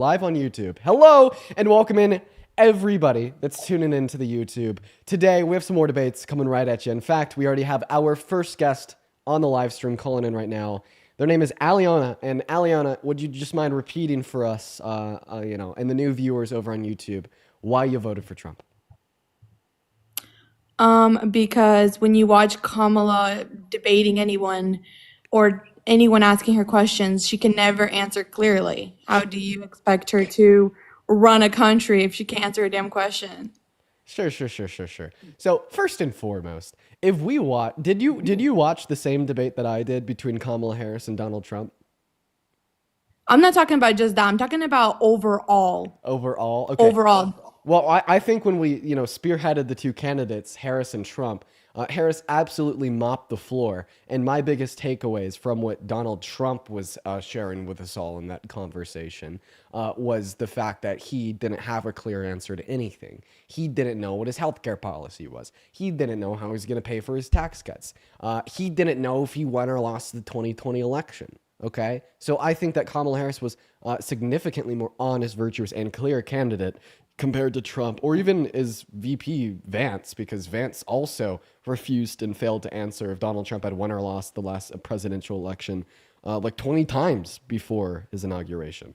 Live on YouTube. Hello and welcome in everybody that's tuning into the YouTube. Today we have some more debates coming right at you. In fact, we already have our first guest on the live stream calling in right now. Their name is Aliana, and Aliana, would you just mind repeating for us, and the new viewers over on YouTube, why you voted for Trump? Because when you watch Kamala debating anyone or anyone asking her questions, she can never answer clearly. How do you expect her to run a country if she can't answer a damn question? Sure. So first and foremost, if we watch, did you watch the same debate that I did between Kamala Harris and Donald Trump? I'm not talking about just that. I'm talking about overall. Overall, okay. Overall. Well, I think when we, spearheaded the two candidates, Harris and Trump, Harris absolutely mopped the floor. And my biggest takeaways from what Donald Trump was sharing with us all in that conversation was the fact that he didn't have a clear answer to anything. He didn't know what his healthcare policy was. He didn't know how he was going to pay for his tax cuts. He didn't know if he won or lost the 2020 election. Okay, so I think that Kamala Harris was significantly more honest, virtuous, and clear candidate compared to Trump, or even as VP Vance, because Vance also refused and failed to answer if Donald Trump had won or lost the last presidential election like 20 times before his inauguration.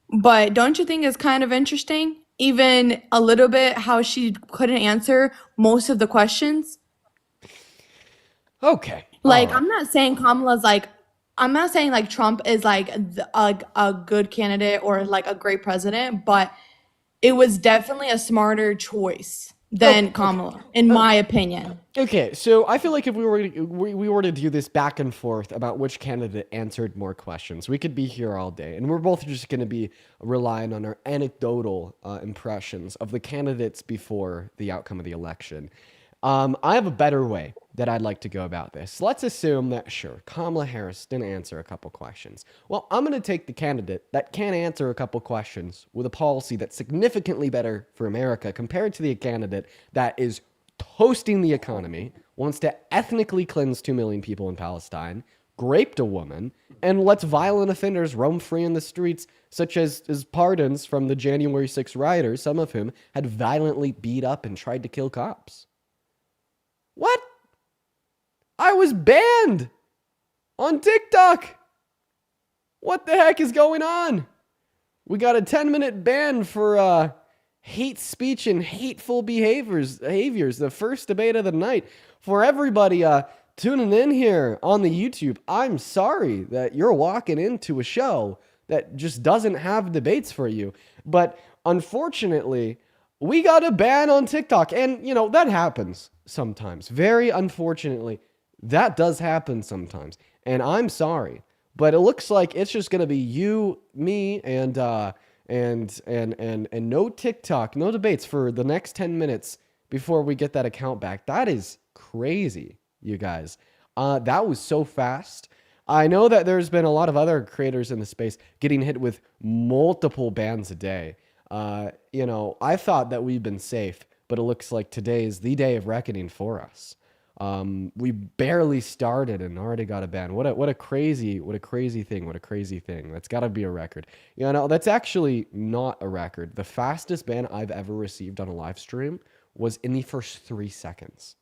But don't you think it's kind of interesting, even a little bit, how she couldn't answer most of the questions? Okay, all Like, right. I'm not saying like Trump is like a good candidate or like a great president, but it was definitely a smarter choice than Okay. Kamala, in my opinion. Okay, so I feel like if we were to do this back and forth about which candidate answered more questions, we could be here all day, and we're both just going to be relying on our anecdotal impressions of the candidates before the outcome of the election. I have a better way that I'd like to go about this. Let's assume that, sure, Kamala Harris didn't answer a couple questions. Well, I'm going to take the candidate that can answer a couple questions with a policy that's significantly better for America compared to the candidate that is toasting the economy, wants to ethnically cleanse 2 million people in Palestine, raped a woman, and lets violent offenders roam free in the streets, such as pardons from the January 6 rioters, some of whom had violently beat up and tried to kill cops. What? I was banned on TikTok. What the heck is going on? We got a 10-minute ban for hate speech and hateful behaviors. The first debate of the night. For everybody tuning in here on the YouTube, I'm sorry that you're walking into a show that just doesn't have debates for you. But unfortunately, we got a ban on TikTok. And, that happens sometimes. Very unfortunately, that does happen sometimes. And I'm sorry. But it looks like it's just going to be you, me, and no TikTok, no debates for the next 10 minutes before we get that account back. That is crazy, you guys. That was so fast. I know that there's been a lot of other creators in the space getting hit with multiple bans a day. I thought that we've been safe, but it looks like today is the day of reckoning for us. We barely started and already got a ban. What a crazy thing. That's got to be a record. That's actually not a record. The fastest ban I've ever received on a live stream was in the first 3 seconds.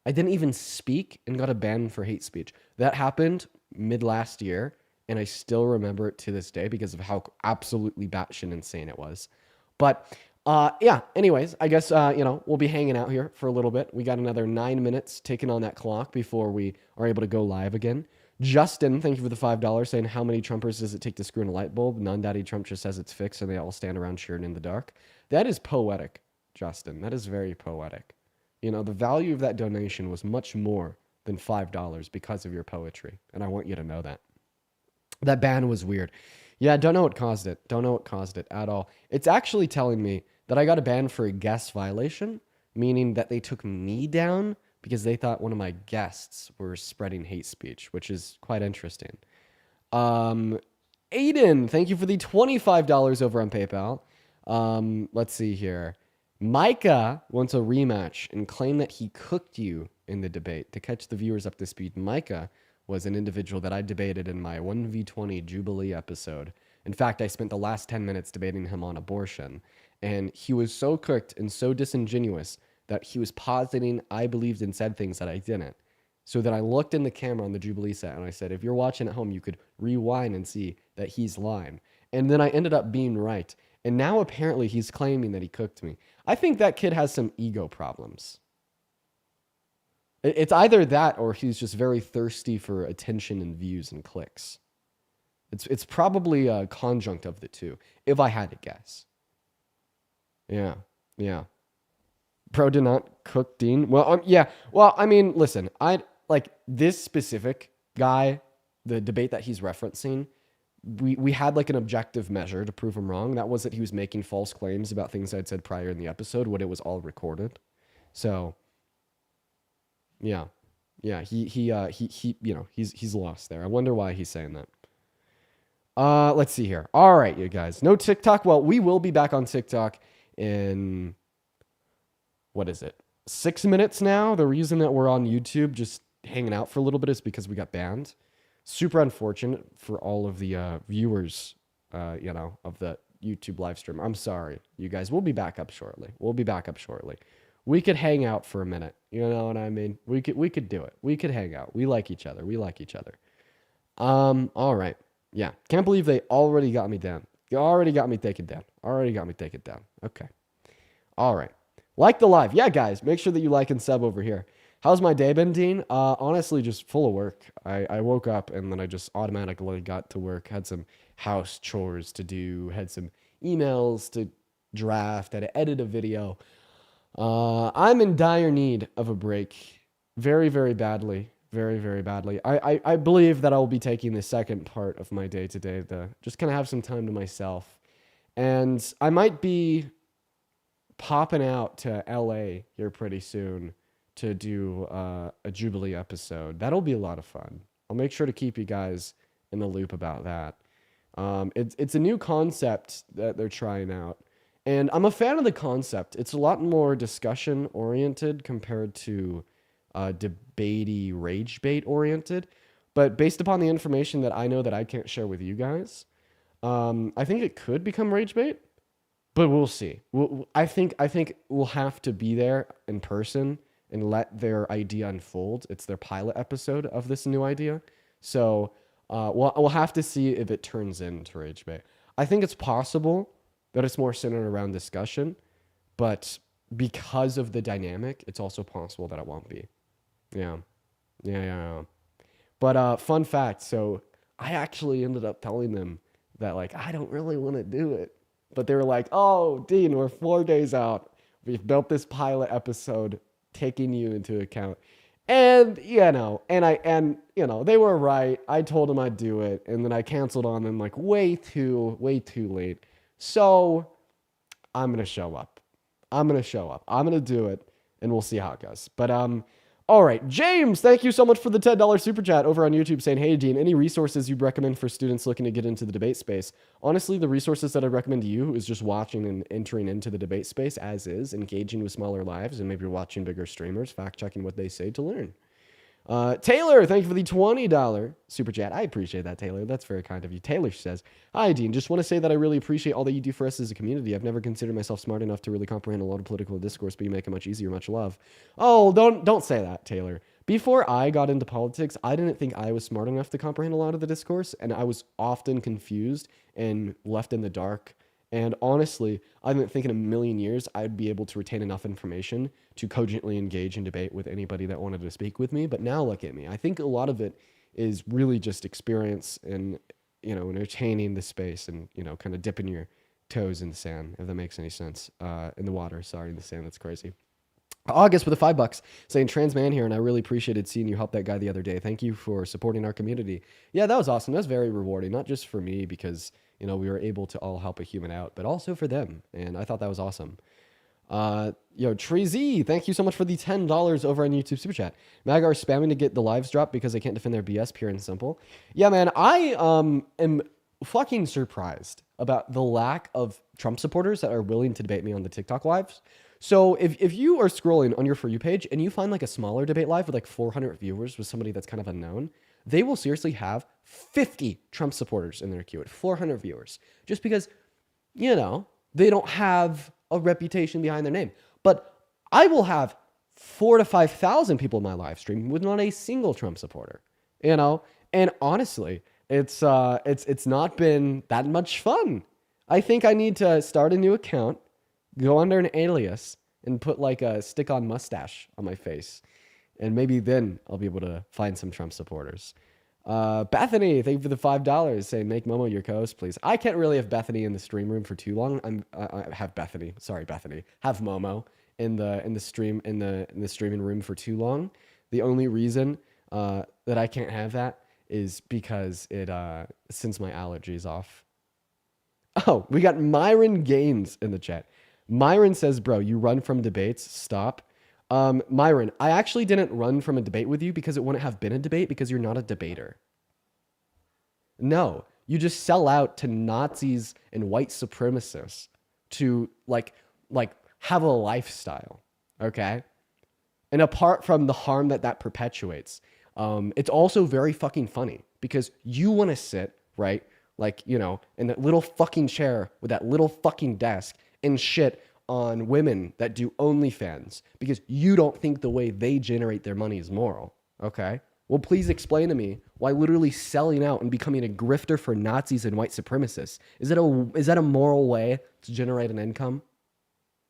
I didn't even speak and got a ban for hate speech. That happened mid last year, and I still remember it to this day because of how absolutely batshit insane it was. But yeah, anyways, I guess, we'll be hanging out here for a little bit. We got another 9 minutes ticking on that clock before we are able to go live again. Justin, thank you for the $5, saying, how many Trumpers does it take to screw in a light bulb? None. Daddy Trump just says it's fixed and they all stand around cheering in the dark. That is poetic, Justin. That is very poetic. The value of that donation was much more than $5 because of your poetry. And I want you to know that. That ban was weird. Yeah, don't know what caused it. Don't know what caused it at all. It's actually telling me that I got a ban for a guest violation, meaning that they took me down because they thought one of my guests were spreading hate speech, which is quite interesting. Aiden, thank you for the $25 over on PayPal. Let's see here. Micah wants a rematch and claimed that he cooked you in the debate. To catch the viewers up to speed, Micah was an individual that I debated in my 1v20 Jubilee episode. In fact, I spent the last 10 minutes debating him on abortion, and he was so cooked and so disingenuous that he was positing I believed and said things that I didn't. So then I looked in the camera on the Jubilee set and I said, if you're watching at home, you could rewind and see that he's lying. And then I ended up being right. And now apparently he's claiming that he cooked me. I think that kid has some ego problems. It's either that or he's just very thirsty for attention and views and clicks. It's probably a conjunct of the two, if I had to guess. Yeah, yeah. Pro did not cook Dean. Well, yeah. Well, I mean, listen, I like this specific guy, the debate that he's referencing. We had like an objective measure to prove him wrong. That was that he was making false claims about things I'd said prior in the episode when it was all recorded. So, yeah, yeah. He you know, he's lost there. I wonder why he's saying that. Let's see here. All right, you guys. No TikTok. Well, we will be back on TikTok in what is it? 6 minutes now. The reason that we're on YouTube just hanging out for a little bit is because we got banned. Super unfortunate for all of the viewers, of the YouTube live stream. I'm sorry, you guys. We'll be back up shortly. We could hang out for a minute. You know what I mean? We could do it. We could hang out. We like each other. All right. Yeah. Can't believe they already got me down. You already got me taken down. Okay. All right. Like the live. Yeah, guys, make sure that you like and sub over here. How's my day been, Dean? Honestly, just full of work. I woke up and then I just automatically got to work, had some house chores to do, had some emails to draft, had to edit a video. I'm in dire need of a break. Very, very badly. Very, very badly. I believe that I will be taking the second part of my day today to just kind of have some time to myself. And I might be popping out to LA here pretty soon to do a Jubilee episode. That'll be a lot of fun. I'll make sure to keep you guys in the loop about that. It's a new concept that they're trying out. And I'm a fan of the concept. It's a lot more discussion oriented compared to debatey rage bait oriented. But based upon the information that I know that I can't share with you guys, I think it could become rage bait. But we'll see. I think we'll have to be there in person and let their idea unfold. It's their pilot episode of this new idea. So we'll have to see if it turns into rage bait. I think it's possible that it's more centered around discussion, but because of the dynamic, it's also possible that it won't be. Yeah. But fun fact, so I actually ended up telling them that like I don't really want to do it. But they were like, oh, Dean, we're 4 days out. We've built this pilot episode taking you into account. And, they were right. I told them I'd do it. And then I canceled on them like way too late. So I'm going to show up. I'm going to do it. And we'll see how it goes. But, all right, James, thank you so much for the $10 super chat over on YouTube saying, hey, Dean, any resources you'd recommend for students looking to get into the debate space? Honestly, the resources that I recommend to you is just watching and entering into the debate space as is, engaging with smaller lives, and maybe watching bigger streamers, fact-checking what they say to learn. Taylor, thank you for the $20 super chat. I appreciate that, Taylor. That's very kind of you. Taylor says, hi, Dean. Just want to say that I really appreciate all that you do for us as a community. I've never considered myself smart enough to really comprehend a lot of political discourse, but you make it much easier. Much love. Oh, don't say that, Taylor. Before I got into politics, I didn't think I was smart enough to comprehend a lot of the discourse, and I was often confused and left in the dark. And honestly, I didn't think in a million years I'd be able to retain enough information to cogently engage in debate with anybody that wanted to speak with me. But now look at me. I think a lot of it is really just experience and, entertaining the space and, kind of dipping your toes in the sand, if that makes any sense. In the water, sorry, in the sand. That's crazy. August with the $5 saying trans man here, and I really appreciated seeing you help that guy the other day. Thank you for supporting our community. Yeah, that was awesome. That was very rewarding, not just for me because we were able to all help a human out, but also for them. And I thought that was awesome. Treezy, thank you so much for the $10 over on YouTube Super Chat. MAG are spamming to get the lives dropped because they can't defend their BS, pure and simple. Yeah, man, I am fucking surprised about the lack of Trump supporters that are willing to debate me on the TikTok lives. So if you are scrolling on your For You page and you find like a smaller debate live with like 400 viewers with somebody that's kind of unknown, they will seriously have 50 Trump supporters in their queue at 400 viewers, just because, you know, they don't have a reputation behind their name. But I will have 4,000 to 5,000 people in my live stream with not a single Trump supporter, you know? And honestly, it's not been that much fun. I think I need to start a new account, go under an alias, and put like a stick-on mustache on my face. And maybe then I'll be able to find some Trump supporters. Bethany, thank you for the $5. Saying, make Momo your co-host, please. I can't really have Bethany in the stream room for too long. I have Bethany. Sorry, Bethany. Have Momo in the streaming room for too long. The only reason that I can't have that is because it sends my allergies off. Oh, we got Myron Gaines in the chat. Myron says, bro, you run from debates. Stop. Myron, I actually didn't run from a debate with you because it wouldn't have been a debate because you're not a debater. No, you just sell out to Nazis and white supremacists to like have a lifestyle, okay? And apart from the harm that perpetuates, it's also very fucking funny because you want to sit, right, like, you know, in that little fucking chair with that little fucking desk and shit on women that do OnlyFans because you don't think the way they generate their money is moral, okay? Well, please explain to me why literally selling out and becoming a grifter for Nazis and white supremacists, is that a moral way to generate an income?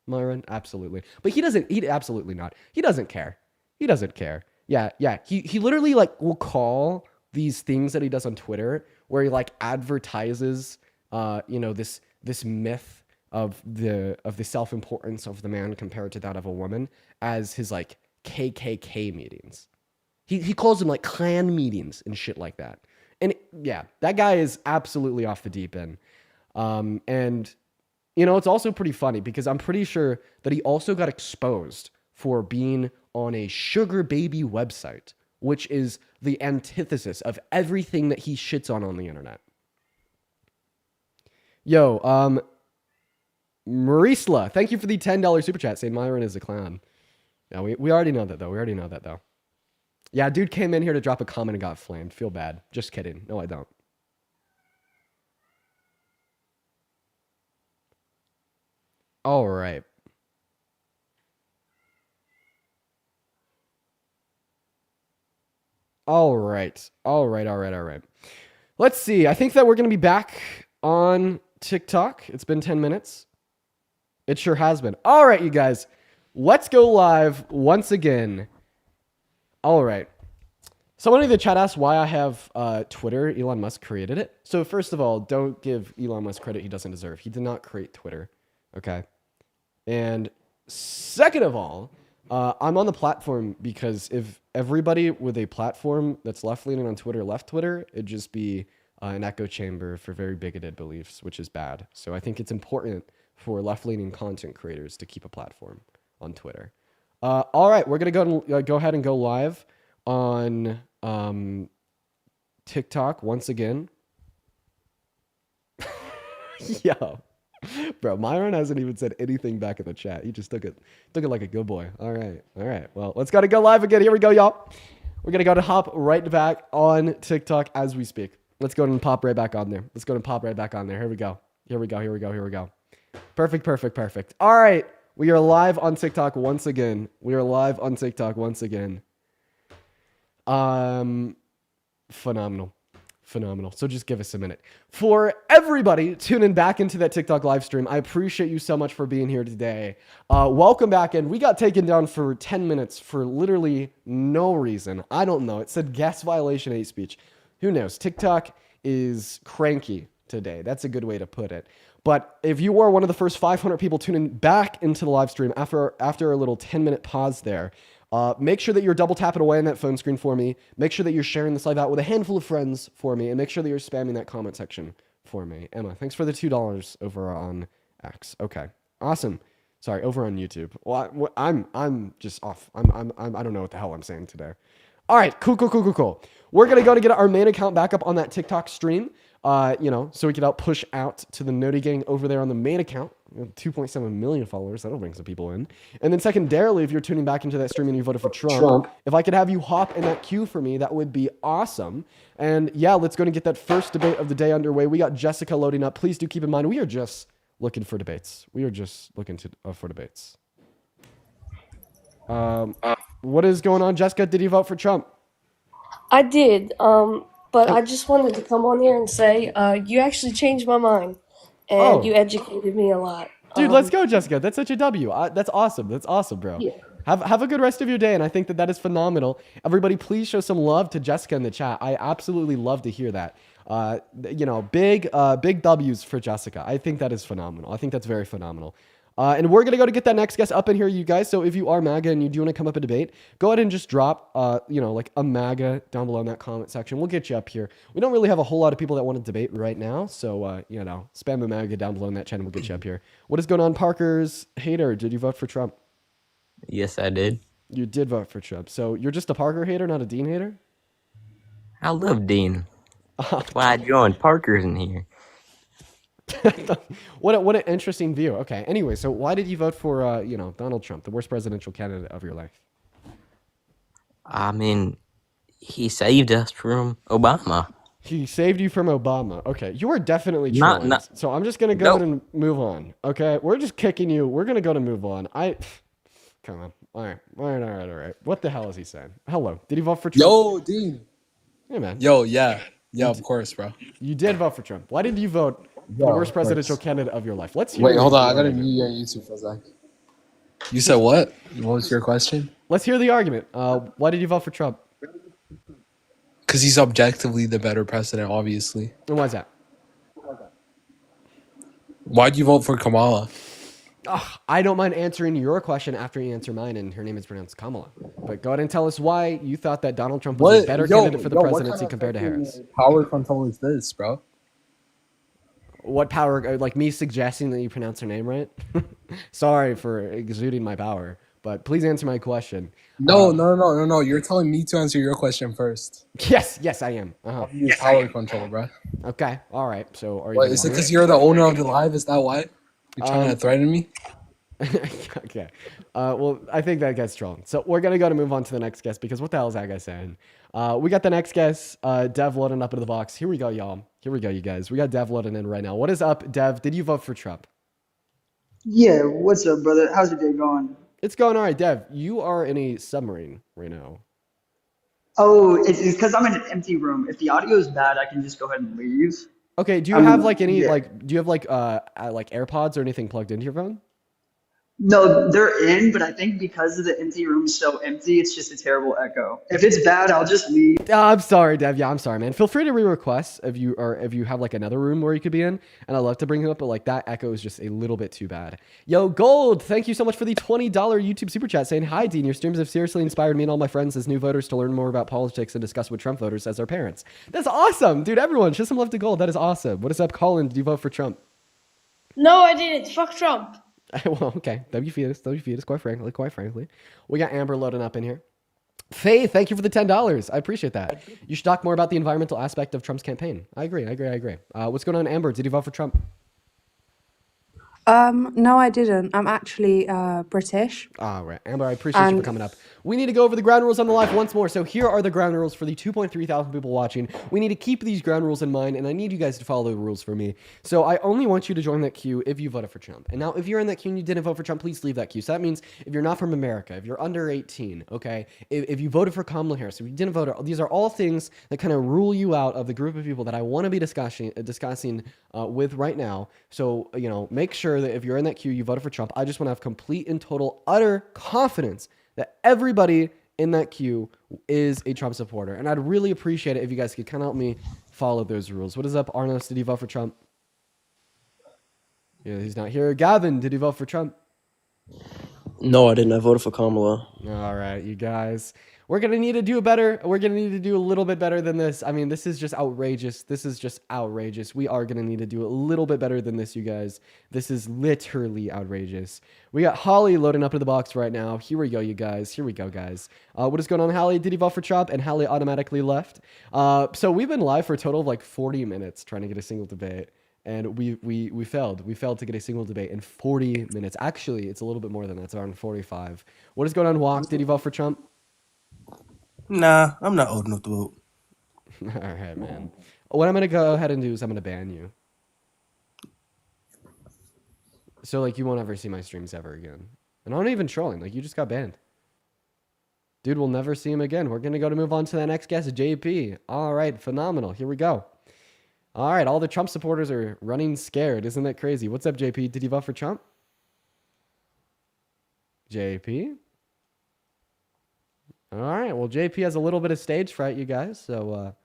Myron? Absolutely. But absolutely not. He doesn't care. He doesn't care. Yeah. He literally like will call these things that he does on Twitter where he like advertises, you know, this myth of the self-importance of the man compared to that of a woman as his like KKK meetings. He calls them like Klan meetings and shit like that. And yeah, that guy is absolutely off the deep end. And you know, it's also pretty funny because I'm pretty sure that he also got exposed for being on a sugar baby website, which is the antithesis of everything that he shits on the internet. Yo, Marisla, thank you for the $10 super chat saying Myron is a clown. Yeah, we already know that though. Yeah, dude came in here to drop a comment and got flamed. Feel bad. Just kidding. No, I don't. All right. All right. Let's see. I think that we're going to be back on TikTok. It's been 10 minutes. It sure has been. All right, you guys. Let's go live once again. All right. Someone in the chat asked why I have Twitter. Elon Musk created it. So first of all, don't give Elon Musk credit he doesn't deserve. He did not create Twitter. Okay. And second of all, I'm on the platform because if everybody with a platform that's left-leaning on Twitter left Twitter, it'd just be an echo chamber for very bigoted beliefs, which is bad. So I think it's important for left-leaning content creators to keep a platform on Twitter. All right, we're going to go ahead and go live on TikTok once again. Yo. Bro, Myron hasn't even said anything back in the chat. He just took it like a good boy. All right. Well, let's go live again. Here we go, y'all. We're gonna go to hop right back on TikTok as we speak. Let's go and pop right back on there. Here we go. Perfect. All right. We are live on TikTok once again. Phenomenal. So just give us a minute. For everybody tuning back into that TikTok live stream, I appreciate you so much for being here today. Welcome back in. We got taken down for 10 minutes for literally no reason. I don't know. It said guest violation hate speech. Who knows? TikTok is cranky today. That's a good way to put it. But if you were one of the first 500 people tuning back into the live stream after a little 10-minute pause there, make sure that you're double tapping away on that phone screen for me. Make sure that you're sharing this live out with a handful of friends for me, and make sure that you're spamming that comment section for me. Emma, thanks for the $2 over on X. Okay, awesome. Sorry, over on YouTube. Well, I'm just off. I don't know what the hell I'm saying today. All right, cool. We're gonna go to get our main account back up on that TikTok stream. So we can help push out to the Noti gang over there on the main account 2.7 million followers. That'll bring some people in. And then secondarily, if you're tuning back into that stream and you voted for Trump, if I could have you hop in that queue for me, that would be awesome. And yeah, let's go and get that first debate of the day underway. We got Jessica loading up. Please do keep in mind, we are just looking for debates. We are just looking for debates. What is going on, Jessica? Did you vote for Trump? I did, but I just wanted to come on here and say you actually changed my mind, and you educated me a lot. Dude, let's go, Jessica. That's such a W. That's awesome. That's awesome, bro. Yeah. Have a good rest of your day, and I think that is phenomenal. Everybody, please show some love to Jessica in the chat. I absolutely love to hear that. Big W's for Jessica. I think that is phenomenal. I think that's very phenomenal. And we're going to go to get that next guest up in here, you guys. So if you are MAGA and you do want to come up and debate, go ahead and just drop, like a MAGA down below in that comment section. We'll get you up here. We don't really have a whole lot of people that want to debate right now. So, spam a MAGA down below in that chat and we'll get you up here. What is going on, Parker's hater? Did you vote for Trump? Yes, I did. You did vote for Trump. So you're just a Parker hater, not a Dean hater? I love Dean. That's why I joined. Parker's in here. What an interesting view. Okay. Anyway, so why did you vote for Donald Trump, the worst presidential candidate of your life? I mean, he saved us from Obama. He saved you from Obama. Okay, you are definitely trolling. So I'm just gonna go ahead and move on. Okay, we're just kicking you. We're gonna go to move on. Come on. All right. What the hell is he saying? Hello. Did he vote for Trump? Yo, Dean. Hey, man. Yo, yeah, of course, bro. You did vote for Trump. Why did you vote for the worst presidential candidate of your life? Let's hear. Wait, hold on. I gotta mute you on YouTube for a sec. You said what? What was your question? Let's hear the argument. Why did you vote for Trump? Because he's objectively the better president, obviously. And why is that? Why'd you vote for Kamala? I don't mind answering your question after you answer mine, and her name is pronounced Kamala. But go ahead and tell us why you thought that Donald Trump was a better candidate for the presidency compared to Harris. Power control is this, bro? What power? Like me suggesting that you pronounce her name right? Sorry for exuding my power, but please answer my question. No. You're telling me to answer your question first. Yes, I am. Use power control, bro. Okay, all right. So are you? Wait, is it because you're the owner of the live? Is that why? You're trying to threaten me? Okay. Well, I think that gets strong. So we're going to move on to the next guest because what the hell is that guy saying? We got the next guest, Dev loading up into the box. Here we go, y'all. Here we go, you guys. We got Dev loading in right now. What is up, Dev? Did you vote for Trump? Yeah, what's up, brother? How's your day going? It's going all right, Dev. You are in a submarine right now. Oh, it's because I'm in an empty room. If the audio is bad, I can just go ahead and leave. Okay, do you have like any do you have like AirPods or anything plugged into your phone? No, they're in, but I think because of the empty room is so empty, it's just a terrible echo. If it's bad, I'll just leave. I'm sorry, Dev. Yeah, I'm sorry, man. Feel free to re-request if you have like another room where you could be in, and I'd love to bring you up, but like that echo is just a little bit too bad. Yo, Gold, thank you so much for the $20 YouTube super chat saying, "Hi, Dean. Your streams have seriously inspired me and all my friends as new voters to learn more about politics and discuss with Trump voters as our parents." That's awesome, dude. Everyone, show some love to Gold. That is awesome. What is up, Colin? Did you vote for Trump? No, I didn't. Fuck Trump. Well, okay. WFetus, quite frankly. We got Amber loading up in here. Faye, thank you for the $10. I appreciate that. You should talk more about the environmental aspect of Trump's campaign. I agree. What's going on, Amber? Did you vote for Trump? No, I didn't. I'm actually British. All right. Amber, I appreciate you for coming up. We need to go over the ground rules on the live once more. So here are the ground rules for the 2.3 thousand people watching. We need to keep these ground rules in mind, and I need you guys to follow the rules for me. So I only want you to join that queue if you voted for Trump. And now if you're in that queue and you didn't vote for Trump, please leave that queue. So that means if you're not from America, if you're under 18, okay, if you voted for Kamala Harris, if you didn't vote, these are all things that kind of rule you out of the group of people that I want to be discussing with right now. So, make sure that if you're in that queue, you voted for Trump. I just want to have complete and total, utter confidence that everybody in that queue is a Trump supporter. And I'd really appreciate it if you guys could kind of help me follow those rules. What is up, Arnos? Did you vote for Trump? Yeah, he's not here. Gavin, did you vote for Trump? No, I didn't. I voted for Kamala. All right, you guys. We're going to need to do better. We're going to need to do a little bit better than this. I mean, this is just outrageous. We are going to need to do a little bit better than this, you guys. This is literally outrageous. We got Holly loading up into the box right now. Here we go, you guys. Here we go, guys. What is going on, Holly? Did you vote for Trump? And Holly automatically left. So we've been live for a total of like 40 minutes trying to get a single debate. and we failed. We failed to get a single debate in 40 minutes. Actually, it's a little bit more than that. It's around 45. What is going on, Walk? Did you vote for Trump? Nah, I'm not old enough to vote. All right, man. What I'm gonna go ahead and do is I'm gonna ban you. So like you won't ever see my streams ever again. And I'm not even trolling. Like you just got banned. Dude, we'll never see him again. We're gonna go to move on to the next guest, JP. All right, phenomenal. Here we go. All right, all the Trump supporters are running scared. Isn't that crazy? What's up, JP? Did you vote for Trump? JP? All right, well, JP has a little bit of stage fright, you guys. So,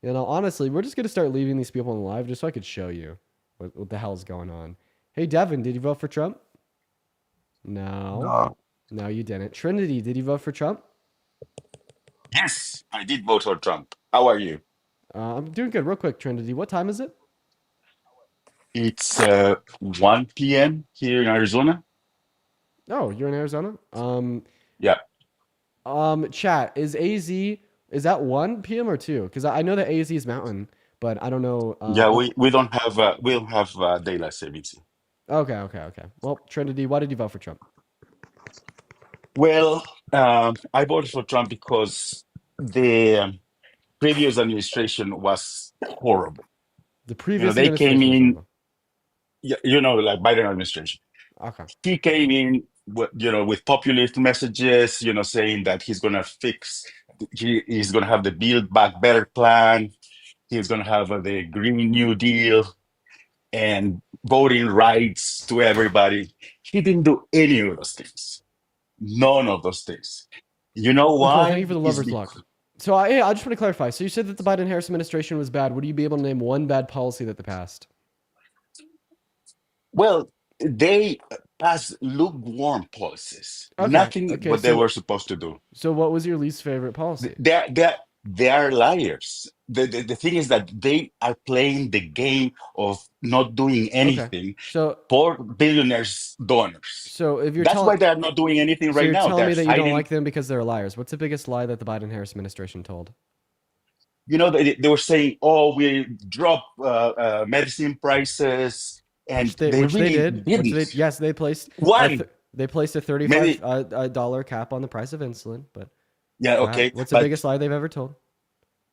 honestly, we're just gonna start leaving these people in live just so I could show you what the hell's going on. Hey, Devin, did you vote for Trump? No. No, you didn't. Trinity, did you vote for Trump? Yes, I did vote for Trump. How are you? I'm doing good. Real quick, Trinity, what time is it? It's 1 p.m. here in Arizona. Oh, you're in Arizona? Yeah. Chat, is that 1 p.m. or 2? Because I know that AZ is mountain, but I don't know. Yeah, we don't have daylight savings. Okay. Well, Trinity, why did you vote for Trump? Well, I voted for Trump because the previous administration was horrible. The previous They came administration was in, horrible. like Biden administration. Okay. He came in, with populist messages, saying that he's going to he's going to have the Build Back Better plan. He's going to have the Green New Deal and voting rights to everybody. He didn't do any of those things. None of those things. You know Oh, cool. Thank why? you for the It's lover's luck. because, So I just want to clarify. So you said that the Biden-Harris administration was bad. Would you be able to name one bad policy that they passed? well, they passed lukewarm policies. Nothing Okay. what they were supposed to do. So what was your least favorite policy? They are liars. The thing is that they are playing the game of not doing anything So for billionaires donors. so if you're That's telling why they're not doing anything so right you're now. telling They're me that you don't fighting. like them because they're liars. What's the biggest lie that the Biden-Harris administration told? They were saying, "Oh, we drop medicine prices," and they Which they really did. didn't. Yes, they placed One, they placed a maybe, $35 dollar cap on the price of insulin. But yeah, go ahead. okay, What's the but biggest lie they've ever told?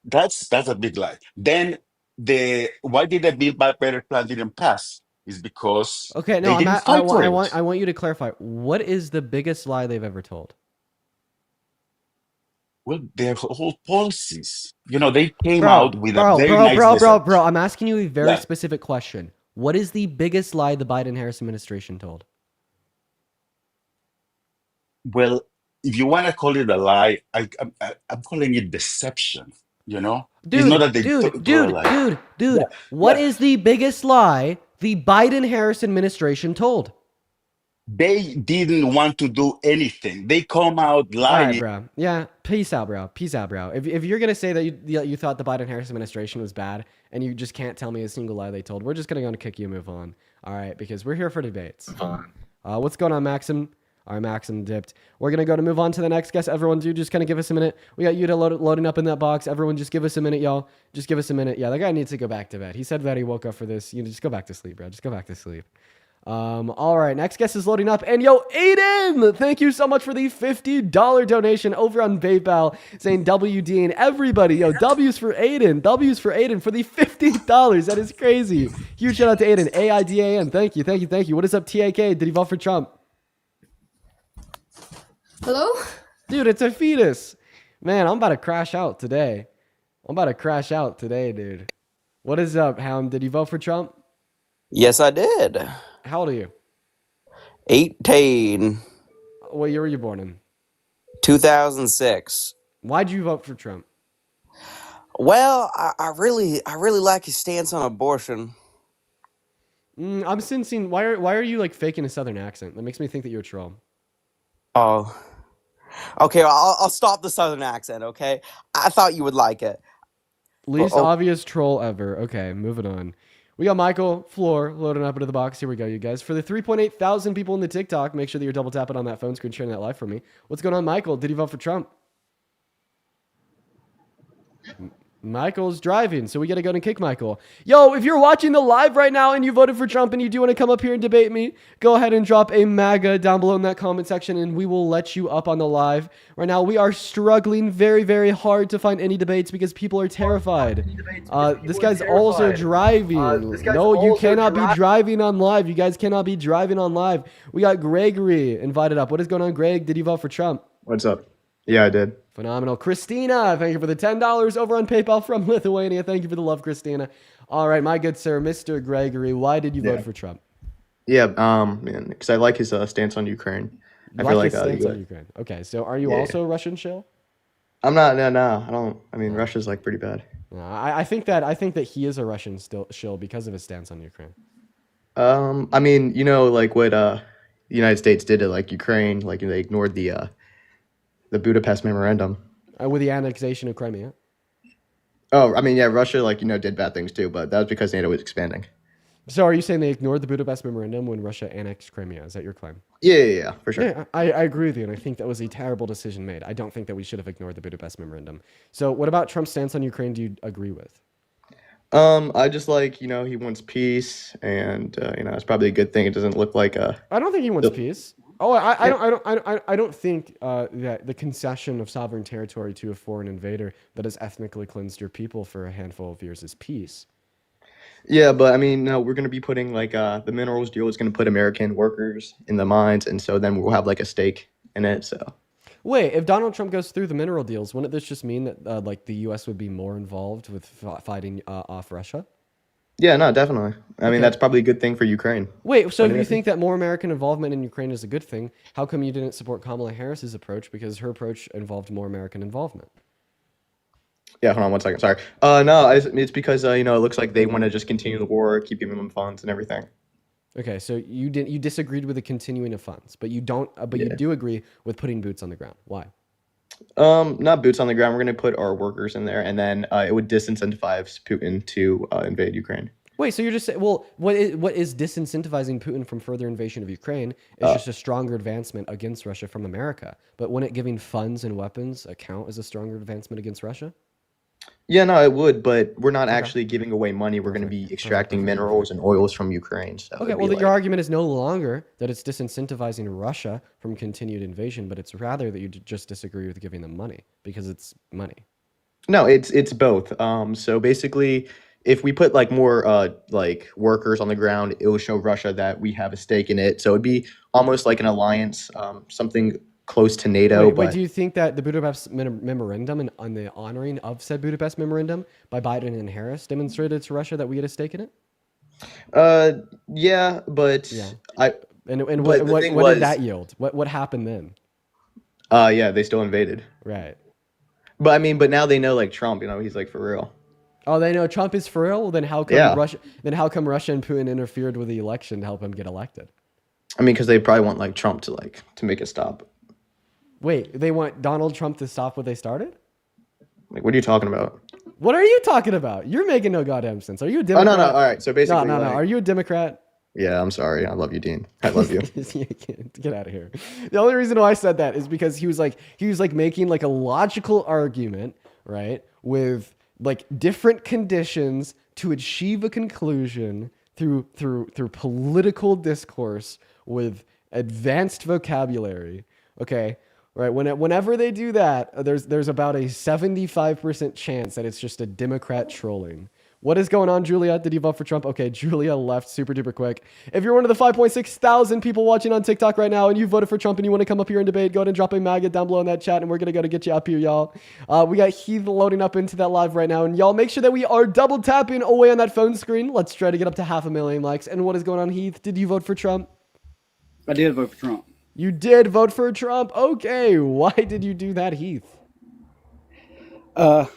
that's a big lie. Then why did the Build Back Better plan didn't pass? Is because Okay, no, they didn't fight for it. I want you to clarify. What is the biggest lie they've ever told? Well, their whole policies. They came out with a very Bro, nice message. I'm asking you a very Yeah. specific question. What is the biggest lie the Biden-Harris administration told? Well, if you want to call it a lie, I'm calling it deception. It's not that they told a lie. Dude. Yeah, What yeah. is the biggest lie the Biden-Harris administration told? They didn't want to do anything. They come out All right, lying. bro. Yeah, peace out, bro. If you're gonna say that you thought the Biden-Harris administration was bad and you just can't tell me a single lie they told, we're just gonna kick you and move on. All right, because we're here for debates. What's going on, Maxim? All right, Maxim dipped. We're gonna move on to the next guest. Everyone, dude, just kind of give us a minute. We got Yuta loading up in that box. Everyone, just give us a minute, y'all. Just give us a minute. Yeah, that guy needs to go back to bed. He said that he woke up for this. Just go back to sleep, bro. Just go back to sleep. All right, next guest is loading up. And yo, Aiden, thank you so much for the $50 donation over on PayPal, saying WD and everybody. Yo, W's for Aiden for the $50. That is crazy. Huge shout out to Aiden. AIDAN. Thank you. What is up, TAK? Did he vote for Trump? Hello? Dude, it's a fetus. Man, I'm about to crash out today. Dude. What is up, Hound? Did you vote for Trump? Yes, I did. How old are you? 18. What year were you born in? 2006. Why'd you vote for Trump? Well, I really like his stance on abortion. I'm sensing. Why are you like faking a Southern accent? That makes me think that you're a troll. Oh. Okay, I'll stop the Southern accent, okay? I thought you would like it. Least obvious troll ever. Okay, moving on. We got Michael Floor loading up into the box. Here we go, you guys. For the 3.8 thousand people in the TikTok, make sure that you're double tapping on that phone screen, sharing that live for me. What's going on, Michael? Did you vote for Trump? Michael's driving, so we got to go and kick Michael. Yo, if you're watching the live right now and you voted for Trump and you do want to come up here and debate me, go ahead and drop a MAGA down below in that comment section and we will let you up on the live. Right now, we are struggling very, very hard to find any debates because people are terrified. This guy's also driving. No, you cannot be driving on live. You guys cannot be driving on live. We got Gregory invited up. What is going on, Greg? Did you vote for Trump? What's up? Yeah, I did. Phenomenal. Christina, thank you for the $10 over on PayPal from Lithuania. Thank you for the love, Christina. All right, my good sir, Mr. Gregory, why did you vote for Trump? Yeah, because I like his stance on Ukraine. I feel like his stance on Ukraine. Okay, so are you also a Russian shill? I'm not. No, I don't. I mean, Russia's like pretty bad. No, I think that he is a Russian shill because of his stance on Ukraine. I mean, like what the United States did to like Ukraine, like they ignored the Budapest Memorandum. With the annexation of Crimea. Oh, I mean, yeah, Russia, did bad things too, but that was because NATO was expanding. So are you saying they ignored the Budapest Memorandum when Russia annexed Crimea? Is that your claim? Yeah, for sure. Yeah, I agree with you, and I think that was a terrible decision made. I don't think that we should have ignored the Budapest Memorandum. So what about Trump's stance on Ukraine do you agree with? I just he wants peace, and it's probably a good thing. It doesn't look like I don't think he wants peace. Oh, I don't think that the concession of sovereign territory to a foreign invader that has ethnically cleansed your people for a handful of years is peace. Yeah, but I mean, no, we're going to be putting the minerals deal is going to put American workers in the mines, and so then we'll have a stake in it. So, wait, if Donald Trump goes through the mineral deals, wouldn't this just mean that the U.S. would be more involved with fighting off Russia? Yeah, no, definitely. I mean, that's probably a good thing for Ukraine. Wait, so if you think that more American involvement in Ukraine is a good thing, how come you didn't support Kamala Harris's approach? Because her approach involved more American involvement. Yeah, hold on 1 second. Sorry. No, it's because it looks like they want to just continue the war, keep minimum funds and everything. Okay, so you disagreed with the continuing of funds, but you don't. You do agree with putting boots on the ground. Why? Not boots on the ground. We're going to put our workers in there, and then it would disincentivize Putin to invade Ukraine. Wait, so you're just saying, well, what is disincentivizing Putin from further invasion of Ukraine is just a stronger advancement against Russia from America. But wouldn't giving funds and weapons count as a stronger advancement against Russia? Yeah, no, it would, but we're not actually giving away money. We're going to be extracting minerals and oils from Ukraine. So okay, well, your argument is no longer that it's disincentivizing Russia from continued invasion, but it's rather that you just disagree with giving them money because it's money. No, it's both. So basically, if we put more workers on the ground, it will show Russia that we have a stake in it. So it'd be almost like an alliance, something close to NATO. Wait, do you think that the Budapest Memorandum and on the honoring of said Budapest Memorandum by Biden and Harris demonstrated to Russia that we had a stake in it? Yeah, but what did that yield? What happened then? Yeah, they still invaded. Right. But I mean, now they know Trump, he's for real. Oh, they know Trump is for real? Well, then how come Russia and Putin interfered with the election to help him get elected? I mean, because they probably want Trump to make it stop. Wait, they want Donald Trump to stop what they started? What are you talking about? What are you talking about? You're making no goddamn sense. Are you a Democrat? Oh, no. All right. So basically, no. Are you a Democrat? Yeah, I'm sorry. I love you, Dean. I love you. Get out of here. The only reason why I said that is because he was making a logical argument, right, with different conditions to achieve a conclusion through political discourse with advanced vocabulary. Okay. Right. Whenever they do that, there's about a 75% chance that it's just a Democrat trolling. What is going on, Julia? Did you vote for Trump? Okay, Julia left super duper quick. If you're one of the 5.6 thousand people watching on TikTok right now and you voted for Trump and you want to come up here and debate, go ahead and drop a MAGA down below in that chat and we're going to get you up here, y'all. We got Heath loading up into that live right now. And y'all make sure that we are double tapping away on that phone screen. Let's try to get up to 500,000 likes. And what is going on, Heath? Did you vote for Trump? I did vote for Trump. You did vote for Trump? Okay. Why did you do that, Heath? Well,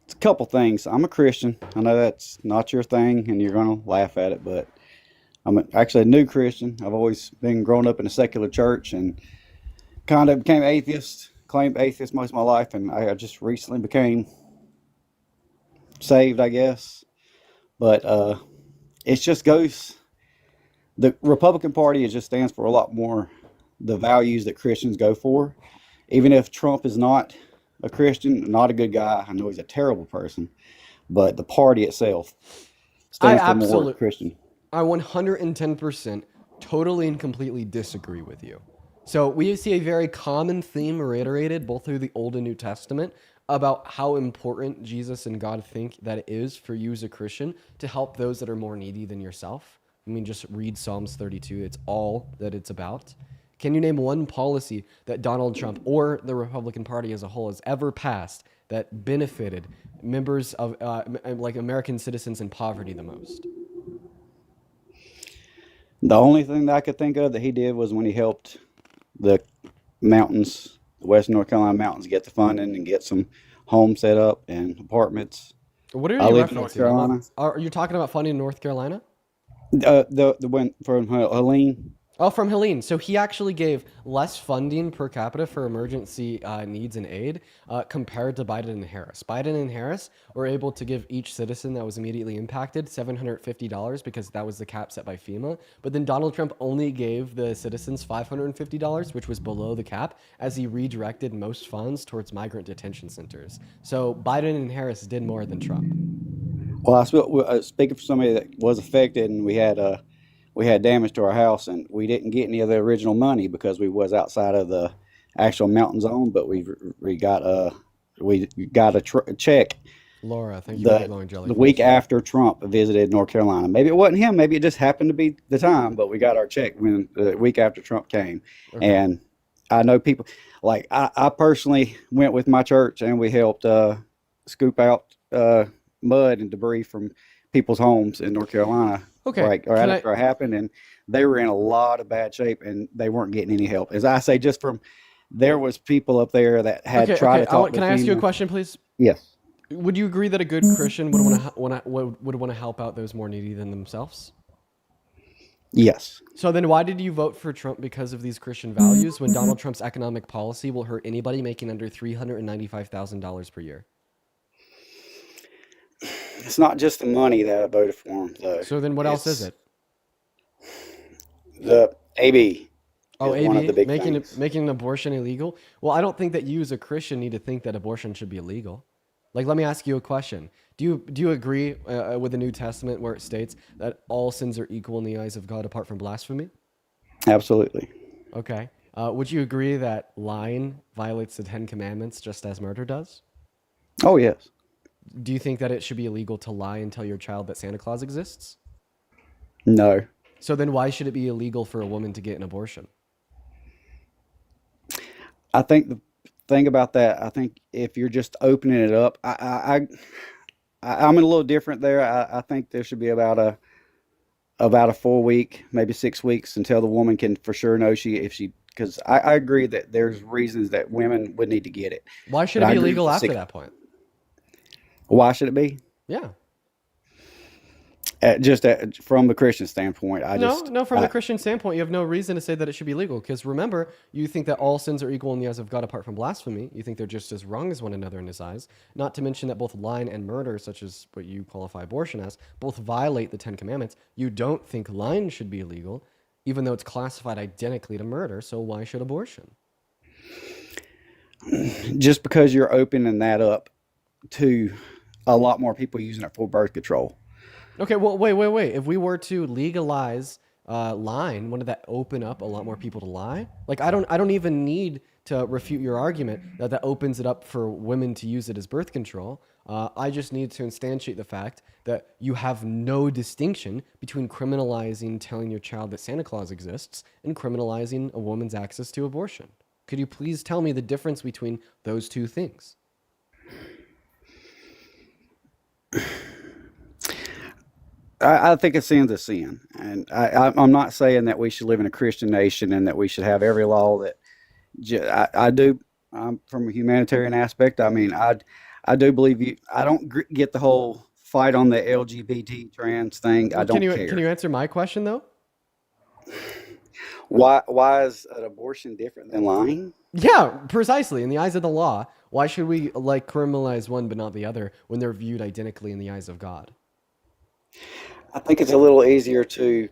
it's a couple things. I'm a Christian. I know that's not your thing and you're going to laugh at it, but I'm actually a new Christian. I've always been growing up in a secular church and kind of became atheist, claimed atheist most of my life, and I just recently became saved, I guess. But it just goes... The Republican Party just stands for a lot more the values that Christians go for. Even if Trump is not a Christian, not a good guy. I know he's a terrible person, but the party itself I stands for more absolutely, Christian. I 110% totally and completely disagree with you. So we see a very common theme reiterated both through the Old and New Testament about how important Jesus and God think that it is for you as a Christian to help those that are more needy than yourself. I mean, just read Psalms 32. It's all that it's about. Can you name one policy that Donald Trump or the Republican Party as a whole has ever passed that benefited members of like American citizens in poverty the most? The only thing that I could think of that he did was when he helped the mountains, the Western North Carolina mountains, get the funding and get some homes set up and apartments. What are I you live in North referencing? Carolina. Are you talking about funding in North Carolina? The one from Helene. Oh, from Helene. So he actually gave less funding per capita for emergency needs and aid compared to Biden and Harris. Biden and Harris were able to give each citizen that was immediately impacted $750 because that was the cap set by FEMA. But then Donald Trump only gave the citizens $550, which was below the cap, as he redirected most funds towards migrant detention centers. So Biden and Harris did more than Trump. Well, speaking for somebody that was affected, and we had damage to our house, and we didn't get any of the original money because we was outside of the actual mountain zone, but we got a check Laura, thank you for the blowing jelly. the week after Trump visited North Carolina. Maybe it wasn't him, maybe it just happened to be the time, but we got our check when the week after Trump came. Okay. And I know people like I personally went with my church and we helped scoop out mud and debris from people's homes in North Carolina. Okay. Right after it happened, and they were in a lot of bad shape and they weren't getting any help. As I say, there was people up there that had tried to talk. Can I ask you a question, please? Yes. Would you agree that a good Christian would want to help out those more needy than themselves? Yes. So then why did you vote for Trump because of these Christian values when Donald Trump's economic policy will hurt anybody making under $395,000 per year? It's not just the money that I voted for him, though. So then what else is it? The AB. Oh, is one of the AB, big things. making an abortion illegal? Well, I don't think that you as a Christian need to think that abortion should be illegal. Like, let me ask you a question. Do you agree with the New Testament where it states that all sins are equal in the eyes of God apart from blasphemy? Absolutely. Okay. Would you agree that lying violates the 10 Commandments just as murder does? Oh, yes. Do you think that it should be illegal to lie and tell your child that Santa Claus exists? No. So then why should it be illegal for a woman to get an abortion? I think the thing about that, I think if you're just opening it up, I'm a little different there. I think there should be about a 4 week, maybe 6 weeks until the woman can for sure know because I agree that there's reasons that women would need to get it. Why should it be illegal after that point? Why should it be? Yeah. From the Christian standpoint, from the Christian standpoint, you have no reason to say that it should be legal. Because remember, you think that all sins are equal in the eyes of God apart from blasphemy. You think they're just as wrong as one another in his eyes. Not to mention that both lying and murder, such as what you qualify abortion as, both violate the 10 Commandments. You don't think lying should be illegal, even though it's classified identically to murder. So why should abortion? Just because you're opening that up to a lot more people using it for birth control. Okay, well, wait. If we were to legalize lying, wouldn't that open up a lot more people to lie? Like, I don't even need to refute your argument that opens it up for women to use it as birth control. I just need to instantiate the fact that you have no distinction between criminalizing telling your child that Santa Claus exists and criminalizing a woman's access to abortion. Could you please tell me the difference between those two things? I think a sin's a sin, and I'm not saying that we should live in a Christian nation and that we should have every law that I do. From a humanitarian aspect, I mean, I do believe I don't get the whole fight on the LGBT trans thing. I don't care. Can you answer my question though? Why is an abortion different than lying? Yeah, precisely. In the eyes of the law, why should we criminalize one but not the other when they're viewed identically in the eyes of God? I think it's a little easier to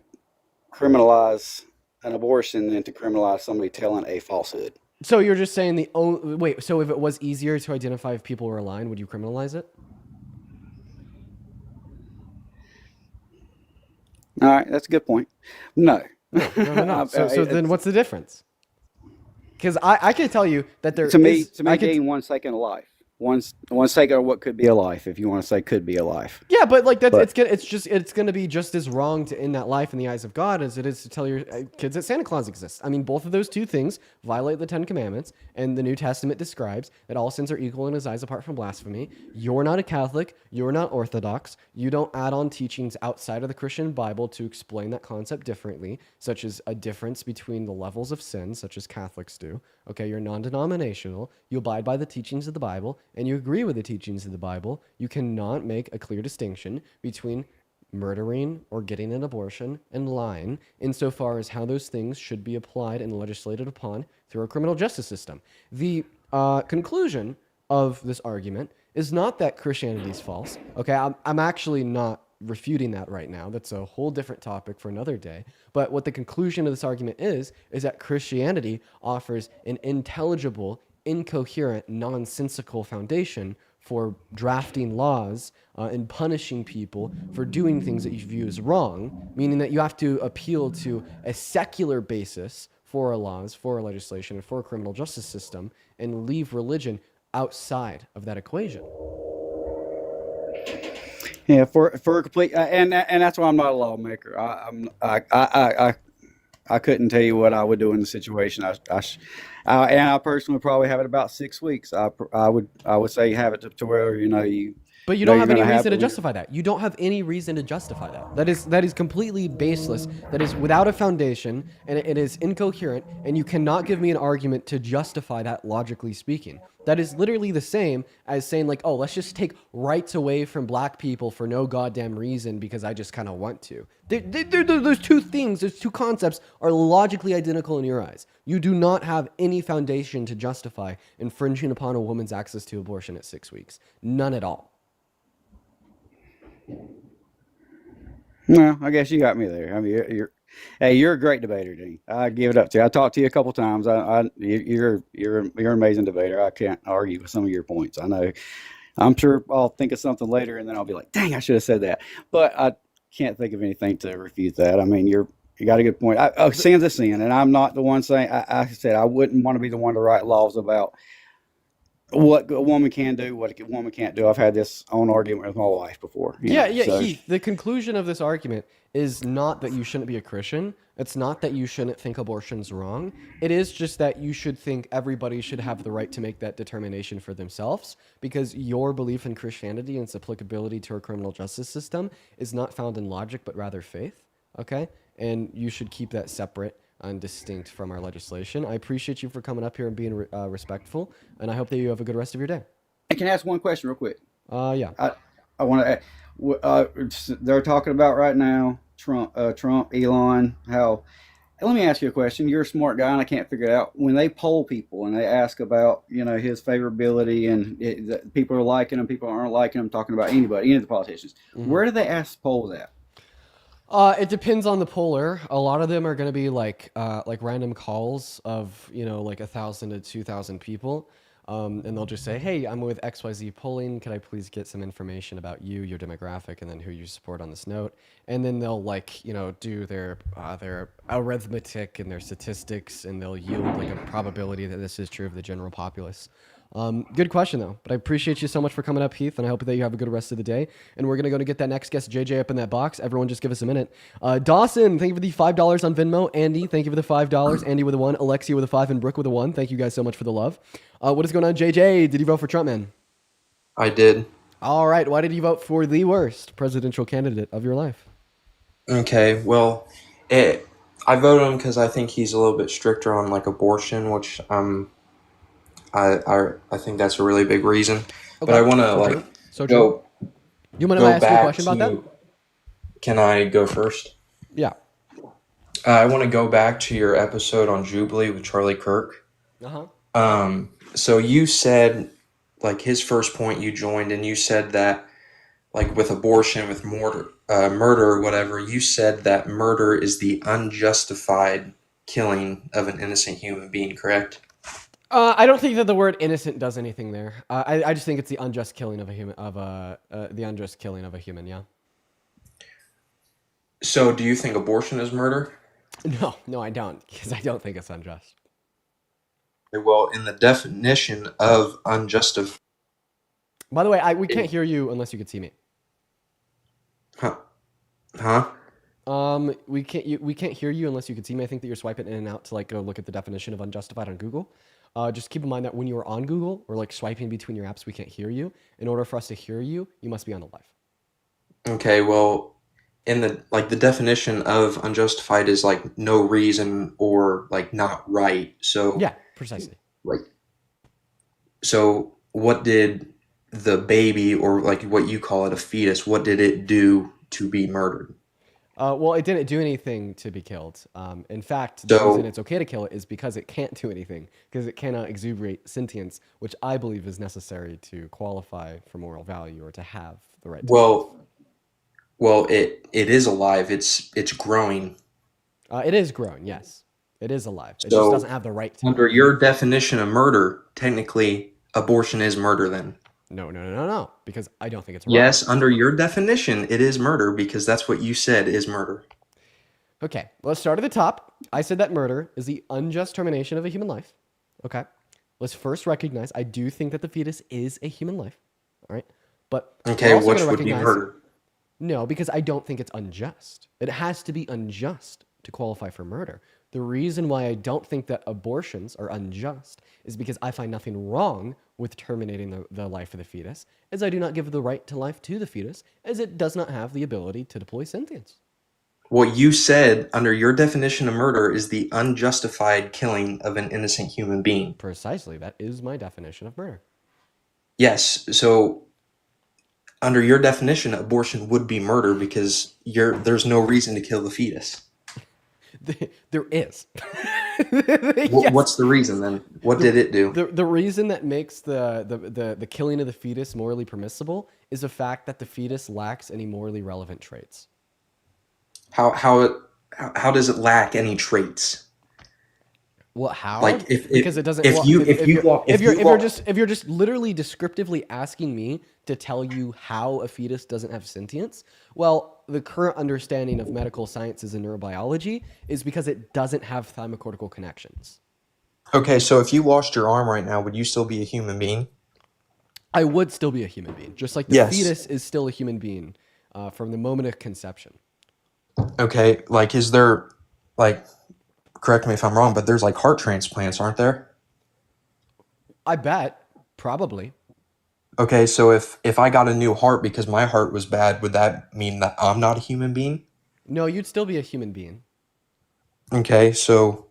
criminalize an abortion than to criminalize somebody telling a falsehood. So you're just saying wait, so if it was easier to identify if people were aligned, would you criminalize it? All right, that's a good point. No. No. So then what's the difference? Because I can tell you that there to me, is. to me, gain 1 second of life. One second of what could be a life, if you want to say could be a life. Yeah, but like that's it's gonna be just as wrong to end that life in the eyes of God as it is to tell your kids that Santa Claus exists. I mean, both of those two things violate the Ten Commandments, and the New Testament describes that all sins are equal in His eyes apart from blasphemy. You're not a Catholic. You're not Orthodox. You don't add on teachings outside of the Christian Bible to explain that concept differently, such as a difference between the levels of sin, such as Catholics do. Okay, you're non-denominational. You abide by the teachings of the Bible, and you agree with the teachings of the Bible. You cannot make a clear distinction between murdering or getting an abortion and lying insofar as how those things should be applied and legislated upon through our criminal justice system. The conclusion of this argument is not that Christianity is false. Okay, I'm actually not refuting that right now. That's a whole different topic for another day. But what the conclusion of this argument is that Christianity offers an intelligible, incoherent, nonsensical foundation for drafting laws and punishing people for doing things that you view as wrong, meaning that you have to appeal to a secular basis for our laws, for our legislation, and for a criminal justice system, and leave religion outside of that equation. Yeah, for a complete and that's why I'm not a lawmaker. I couldn't tell you what I would do in the situation. I personally probably have it about 6 weeks. I would say have it to where you. But you don't have any reason to justify that. You don't have any reason to justify that. That is completely baseless. That is without a foundation, and it is incoherent, and you cannot give me an argument to justify that logically speaking. That is literally the same as saying like, oh, let's just take rights away from black people for no goddamn reason because I just kind of want to. Those two things, those two concepts are logically identical in your eyes. You do not have any foundation to justify infringing upon a woman's access to abortion at 6 weeks. None at all. No, I guess you got me there. I mean, you're a great debater, Dean. I give it up to you. I talked to you a couple times. You're an amazing debater. I can't argue with some of your points. I know. I'm sure I'll think of something later, and then I'll be like, "Dang, I should have said that." But I can't think of anything to refute that. I mean, you got a good point. Sin's a sin, and I'm not the one saying. I said I wouldn't want to be the one to write laws about what a woman can do, what a woman can't do. I've had this own argument with my wife before. Heath, the conclusion of this argument is not that you shouldn't be a Christian. It's not that you shouldn't think abortion's wrong. It is just that you should think everybody should have the right to make that determination for themselves, because your belief in Christianity and its applicability to our criminal justice system is not found in logic, but rather faith. Okay? And you should keep that separate and distinct from our legislation. I appreciate you for coming up here and being respectful, and I hope that you have a good rest of your day. I can ask one question real quick. Yeah. I want to. They're talking about right now Trump, Elon. How? Let me ask you a question. You're a smart guy, and I can't figure it out. When they poll people and they ask about his favorability and people are liking him, people aren't liking him, talking about any of the politicians. Mm-hmm. Where do they ask polls at? It depends on the poller. A lot of them are going to be like random calls of, like 1,000 to 2,000 people. And they'll just say, hey, I'm with XYZ polling. Could I please get some information about you, your demographic, and then who you support on this note? And then they'll do their arithmetic and their statistics, and they'll yield like a probability that this is true of the general populace. Good question though, but I appreciate you so much for coming up, Heath, and I hope that you have a good rest of the day. And we're gonna get that next guest, JJ, up in that box. Everyone, just give us a minute. Dawson, thank you for the $5 on Venmo. Andy, thank you for the $5. Andy with a 1. Alexia with a 5, and Brooke with a 1. Thank you guys so much for the love. What is going on, JJ? Did you vote for Trump, man? I did. All right. Why did you vote for the worst presidential candidate of your life? Okay, well, I voted him because I think he's a little bit stricter on like abortion, which I think that's a really big reason. Okay. But I want to go. You want to ask me a question about that? Can I go first? Yeah. I want to go back to your episode on Jubilee with Charlie Kirk. So you said, like, his first point you joined, and you said that, like, with abortion, with murder or whatever, you said that murder is the unjustified killing of an innocent human being, correct? I don't think that the word innocent does anything there. I just think it's the unjust killing of a human, the unjust killing of a human. Yeah. So, do you think abortion is murder? No, I don't, because I don't think it's unjust. Well, in the definition of unjustified. By the way, we can't hear you unless you could see me. Huh? We can't hear you unless you could see me. I think that you're swiping in and out to like go look at the definition of unjustified on Google. Just keep in mind that when you are on Google or like swiping between your apps, we can't hear you. In order for us to hear you, you must be on the live. Okay, well, in the definition of unjustified is like no reason or like not right. So yeah, precisely. Right. So what did the baby, or like what you call it, a fetus, what did it do to be murdered? Well, it didn't do anything to be killed. In fact, the reason it's okay to kill it is because it can't do anything, because it cannot exuberate sentience, which I believe is necessary to qualify for moral value or to have the right to life. Well, it is alive. It's growing. It is growing, yes. It is alive. It So, just doesn't have the right to. Under your definition of murder, technically, abortion is murder then? No, because I don't think it's wrong. Yes, under your definition, it is murder because that's what you said is murder. Okay, let's start at the top. I said that murder is the unjust termination of a human life. Okay, let's first recognize I do think that the fetus is a human life. All right, but okay, which would be murder? No, because I don't think it's unjust. It has to be unjust to qualify for murder. The reason why I don't think that abortions are unjust is because I find nothing wrong with terminating the life of the fetus, as I do not give the right to life to the fetus, as it does not have the ability to deploy sentience. What you said under your definition of murder is the unjustified killing of an innocent human being. Precisely. That is my definition of murder. Yes. So under your definition, abortion would be murder because there's no reason to kill the fetus. There is. Yes. What's the reason then? What did it do? The reason that makes the killing of the fetus morally permissible is the fact that the fetus lacks any morally relevant traits. How does it lack any traits? Well, how? Like because it doesn't. If you're just literally descriptively asking me to tell you how a fetus doesn't have sentience, well, the current understanding of medical sciences and neurobiology is because it doesn't have thymocortical connections. Okay, so if you lost your arm right now, would you still be a human being? I would still be a human being, just like the fetus is still a human being from the moment of conception. Okay, like is there, like, correct me if I'm wrong, but there's like heart transplants, aren't there? I bet, probably. Okay, so if I got a new heart because my heart was bad, would that mean that I'm not a human being? No, you'd still be a human being. Okay, so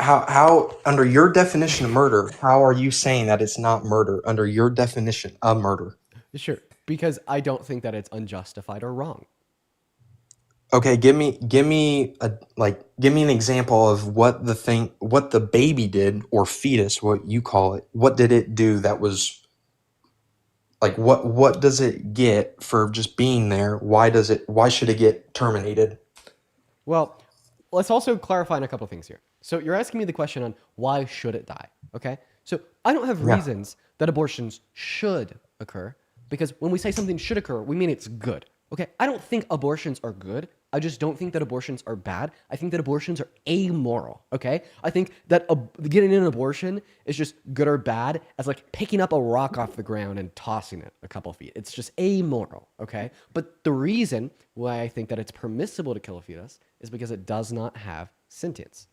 how under your definition of murder, how are you saying that it's not murder under your definition of murder? Sure, because I don't think that it's unjustified or wrong. Okay, give me an example of what the baby did, or fetus, what you call it. What did it do that was like what does it get for just being there? Why should it get terminated? Well, let's also clarify on a couple of things here. So you're asking me the question on why should it die? Okay? So I don't have reasons that abortions should occur, because when we say something should occur, we mean it's good. Okay? I don't think abortions are good. I just don't think that abortions are bad. I think that abortions are amoral, okay? I think that getting an abortion is just good or bad as like picking up a rock off the ground and tossing it a couple feet. It's just amoral, okay? But the reason why I think that it's permissible to kill a fetus is because it does not have sentience.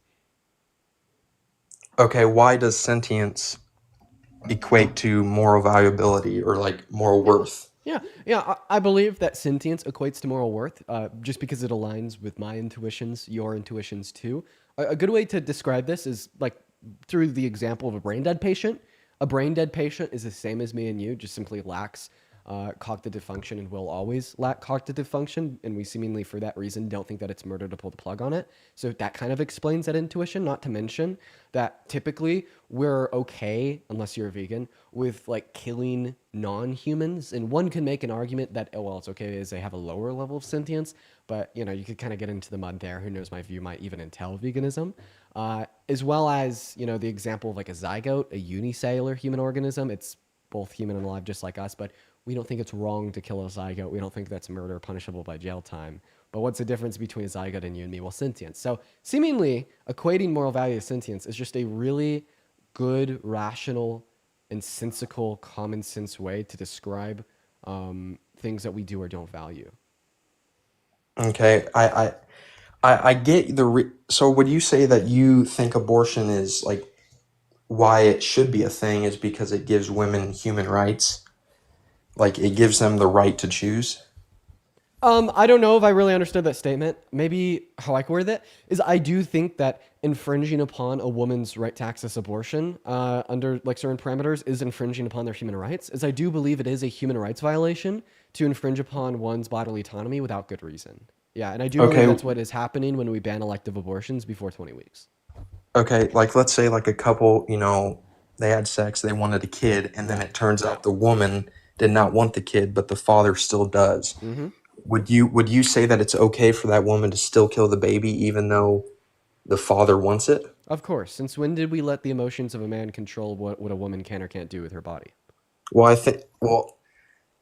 Okay, why does sentience equate to moral valuability or like moral worth? Yeah, I believe that sentience equates to moral worth just because it aligns with my intuitions, your intuitions too. A good way to describe this is like through the example of a brain dead patient. A brain dead patient is the same as me and you, just simply lacks cognitive function and will always lack cognitive function. And we seemingly, for that reason, don't think that it's murder to pull the plug on it. So that kind of explains that intuition, not to mention that typically we're okay, unless you're a vegan, with like killing non-humans. And one can make an argument that, oh, well, it's okay as they have a lower level of sentience. But, you know, you could kind of get into the mud there. Who knows, my view might even entail veganism. As well as, you know, the example of like a zygote, a unicellular human organism. It's both human and alive just like us, but we don't think it's wrong to kill a zygote. We don't think that's murder punishable by jail time. But what's the difference between a zygote and you and me? Well, sentience. So seemingly equating moral value to sentience is just a really good, rational, and sensical, common sense way to describe things that we do or don't value. Okay, I get so would you say that you think abortion is like why it should be a thing is because it gives women human rights? Like it gives them the right to choose? I don't know if I really understood that statement. Maybe how I word it is I do think that infringing upon a woman's right to access abortion under like certain parameters is infringing upon their human rights. As I do believe it is a human rights violation to infringe upon one's bodily autonomy without good reason. Yeah, and I do believe that's what is happening when we ban elective abortions before 20 weeks. Okay, like let's say like a couple, you know, they had sex, they wanted a kid, and then it turns out the woman did not want the kid, but the father still does. Mm-hmm. Would you say that it's okay for that woman to still kill the baby even though the father wants it? Of course. Since when did we let the emotions of a man control what a woman can or can't do with her body? Well,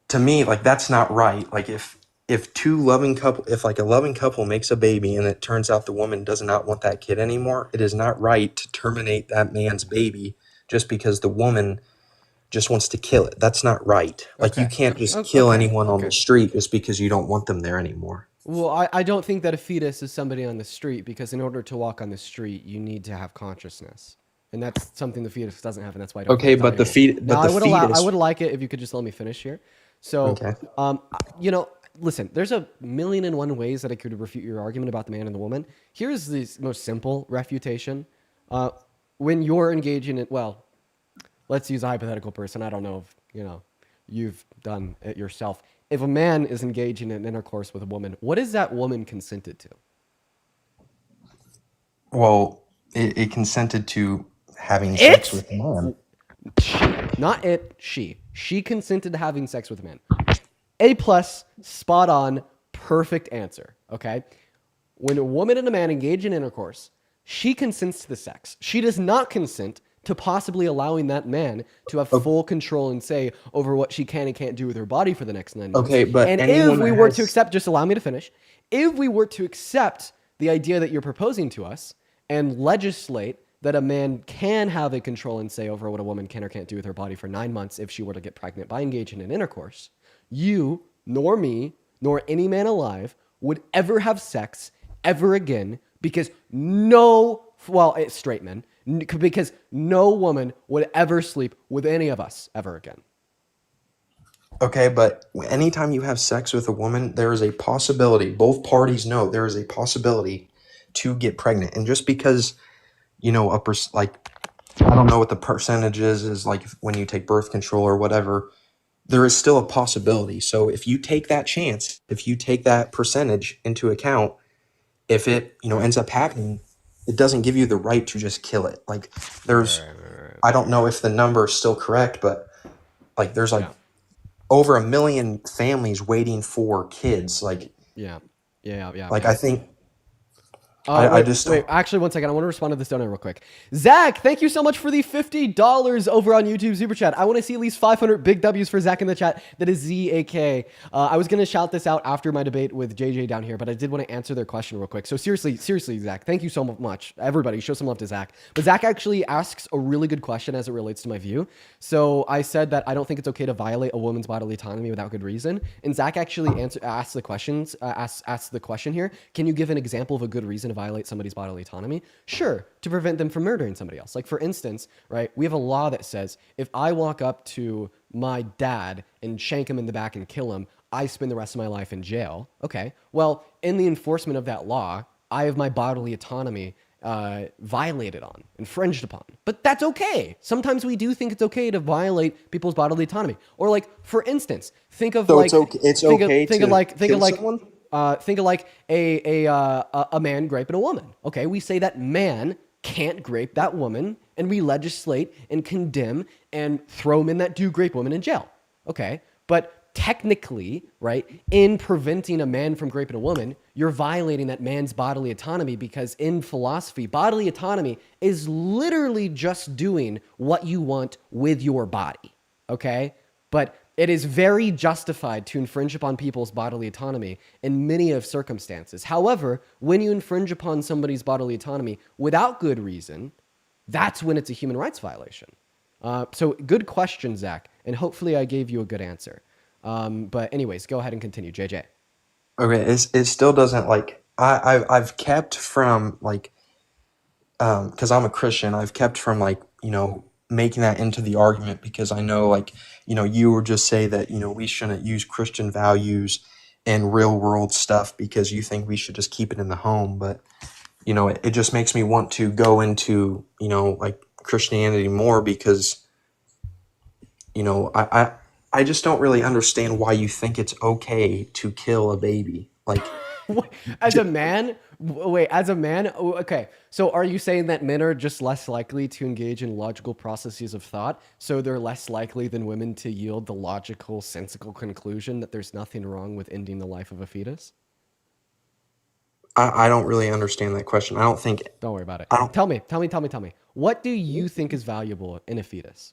to me, like that's not right. Like if like a loving couple makes a baby and it turns out the woman does not want that kid anymore, it is not right to terminate that man's baby just because the woman just wants to kill it. That's not right. Like you can't just kill anyone on the street just because you don't want them there anymore. Well, I don't think that a fetus is somebody on the street because in order to walk on the street, you need to have consciousness. And that's something the fetus doesn't have, and that's why I don't think it's valuable. Now, I would like it if you could just let me finish here. So, you know, listen, there's a million and one ways that I could refute your argument about the man and the woman. Here's the most simple refutation. When you're engaging in, well, let's use a hypothetical person. I don't know if, you know, you've done it yourself. If a man is engaging in intercourse with a woman, what is that woman consented to? Well, it consented to having sex with a man. Not it, she. She consented to having sex with a man. A+, spot on, perfect answer, okay? When a woman and a man engage in intercourse, she consents to the sex. She does not consent to possibly allowing that man to have full control and say over what she can and can't do with her body for the next 9 months. Okay, but and if we were to accept, just allow me to finish, if we were to accept the idea that you're proposing to us and legislate that a man can have a control and say over what a woman can or can't do with her body for 9 months if she were to get pregnant by engaging in intercourse, you, nor me, nor any man alive would ever have sex ever again because it's straight men, because no woman would ever sleep with any of us ever again. Okay, but anytime you have sex with a woman, there is a possibility, both parties know there is a possibility to get pregnant. And just because, you know, I don't know what the percentage is like when you take birth control or whatever, there is still a possibility. So if you take that chance, if you take that percentage into account, if it, you know, ends up happening, it doesn't give you the right to just kill it. Like there's, I don't know if the number is still correct, but like there's like over 1 million families waiting for kids. Like, I think, wait, actually, one second. I want to respond to this donor real quick. Zach, thank you so much for the $50 over on YouTube Super Chat. I want to see at least 500 big W's for Zach in the chat. That is ZAK. I was going to shout this out after my debate with JJ down here, but I did want to answer their question real quick. So seriously, Zach, thank you so much. Everybody, show some love to Zach. But Zach actually asks a really good question as it relates to my view. So I said that I don't think it's okay to violate a woman's bodily autonomy without good reason. And Zach actually asked the question here. Can you give an example of a good reason to violate somebody's bodily autonomy? Sure, to prevent them from murdering somebody else. Like for instance, right, we have a law that says if I walk up to my dad and shank him in the back and kill him, I spend the rest of my life in jail. Okay, well, in the enforcement of that law, I have my bodily autonomy violated on, infringed upon. But that's okay. Sometimes we do think it's okay to violate people's bodily autonomy. Or like, for instance, think of So like it's okay. It's think of okay think of to like think of kill like someone. think of like a man raping a woman. Okay, we say that man can't grape that woman, and we legislate and condemn and throw men that do grape women in jail. Okay, but technically, right, in preventing a man from raping a woman, you're violating that man's bodily autonomy, because in philosophy, bodily autonomy is literally just doing what you want with your body. Okay, but it is very justified to infringe upon people's bodily autonomy in many of circumstances. However, when you infringe upon somebody's bodily autonomy without good reason, that's when it's a human rights violation. So good question, Zach, and hopefully I gave you a good answer. But anyways, go ahead and continue, JJ. Okay, it still doesn't like I've kept from like because I'm a Christian, I've kept from like, making that into the argument, because I know like, you would just say that, we shouldn't use Christian values and real world stuff because you think we should just keep it in the home. But, it just makes me want to go into, like Christianity more, because, I just don't really understand why you think it's okay to kill a baby. Like, As a man, wait, as a man, okay. So are you saying that men are just less likely to engage in logical processes of thought, so they're less likely than women to yield the logical, sensical conclusion that there's nothing wrong with ending the life of a fetus? I don't really understand that question. I don't think. Don't worry about it. I don't. Tell me. What do you think is valuable in a fetus?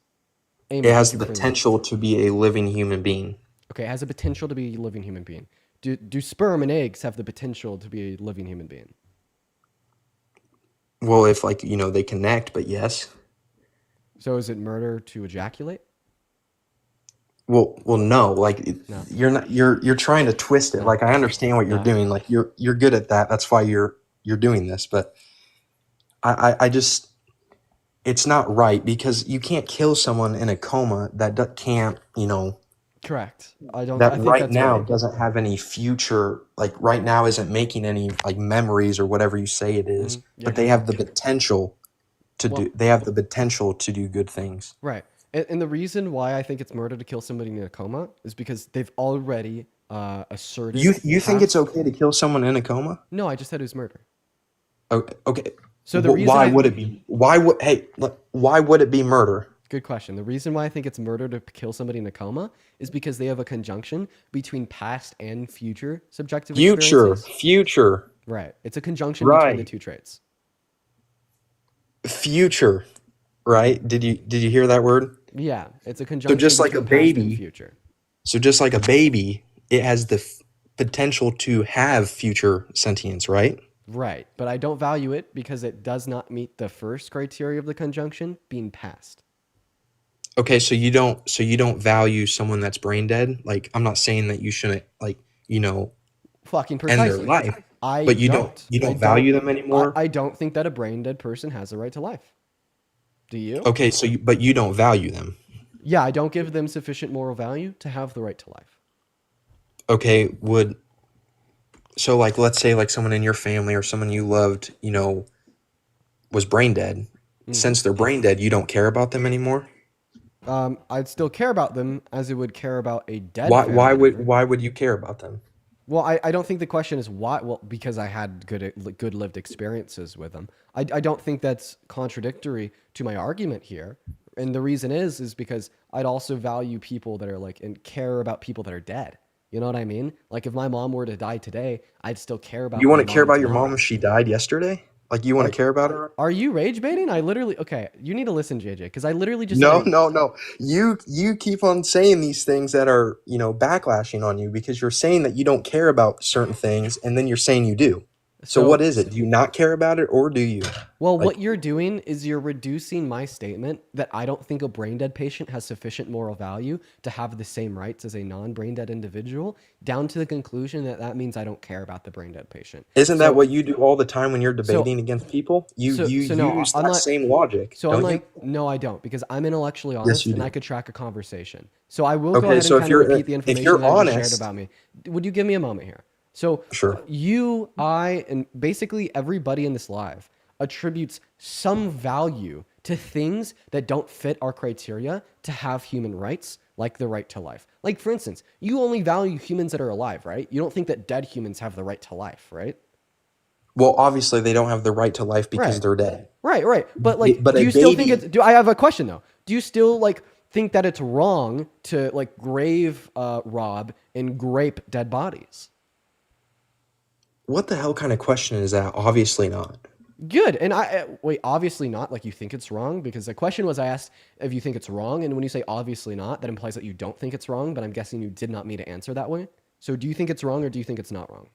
It Amy, has thank you the for bringing that up. potential to be a living human being. Okay, it has a potential to be a living human being. Do sperm and eggs have the potential to be a living human being? Well, if like, they connect, but yes. So is it murder to ejaculate? Well, no. Like No. you're trying to twist it. No. Like I understand what you're No. doing. Like you're good at that. That's why you're doing this. But I just it's not right, because you can't kill someone in a coma that can't, Correct. I that think right that's now right. doesn't have any future, like right now isn't making any like memories or whatever you say it is, Yeah, but they have the potential to well, they have the potential to do good things. right. And the reason why I think it's murder to kill somebody in a coma is because they've already asserted. You think it's okay to kill someone in a coma? No, I just said it was murder. Okay. So the reason why would it be? Why would it be murder? Good question. The reason why I think it's murder to kill somebody in a coma is because they have a conjunction between past and future subjective experiences. Future. Right. It's a conjunction between the two traits. Future. Right? Did you hear that word? Yeah, it's a conjunction just like between a past and baby, future. So just like a baby, it has the potential to have future sentience, right? Right, but I don't value it because it does not meet the first criteria of the conjunction, being past. Okay, so you don't value someone that's brain dead? Like, I'm not saying that you shouldn't, like, fucking end their precisely. life. I But you don't. don't value them anymore? I don't think that a brain dead person has a right to life. Do you? Okay, but you don't value them. Yeah, I don't give them sufficient moral value to have the right to life. Okay, so like let's say like someone in your family or someone you loved, was brain dead. Since they're brain dead, you don't care about them anymore? I'd still care about them as it would care about a dead family member. Why would you care about them? Well, I don't think the question is why. Well, because I had good lived experiences with them. I don't think that's contradictory to my argument here. And the reason is because I'd also value people that are like and care about people that are dead. You know what I mean? Like if my mom were to die today, I'd still care about. You want my to care mom about your tomorrow. mom if she died yesterday? Like you want to care about her? Are you rage baiting? I literally okay. You need to listen, JJ, because I literally just No, said, no. You keep on saying these things that are backlashing on you because you're saying that you don't care about certain things, and then you're saying you do. So what is it? Do you not care about it, or do you? Well, what you're doing is you're reducing my statement that I don't think a brain dead patient has sufficient moral value to have the same rights as a non-brain dead individual down to the conclusion that that means I don't care about the brain dead patient. Isn't that what you do all the time when you're debating against people? You use that same logic, So don't I'm like, you? no, I don't, because I'm intellectually honest and I could track a conversation. So I will go Okay, ahead so and if kind of you're repeat the if information you're that you just shared honest, about me. Would you give me a moment here? So Sure. you, I, and basically everybody in this live, attributes some value to things that don't fit our criteria to have human rights, like the right to life. Like, for instance, you only value humans that are alive, right? You don't think that dead humans have the right to life, right? Well, obviously they don't have the right to life because Right. they're dead. Right. But like, But do a you still think baby, I have a question though. Do you still like think that it's wrong to like grave rob and grape dead bodies? what the hell kind of question is that? Obviously not. Good. And wait, obviously not. Like you think it's wrong, because the question was I asked if you think it's wrong, and when you say obviously not, that implies that you don't think it's wrong. But I'm guessing you did not mean to answer that way. So do you think it's wrong, or do you think it's not wrong?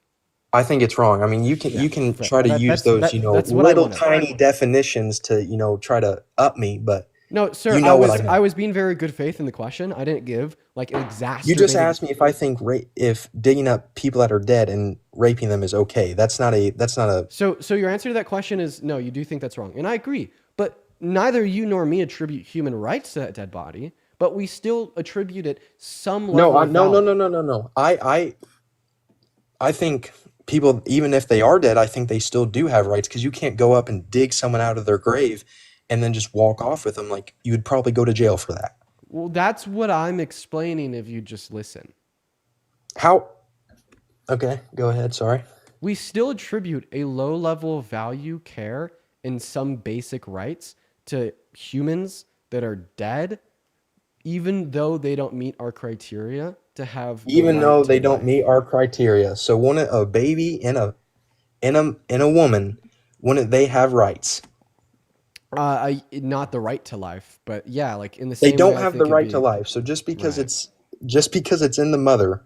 I think it's wrong. I mean, you Yeah, can fair. try to use those, That's what I little wanted. tiny definitions to, try to up me, but No, sir, you know what I I meant. was being very good faith in the question. I didn't give like an You just exacerbated. asked me if I think if digging up people that are dead and raping them is okay. That's not a. So your answer to that question is no, you do think that's wrong. And I agree. But neither you nor me attribute human rights to that dead body, but we still attribute it some No, level of value. no. I think people, even if they are dead, I think they still do have rights, because you can't go up and dig someone out of their grave and then just walk off with them. Like, you would probably go to jail for that. Well, that's what I'm explaining if you just listen. How? Okay, go ahead. Sorry. We still attribute a low level of value, care, and some basic rights to humans that are dead, even though they don't meet our criteria to have the Even right though to they don't meet life. our criteria. So wouldn't a baby and a woman, wouldn't they have rights? Not the right to life, but yeah, like in the They same way, don't I have the think it'd right to be life. So just because right. it's in the mother,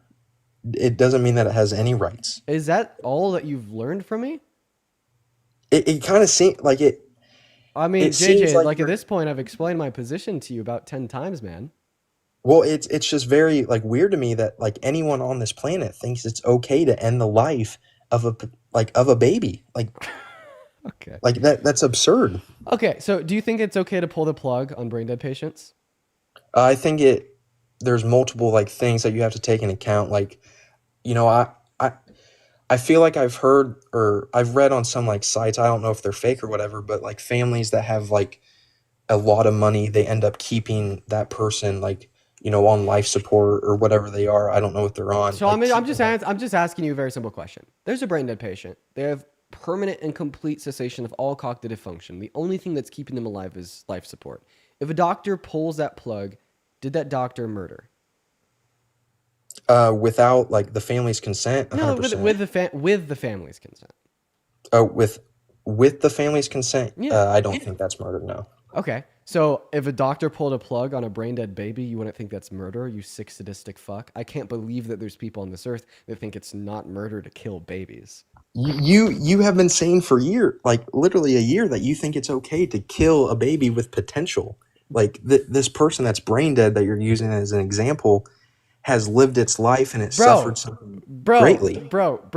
it doesn't mean that it has any rights. Is that all that you've learned from me? It kind of seems like it. I mean, It seems JJ, like like at this point, I've explained my position to you about 10 times, man. well, it's just very like weird to me that like anyone on this planet thinks it's okay to end the life of a baby. Okay. Like that's absurd. Okay, so do you think it's okay to pull the plug on brain dead patients? I think there's multiple like things that you have to take into account. Like, I I feel like I've heard or I've read on some like sites, I don't know if they're fake or whatever, but like families that have like a lot of money, they end up keeping that person like, on life support or whatever they are. I don't know what they're on. So Like I'm keeping them. I'm just asking you a very simple question. There's a brain dead patient. They have permanent and complete cessation of all cognitive function. The only thing that's keeping them alive is life support. If a doctor pulls that plug, did that doctor murder? Without like the family's consent, No, 100%. with the family's consent. With the family's consent, Yeah. I don't think that's murder. No. Okay. So if a doctor pulled a plug on a brain dead baby, you wouldn't think that's murder, you sick sadistic fuck. I can't believe that there's people on this earth that think it's not murder to kill babies. You have been saying for like literally a year, that you think it's okay to kill a baby with potential. Like this person that's brain dead that you're using as an example has lived its life and it suffered something greatly. Bro.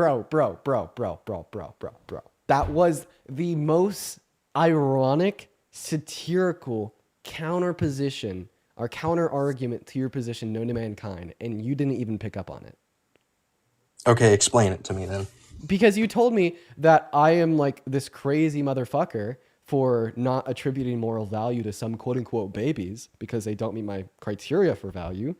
That was the most ironic, satirical counterposition or counter argument to your position known to mankind, and you didn't even pick up on it. Okay, explain it to me then. Because you told me that I am like this crazy motherfucker for not attributing moral value to some quote unquote babies because they don't meet my criteria for value.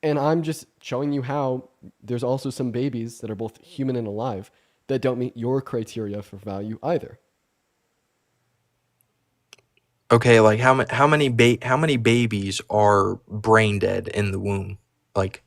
And I'm just showing you how there's also some babies that are both human and alive that don't meet your criteria for value either. Okay, like how many babies are brain dead in the womb? Like,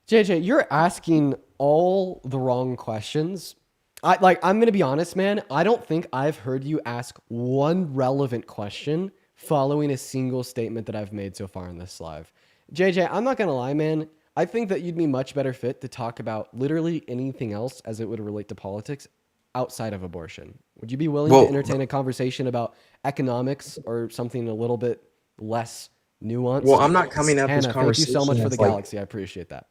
JJ, you're asking all the wrong questions. I'm going to be honest, man. I don't think I've heard you ask one relevant question following a single statement that I've made so far in this live. JJ, I'm not going to lie, man. I think that you'd be much better fit to talk about literally anything else as it would relate to politics outside of abortion. Would you be willing to well, entertain a conversation about economics or something a little bit less nuanced? well, I'm not coming at this Hannah, thank you so much conversation for the as like galaxy. I appreciate that.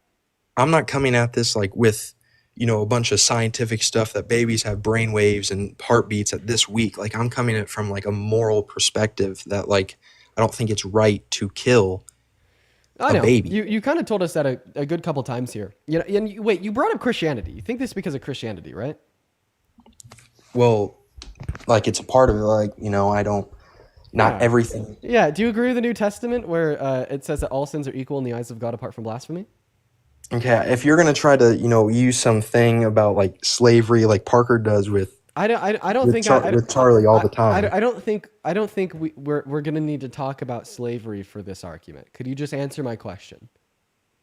I'm not coming at this like with, a bunch of scientific stuff that babies have brain waves and heartbeats at this week. Like I'm coming at it from like a moral perspective that like I don't think it's right to kill I a know. baby. You kind of told us that a good couple times here. And wait, you brought up Christianity. You think this is because of Christianity, right? Well, like it's a part of it. Like, you know, I don't, not Yeah. everything. Yeah. Do you agree with the New Testament where it says that all sins are equal in the eyes of God apart from blasphemy? Okay, if you're gonna try to, you know, use something about like slavery, like Parker does with I don't think with Charlie all the time. I don't think we're gonna need to talk about slavery for this argument. Could you just answer my question?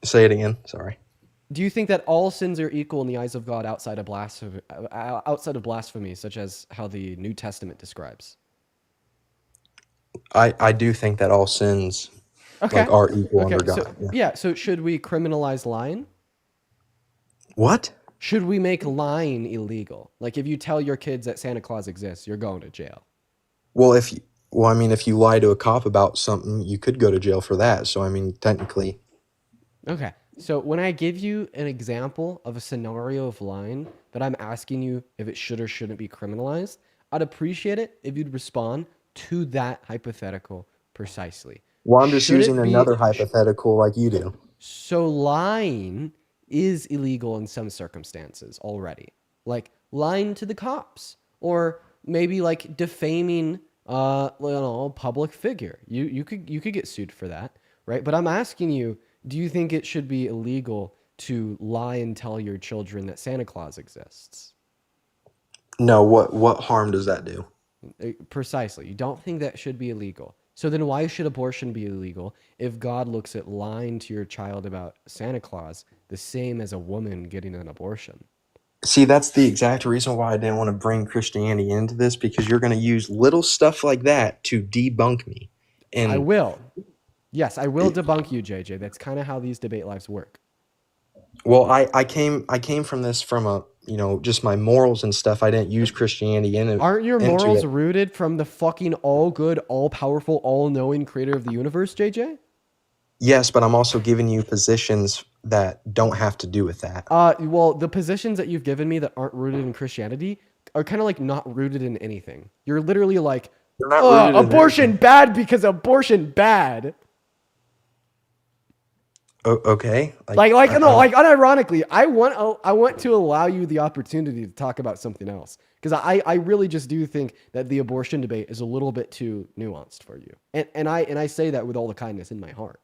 Say it again. Sorry. Do you think that all sins are equal in the eyes of God outside of blasphemy, such as how the New Testament describes? I do think that all sins Okay. like are equal Okay. under So God. Yeah. yeah. So should we criminalize lying? What? Should we make lying illegal? Like if you tell your kids that Santa Claus exists, you're going to jail. Well, I mean, if you lie to a cop about something, you could go to jail for that. So, I mean, technically. Okay. So when I give you an example of a scenario of lying that I'm asking you if it should or shouldn't be criminalized, I'd appreciate it if you'd respond to that hypothetical precisely. Well, I'm just Should using it be another hypothetical like you do. so lying is illegal in some circumstances already. Like lying to the cops or maybe like defaming public figure. You could get sued for that, right? But I'm asking you, do you think it should be illegal to lie and tell your children that Santa Claus exists? No, what harm does that do? Precisely. You don't think that should be illegal. So then why should abortion be illegal if God looks at lying to your child about Santa Claus the same as a woman getting an abortion? See, that's the exact reason why I didn't want to bring Christianity into this, because you're going to use little stuff like that to debunk me. And I will. Yes, I will debunk you, JJ. That's kind of how these debate lives work. Well, I came from this from a, you know, just my morals and stuff. I didn't use Christianity in it. Aren't your morals rooted from the fucking all good, all powerful, all knowing creator of the universe, JJ? Yes, but I'm also giving you positions that don't have to do with that. Well, the positions that you've given me that aren't rooted in Christianity are kind of like not rooted in anything. You're literally like, abortion bad because abortion bad. Okay. Like unironically, I want to allow you the opportunity to talk about something else because I really just do think that the abortion debate is a little bit too nuanced for you, and I say that with all the kindness in my heart.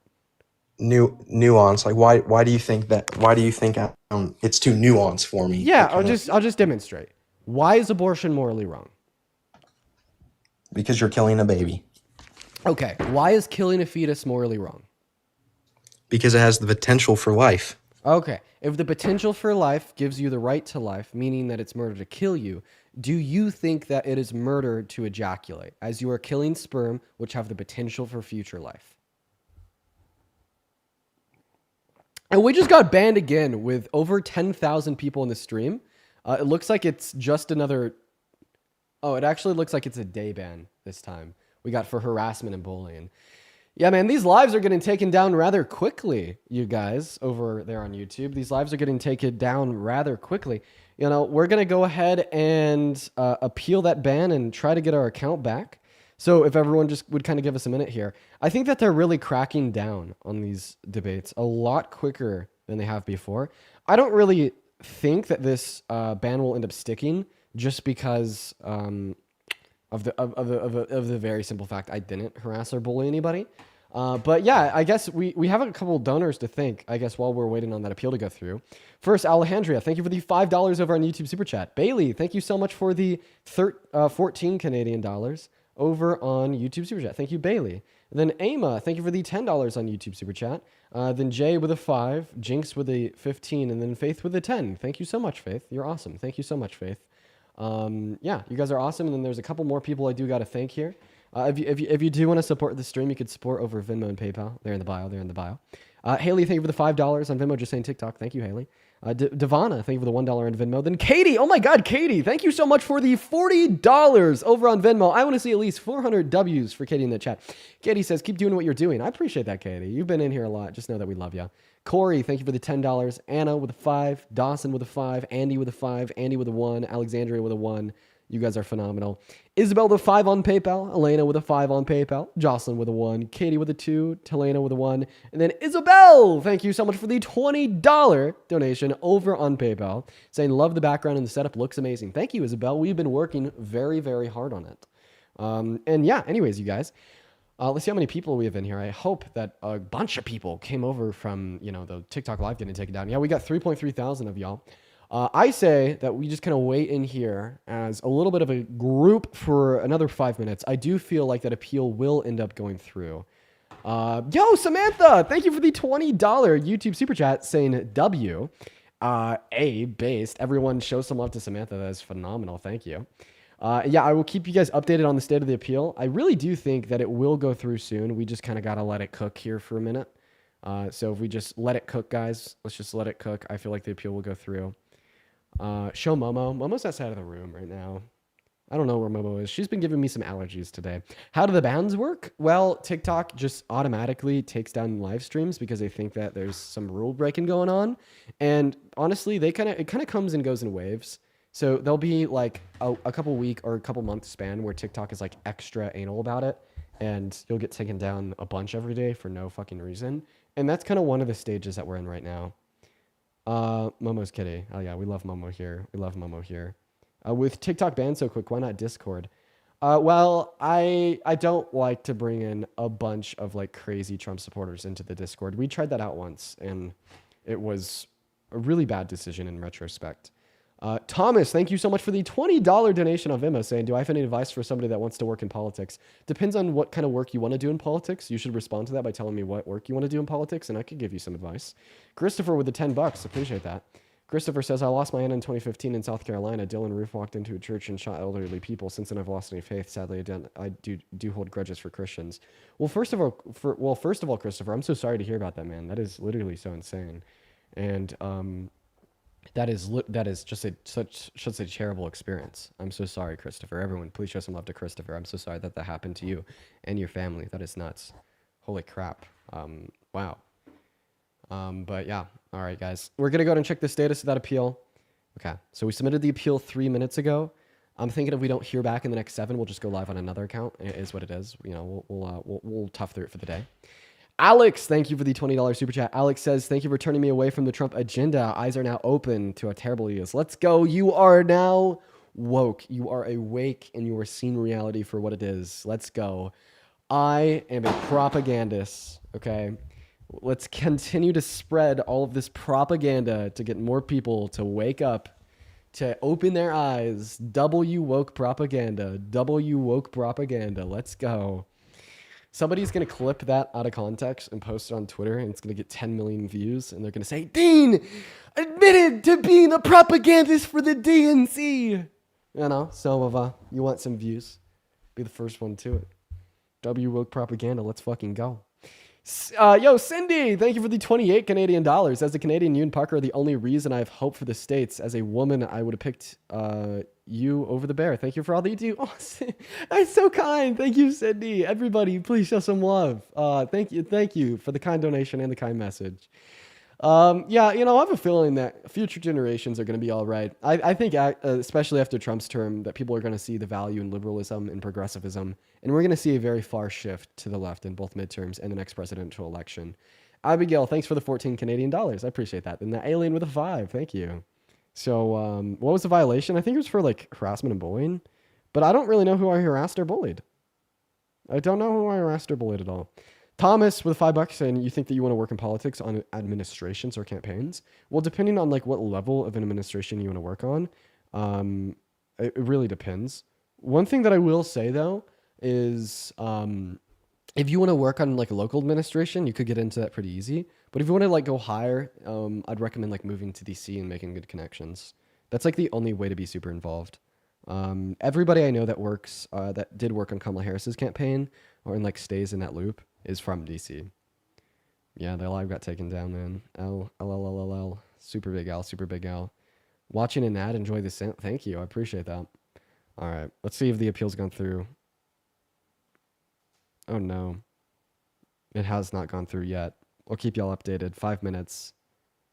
Nuance, like why do you think that? Why do you think it's too nuanced for me? Yeah, I'll just demonstrate. Why is abortion morally wrong? Because you're killing a baby. Okay, why is killing a fetus morally wrong? Because it has the potential for life. Okay, if the potential for life gives you the right to life, meaning that it's murder to kill you, do you think that it is murder to ejaculate, as you are killing sperm which have the potential for future life? And we just got banned again with over 10,000 people in the stream. It looks like it's just another... Oh, it actually looks like it's a day ban this time. We got for harassment and bullying. Yeah, man, these lives are getting taken down rather quickly, you guys, over there on YouTube. These lives are getting taken down rather quickly. You know, we're going to go ahead and appeal that ban and try to get our account back. So if everyone just would kind of give us a minute here. I think that they're really cracking down on these debates a lot quicker than they have before. I don't really think that this ban will end up sticking just because of the very simple fact I didn't harass or bully anybody. But yeah, I guess we have a couple donors to thank, I guess, while we're waiting on that appeal to go through. First, Alejandria, thank you for the $5 over on YouTube Super Chat. Bailey, thank you so much for the 14 Canadian dollars over on YouTube Super Chat. Thank you, Bailey. Then Ama, thank you for the $10 on YouTube Super Chat. Then Jay with a 5, Jinx with a 15, and then Faith with a 10. Thank you so much, Faith. You're awesome. Thank you so much, Faith. Yeah, you guys are awesome. And then there's a couple more people I do got to thank here. If you do want to support the stream, you could support over Venmo and PayPal. They're in the bio. Haley, thank you for the $5 on Venmo. Just saying TikTok. Thank you, Haley. Devana, thank you for the $1 on Venmo. Then Katie, oh my God, Katie, thank you so much for the $40 over on Venmo. I want to see at least 400 W's for Katie in the chat. Katie says, keep doing what you're doing. I appreciate that, Katie. You've been in here a lot. Just know that we love you. Corey, thank you for the $10. Anna with a 5. Dawson with a 5. Andy with a 5. Andy with a 1. Alexandria with a 1. You guys are phenomenal. Isabel with a 5 on PayPal. Elena with a 5 on PayPal. Jocelyn with a 1. Katie with a 2. Telena with a 1. And then Isabel, thank you so much for the $20 donation over on PayPal. Saying, love the background and the setup looks amazing. Thank you, Isabel. We've been working very, very hard on it. And yeah, anyways, you guys. Let's see how many people we have in here. I hope that a bunch of people came over from, the TikTok live getting taken down. Yeah, we got 3.3 thousand of y'all. I say that we just kind of wait in here as a little bit of a group for another 5 minutes. I do feel like that appeal will end up going through. Yo, Samantha, thank you for the $20 YouTube super chat saying W. A based. Everyone show some love to Samantha. That is phenomenal. Thank you. Yeah, I will keep you guys updated on the state of the appeal. I really do think that it will go through soon. We just kind of got to let it cook here for a minute. So if we just let it cook, guys, let's just let it cook. I feel like the appeal will go through. Show Momo. Momo's outside of the room right now. I don't know where Momo is. She's been giving me some allergies today. How do the bans work? Well, TikTok just automatically takes down live streams because they think that there's some rule breaking going on. And honestly, it kind of comes and goes in waves. So there'll be like a couple week or a couple month span where TikTok is like extra anal about it, and you'll get taken down a bunch every day for no fucking reason. And that's kind of one of the stages that we're in right now. Momo's kitty. Oh yeah, we love Momo here. We love Momo here. With TikTok banned so quick, why not Discord? Well, I don't like to bring in a bunch of like crazy Trump supporters into the Discord. We tried that out once, and it was a really bad decision in retrospect. Thomas, thank you so much for the $20 donation on Venmo saying, do I have any advice for somebody that wants to work in politics? Depends on what kind of work you want to do in politics. You should respond to that by telling me what work you want to do in politics, and I could give you some advice. Christopher with the $10, appreciate that. Christopher says, I lost my aunt in 2015 in South Carolina. Dylan Roof walked into a church and shot elderly people. Since then, I've lost any faith. Sadly, I do hold grudges for Christians. Well, first of all, Christopher, I'm so sorry to hear about that, man. That is literally so insane. And, that is just such a terrible experience. I'm so sorry, Christopher. Everyone, please show some love to Christopher. I'm so sorry that happened to you and your family. That is nuts. Holy crap. Wow. But yeah. All right, guys. We're going to go ahead and check the status of that appeal. Okay. So we submitted the appeal 3 minutes ago. I'm thinking if we don't hear back in the next 7, we'll just go live on another account. It is what it is. We'll tough through it for the day. Alex, thank you for the $20 super chat. Alex says, thank you for turning me away from the Trump agenda. Eyes are now open to how terrible he is. Let's go. You are now woke. You are awake and you are seeing reality for what it is. Let's go. I am a propagandist, okay? Let's continue to spread all of this propaganda to get more people to wake up, to open their eyes. W woke propaganda. W woke propaganda. Let's go. Somebody's going to clip that out of context and post it on Twitter, and it's going to get 10 million views, and they're going to say, Dean admitted to being a propagandist for the DNC. So you want some views, be the first one to it. W woke propaganda, let's fucking go. Yo, Cindy, thank you for the 28 Canadian dollars. As a Canadian, you and Parker are the only reason I have hope for the States. As a woman, I would have picked you over the bear. Thank you for all that you do. Oh, that's so kind. Thank you, Cindy. Everybody, please show some love. Thank you for the kind donation and the kind message. Yeah, I have a feeling that future generations are going to be all right. I think, especially after Trump's term, that people are going to see the value in liberalism and progressivism, and we're going to see a very far shift to the left in both midterms and the next presidential election. Abigail, thanks for the 14 Canadian dollars. I appreciate that. And the alien with a 5, thank you. So, what was the violation? I think it was for harassment and bullying, but I don't really know who I harassed or bullied. I don't know who I harassed or bullied at all. Thomas with $5 saying, you think that you want to work in politics on administrations or campaigns? Well, depending on what level of an administration you want to work on, it really depends. One thing that I will say though is, if you want to work on a local administration, you could get into that pretty easy. But if you want to go higher, I'd recommend moving to DC and making good connections. That's the only way to be super involved. Everybody I know that works, that did work on Kamala Harris's campaign or stays in that loop is from DC. Yeah, their live got taken down, man. L. Super big L. Watching an ad, enjoy the sound. Thank you. I appreciate that. All right, let's see if the appeal's gone through. Oh no. It has not gone through yet. We'll keep y'all updated. 5 minutes.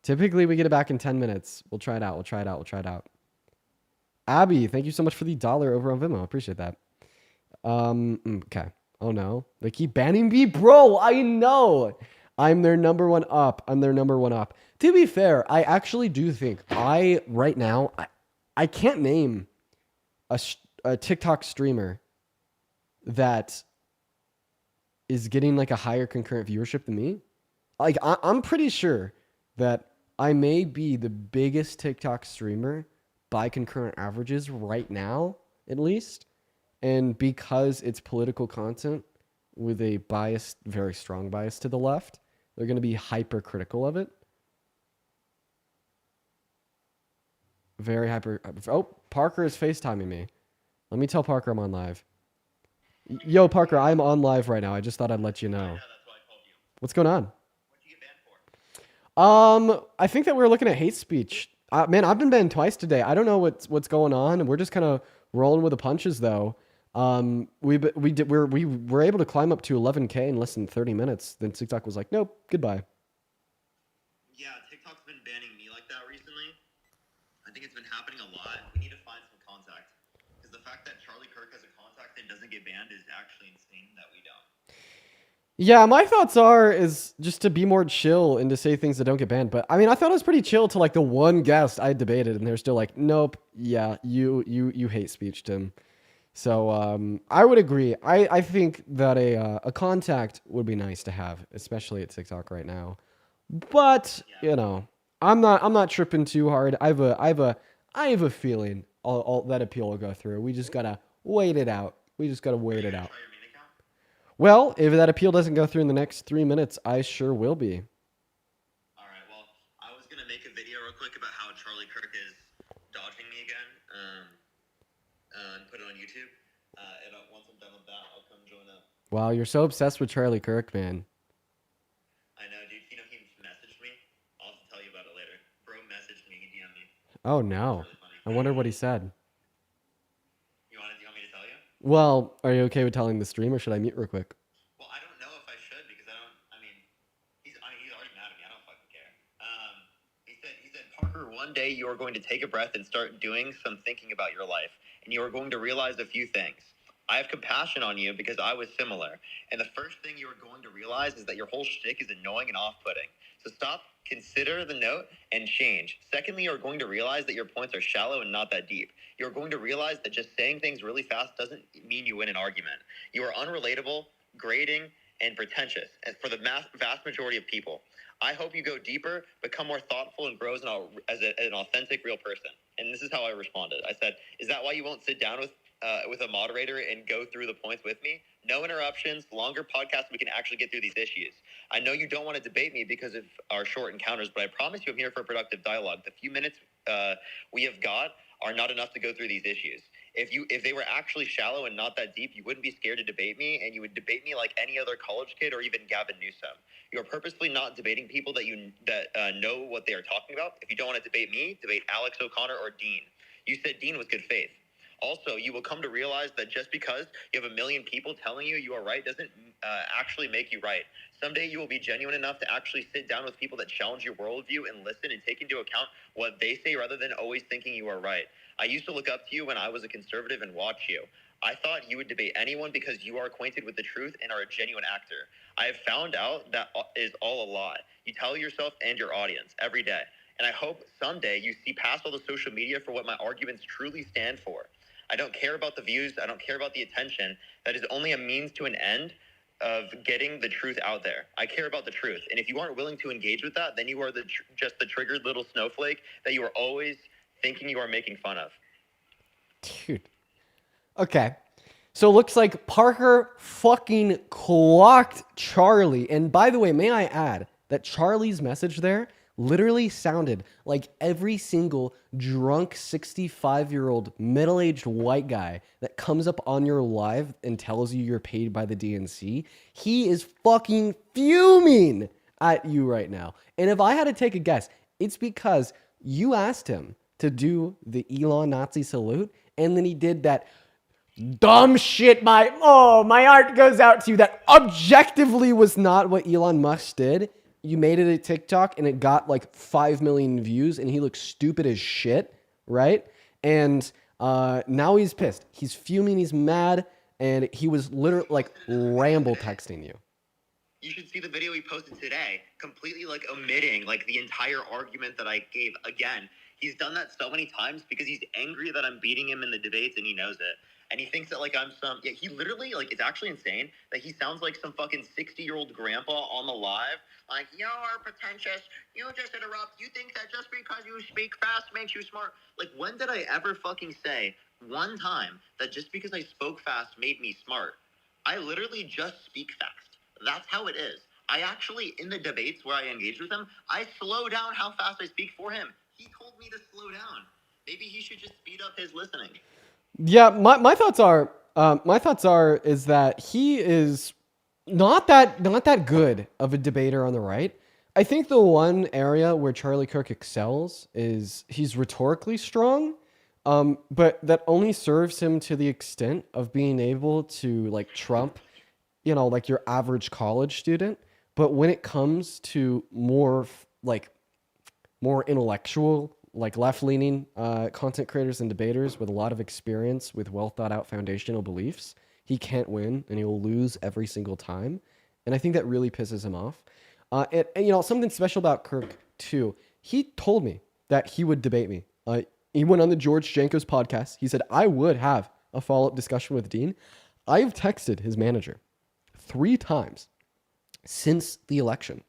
Typically we get it back in 10 minutes. We'll try it out. Abby, thank you so much for the $1 over on Venmo. Appreciate that. Okay. Oh no, they keep banning me, bro. I know. I'm their number one up. To be fair, I actually do think right now I can't name a TikTok streamer that is getting like a higher concurrent viewership than me. Like I'm pretty sure that I may be the biggest TikTok streamer by concurrent averages right now, at least. And because it's political content with a bias, very strong bias to the left, they're going to be hypercritical of it. Very hyper. Oh, Parker is FaceTiming me. Let me tell Parker I'm on live. Yo, Parker, I'm on live right now. I just thought I'd let you know. What's going on? I think that we're looking at hate speech. Man, I've been banned twice today. I don't know what's going on. We're just kind of rolling with the punches, though. We were able to climb up to 11K in less than 30 minutes. Then TikTok was like, nope, goodbye. Yeah, TikTok's been banning me like that recently. I think it's been happening a lot. We need to find some contact. Because the fact that Charlie Kirk has a contact and doesn't get banned is actually insane that we don't. Yeah, my thoughts is just to be more chill and to say things that don't get banned. But I mean, I thought it was pretty chill to like the one guest I debated, and they're still like, nope, yeah, you hate speech, Tim. So I would agree. I think that a contact would be nice to have, especially at TikTok right now. But you know, I'm not tripping too hard. I have a feeling all that appeal will go through. We just gotta wait it out. Well, if that appeal doesn't go through in the next 3 minutes, I sure will be. All right. Well, I was gonna make a video real quick about how Charlie Kirk is dodging me again, and put it on YouTube. And once I'm done with that, I'll come join up. Wow, you're so obsessed with Charlie Kirk, man. I know, dude. You know, he messaged me. I'll have to tell you about it later. Bro messaged me. He DM'd me. Oh no. I wonder what he said. You want me to tell you? Well, are you okay with telling the stream, or should I mute real quick? Well, I don't know if I should because he's already mad at me. I don't fucking care. He said, Parker, one day you are going to take a breath and start doing some thinking about your life, and you are going to realize a few things. I have compassion on you because I was similar. And the first thing you are going to realize is that your whole shtick is annoying and off-putting. So stop, consider the note, and change. Secondly, you're going to realize that your points are shallow and not that deep. You're going to realize that just saying things really fast doesn't mean you win an argument. You are unrelatable, grating, and pretentious for the vast majority of people. I hope you go deeper, become more thoughtful, and grow as an authentic, real person. And this is how I responded. I said, is that why you won't sit down with a moderator and go through the points with me? No interruptions, longer podcasts, we can actually get through these issues. I know you don't want to debate me because of our short encounters, but I promise you I'm here for a productive dialogue. The few minutes we have got are not enough to go through these issues. If they were actually shallow and not that deep, you wouldn't be scared to debate me, and you would debate me like any other college kid or even Gavin Newsom. You are purposely not debating people that know what they are talking about. If you don't want to debate me, debate Alex O'Connor or Dean. You said Dean was good faith. Also, you will come to realize that just because you have a million people telling you are right doesn't actually make you right. Someday you will be genuine enough to actually sit down with people that challenge your worldview and listen and take into account what they say rather than always thinking you are right. I used to look up to you when I was a conservative and watch you. I thought you would debate anyone because you are acquainted with the truth and are a genuine actor. I have found out that is all a lie. You tell yourself and your audience every day. And I hope someday you see past all the social media for what my arguments truly stand for. I don't care about the views. I don't care about the attention. That is only a means to an end of getting the truth out there. I care about the truth. And if you aren't willing to engage with that, then you are just the triggered little snowflake that you are always thinking you are making fun of. Dude. Okay. So it looks like Parker fucking clocked Charlie. And by the way, may I add that Charlie's message there literally sounded like every single drunk 65-year-old middle-aged white guy that comes up on your live and tells you you're paid by the DNC. He is fucking fuming at you right now. And if I had to take a guess, it's because you asked him to do the Elon Nazi salute, and then he did that dumb shit. My heart goes out to you. That objectively was not what Elon Musk did. You made it a TikTok and it got like 5 million views and he looks stupid as shit, right? And Now he's pissed. He's fuming. He's mad, and he was literally like ramble texting you. You should see the video he posted today, completely like omitting like the entire argument that I gave. Again, he's done that so many times because he's angry that I'm beating him in the debates, and he knows it. And he thinks that like I'm some. Yeah, he literally like it's actually insane that he sounds like some fucking 60-year-old grandpa on the live. Like, you are pretentious. You just interrupt. You think that just because you speak fast makes you smart. Like, when did I ever fucking say one time that just because I spoke fast made me smart? I literally just speak fast. That's how it is. I actually, in the debates where I engage with him, I slow down how fast I speak for him. He told me to slow down. Maybe he should just speed up his listening. Yeah, my thoughts are is that he is not that good of a debater on the right. I think the one area where Charlie Kirk excels is he's rhetorically strong, but that only serves him to the extent of being able to like trump, like your average college student. But when it comes to more intellectual, like left-leaning content creators and debaters with a lot of experience with well thought out foundational beliefs, he can't win and he will lose every single time. And I think that really pisses him off. And something special about Kirk too. He told me that he would debate me. He went on the George Janko's podcast. He said I would have a follow-up discussion with Dean. I have texted his manager 3 times since the election,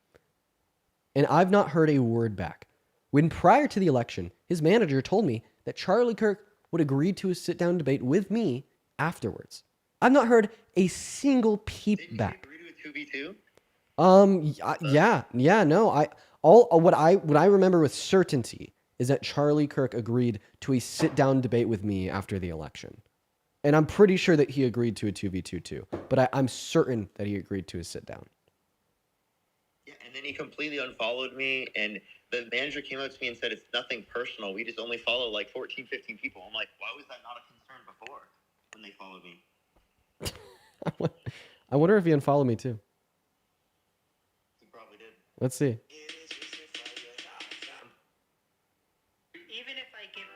and I've not heard a word back. When prior to the election, his manager told me that Charlie Kirk would agree to a sit-down debate with me afterwards. I've not heard a single peep back. Did he agree to a 2v2? No. What I remember with certainty is that Charlie Kirk agreed to a sit-down debate with me after the election. And I'm pretty sure that he agreed to a 2v2 too. But I'm certain that he agreed to a sit-down. Yeah, and then he completely unfollowed me, and the manager came up to me and said, it's nothing personal. We just only follow like 14, 15 people. I'm like, why was that not a concern before when they followed me? I wonder if he unfollowed me too. He probably did. Let's see. Even if I give...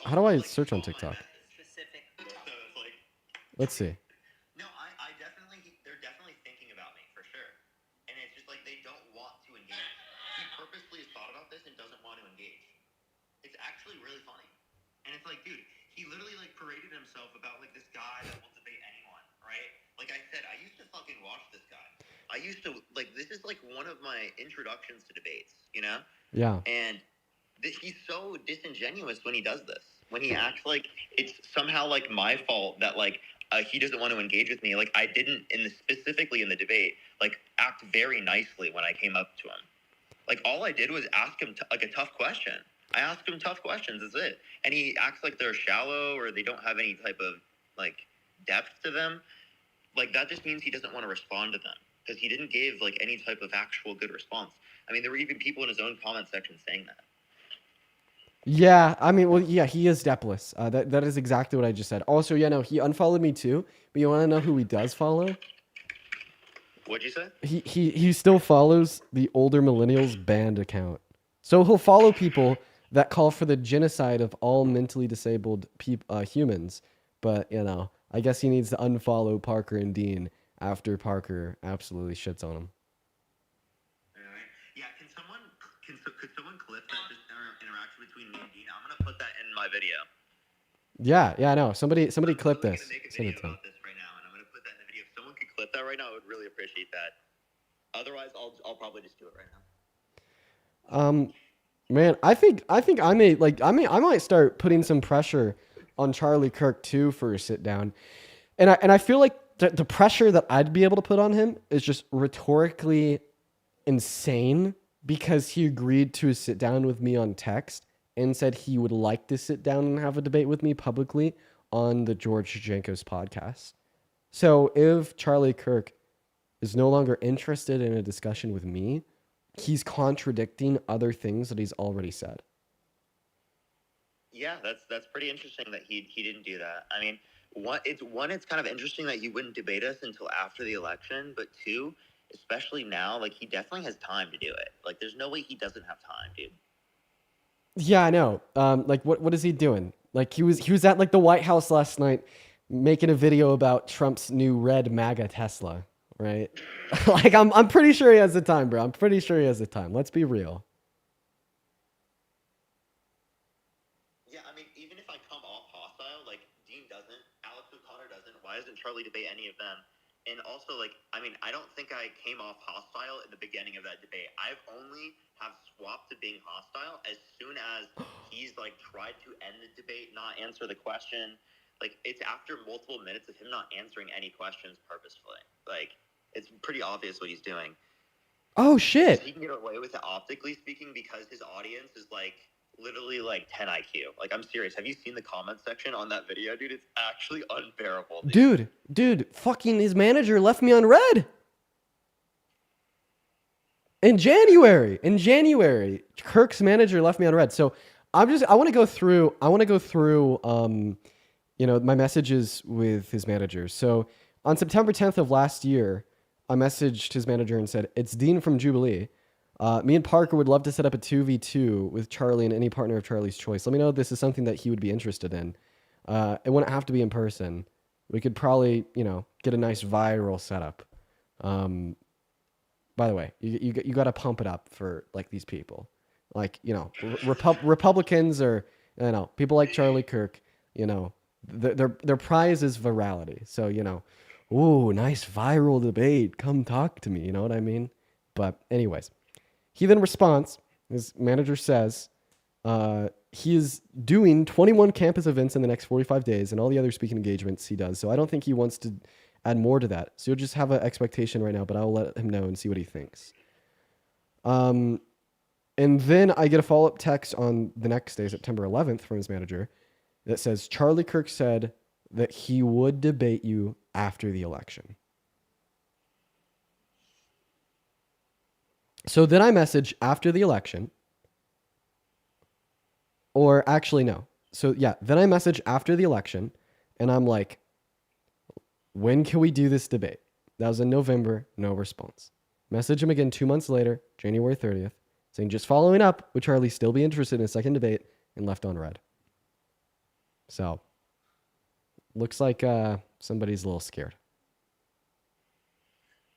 How do I search on TikTok? Let's see. No, they're definitely thinking about me for sure. And it's just like they don't want to engage. He purposely has thought about this and doesn't want to engage. It's actually really funny. And it's like, dude, he literally like paraded himself about like this guy that will debate anyone, right? Like I said, I used to fucking watch this guy. I used to, like, this is like one of my introductions to debates, you know? Yeah. And he's so disingenuous when he does this. When he acts like it's somehow like my fault that like he doesn't want to engage with me. Like I didn't specifically in the debate, like act very nicely when I came up to him. Like all I did was ask him like a tough question. I asked him tough questions. That's it. And he acts like they're shallow or they don't have any type of like depth to them. Like that just means he doesn't want to respond to them because he didn't give like any type of actual good response. I mean, there were even people in his own comment section saying that. Yeah, I mean, well, yeah, he is depthless. That is exactly what I just said. Also, yeah, no, he unfollowed me too. But you want to know who he does follow? What'd you say? He still follows the older millennials band account. So he'll follow people that call for the genocide of all mentally disabled humans. But I guess he needs to unfollow Parker and Dean after Parker absolutely shits on him. Yeah, could someone clip that interaction between me and Dean? I'm gonna put that in my video. Yeah, no. Somebody clip this. I'm gonna make a video about this right now, and I'm gonna put that in the video. If someone could clip that right now, I would really appreciate that. Otherwise, I'll probably just do it right now. Man, I think I might start putting some pressure on Charlie Kirk too for a sit down, and I feel like the pressure that I'd be able to put on him is just rhetorically insane because he agreed to sit down with me on text and said he would like to sit down and have a debate with me publicly on the George Janko's podcast. So if Charlie Kirk is no longer interested in a discussion with me, he's contradicting other things that he's already said. Yeah, that's pretty interesting that he didn't do that. I mean, it's kind of interesting that he wouldn't debate us until after the election, but two, especially now, like he definitely has time to do it. Like there's no way he doesn't have time, dude. Yeah, I know. Like what is he doing? Like he was at like the White House last night making a video about Trump's new red MAGA Tesla, right? Like I'm pretty sure he has the time, bro. I'm pretty sure he has the time. Let's be real. Yeah, I mean, even if I come off hostile, like Dean doesn't, Alex O'Connor doesn't, why doesn't Charlie debate any of them? And also, like, I mean, I don't think I came off hostile in the beginning of that debate. I've only have swapped to being hostile as soon as he's like tried to end the debate, not answer the question. Like, it's after multiple minutes of him not answering any questions purposefully. Like, it's pretty obvious what he's doing. Oh shit! He can get away with it optically speaking because his audience is like literally like 10 IQ. Like, I'm serious. Have you seen the comment section on that video, dude? It's actually unbearable. Dude, fucking his manager left me on red. In January, Kirk's manager left me on red. So I want to go through my messages with his manager. So on September 10th of last year, I messaged his manager and said, "It's Dean from Jubilee. Me and Parker would love to set up a 2v2 with Charlie and any partner of Charlie's choice. Let me know if this is something that he would be interested in. It wouldn't have to be in person. We could probably, get a nice viral setup. By the way, you got to pump it up for like these people, like Republicans or people like Charlie Kirk. Their prize is virality. So ooh, nice viral debate. Come talk to me. You know what I mean? But anyways, he then responds. His manager says he is doing 21 campus events in the next 45 days and all the other speaking engagements he does. So I don't think he wants to add more to that. So you'll just have an expectation right now, but I'll let him know and see what he thinks. And then I get a follow-up text on the next day, September 11th, from his manager that says, Charlie Kirk said that he would debate you after the election. So then I message after the election, or actually no. So yeah, then I message after the election and I'm like, when can we do this debate? That was in November, no response. Message him again 2 months later, January 30th, saying just following up, would Charlie still be interested in a second debate, and left on red. So, looks like somebody's a little scared.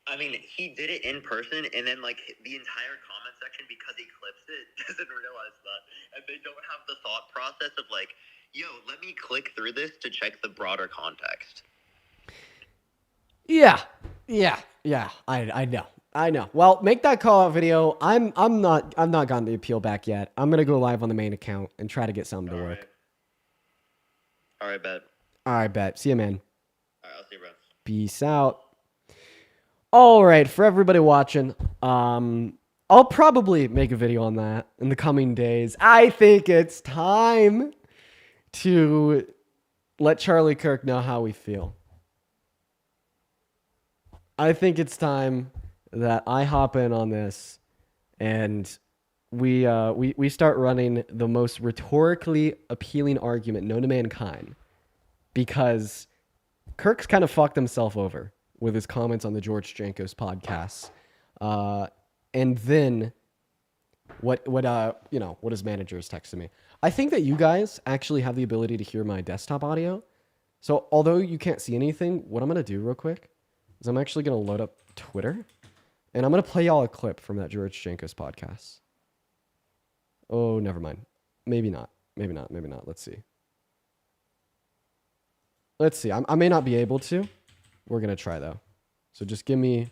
I mean, he did it in person, and then like the entire comment section, because he clips it, doesn't realize that, and they don't have the thought process of like, yo, let me click through this to check the broader context. Yeah, I know. Well, make that call out video. I've not gotten the appeal back yet. I'm gonna go live on the main account and try to get something to work. All right, bet. All right, bet. See you, man. All right, I'll see you, bro. Peace out. All right, for everybody watching, I'll probably make a video on that in the coming days. I think it's time to let Charlie Kirk know how we feel. I think it's time that I hop in on this and we start running the most rhetorically appealing argument known to mankind, because Kirk's kind of fucked himself over with his comments on the George Jankos podcasts. And then what his manager is texting me. I think that you guys actually have the ability to hear my desktop audio. So although you can't see anything, what I'm going to do real quick is I'm actually going to load up Twitter, and I'm going to play y'all a clip from that George Jankos podcast. Oh, never mind. Maybe not. Let's see. I may not be able to. We're going to try, though. So just give me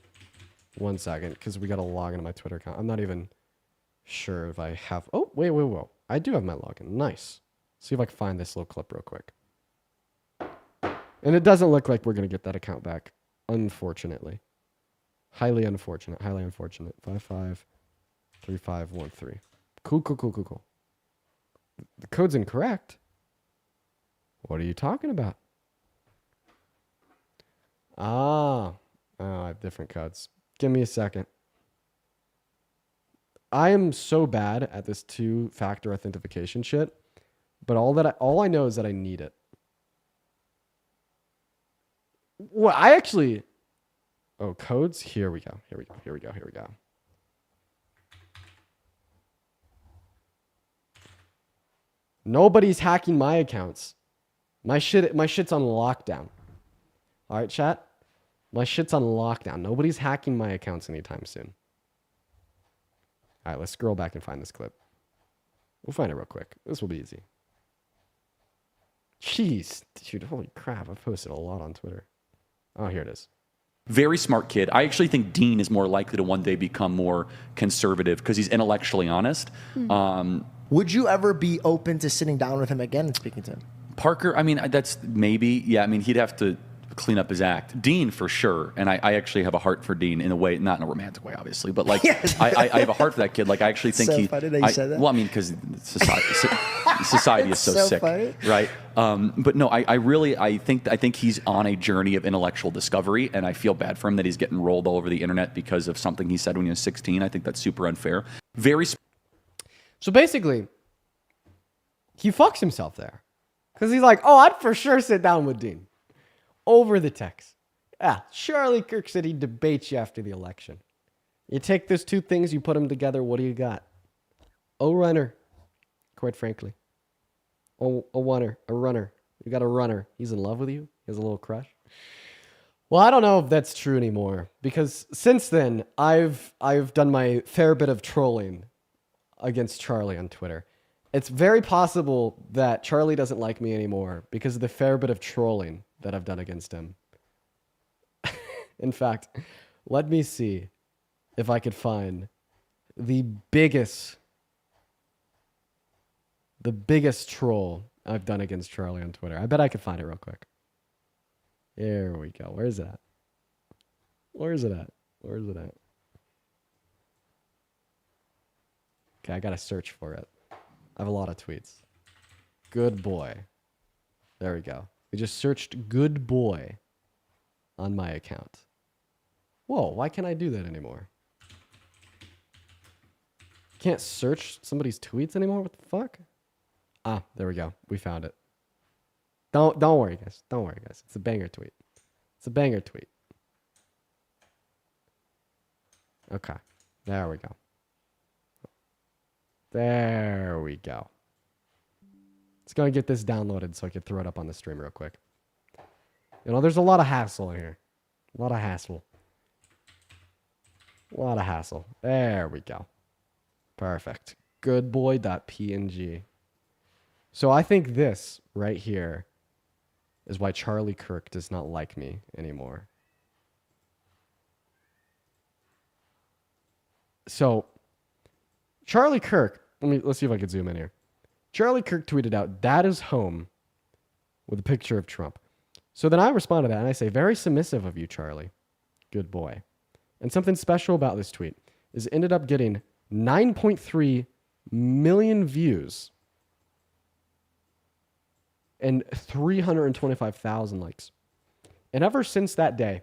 1 second, because we got to log into my Twitter account. I'm not even sure if I have... Oh, wait. I do have my login. Nice. See if I can find this little clip real quick. And it doesn't look like we're going to get that account back, unfortunately. Highly unfortunate. 553513. Cool. The code's incorrect. What are you talking about? I have different codes. Give me a second. I am so bad at this two-factor authentication shit, but all I know is that I need it. Well, codes? Here we go. Nobody's hacking my accounts. My shit's on lockdown. All right, chat? My shit's on lockdown. Nobody's hacking my accounts anytime soon. All right, let's scroll back and find this clip. We'll find it real quick. This will be easy. Jeez, dude, holy crap. I've posted a lot on Twitter. Oh, here it is. Very smart kid. I actually think Dean is more likely to one day become more conservative because he's intellectually honest. Would you ever be open to sitting down with him again and speaking to him? Parker, I mean, that's maybe, yeah, I mean, he'd have to clean up his act. Dean, for sure. And I actually have a heart for Dean in a way, not in a romantic way, obviously, but like, I have a heart for that kid. Like, I actually think so funny that you said that. Well, I mean, because society is so sick, funny. right? But no, I think he's on a journey of intellectual discovery, and I feel bad for him that he's getting rolled all over the internet because of something he said when he was 16. I think that's super unfair. So basically, he fucks himself there. Because he's like, oh, I'd for sure sit down with Dean. Over the text. Yeah, Charlie Kirk said he'd debate you after the election. You take those two things, you put them together, what do you got? A runner, quite frankly. A runner. You got a runner. He's in love with you. He has a little crush. Well, I don't know if that's true anymore. Because since then, I've done my fair bit of trolling against Charlie on Twitter. It's very possible that Charlie doesn't like me anymore because of the fair bit of trolling that I've done against him. In fact, let me see if I could find the biggest troll I've done against Charlie on Twitter. I bet I could find it real quick. There we go. Where is it at? Where is it at? Okay, I gotta search for it. I have a lot of tweets. Good boy. There we go. We just searched good boy on my account. Whoa, why can't I do that anymore? Can't search somebody's tweets anymore? What the fuck? Ah, there we go. We found it. Don't worry, guys. Don't worry, guys. It's a banger tweet. Okay. There we go. There we go. It's going to get this downloaded so I can throw it up on the stream real quick. You know, there's a lot of hassle in here. A lot of hassle. There we go. Perfect. Goodboy.png. So I think this right here is why Charlie Kirk does not like me anymore. So Charlie Kirk, let's see if I can zoom in here. Charlie Kirk tweeted out, "Dad is home," with a picture of Trump. So then I respond to that and I say, "Very submissive of you, Charlie. Good boy." And something special about this tweet is it ended up getting 9.3 million views and 325,000 likes. And ever since that day,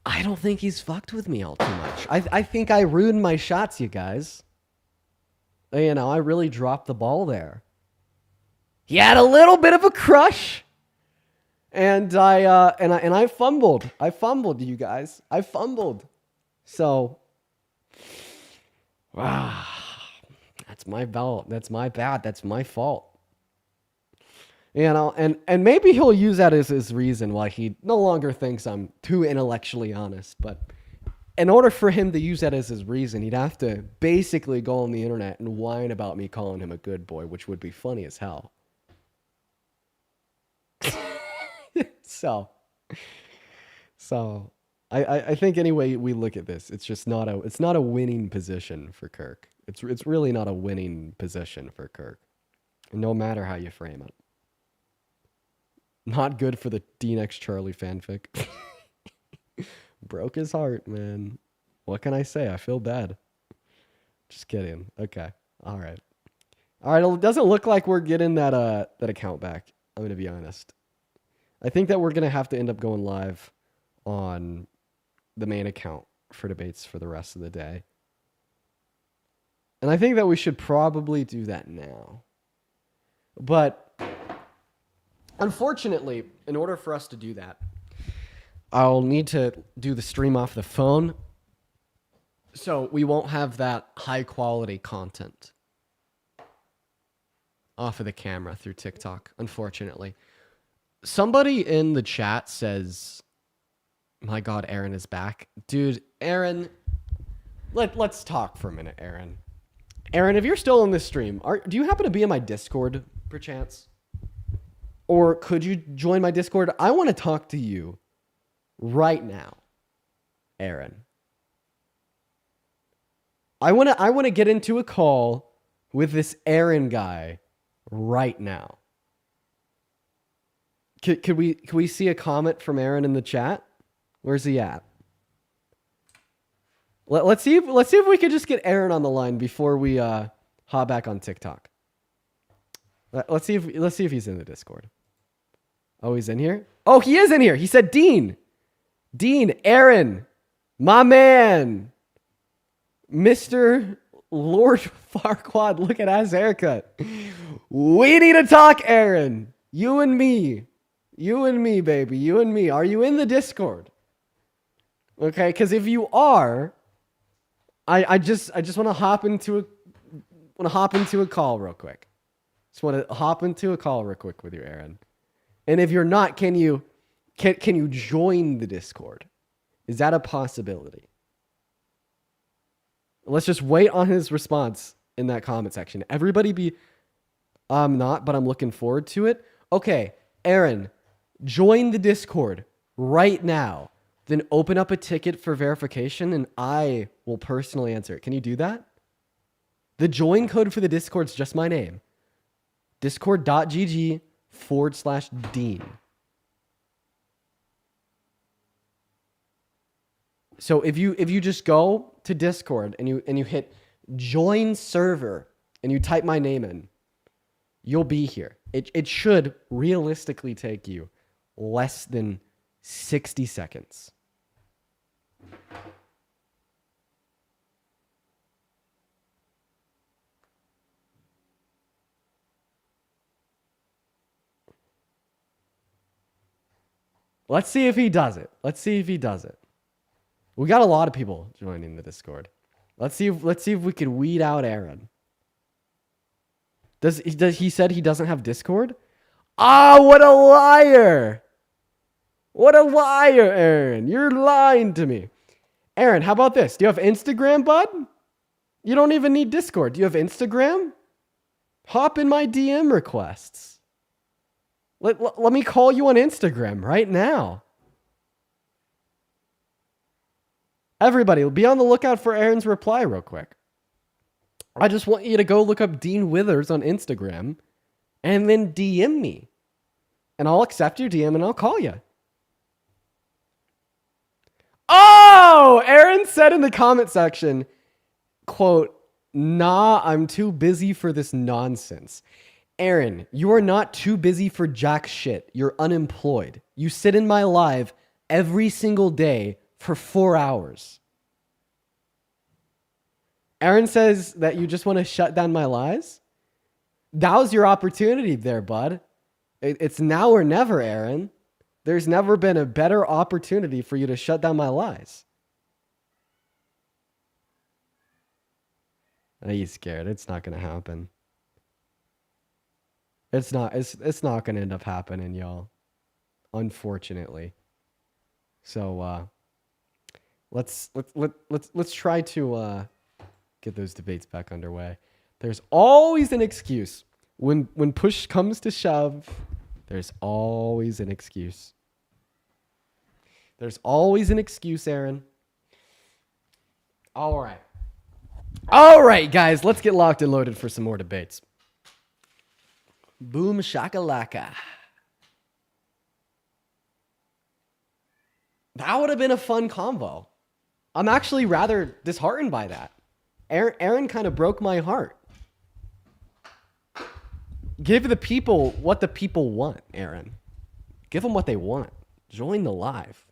I don't think he's fucked with me all too much. I think I ruined my shots, you guys. You know, I really dropped the ball there. He had a little bit of a crush, and I fumbled. I fumbled, you guys. I fumbled. So, that's my fault. That's my bad. That's my fault. You know, and maybe he'll use that as his reason why he no longer thinks I'm too intellectually honest. But in order for him to use that as his reason, he'd have to basically go on the internet and whine about me calling him a good boy, which would be funny as hell. So I think any way we look at this, it's just not a winning position for Kirk. It's really not a winning position for Kirk, no matter how you frame it. Not good for the Dean X Charlie fanfic. Broke his heart, man. What can I say? I feel bad. Just kidding. Okay. All right. It doesn't look like we're getting that account back. I'm going to be honest. I think that we're going to have to end up going live on the main account for debates for the rest of the day. And I think that we should probably do that now. But unfortunately, in order for us to do that, I'll need to do the stream off the phone. So we won't have that high quality content. off of the camera through TikTok, unfortunately. Somebody in the chat says, my God, Aaron is back. Dude, Aaron, let's talk for a minute, Aaron. Aaron, if you're still in this stream, do you happen to be in my Discord, perchance? Or could you join my Discord? I want to talk to you right now, Aaron. I want to get into a call with this Aaron guy right now. Could we see a comment from Aaron in the chat? Where's he at? Let's see if we could just get Aaron on the line before we hop back on TikTok. Let's see if he's in the Discord. Oh, he's in here? Oh, he is in here. He said Dean, Aaron, my man, Mr. Lord Farquaad. Look at his haircut. We need to talk, Aaron. You and me, baby. You and me. Are you in the Discord? Okay, because if you are, I just want to hop into a call real quick. Just want to hop into a call real quick with you, Aaron. And if you're not, can you join the Discord? Is that a possibility? Let's just wait on his response in that comment section. Everybody be, I'm not, but I'm looking forward to it. Okay, Aaron, join the Discord right now. Then open up a ticket for verification and I will personally answer it. Can you do that? The join code for the Discord is just my name. Discord.gg/Dean. So if you just go to Discord and you hit join server and you type my name in, you'll be here. It should realistically take you less than 60 seconds. Let's see if he does it. We got a lot of people joining the Discord. Let's see if we can weed out Aaron. He said he doesn't have Discord? Ah, what a liar! What a liar, Aaron. You're lying to me. Aaron, how about this? Do you have Instagram, bud? You don't even need Discord. Do you have Instagram? Hop in my DM requests. Let me call you on Instagram right now. Everybody, be on the lookout for Aaron's reply real quick. I just want you to go look up Dean Withers on Instagram and then DM me. And I'll accept your DM and I'll call you. Oh, Aaron said in the comment section, quote, "Nah, I'm too busy for this nonsense." Aaron, you are not too busy for jack shit. You're unemployed. You sit in my live every single day for 4 hours. Aaron says that you just want to shut down my lies? Now's your opportunity there, bud. It's now or never, Aaron. There's never been a better opportunity for you to shut down my lies. Are you scared? It's not going to happen. It's not going to end up happening, y'all. Unfortunately. So let's try to get those debates back underway. There's always an excuse. When push comes to shove, there's always an excuse. There's always an excuse, Aaron. All right. All right, guys, let's get locked and loaded for some more debates. Boom shakalaka. That would have been a fun convo. I'm actually rather disheartened by that. Aaron kind of broke my heart. Give the people what the people want, Aaron. Give them what they want. Join the live.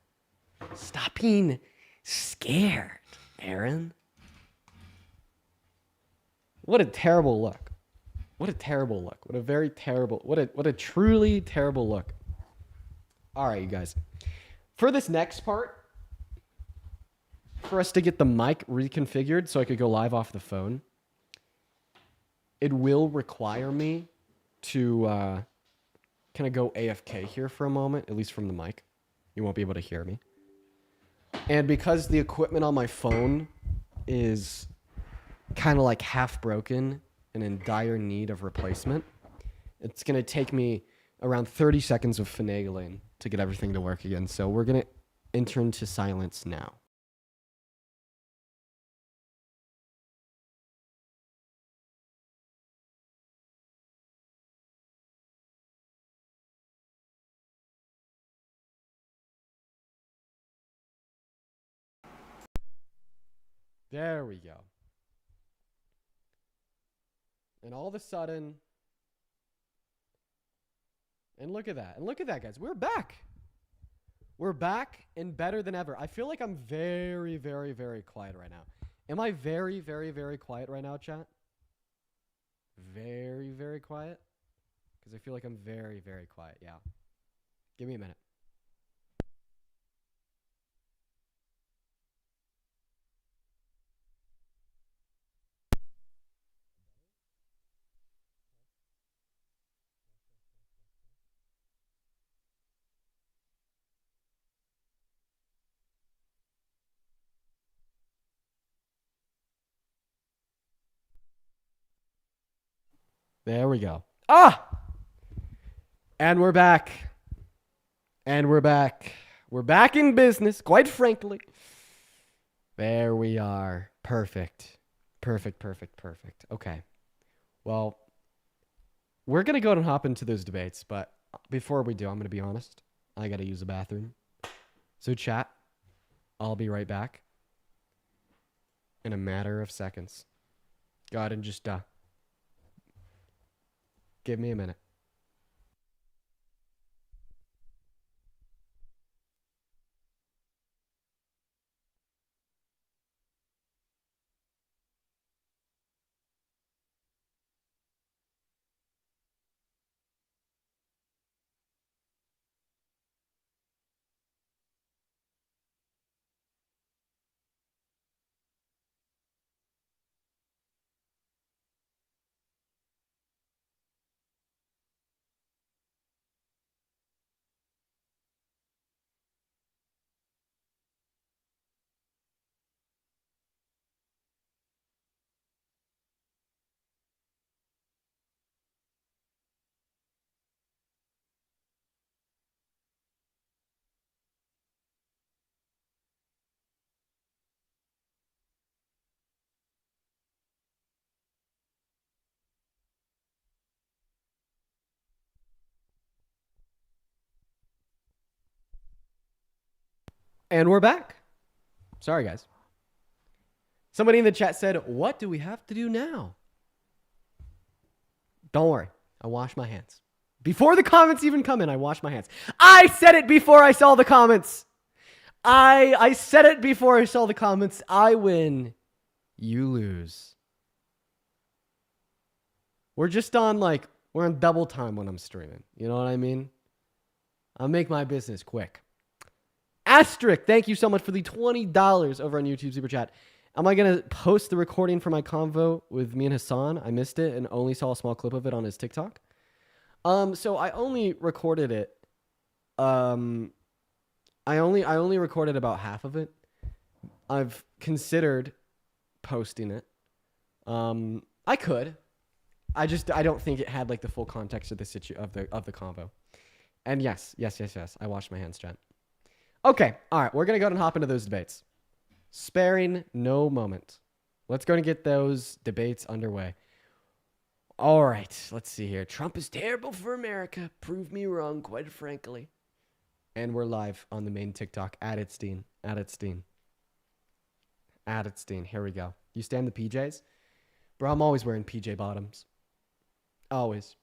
Stop being scared, Aaron. What a terrible look. What a terrible look. What a very terrible, what a truly terrible look. All right, you guys. For this next part, for us to get the mic reconfigured so I could go live off the phone, it will require me to kind of go AFK here for a moment, at least from the mic. You won't be able to hear me. And because the equipment on my phone is kind of like half broken and in dire need of replacement, it's going to take me around 30 seconds of finagling to get everything to work again. So we're going to enter into silence now. There we go. And all of a sudden, and look at that. And look at that, guys. We're back. We're back and better than ever. I feel like I'm very, very, very quiet right now. Am I very, very, very quiet right now, chat? Very, very quiet? Because I feel like I'm very, very quiet. Yeah. Give me a minute. There we go. Ah! And we're back. And we're back. We're back in business, quite frankly. There we are. Perfect. Perfect, perfect, perfect. Okay. Well, we're going to go and hop into those debates, but before we do, I'm going to be honest. I got to use the bathroom. So chat, I'll be right back in a matter of seconds. Go ahead and just give me a minute. And we're back. Sorry, guys. Somebody in the chat said, what do we have to do now? Don't worry. I wash my hands. Before the comments even come in, I wash my hands. I said it before I saw the comments. I said it before I saw the comments. I win. You lose. We're just on we're on double time when I'm streaming. You know what I mean? I'll make my business quick. Asterisk, thank you so much for the $20 over on YouTube Super Chat. Am I going to post the recording for my convo with me and Hassan? I missed it and only saw a small clip of it on his TikTok. So I only recorded it. I only recorded about half of it. I've considered posting it. I could. I don't think it had the full context of the of the convo. And yes. I washed my hands, chat. Okay, all right, we're going to go and hop into those debates. Sparing no moment. Let's go and get those debates underway. All right, let's see here. Trump is terrible for America. Prove me wrong, quite frankly. And we're live on the main TikTok. At it, Steen. Here we go. You stand the PJs? Bro, I'm always wearing PJ bottoms. Always.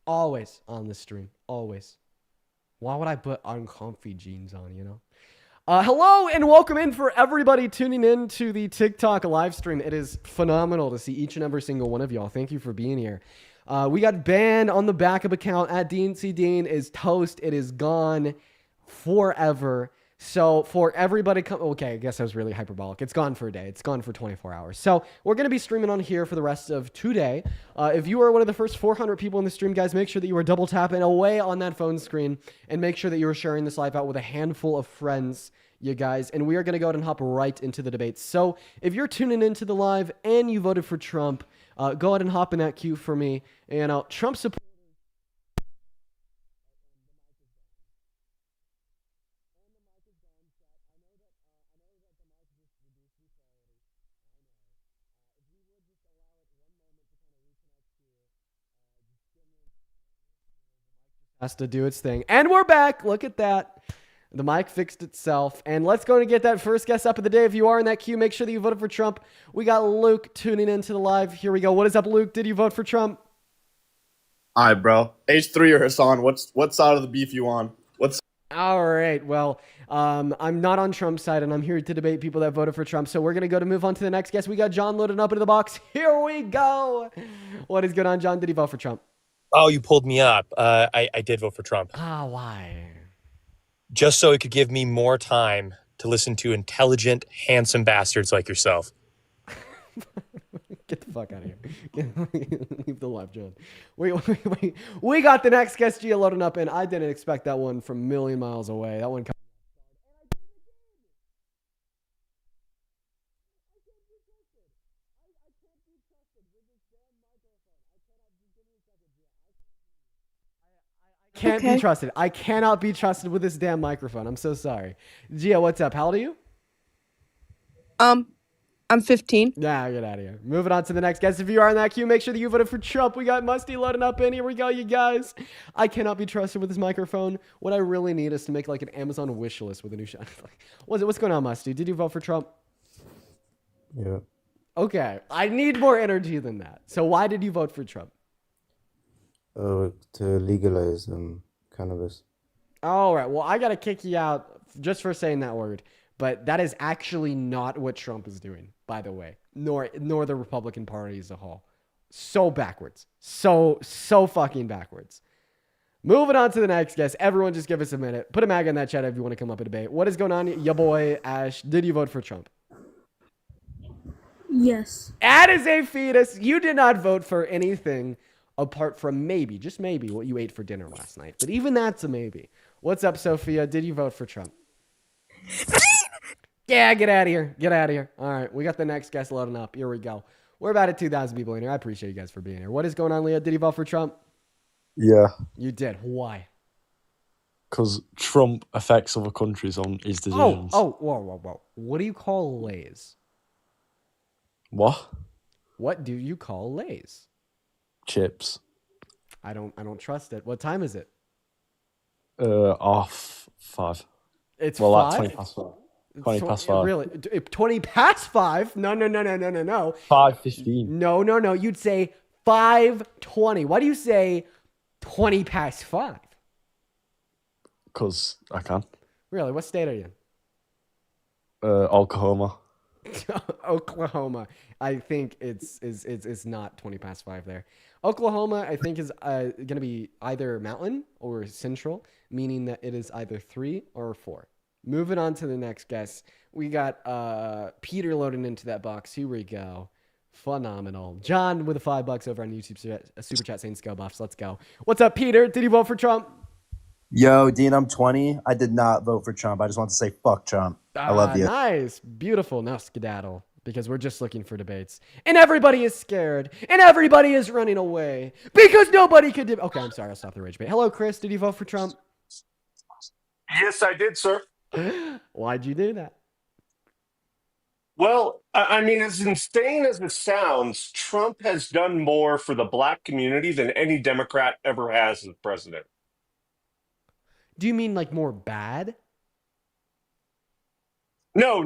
Always on the stream. Always. Why would I put uncomfy jeans on, you know? Hello and welcome in for everybody tuning in to the TikTok live stream. It is phenomenal to see each and every single one of y'all. Thank you for being here. We got banned on the backup account at Dean C. Dean is toast. It is gone forever. So for everybody, okay, I guess I was really hyperbolic. It's gone for a day. It's gone for 24 hours. So we're going to be streaming on here for the rest of today. If you are one of the first 400 people in the stream, guys, make sure that you are double tapping away on that phone screen and make sure that you are sharing this live out with a handful of friends, you guys. And we are going to go ahead and hop right into the debates. So if you're tuning into the live and you voted for Trump, go ahead and hop in that queue for me. And Trump support. Has to do its thing. And we're back. Look at that. The mic fixed itself. And let's go and get that first guest up of the day. If you are in that queue, make sure that you voted for Trump. We got Luke tuning into the live. Here we go. What is up, Luke? Did you vote for Trump? All right, bro. H3 or Hassan, what side of the beef you on? All right. Well, I'm not on Trump's side, and I'm here to debate people that voted for Trump. So we're going to move on to the next guest. We got John loaded up into the box. Here we go. What is going on, John? Did he vote for Trump? Oh, you pulled me up. I did vote for Trump. Why? Just so it could give me more time to listen to intelligent, handsome bastards like yourself. Get the fuck out of here. Leave the live, John. We got the next guest Gia loading up, and I didn't expect that one from a million miles away. That one. Can't be trusted. I cannot be trusted with this damn microphone. I'm so sorry. Gia, what's up? How old are you? I'm 15. Nah, get out of here. Moving on to the next guest. If you are in that queue, make sure that you voted for Trump. We got Musty loading up in. Here we go, you guys. I cannot be trusted with this microphone. What I really need is to make like an Amazon wish list with a new shot. What's going on, Musty? Did you vote for Trump? Yeah. Okay. I need more energy than that. So why did you vote for Trump? To legalize cannabis. All right. Well, I got to kick you out just for saying that word. But that is actually not what Trump is doing, by the way, nor the Republican Party as a whole. So backwards. So fucking backwards. Moving on to the next guest. Everyone just give us a minute. Put a mag in that chat if you want to come up and debate. What is going on? Ya boy, Ash, did you vote for Trump? Yes. That is a fetus. You did not vote for anything apart from maybe, just maybe, what you ate for dinner last night. But even that's a maybe. What's up, Sophia? Did you vote for Trump? Yeah, get out of here. Get out of here. All right, we got the next guest loading up. Here we go. We're about at 2,000 people in here. I appreciate you guys for being here. What is going on, Leah? Did you vote for Trump? Yeah. You did. Why? Because Trump affects other countries on his decisions. Whoa. What do you call Lays? What? What do you call Lays? Chips. I don't trust it. What time is it? Off 5. It's well, 5? Like 20 past 5. 20 past 5. Really? 20 past 5? No. 5:15. No. You'd say 5:20. Why do you say 20 past 5? Because I can. Really? What state are you in? Oklahoma. Oklahoma. I think it's not 20 past 5 there. Oklahoma, I think, is going to be either mountain or central, meaning that it is either 3 or 4. Moving on to the next guest. We got Peter loading into that box. Here we go. Phenomenal. John with $5 over on YouTube super chat saying Scale Buffs. Let's go. What's up, Peter? Did you vote for Trump? Yo, Dean, I'm 20. I did not vote for Trump. I just want to say fuck Trump. I love you. Nice. Beautiful. Now skedaddle. Because we're just looking for debates. And everybody is scared. And everybody is running away. Because nobody could Okay, I'm sorry. I'll stop the rage bait. Hello, Chris. Did you vote for Trump? Yes, I did, sir. Why'd you do that? Well, I mean, as insane as it sounds, Trump has done more for the black community than any Democrat ever has as president. Do you mean like more bad? No,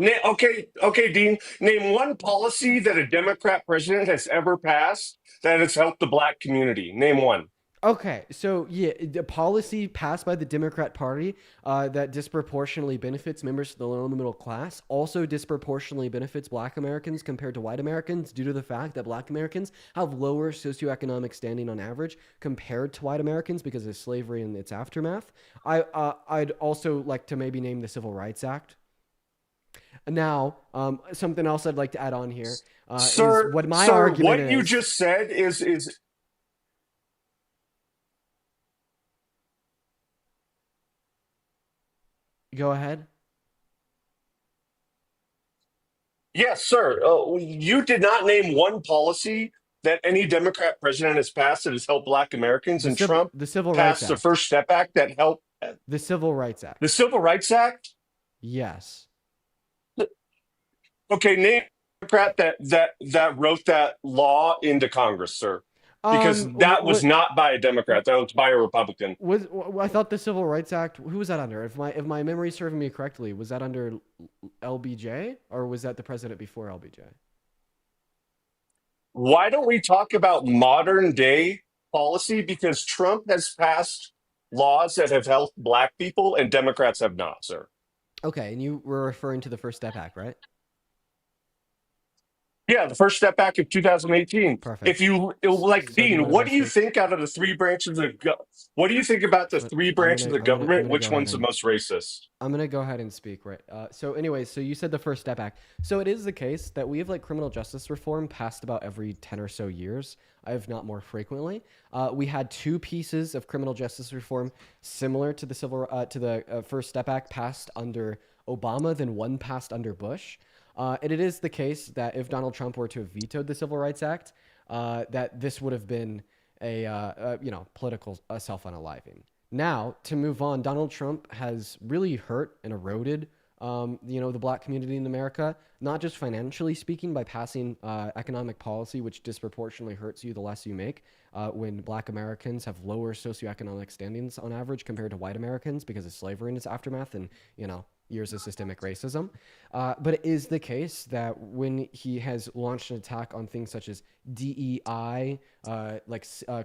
okay, Dean. Name one policy that a Democrat president has ever passed that has helped the black community. Name one. Okay, so yeah, the policy passed by the Democrat Party that disproportionately benefits members of the low and middle class also disproportionately benefits Black Americans compared to white Americans due to the fact that Black Americans have lower socioeconomic standing on average compared to white Americans because of slavery and its aftermath. I'd also like to maybe name the Civil Rights Act. Now, something else I'd like to add on here is what my Sir, argument what you is. just said is Go ahead. yes, sir. You did not name one policy that any Democrat president has passed that has helped Black Americans, and Trump The Civil Rights passed the Act. First Step Act that helped. The Civil Rights Act. The Civil Rights Act. Yes. Okay, name a Democrat that wrote that law into Congress, sir. Because that was not by a Democrat; that was by a Republican. I thought the Civil Rights Act. Who was that under? If my memory is serving me correctly, was that under LBJ or was that the president before LBJ? Why don't we talk about modern day policy? Because Trump has passed laws that have helped Black people, and Democrats have not, sir. Okay, and you were referring to the First Step Act, right? Yeah, the First Step Back of 2018. Perfect. If you like, Dean, what do you think out of the three branches of what do you think about the three branches of government? Which one's the most racist? I'm gonna go ahead and speak, right? So anyways, so you said the First Step Act. So it is the case that we have like criminal justice reform passed about every 10 or so years, if not more frequently. We had two pieces of criminal justice reform similar to the First Step Act passed under Obama, then one passed under Bush. And it is the case that if Donald Trump were to have vetoed the Civil Rights Act, that this would have been a political self-unaliving. Now, to move on, Donald Trump has really hurt and eroded the Black community in America, not just financially speaking by passing economic policy, which disproportionately hurts you the less you make, when Black Americans have lower socioeconomic standings on average compared to white Americans because of slavery and its aftermath and, years of systemic racism. But it is the case that when he has launched an attack on things such as DEI,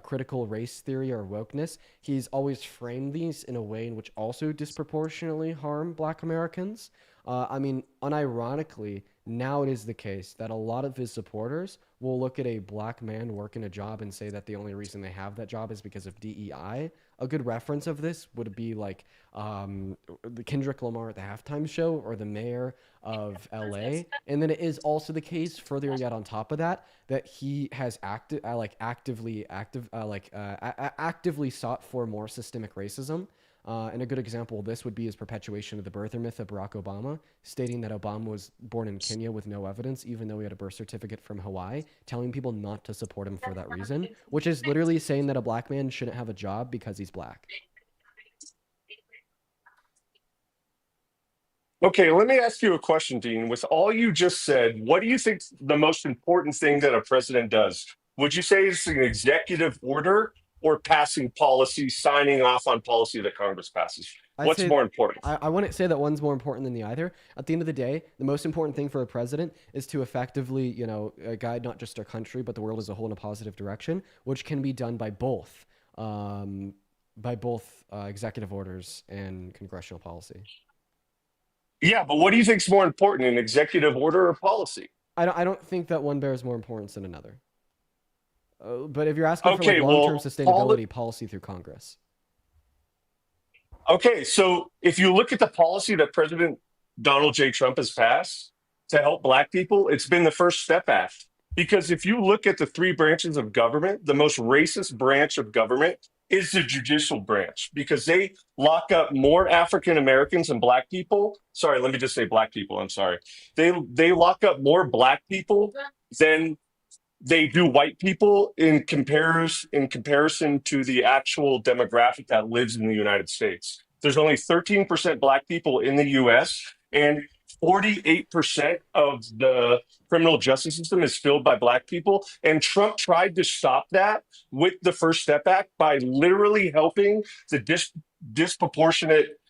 critical race theory or wokeness, he's always framed these in a way in which also disproportionately harm Black Americans. Unironically, now it is the case that a lot of his supporters will look at a Black man working a job and say that the only reason they have that job is because of DEI. A good reference of this would be like the Kendrick Lamar at the halftime show or the mayor of LA. And then it is also the case, further yet on top of that, that he has actively sought for more systemic racism. And a good example of this would be his perpetuation of the birther myth of Barack Obama, stating that Obama was born in Kenya with no evidence, even though he had a birth certificate from Hawaii, telling people not to support him for that reason, which is literally saying that a Black man shouldn't have a job because he's Black. Okay, let me ask you a question, Dean. With all you just said, what do you think the most important thing that a president does? Would you say it's an executive order or passing policy, signing off on policy that Congress passes? What's more important? I wouldn't say that one's more important than the other. At the end of the day, the most important thing for a president is to effectively, guide not just our country, but the world as a whole in a positive direction, which can be done by both executive orders and congressional policy. Yeah, but what do you think is more important, an executive order or policy? I don't think that one bears more importance than another. But if you're asking for long-term sustainability, policy through Congress. Okay, so if you look at the policy that President Donald J. Trump has passed to help Black people, it's been the First Step Act. Because if you look at the three branches of government, the most racist branch of government is the judicial branch because they lock up more African Americans and Black people. Sorry, let me just say Black people. I'm sorry. They lock up more Black people than they do white people in comparison to the actual demographic that lives in the United States. There's only 13% Black people in the US, and 48% of the criminal justice system is filled by Black people. And Trump tried to stop that with the First Step Act by literally helping the disproportionate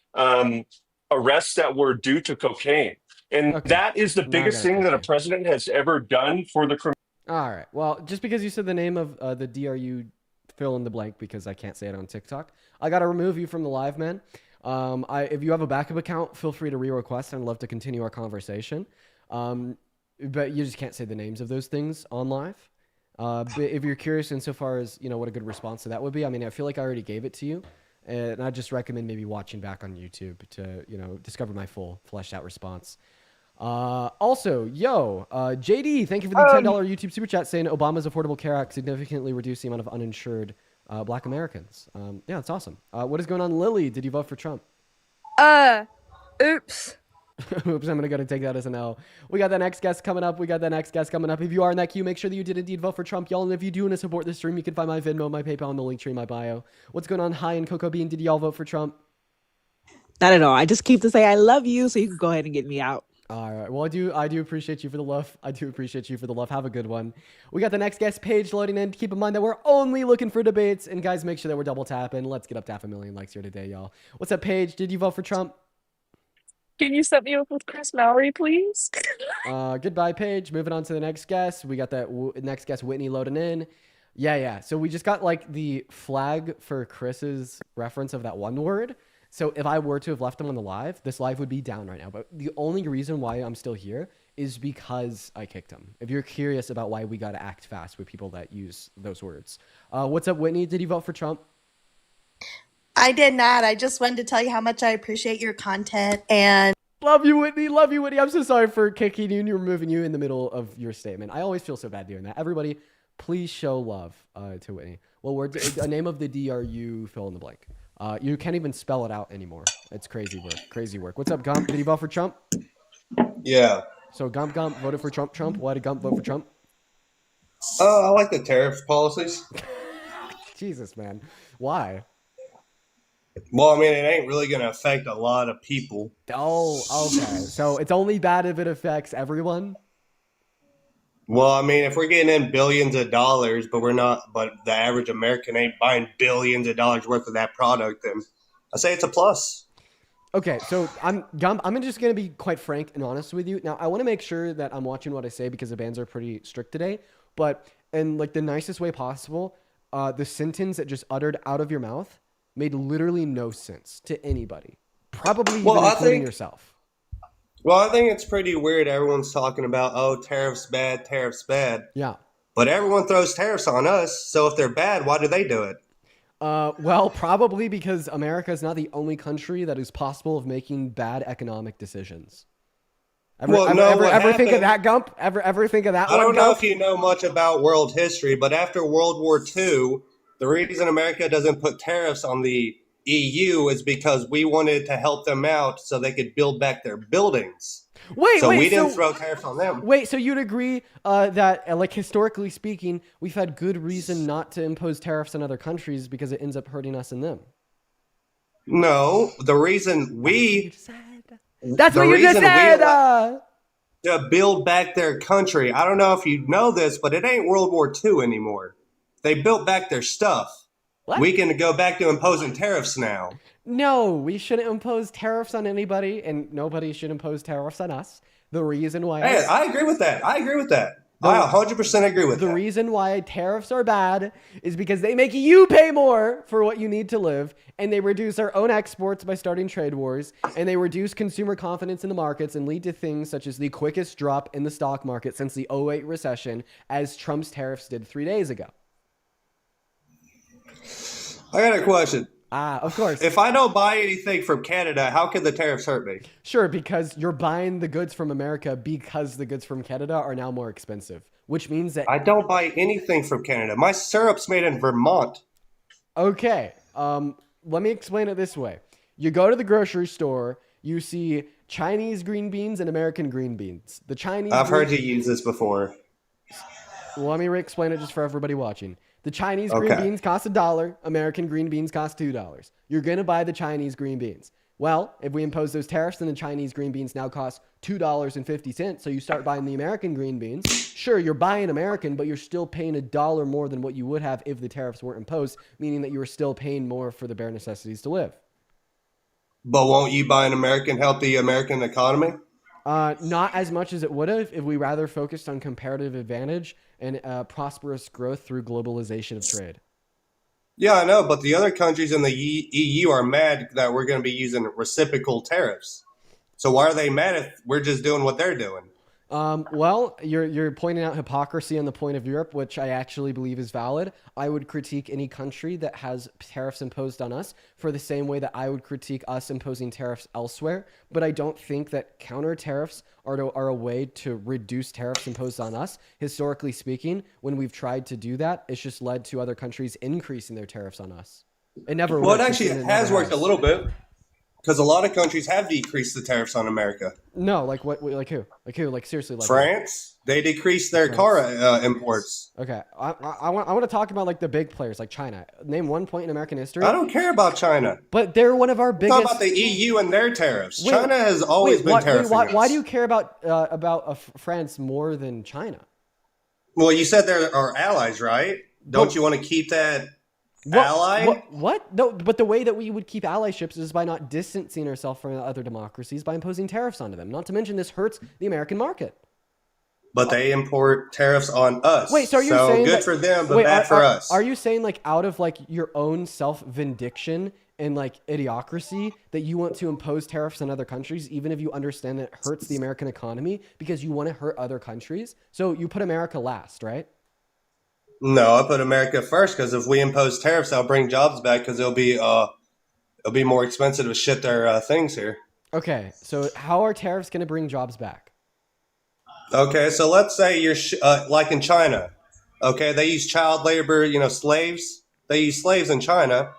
arrests that were due to cocaine. And that is the biggest thing that a president has ever done for the criminal. All right. Well, just because you said the name of the DRU fill in the blank because I can't say it on TikTok. I got to remove you from the live, man. If you have a backup account, feel free to re-request. I'd love to continue our conversation. But you just can't say the names of those things on live. But if you're curious insofar as, what a good response to that would be, I mean, I feel like I already gave it to you. And I just recommend maybe watching back on YouTube to, discover my full fleshed out response. Also, JD, thank you for the $10 YouTube super chat saying Obama's Affordable Care Act significantly reduced the amount of uninsured Black Americans. Yeah, that's awesome. What is going on, Lily? Did you vote for Trump? Oops. Oops, I'm going to take that as an L. We got the next guest coming up. If you are in that queue, make sure that you did indeed vote for Trump, y'all. And if you do want to support this stream, you can find my Venmo, my PayPal, and the link tree in my bio. What's going on, Hi and Coco Bean? Did y'all vote for Trump? Not at all. I just keep to say I love you, so you can go ahead and get me out. All right. Well, I do appreciate you for the love. Have a good one. We got the next guest page loading in. Keep in mind that we're only looking for debates. And guys, make sure that we're double tapping. Let's get up to 500,000 likes here today, y'all. What's up, Paige? Did you vote for Trump? Can you set me up with Chris Mowry, please? Goodbye, Paige. Moving on to the next guest. We got that next guest, Whitney, loading in. Yeah. So we just got like the flag for Chris's reference of that one word. So if I were to have left him on the live, this live would be down right now. But the only reason why I'm still here is because I kicked him. If you're curious about why we got to act fast with people that use those words. What's up, Whitney? Did you vote for Trump? I did not. I just wanted to tell you how much I appreciate your content and love you, Whitney. I'm so sorry for kicking you and removing you in the middle of your statement. I always feel so bad doing that. Everybody, please show love to Whitney. Well, a name of the DRU, fill in the blank. You can't even spell it out anymore. It's crazy work. What's up, Gump? Did you vote for Trump? Yeah. So Gump voted for Trump. Why did Gump vote for Trump? I like the tariff policies. Jesus, man. Why? Well, I mean, it ain't really going to affect a lot of people. Oh, okay. So it's only bad if it affects everyone? Well, I mean, if we're getting in billions of dollars, but the average American ain't buying billions of dollars worth of that product, then I say it's a plus. Okay, so I'm just going to be quite frank and honest with you. Now, I want to make sure that I'm watching what I say because the bans are pretty strict today, but in like the nicest way possible, the sentence that just uttered out of your mouth made literally no sense to anybody, probably even including yourself. Well, I think it's pretty weird. Everyone's talking about, tariffs bad. Yeah. But everyone throws tariffs on us. So if they're bad, why do they do it? Well, probably because America is not the only country that is possible of making bad economic decisions. Ever think of that, Gump? Ever think of that one, I don't know Gump? if you know much about world history, but after World War II, the reason America doesn't put tariffs on the EU is because we wanted to help them out so they could build back their buildings. We didn't throw tariffs on them. Wait, so you'd agree that, like, historically speaking, we've had good reason not to impose tariffs on other countries because it ends up hurting us and them? No, the reason That's what you just said! To build back their country. I don't know if you know this, but it ain't World War II anymore. They built back their stuff. What? We can go back to imposing tariffs now. No, we shouldn't impose tariffs on anybody, and nobody should impose tariffs on us. The reason why... I agree with that. I 100% agree with that. The reason why tariffs are bad is because they make you pay more for what you need to live, and they reduce our own exports by starting trade wars, and they reduce consumer confidence in the markets and lead to things such as the quickest drop in the stock market since the 2008 recession, as Trump's tariffs did 3 days ago. I got a question. Of course. If I don't buy anything from Canada, how can the tariffs hurt me? Sure, because you're buying the goods from America because the goods from Canada are now more expensive, which means that... I don't buy anything from Canada. My syrup's made in Vermont. Okay. Let me explain it this way. You go to the grocery store, you see Chinese green beans and American green beans. The Chinese... I've heard you use this before. Well, let me re-explain it just for everybody watching. The Chinese green beans cost $1. American green beans cost $2. You're going to buy the Chinese green beans. Well, if we impose those tariffs, then the Chinese green beans now cost $2.50. So you start buying the American green beans. Sure, you're buying American, but you're still paying $1 more than what you would have if the tariffs weren't imposed, meaning that you were still paying more for the bare necessities to live. But won't you buy an American help the American economy? Not as much as it would have if we rather focused on comparative advantage and prosperous growth through globalization of trade. Yeah, I know, but the other countries in the EU are mad that we're going to be using reciprocal tariffs. So why are they mad if we're just doing what they're doing? Well, you're pointing out hypocrisy on the point of Europe, which I actually believe is valid. I would critique any country that has tariffs imposed on us for the same way that I would critique us imposing tariffs elsewhere. But I don't think that counter tariffs are a way to reduce tariffs imposed on us. Historically speaking, when we've tried to do that, it's just led to other countries increasing their tariffs on us. It never Well, it works. actually It has never worked a little bit because a lot of countries have decreased the tariffs on America. No, like what? Like who? Like who? Like seriously? Like France, they decreased their car imports. Okay, I want to talk about like the big players like China. Name one point in American history. I don't care about China. But they're one of our biggest. Talk about the EU and their tariffs. China has always been tariffing us. Why do you care about France more than China? Well, you said they're our allies, right? Don't you want to keep that ally? What? No, but the way that we would keep allyships is by not distancing ourselves from other democracies by imposing tariffs onto them. Not to mention this hurts the American market. But they import tariffs on us. Wait, so are you saying good that, for them, but bad for us? Are you saying like out of like your own self-vindication and like idiocracy that you want to impose tariffs on other countries, even if you understand that it hurts the American economy because you want to hurt other countries? So you put America last, right? No, I put America first because if we impose tariffs, I'll bring jobs back because it'll be more expensive to ship their things here. Okay, so how are tariffs going to bring jobs back? Okay, so let's say you're like in China. Okay, they use child labor, slaves. They use slaves in China.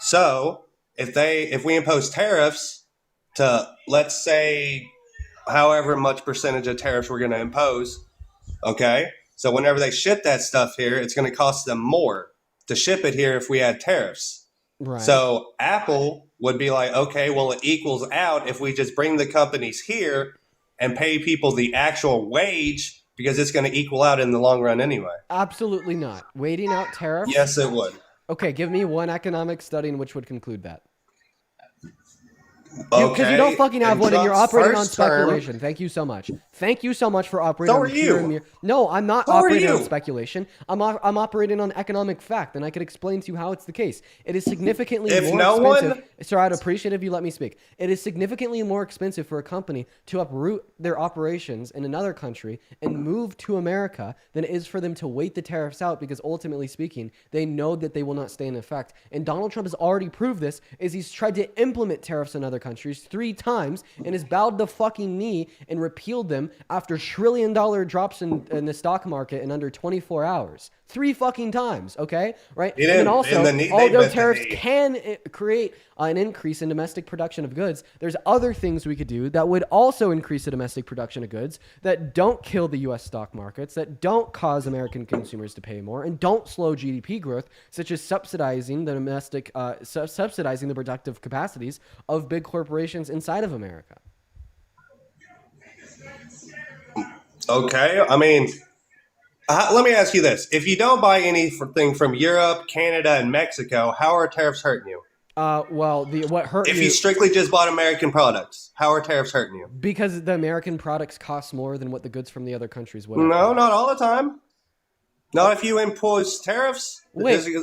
So if we impose tariffs to, let's say, however much percentage of tariffs we're going to impose, okay. So whenever they ship that stuff here, it's going to cost them more to ship it here if we had tariffs. Right. So Apple would be like, okay, well, it equals out if we just bring the companies here and pay people the actual wage because it's going to equal out in the long run anyway. Absolutely not. Waiting out tariffs? Yes, it would. Okay, give me one economic study in which would conclude that. Because you don't fucking have one and you're operating on speculation. Term, Thank you so much. Thank you so much for operating so on pure and mere. No, I'm not operating on speculation. I'm operating on economic fact, and I could explain to you how it's the case. It is significantly more expensive. Sir, I'd appreciate it if you let me speak. It is significantly more expensive for a company to uproot their operations in another country and move to America than it is for them to wait the tariffs out because ultimately speaking, they know that they will not stay in effect. And Donald Trump has already proved this as he's tried to implement tariffs in other countries 3 times and has bowed the fucking knee and repealed them after trillion-dollar drops in the stock market in under 24 hours. 3 fucking times, okay? Right? And then also, although tariffs can create an increase in domestic production of goods, there's other things we could do that would also increase the domestic production of goods that don't kill the U.S. stock markets, that don't cause American consumers to pay more, and don't slow GDP growth, such as subsidizing subsidizing the productive capacities of big corporations inside of America. Okay, I mean, let me ask you this. If you don't buy anything from Europe, Canada, and Mexico, how are tariffs hurting you? Well, what hurt if you strictly just bought American products, how are tariffs hurting you? Because the American products cost more than what the goods from the other countries would. No, not all the time. Not if you impose tariffs.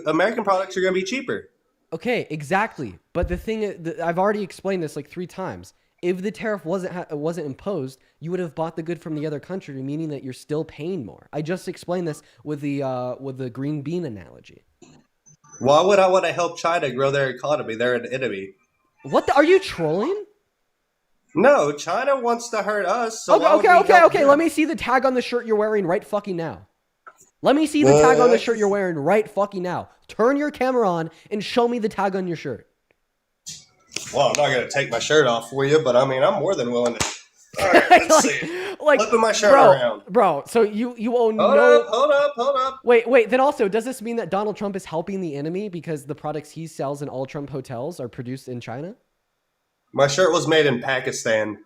American products are going to be cheaper. Okay, exactly. But the thing is, I've already explained this like 3 times. If the tariff wasn't imposed, you would have bought the good from the other country, meaning that you're still paying more. I just explained this with the green bean analogy. Why would I want to help China grow their economy? They're an enemy. Are you trolling? No, China wants to hurt us. So okay. Let me see the tag on the shirt you're wearing right fucking now. Let me see the tag on the shirt you're wearing right fucking now. Turn your camera on and show me the tag on your shirt. Well, I'm not going to take my shirt off for you, but I mean, I'm more than willing to. All right, let's see. Flipping my shirt around. Bro, so you own Hold up. Wait, then also, does this mean that Donald Trump is helping the enemy because the products he sells in all Trump hotels are produced in China? My shirt was made in Pakistan.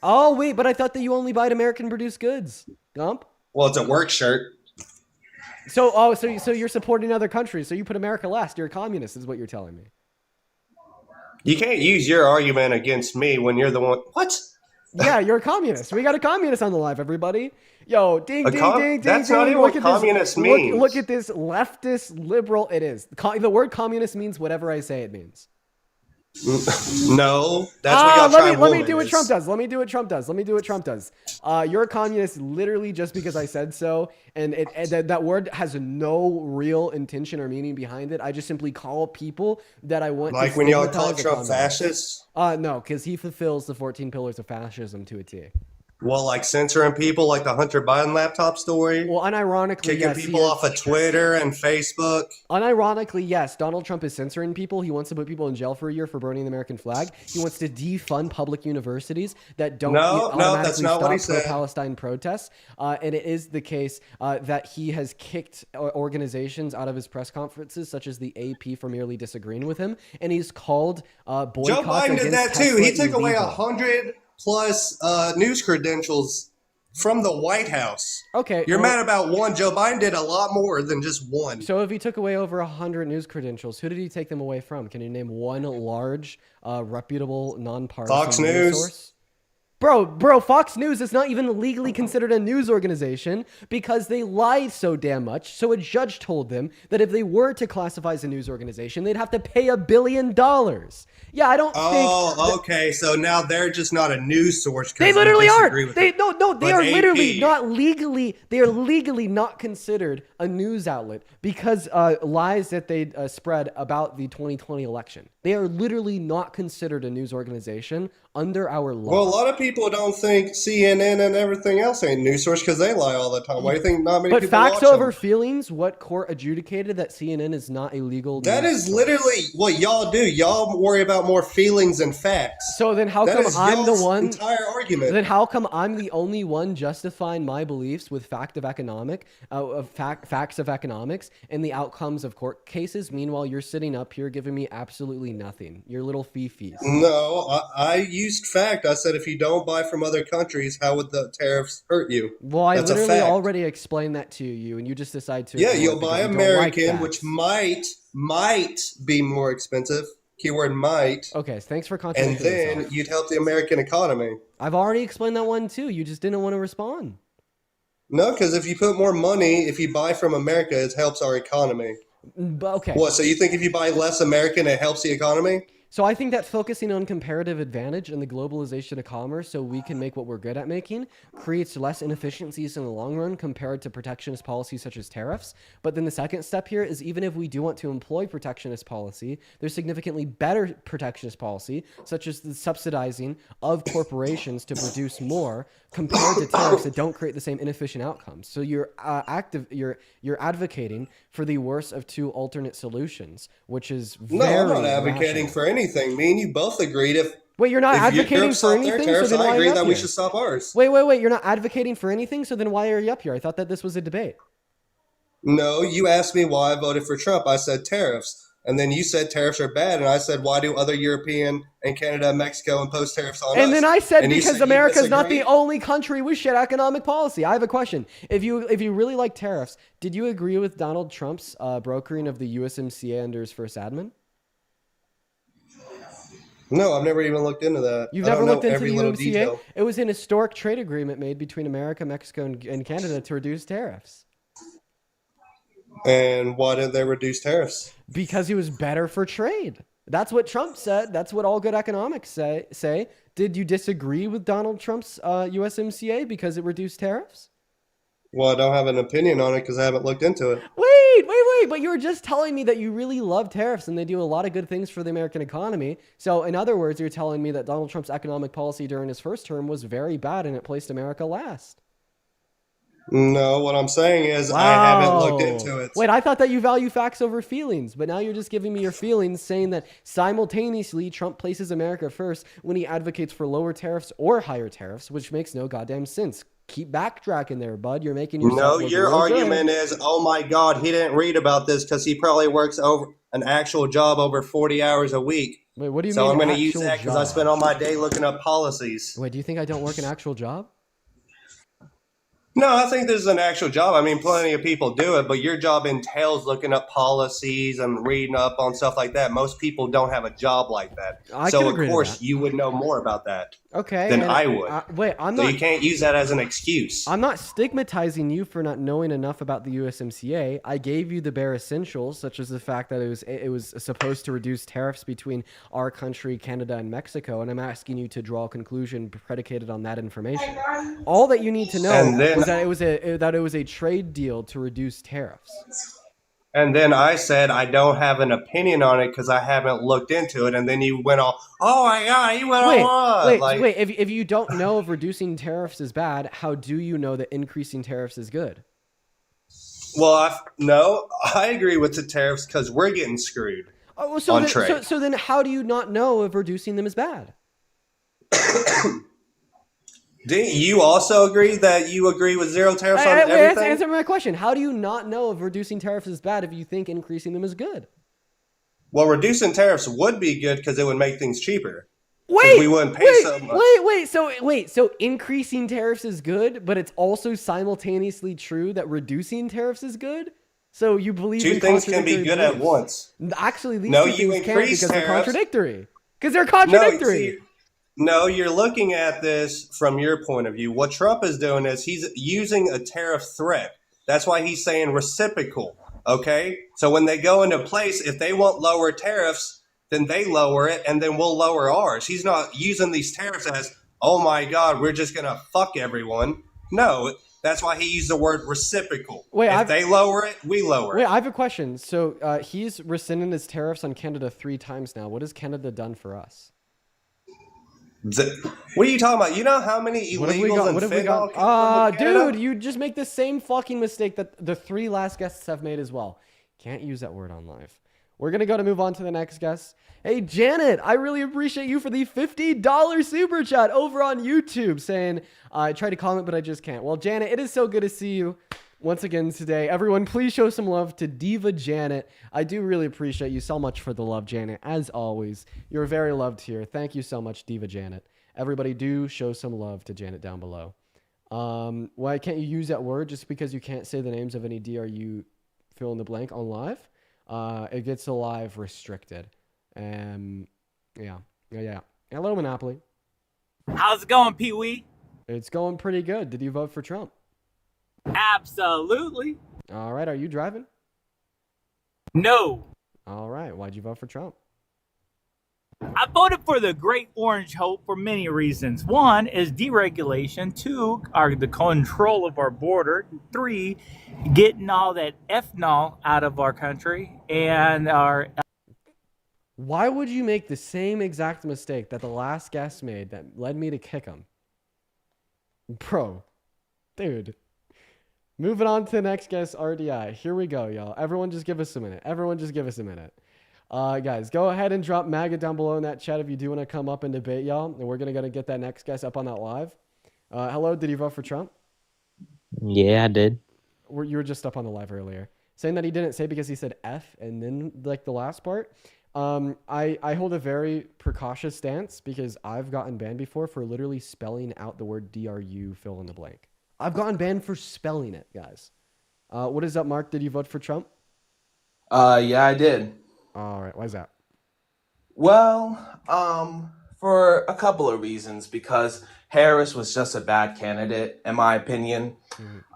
Oh, wait, but I thought that you only buy American-produced goods, Gump. Well, it's a work shirt. So you're supporting other countries, so you put America last. You're a communist, is what you're telling me. You can't use your argument against me when you're the one. What? Yeah, you're a communist. We got a communist on the live, everybody. Yo, ding, ding, ding, ding, That's ding. not even Look what at communist this. means. Look at this leftist liberal. It is. The word communist means whatever I say it means. No, that's what y'all try. Let me do what Trump does. You're a communist literally just because I said so, and that word has no real intention or meaning behind it. I just simply call people that I want like to when y'all call stigmatize Trump fascist. No, because he fulfills the 14 pillars of fascism to a T. Well, like censoring people, like the Hunter Biden laptop story. Well, unironically, kicking people off of Twitter and Facebook. Unironically, yes, Donald Trump is censoring people. He wants to put people in jail for a year for burning the American flag. He wants to defund public universities that don't automatically stop pro-Palestine protests. And it is the case that he has kicked organizations out of his press conferences, such as the AP, for merely disagreeing with him. And he's called boycotts Joe Biden did that too. He took away 100+ news credentials from the White House. Okay. You're mad about one. Joe Biden did a lot more than just one. So if he took away over 100 news credentials, who did he take them away from? Can you name one large, reputable, nonpartisan Fox News source? Bro, Fox News is not even legally considered a news organization because they lie so damn much. So a judge told them that if they were to classify as a news organization, they'd have to pay $1 billion. Yeah, I don't think... Oh, okay. So now they're just not a news source. They literally are. They are AP. literally not legally. They are legally not considered a news outlet because lies that they spread about the 2020 election. They are literally not considered a news organization under our law. Well, a lot of people don't think CNN and everything else ain't news source because they lie all the time. Why do you think not many people watch facts over them? feelings, what court adjudicated that CNN is not a legal That news is literally what y'all do. Y'all worry about more feelings and facts. So then how That come is I'm the y'all's one entire argument. Then how come I'm the only one justifying my beliefs with facts of economics and the outcomes of court cases? Meanwhile, you're sitting up here giving me absolutely nothing. Your little fee-fees. No, I used fact. I said if you don't buy from other countries, how would the tariffs hurt you? Well, I That's a literally fact. already explained that to you, and you just decide to. Yeah, ignore you'll it buy because you don't like American, facts. which might be more expensive. Keyword might. Okay, thanks for And contradicting then yourself. you'd help the American economy. I've already explained that one too. You just didn't want to respond. No, because if you put more money, if you buy from America, it helps our economy. But okay. What? So you think if you buy less American, it helps the economy? So I think that focusing on comparative advantage and the globalization of commerce so we can make what we're good at making creates less inefficiencies in the long run compared to protectionist policies such as tariffs. But then the second step here is even if we do want to employ protectionist policy, there's significantly better protectionist policy, such as the subsidizing of corporations to produce more compared to tariffs that don't create the same inefficient outcomes. So you're advocating for the worst of two alternate solutions, which is very No, I'm not advocating rational. for anything. Me and you both agreed Wait, you're not if advocating Europe for stopped their anything, tariffs, so then I why are agree you up that we here? should stop ours. Wait, you're not advocating for anything, so then why are you up here? I thought that this was a debate. No, you asked me why I voted for Trump. I said tariffs. And then you said tariffs are bad. And I said, why do other European and Canada and Mexico impose tariffs on us? And then I said And you because you America's not the disagreed? only country with shit economic policy. I have a question. If you really like tariffs, did you agree with Donald Trump's brokering of the USMCA under his first admin? No, I've never even looked into that. You've I never don't know looked into every the little USMCA? detail. It was an historic trade agreement made between America, Mexico, and Canada to reduce tariffs. And why did they reduce tariffs? Because it was better for trade. That's what Trump said. That's what all good economics say. Did you disagree with Donald Trump's USMCA because it reduced tariffs? Well, I don't have an opinion on it because I haven't looked into it. Wait, but you were just telling me that you really love tariffs and they do a lot of good things for the American economy. So in other words, you're telling me that Donald Trump's economic policy during his first term was very bad and it placed America last. No, what I'm saying is I haven't looked into it. Wait, I thought that you value facts over feelings, but now you're just giving me your feelings saying that simultaneously Trump places America first when he advocates for lower tariffs or higher tariffs, which makes no goddamn sense. Keep backtracking there, bud. You're making yourself No, look your real argument good. is, oh my God, he didn't read about this because he probably works over an actual job over 40 hours a week. Wait, what do you so mean I'm going to use actual that because I job? spend all my day looking up policies. Wait, do you think I don't work an actual job? No, I think this is an actual job. I mean, plenty of people do it, but your job entails looking up policies and reading up on stuff like that. Most people don't have a job like that. I So, can of agree to course, that. you would know more about that Okay, than and I would. wait, I'm So not. you can't use that as an excuse. I'm not stigmatizing you for not knowing enough about the USMCA. I gave you the bare essentials, such as the fact that it was supposed to reduce tariffs between our country, Canada, and Mexico, and I'm asking you to draw a conclusion predicated on that information. All that you need to know And then- was that it was a trade deal to reduce tariffs. And then I said, I don't have an opinion on it because I haven't looked into it. And then you went all, oh my God, you went all on. Wait. If you don't know if reducing tariffs is bad, how do you know that increasing tariffs is good? Well, no, I agree with the tariffs because we're getting screwed on trade. So then how do you not know if reducing them is bad? Didn't you also agree that you agree with zero tariffs on everything? Answer my question. How do you not know if reducing tariffs is bad if you think increasing them is good? Well, reducing tariffs would be good because it would make things cheaper. Wait, we wouldn't pay so much. So increasing tariffs is good, but it's also simultaneously true that reducing tariffs is good? So you believe two things can be good at once. Actually, these two things can't because they're contradictory. Because they're contradictory. No, you're looking at this from your point of view. What Trump is doing is he's using a tariff threat. That's why he's saying reciprocal. Okay? So when they go into place, if they want lower tariffs, then they lower it and then we'll lower ours. He's not using these tariffs as, oh my God, we're just going to fuck everyone. No, that's why he used the word reciprocal. If they lower it, we lower it. Wait, I have a question. So he's rescinded his tariffs on Canada 3 times now. What has Canada done for us? What are you talking about? You know how many illegals and fentanyl come from Canada? Dude, you just make the same fucking mistake that the 3 last guests have made as well. Can't use that word on live. We're going to move on to the next guest. Hey, Janet, I really appreciate you for the $50 super chat over on YouTube saying, I tried to comment, but I just can't. Well, Janet, it is so good to see you once again today. Everyone, please show some love to Diva Janet. I do really appreciate you so much for the love, Janet. As always, you're very loved here. Thank you so much, Diva Janet. Everybody do show some love to Janet down below. Why can't you use that word just because you can't say the names of any DRU fill in the blank on live? It gets the live restricted. Yeah. Hello, Monopoly. How's it going, Pee-wee? It's going pretty good. Did you vote for Trump? Absolutely. All right. Are you driving? No. All right. Why'd you vote for Trump? I voted for the Great Orange Hope for many reasons. 1 is deregulation. 2 are the control of our border. 3, getting all that ethanol out of our country. And our... Why would you make the same exact mistake that the last guest made that led me to kick him? Bro. Dude. Moving on to the next guest, RDI. Here we go, y'all. Everyone just give us a minute. Guys, go ahead and drop MAGA down below in that chat if you do want to come up and debate, y'all. And we're going to get that next guest up on that live. Hello, did you vote for Trump? Yeah, I did. You were just up on the live earlier. Saying that he didn't say because he said F and then like the last part. I hold a very precautious stance because I've gotten banned before for literally spelling out the word DRU fill in the blank. I've gotten banned for spelling it, guys. What is up, Mark? Did you vote for Trump? Yeah, I did. All right. Why is that? Well, for a couple of reasons. Because Harris was just a bad candidate, in my opinion.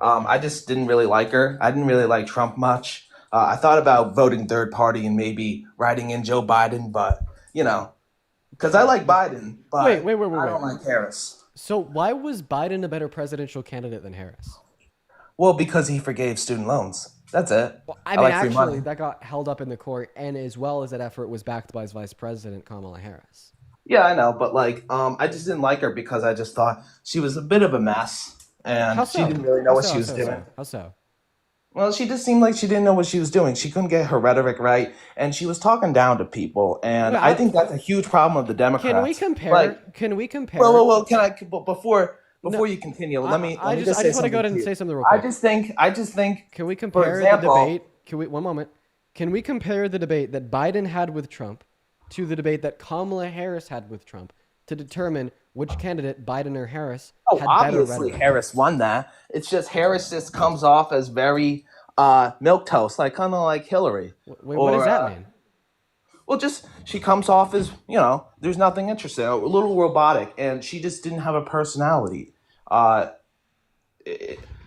I just didn't really like her. I didn't really like Trump much. I thought about voting third party and maybe writing in Joe Biden, but, because I like Biden, but I don't like Harris. So why was Biden a better presidential candidate than Harris? Well, because he forgave student loans. That's it. Well, I mean, like actually, that got held up in the court, and as well as that effort was backed by his vice president, Kamala Harris. Yeah, I know, but I just didn't like her because I just thought she was a bit of a mess, and she didn't really know what she was doing. How so? Well, she just seemed like she didn't know what she was doing. She couldn't get her rhetoric right, and she was talking down to people, and I think that's a huge problem of the Democrats. Can we compare? Well, can I? Before you continue, let me just want to go ahead and say something real quick. I just think. Can we compare the debate? One moment. Can we compare the debate that Biden had with Trump to the debate that Kamala Harris had with Trump to determine which candidate, Biden or Harris, Oh, had better obviously rhetoric. Harris won that. It's just Harris just comes off as very milk toast, like kind of like Hillary. Wait, what does that mean? Well, just she comes off as, there's nothing interesting, a little robotic, and she just didn't have a personality.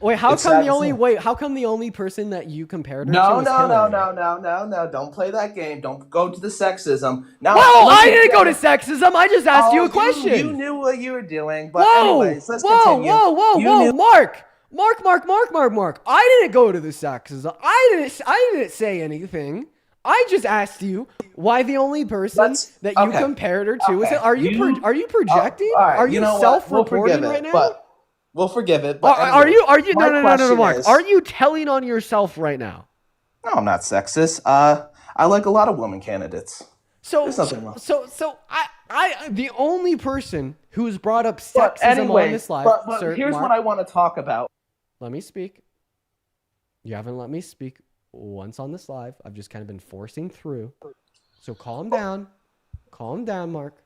Wait, how it's come sad the to only say. how come the only person that you compared her to No, was no, Hillary? no! Don't play that game. Don't go to the sexism. Now, Whoa! let's I didn't go to get- sexism. I just asked you a Oh, question. You knew what you were doing, but Whoa! anyways, let's Whoa! continue. Whoa! You Whoa! knew- Mark! I didn't go to the sexism. I didn't say anything. I just asked you why the only person that you compared her to was. Are you projecting? All right, Are you know what? self-reporting We'll forgive right it, now? But we'll forgive it. But Are you? my No, question Mark. is- Are you telling on yourself right now? No, I'm not sexist. I like a lot of women candidates. So, There's nothing wrong. I the only person who's brought up sexism on this live. But Sir, here's Mark, what I want to talk about. Let me speak. You haven't let me speak once on this live. I've just kind of been forcing through. So calm down. Calm down, Mark.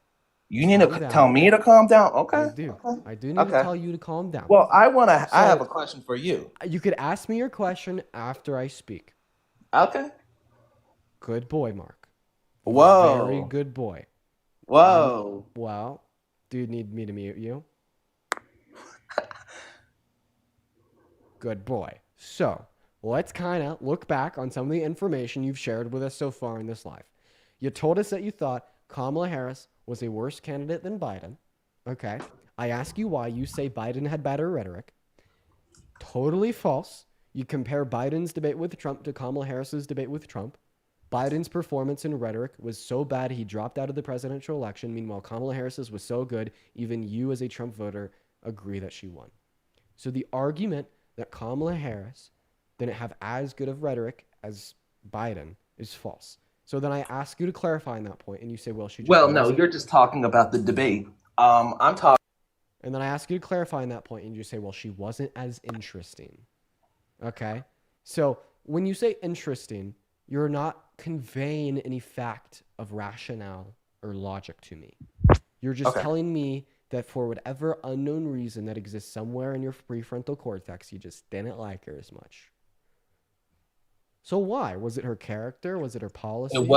You need to tell me to calm down. Okay. I do. Okay. I do need to tell you to calm down. Well, I have a question for you. You could ask me your question after I speak. Okay. Good boy, Mark. Whoa. Very good boy. Whoa. Well, do you need me to mute you? Good boy. So, let's kind of look back on some of the information you've shared with us so far in this live. You told us that you thought Kamala Harris was a worse candidate than Biden. Okay. I ask you why. You say Biden had better rhetoric. Totally false. You compare Biden's debate with Trump to Kamala Harris's debate with Trump. Biden's performance in rhetoric was so bad he dropped out of the presidential election. Meanwhile, Kamala Harris's was so good, even you as a Trump voter agree that she won. So the argument that Kamala Harris didn't have as good of rhetoric as Biden is false. So then I ask you to clarify on that point, and you say, well, she just wasn't. You're just talking about the debate. I'm talking. And then I ask you to clarify on that point, and you say, well, she wasn't as interesting. Okay? So when you say interesting, you're not conveying any fact of rationale or logic to me. You're just telling me that for whatever unknown reason that exists somewhere in your prefrontal cortex, you just didn't like her as much. So why? Was it her character? Was it her policy? It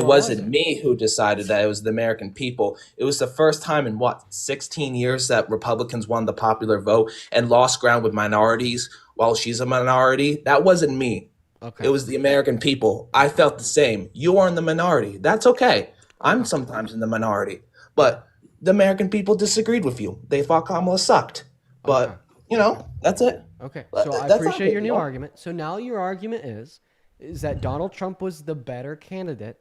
wasn't me who decided that. It was the American people. It was the first time in 16 years that Republicans won the popular vote and lost ground with minorities while she's a minority. That wasn't me. Okay. It was the American people. I felt the same. You are in the minority. That's okay. I'm sometimes in the minority. But the American people disagreed with you. They thought Kamala sucked. But, that's it. Okay, so I appreciate your new argument. So now your argument is that Donald Trump was the better candidate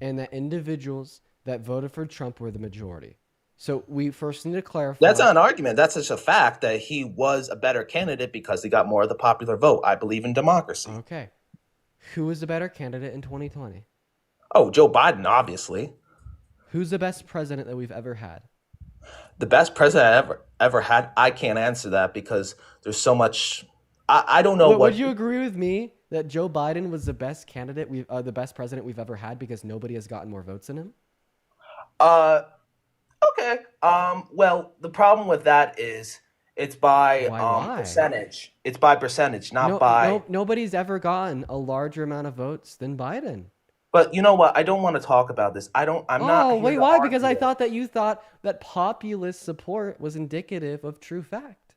and that individuals that voted for Trump were the majority. So we first need to clarify. That's not an argument. That's just a fact that he was a better candidate because he got more of the popular vote. I believe in democracy. Okay. Who was the better candidate in 2020? Oh, Joe Biden, obviously. Who's the best president that we've ever had? The best president I ever had, I can't answer that because there's so much. I don't know. Would you agree with me that Joe Biden was the best candidate the best president we've ever had because nobody has gotten more votes than him? Okay. Well, the problem with that is it's by percentage. It's by percentage, not by. Nobody's ever gotten a larger amount of votes than Biden. But you know what? I don't want to talk about this. I'm not. Oh, wait, why? Because I thought that you thought that populist support was indicative of true fact.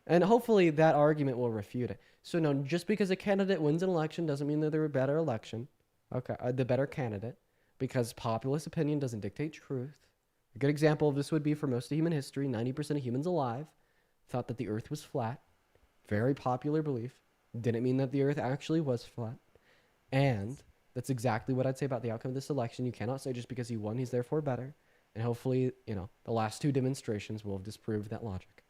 And hopefully that argument will refute it. So no, just because a candidate wins an election doesn't mean that they're a better election. Okay, the better candidate. Because populist opinion doesn't dictate truth. A good example of this would be for most of human history, 90% of humans alive thought that the earth was flat. Very popular belief. Didn't mean that the earth actually was flat. And that's exactly what I'd say about the outcome of this election. You cannot say just because he won, he's therefore better. And hopefully, the last two demonstrations will have disproved that logic.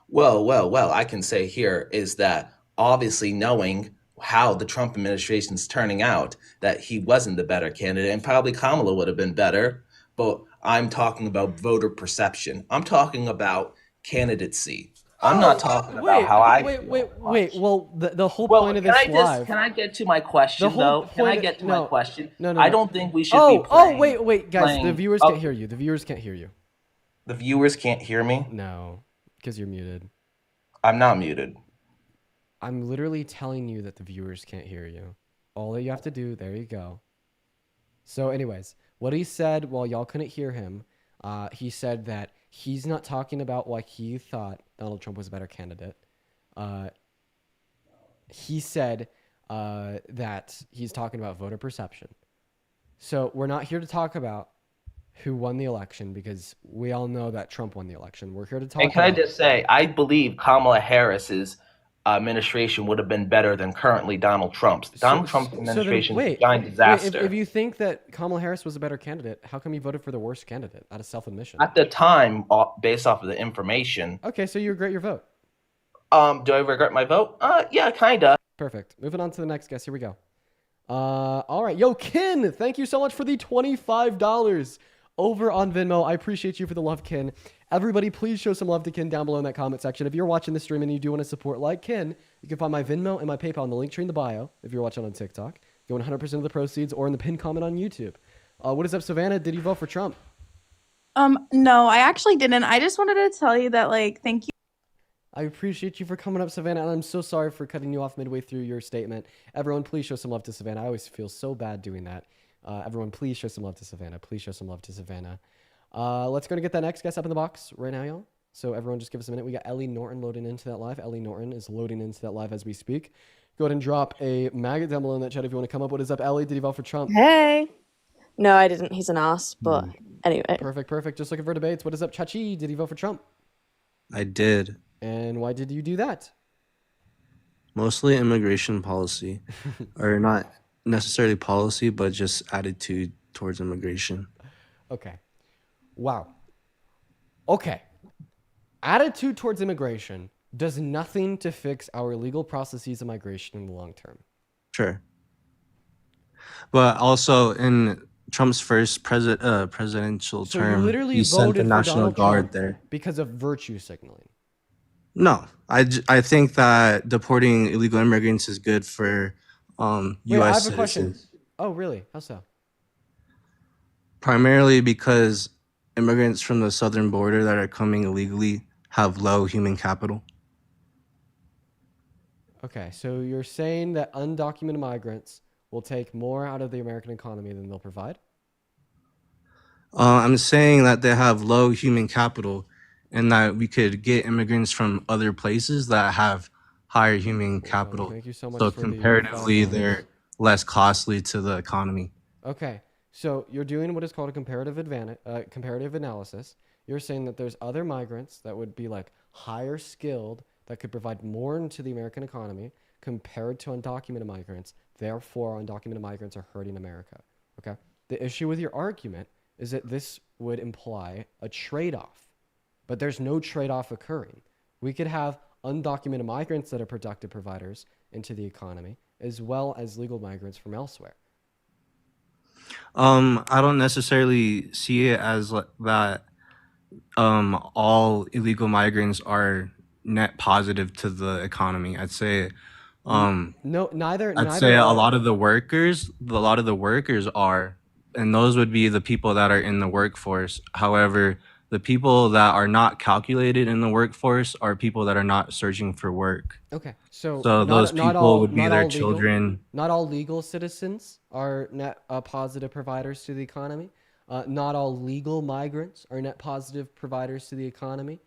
Well, I can say here is that obviously knowing how the Trump administration is turning out, that he wasn't the better candidate and probably Kamala would have been better. But I'm talking about voter perception. I'm talking about candidacy. I'm not talking about how I feel. Wait. Well, the whole Well, point of this live. can I get to my The question whole though? Can I point. get to my question? No. I don't think we should be Wait, guys. The playing. viewers can't hear you. The viewers can't hear you. The viewers can't hear me? No, because you're muted. I'm not muted. I'm literally telling you that the viewers can't hear you. All that you have to do, there you go. So anyways, what he said while y'all couldn't hear him, he said that he's not talking about why he thought Donald Trump was a better candidate. He said that he's talking about voter perception. So we're not here to talk about who won the election because we all know that Trump won the election. We're here to talk And can I just say, I believe Kamala Harris's administration would have been better than currently Donald Trump's. Donald Trump's administration is a giant disaster. If you think that Kamala Harris was a better candidate, how come you voted for the worst candidate out of self-admission? At the time, based off of the information. Okay, so you regret your vote. Do I regret my vote? Yeah, kinda. Perfect. Moving on to the next guest. Here we go. All right. Yo, Kin, thank you so much for the $25 over on Venmo. I appreciate you for the love, Kin. Everybody, please show some love to Kin down below in that comment section. If you're watching this stream and you do want to support like Kin, you can find my Venmo and my PayPal in the link tree in the bio if you're watching on TikTok. Go 100% of the proceeds or in the pinned comment on YouTube. What is up, Savannah? Did you vote for Trump? No, I actually didn't. I just wanted to tell you that, thank you. I appreciate you for coming up, Savannah, and I'm so sorry for cutting you off midway through your statement. Everyone, please show some love to Savannah. I always feel so bad doing that. Everyone, please show some love to Savannah. Please show some love to Savannah. Let's go and get that next guest up in the box right now, y'all. So everyone, just give us a minute. We got Ellie Norton loading into that live. Ellie Norton is loading into that live as we speak. Go ahead and drop a maggot down below in that chat if you want to come up. What is up, Ellie? Did you vote for Trump? Hey. No, I didn't. He's an ass, but anyway. Perfect. Just looking for debates. What is up, Chachi? Did you vote for Trump? I did. And why did you do that? Mostly immigration policy. Or not necessarily policy, but just attitude towards immigration. Okay. Wow. Okay. Attitude towards immigration does nothing to fix our legal processes of migration in the long term. Sure. But also in Trump's first presidential term, he sent the National Guard there. Because of virtue signaling. No, I think that deporting illegal immigrants is good for U.S. Wait, I have a citizens. question. Oh, really? How so? Primarily because immigrants from the southern border that are coming illegally have low human capital. Okay, so you're saying that undocumented migrants will take more out of the American economy than they'll provide? I'm saying that they have low human capital and that we could get immigrants from other places that have higher human capital. Thank you so much So for the comparatively, $5. they're less costly to the economy. Okay, so you're doing what is called a comparative analysis. You're saying that there's other migrants that would be like higher skilled that could provide more into the American economy compared to undocumented migrants. Therefore, undocumented migrants are hurting America. Okay. The issue with your argument is that this would imply a trade-off, but there's no trade-off occurring. We could have undocumented migrants that are productive providers into the economy, as well as legal migrants from elsewhere. I don't necessarily see it as that all illegal migrants are net positive to the economy. I'd say neither a lot of the workers are, and those would be the people that are in the workforce. However, the people that are not calculated in the workforce are people that are not searching for work. Okay, so those people would be their children. Not all legal citizens are net positive providers to the economy. Not all legal migrants are net positive providers to the economy.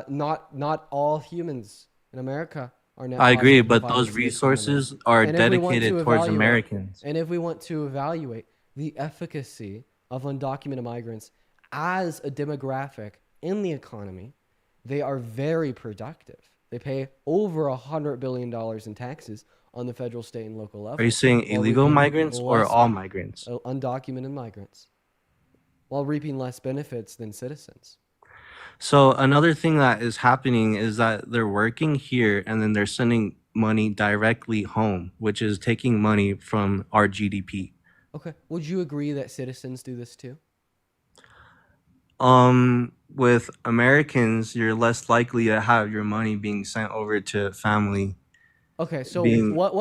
Not all humans in America are net. I agree, but providers those to the resources economy. are And if we want dedicated to towards evaluate- Americans. And if we want to evaluate the efficacy of undocumented migrants as a demographic in the economy, they are very productive. They pay over $100 billion in taxes on the federal, state, and local level. Are you saying while illegal reaping migrants or less- all migrants? Undocumented migrants, while reaping less benefits than citizens. So another thing that is happening is that they're working here and then they're sending money directly home, which is taking money from our GDP. Okay. Would you agree that citizens do this too? with Americans, you're less likely to have your money being sent over to family. Okay, so Being, what I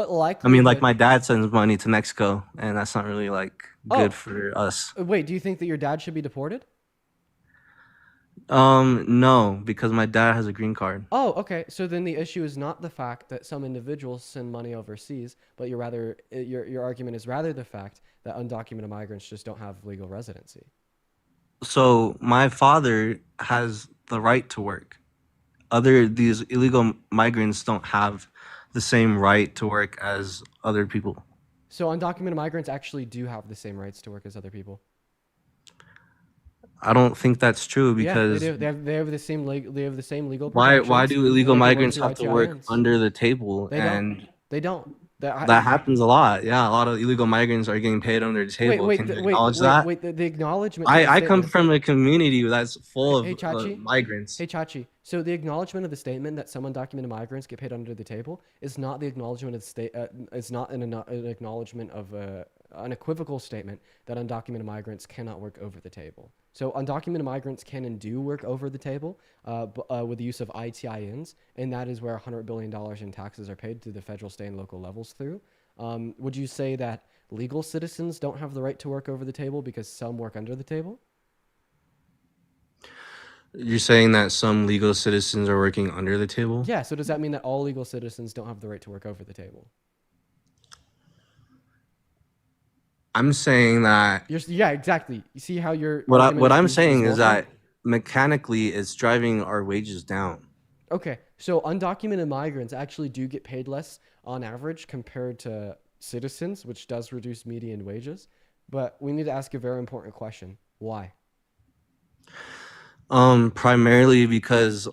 mean, like likelihood? my dad sends money to Mexico, and that's not really like good for us. Wait, do you think that your dad should be deported? No, because my dad has a green card. Oh, okay. So then the issue is not the fact that some individuals send money overseas, but your argument is rather the fact that undocumented migrants just don't have legal residency. So my father has the right to work. These illegal migrants don't have the same right to work as other people. So undocumented migrants actually do have the same rights to work as other people. I don't think that's true Yeah, they because do. They have the same legal why protections. do and illegal they can work migrants through have to work ITINs. under the table? They don't. They don't. That happens a lot. Yeah, a lot of illegal migrants are getting paid under the table. Can you acknowledge that? The acknowledgement. I come from a community that's full of Chachi, migrants. Hey Chachi. So the acknowledgement of the statement that some undocumented migrants get paid under the table is not the acknowledgement of the state. It's not an acknowledgement of an unequivocal statement that undocumented migrants cannot work over the table. So undocumented migrants can and do work over the table with the use of ITINs, and that is where $100 billion in taxes are paid to the federal, state, and local levels through. Would you say that legal citizens don't have the right to work over the table because some work under the table? You're saying that some legal citizens are working under the table? Yeah, so does that mean that all legal citizens don't have the right to work over the table? I'm saying that Yeah, exactly. You see how your what I'm saying is that mechanically it's driving our wages down. Okay, so undocumented migrants actually do get paid less on average compared to citizens, which does reduce median wages. But we need to ask a very important question. Why? Primarily because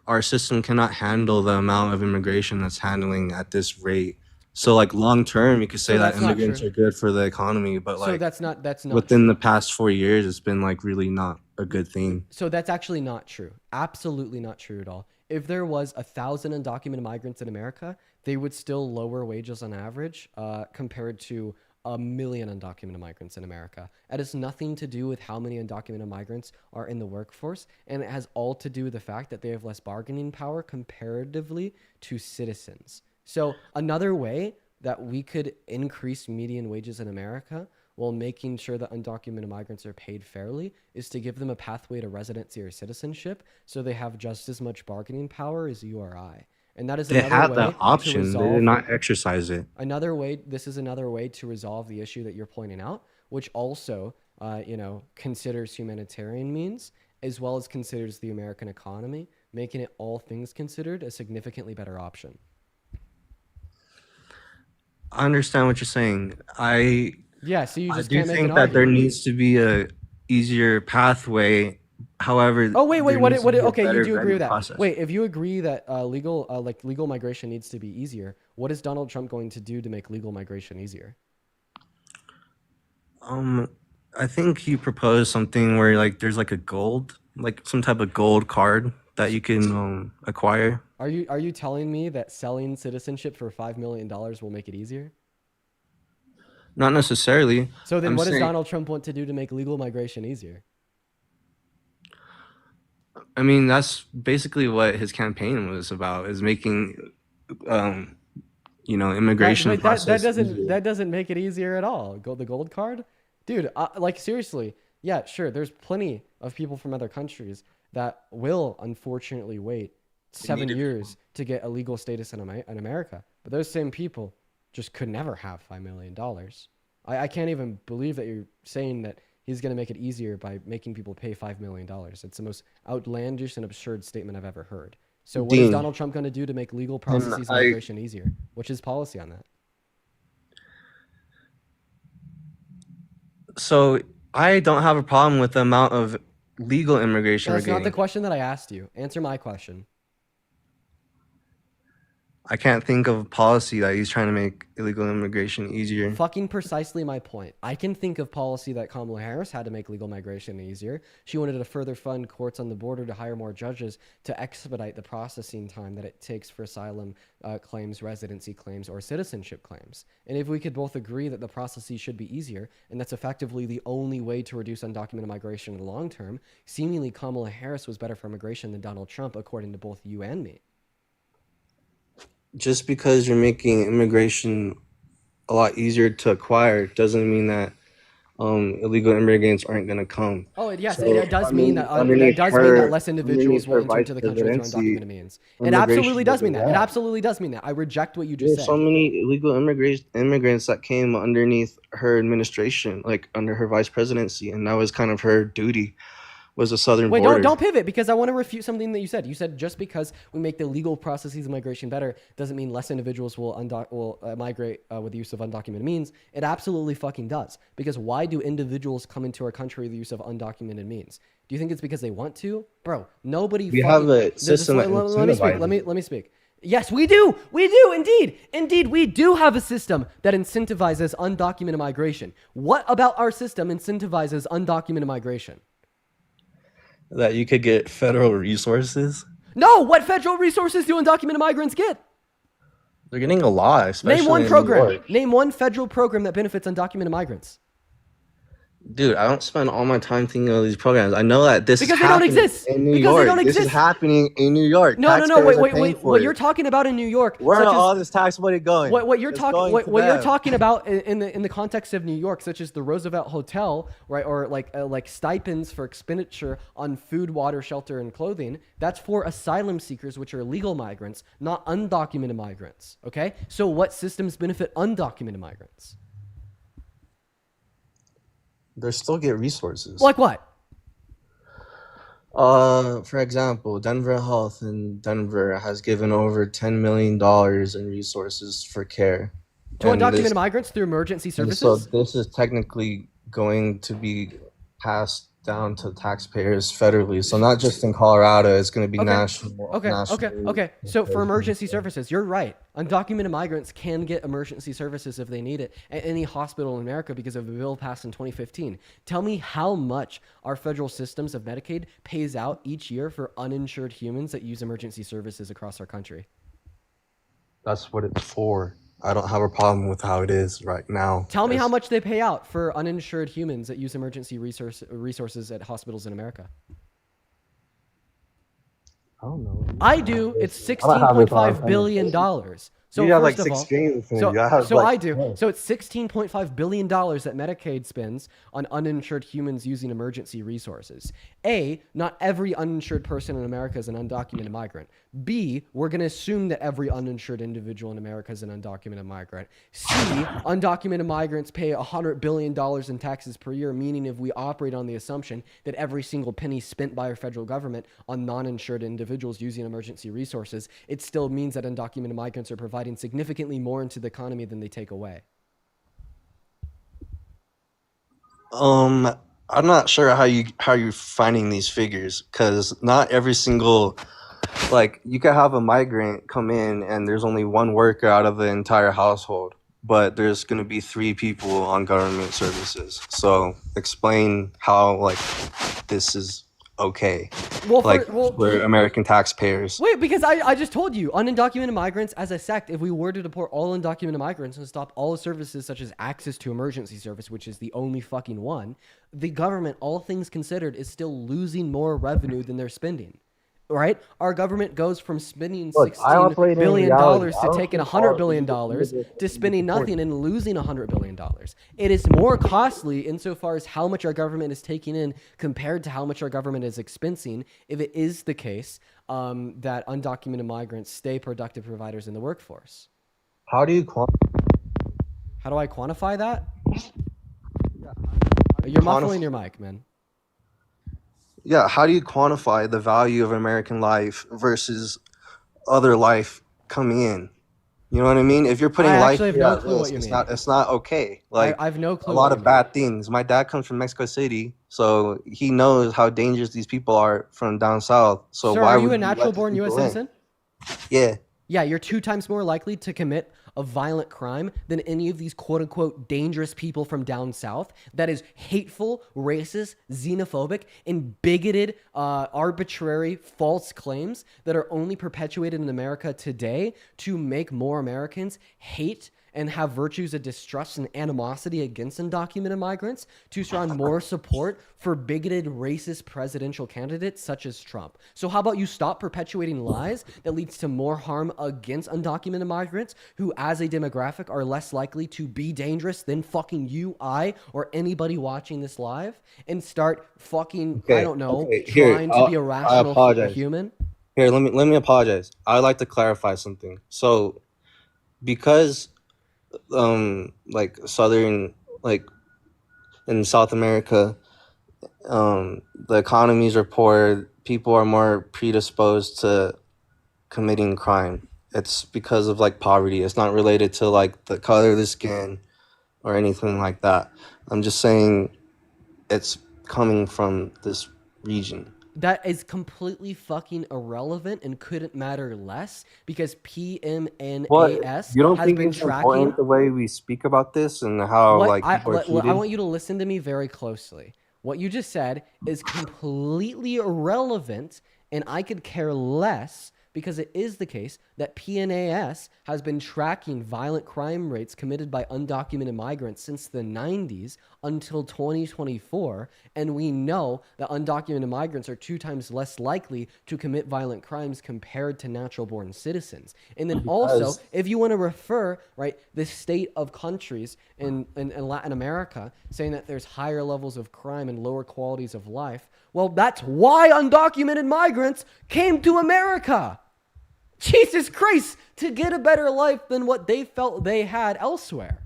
our system cannot handle the amount of immigration that's handling at this rate. So like long term, you could say that immigrants are good for the economy, but so that's not within true. the past 4 years, it's been like really not a good thing. So that's actually not true. Absolutely not true at all. If there was 1,000 undocumented migrants in America, they would still lower wages on average compared to 1 million undocumented migrants in America. It has nothing to do with how many undocumented migrants are in the workforce, and it has all to do with the fact that they have less bargaining power comparatively to citizens. So another way that we could increase median wages in America while making sure that undocumented migrants are paid fairly is to give them a pathway to residency or citizenship so they have just as much bargaining power as you or I. And that is They another had way that option. to resolve, They did not exercise it. This is another way to resolve the issue that you're pointing out, which also, considers humanitarian means as well as considers the American economy, making it, all things considered, a significantly better option. I understand what you're saying. So you just I can't do make think an that argument. there needs to be a easier pathway. However, Oh wait, there what? needs to be a Okay, you better do agree vetting with that? process. Wait, if you agree that legal migration needs to be easier, what is Donald Trump going to do to make legal migration easier? I think he proposed something where like there's like some type of gold card that you can acquire. Are you telling me that selling citizenship for $5 million will make it easier? Not necessarily. So then, I'm what does saying- Donald Trump want to do to make legal migration easier? I mean, that's basically what his campaign was about: is making, immigration process easier. That doesn't make it easier at all. The gold card, dude. Seriously, yeah, sure. There's plenty of people from other countries that will unfortunately wait 7 years to get a legal status in America, but those same people just could never have $5 million. I can't even believe that you're saying that he's going to make it easier by making people pay $5 million. It's the most outlandish and absurd statement I've ever heard. So what is Donald Trump going to do to make legal processes and migration easier? What's his policy on that? So I don't have a problem with the amount of legal immigration That's we're not getting. the question that I asked you. Answer my question. I can't think of a policy that he's trying to make illegal immigration easier. Fucking precisely my point. I can think of policy that Kamala Harris had to make legal migration easier. She wanted to further fund courts on the border to hire more judges to expedite the processing time that it takes for asylum claims, residency claims, or citizenship claims. And if we could both agree that the processes should be easier, and that's effectively the only way to reduce undocumented migration in the long term, seemingly Kamala Harris was better for immigration than Donald Trump, according to both you and me. Just because you're making immigration a lot easier to acquire doesn't mean that illegal immigrants aren't going to come. Oh, yes, So it does mean that less individuals will enter into the country through undocumented means. It absolutely does mean that. It absolutely does mean that. I reject what you just said. There's so many illegal immigrants that came underneath her administration, like under her vice presidency, and that was kind of her duty. Was the southern border. Wait, don't pivot, because I want to refute something that you said. You said just because we make the legal processes of migration better doesn't mean less individuals will migrate with the use of undocumented means. It absolutely fucking does. Because why do individuals come into our country with the use of undocumented means? Do you think it's because they want to? Bro, nobody. We have a system that let me speak. Yes, we do. We do, indeed. Indeed, we do have a system that incentivizes undocumented migration. What about our system incentivizes undocumented migration? That you could get federal resources? No, what federal resources do undocumented migrants get? They're getting a lot, especially Name one in program. New York. Name one federal program that benefits undocumented migrants. Dude, I don't spend all my time thinking of these programs. I know that this because is they don't happening exist. in New because York. they don't exist. This is happening in New York. No, wait. What you're talking about in New York? Where are all this tax money going? What you're talking about in the context of New York, such as the Roosevelt Hotel, right, or like stipends for expenditure on food, water, shelter, and clothing. That's for asylum seekers, which are legal migrants, not undocumented migrants. Okay, so what systems benefit undocumented migrants? They still get resources. Like what? For example, Denver Health in Denver has given over $10 million in resources for care. To undocumented migrants through emergency services? So this is technically going to be passed down to taxpayers federally. So not just in Colorado, it's going to be national. Okay. So for emergency services, you're right. Undocumented migrants can get emergency services if they need it at any hospital in America because of a bill passed in 2015. Tell me how much our federal systems of Medicaid pays out each year for uninsured humans that use emergency services across our country. That's what it's for. I don't have a problem with how it is right now. Tell me how much they pay out for uninsured humans that use emergency resources at hospitals in America. I don't know. I do. It's $16.5 billion. So you have first like of all, 6 streams. I do. So it's $16.5 billion that Medicaid spends on uninsured humans using emergency resources. A, not every uninsured person in America is an undocumented migrant. B, we're going to assume that every uninsured individual in America is an undocumented migrant. C, undocumented migrants pay $100 billion in taxes per year, meaning if we operate on the assumption that every single penny spent by our federal government on non-insured individuals using emergency resources, it still means that undocumented migrants are providing significantly more into the economy than they take away. I'm not sure how you're finding these figures, because not every single, like, you could have a migrant come in and there's only one worker out of the entire household, but there's going to be 3 people on government services. So explain how, like, this is okay. For American taxpayers. Wait, because I just told you, undocumented migrants as a sect, if we were to deport all undocumented migrants and stop all services such as access to emergency service, which is the only fucking one, the government, all things considered, is still losing more revenue than they're spending. Right? Our government goes from spending $16 billion to taking $100 billion to spending nothing and losing $100 billion. It is more costly insofar as how much our government is taking in compared to how much our government is expensing if it is the case that undocumented migrants stay productive providers in the workforce. How do you How do I quantify that? You're muffling your mic, man. Yeah, how do you quantify the value of American life versus other life coming in? You know what I mean? If you're putting life at risk, it's not okay. Like, I have no clue. A lot of bad things. My dad comes from Mexico City, so he knows how dangerous these people are from down south. So Sir, why are you would a natural born U.S. citizen? Yeah. Yeah, you're 2 times more likely to commit a violent crime than any of these quote unquote dangerous people from down south that is hateful, racist, xenophobic, and bigoted, arbitrary, false claims that are only perpetuated in America today to make more Americans hate and have virtues of distrust and animosity against undocumented migrants, to surround more support for bigoted, racist presidential candidates such as Trump. So how about you stop perpetuating lies that leads to more harm against undocumented migrants who, as a demographic, are less likely to be dangerous than fucking you, I, or anybody watching this live, and start fucking, I don't know, trying to be a I rational apologize. human? Here, let me apologize. I'd like to clarify something. So, because like southern, like in South America, the economies are poor, people are more predisposed to committing crime. It's because of like poverty. It's not related to like the color of the skin or anything like that. I'm just saying it's coming from this region. That is completely fucking irrelevant and couldn't matter less because PMNAS You don't has think been it's tracking. important the way we speak about this and how like people are treated? I want you to listen to me very closely. What you just said is completely irrelevant, and I could care less because it is the case that PNAS has been tracking violent crime rates committed by undocumented migrants since the 90s until 2024, and we know that undocumented migrants are 2 times less likely to commit violent crimes compared to natural-born citizens. And then also, if you want to refer, right, the state of countries in Latin America saying that there's higher levels of crime and lower qualities of life, well, that's why undocumented migrants came to America. Jesus Christ, to get a better life than what they felt they had elsewhere.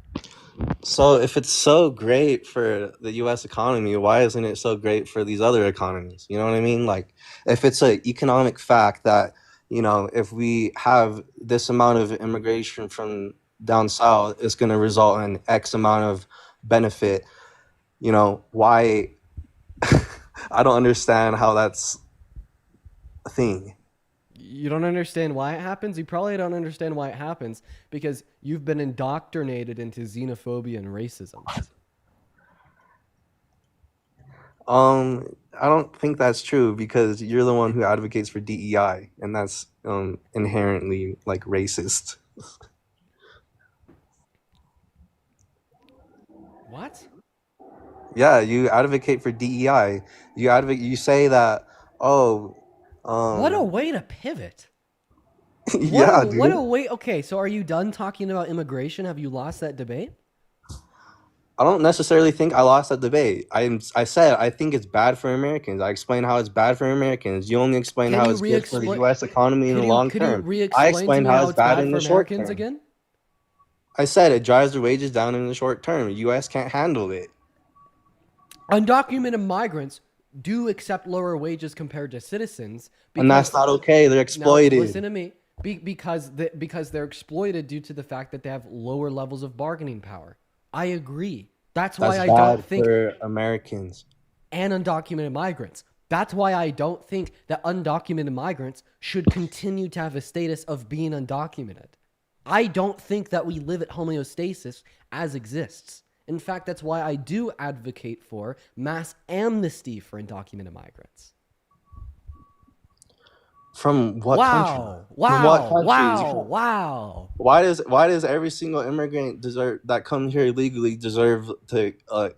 So if it's so great for the US economy, why isn't it so great for these other economies? You know what I mean? Like, if it's an economic fact that, you know, if we have this amount of immigration from down south, it's going to result in X amount of benefit, you know, why? I don't understand how that's a thing. You don't understand why it happens? You probably don't understand why it happens because you've been indoctrinated into xenophobia and racism. I don't think that's true because you're the one who advocates for DEI, and that's inherently like racist. What? Yeah, you advocate for DEI. You say that, oh, what a way to pivot. yeah, What dude. a way. Okay, so are you done talking about immigration? Have you lost that debate? I don't necessarily think I lost that debate. I said I think it's bad for Americans. I explained how it's bad for Americans. You only explain how it's good for the U.S. economy in the long term. I explained how it's bad in the short term. Again? I said it drives the wages down in the short term. The U.S. can't handle it. Undocumented migrants do accept lower wages compared to citizens. And that's not okay. They're exploited. Now, listen to me. Because they're exploited due to the fact that they have lower levels of bargaining power. I agree. That's why I don't think for Americans and undocumented migrants. That's why I don't think that undocumented migrants should continue to have a status of being undocumented. I don't think that we live at homeostasis as exists. In fact, that's why I do advocate for mass amnesty for undocumented migrants. From what country? Wow! From what countries? Wow! Why does every single immigrant that comes here illegally deserve to a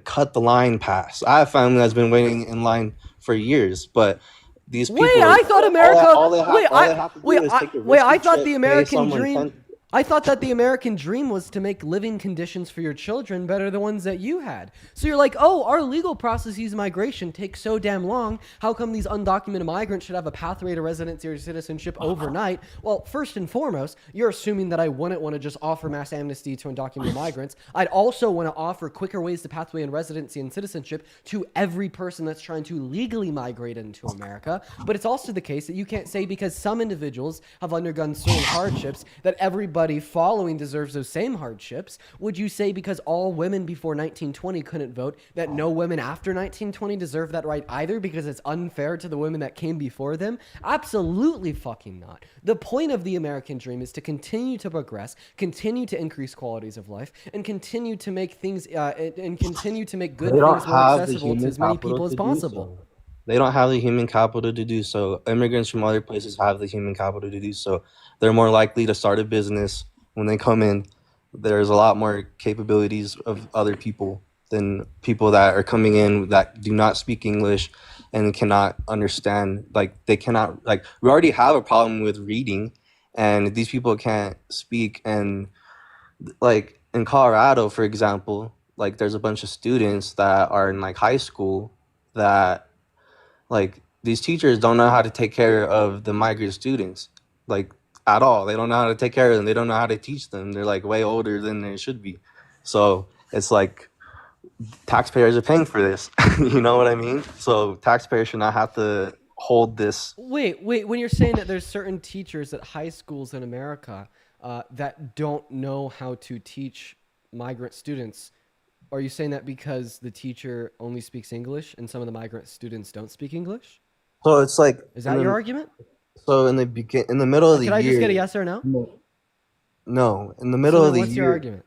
cut the line pass? I have family that's been waiting in line for years, but these people. Wait, I thought America. I thought the American dream. I thought that the American dream was to make living conditions for your children better than the ones that you had. So you're like, oh, our legal processes migration takes so damn long. How come these undocumented migrants should have a pathway to residency or citizenship overnight? Well, first and foremost, you're assuming that I wouldn't want to just offer mass amnesty to undocumented migrants. I'd also want to offer quicker ways to pathway and residency and citizenship to every person that's trying to legally migrate into America. But it's also the case that you can't say because some individuals have undergone certain hardships that everybody everybody following deserves those same hardships, would you say because all women before 1920 couldn't vote, that no women after 1920 deserve that right either because it's unfair to the women that came before them? Absolutely fucking not. The point of the American dream is to continue to progress, continue to increase qualities of life, and continue to make things and continue to make good They don't things more have the accessible to human as many capital people as to do possible. so. They don't have the human capital to do so. Immigrants from other places have the human capital to do so. They're more likely to start a business when they come in. There's a lot more capabilities of other people than people that are coming in that do not speak English and cannot understand. Like, they cannot, like, we already have a problem with reading, and these people can't speak. And like in Colorado, for example, like there's a bunch of students that are in like high school that like these teachers don't know how to take care of the migrant students, like at all. They don't know how to take care of them. They don't know how to teach them. They're like way older than they should be. So it's like taxpayers are paying for this. You know what I mean? So taxpayers should not have to hold this. Wait, when you're saying that there's certain teachers at high schools in America that don't know how to teach migrant students, are you saying that because the teacher only speaks English and some of the migrant students don't speak English? So it's like, is that your argument? So in the middle of the year, can I just get a yes or no? No, in the middle of the year. What's your argument?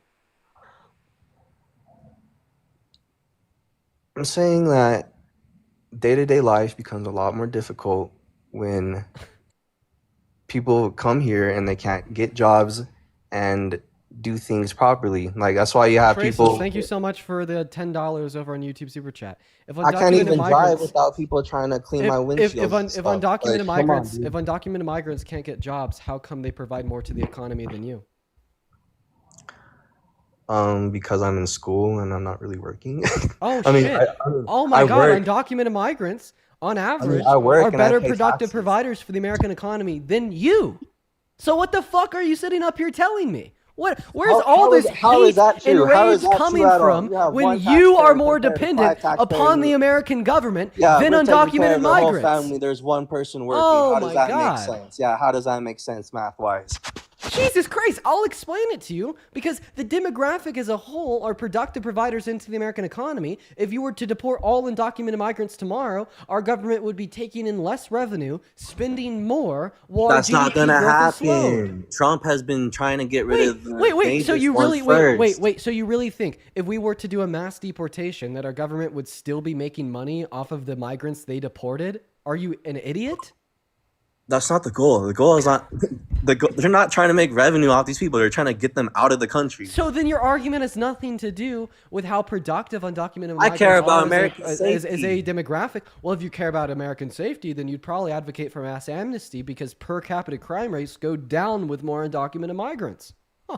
I'm saying that day-to-day life becomes a lot more difficult when people come here and they can't get jobs and do things properly. Like, that's why you have people. Thank you so much for the $10 over on YouTube Super Chat. If I can't even drive without people trying to clean my windshield. If undocumented migrants can't get jobs, how come they provide more to the economy than you? Because I'm in school and I'm not really working. Oh, I mean, shit. Oh my God, undocumented migrants on average are better productive providers for the American economy than you. So what the fuck are you sitting up here telling me? Where's all this hate and rage coming from when you are more dependent upon the American government than undocumented migrants? Whole family, there's one person working. Oh, how does that make sense? Yeah, how does that make sense math-wise? Jesus Christ, I'll explain it to you because the demographic as a whole are productive providers into the American economy. If you were to deport all undocumented migrants tomorrow, our government would be taking in less revenue, spending more, while that's GDP not gonna growth happen. Trump has been trying to get rid of wait, so you really so you really think if we were to do a mass deportation that our government would still be making money off of the migrants they deported? Are you an idiot? That's not the goal. The goal is not they're not trying to make revenue off these people. They're trying to get them out of the country. So then your argument has nothing to do with how productive undocumented migrants I care about American safety. As a demographic. Well, if you care about American safety, then you'd probably advocate for mass amnesty because per capita crime rates go down with more undocumented migrants. Huh.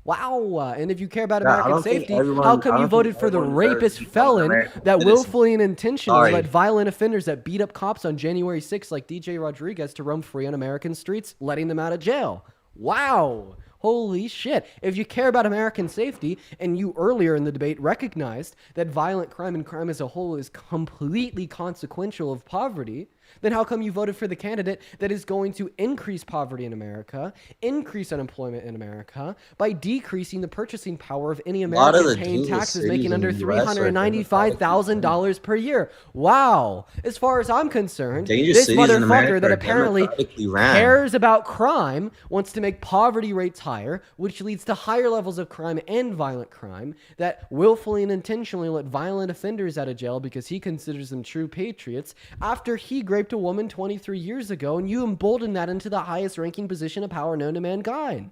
Wow. And if you care about American safety, how come you voted for the rapist felon that willfully and intentionally let violent offenders that beat up cops on January 6th like DJ Rodriguez to roam free on American streets, letting them out of jail? Wow. Holy shit. If you care about American safety, and you earlier in the debate recognized that violent crime and crime as a whole is completely consequential of poverty, then how come you voted for the candidate that is going to increase poverty in America, increase unemployment in America, by decreasing the purchasing power of any American paying taxes making under $395,000 per year? Wow. As far as I'm concerned, this motherfucker that apparently cares about crime wants to make poverty rates higher, which leads to higher levels of crime and violent crime, that willfully and intentionally let violent offenders out of jail because he considers them true patriots after he raped a woman 23 years ago, and you embolden that into the highest ranking position of power known to mankind.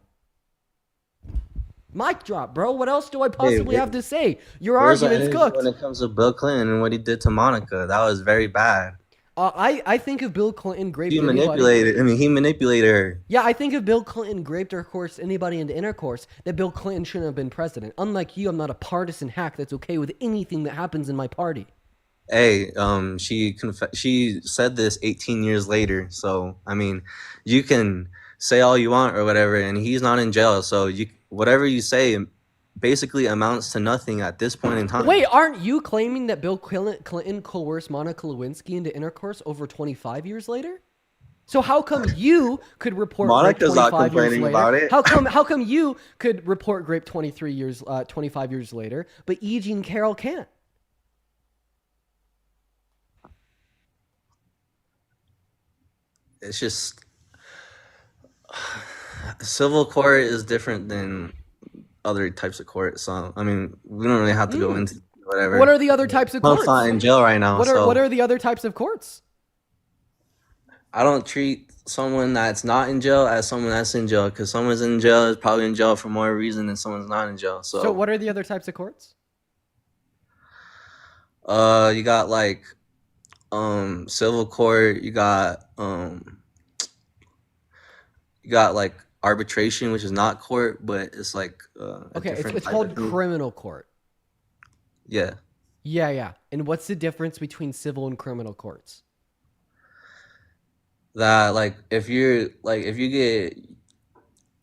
Mic drop, bro. What else do I possibly have to say? Your argument's cooked. When it comes to Bill Clinton and what he did to Monica, that was very bad. I think of Bill Clinton raped he manipulated her. Yeah, I think if Bill Clinton raped or coerced anybody into intercourse, that Bill Clinton shouldn't have been president. Unlike you, I'm not a partisan hack that's okay with anything that happens in my party. Hey, she said this 18 years later. So, I mean, you can say all you want or whatever, and he's not in jail. So whatever you say basically amounts to nothing at this point in time. Wait, aren't you claiming that Bill Clinton coerced Monica Lewinsky into intercourse over 25 years later? So how come you could report rape Monica's not 25 years complaining later? about it. How come you could report rape 25 years later, but E. Jean Carroll can't? It's just civil court is different than other types of court. So I mean, we don't really have to go into whatever. What are the other types of courts? Trump's not in jail right now. What are the other types of courts? I don't treat someone that's not in jail as someone that's in jail, because someone's in jail is probably in jail for more reason than someone's not in jail. So what are the other types of courts? You got like civil court, you got like arbitration, which is not court, but it's like okay, it's called criminal court. Yeah. Yeah. And what's the difference between civil and criminal courts? That like if you get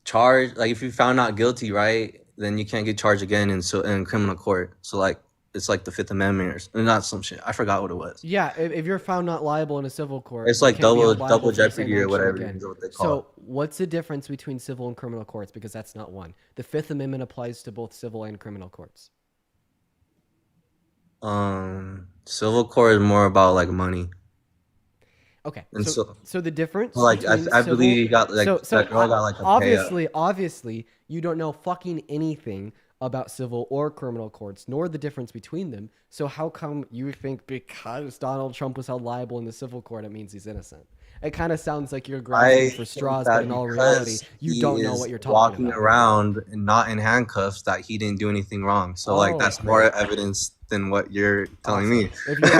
charged, like if you found not guilty, right, then you can't get charged again in criminal court. So like it's like the Fifth Amendment or not some shit. I forgot what it was. Yeah, if you're found not liable in a civil court, it's like you can't be held liable double for the same jeopardy or action whatever again. is what they call So what's the difference between civil and criminal courts? Because that's not one. The Fifth Amendment applies to both civil and criminal courts. Civil court is more about like money. Okay, and so the difference. Like I believe you got like that girl got like a obviously you don't know fucking anything about civil or criminal courts, nor the difference between them. So how come you think because Donald Trump was held liable in the civil court, it means he's innocent? It kind of sounds like you're grasping for straws, but in all reality, you don't know what you're talking about. Walking around and not in handcuffs, that he didn't do anything wrong. So like that's more evidence than what you're telling me.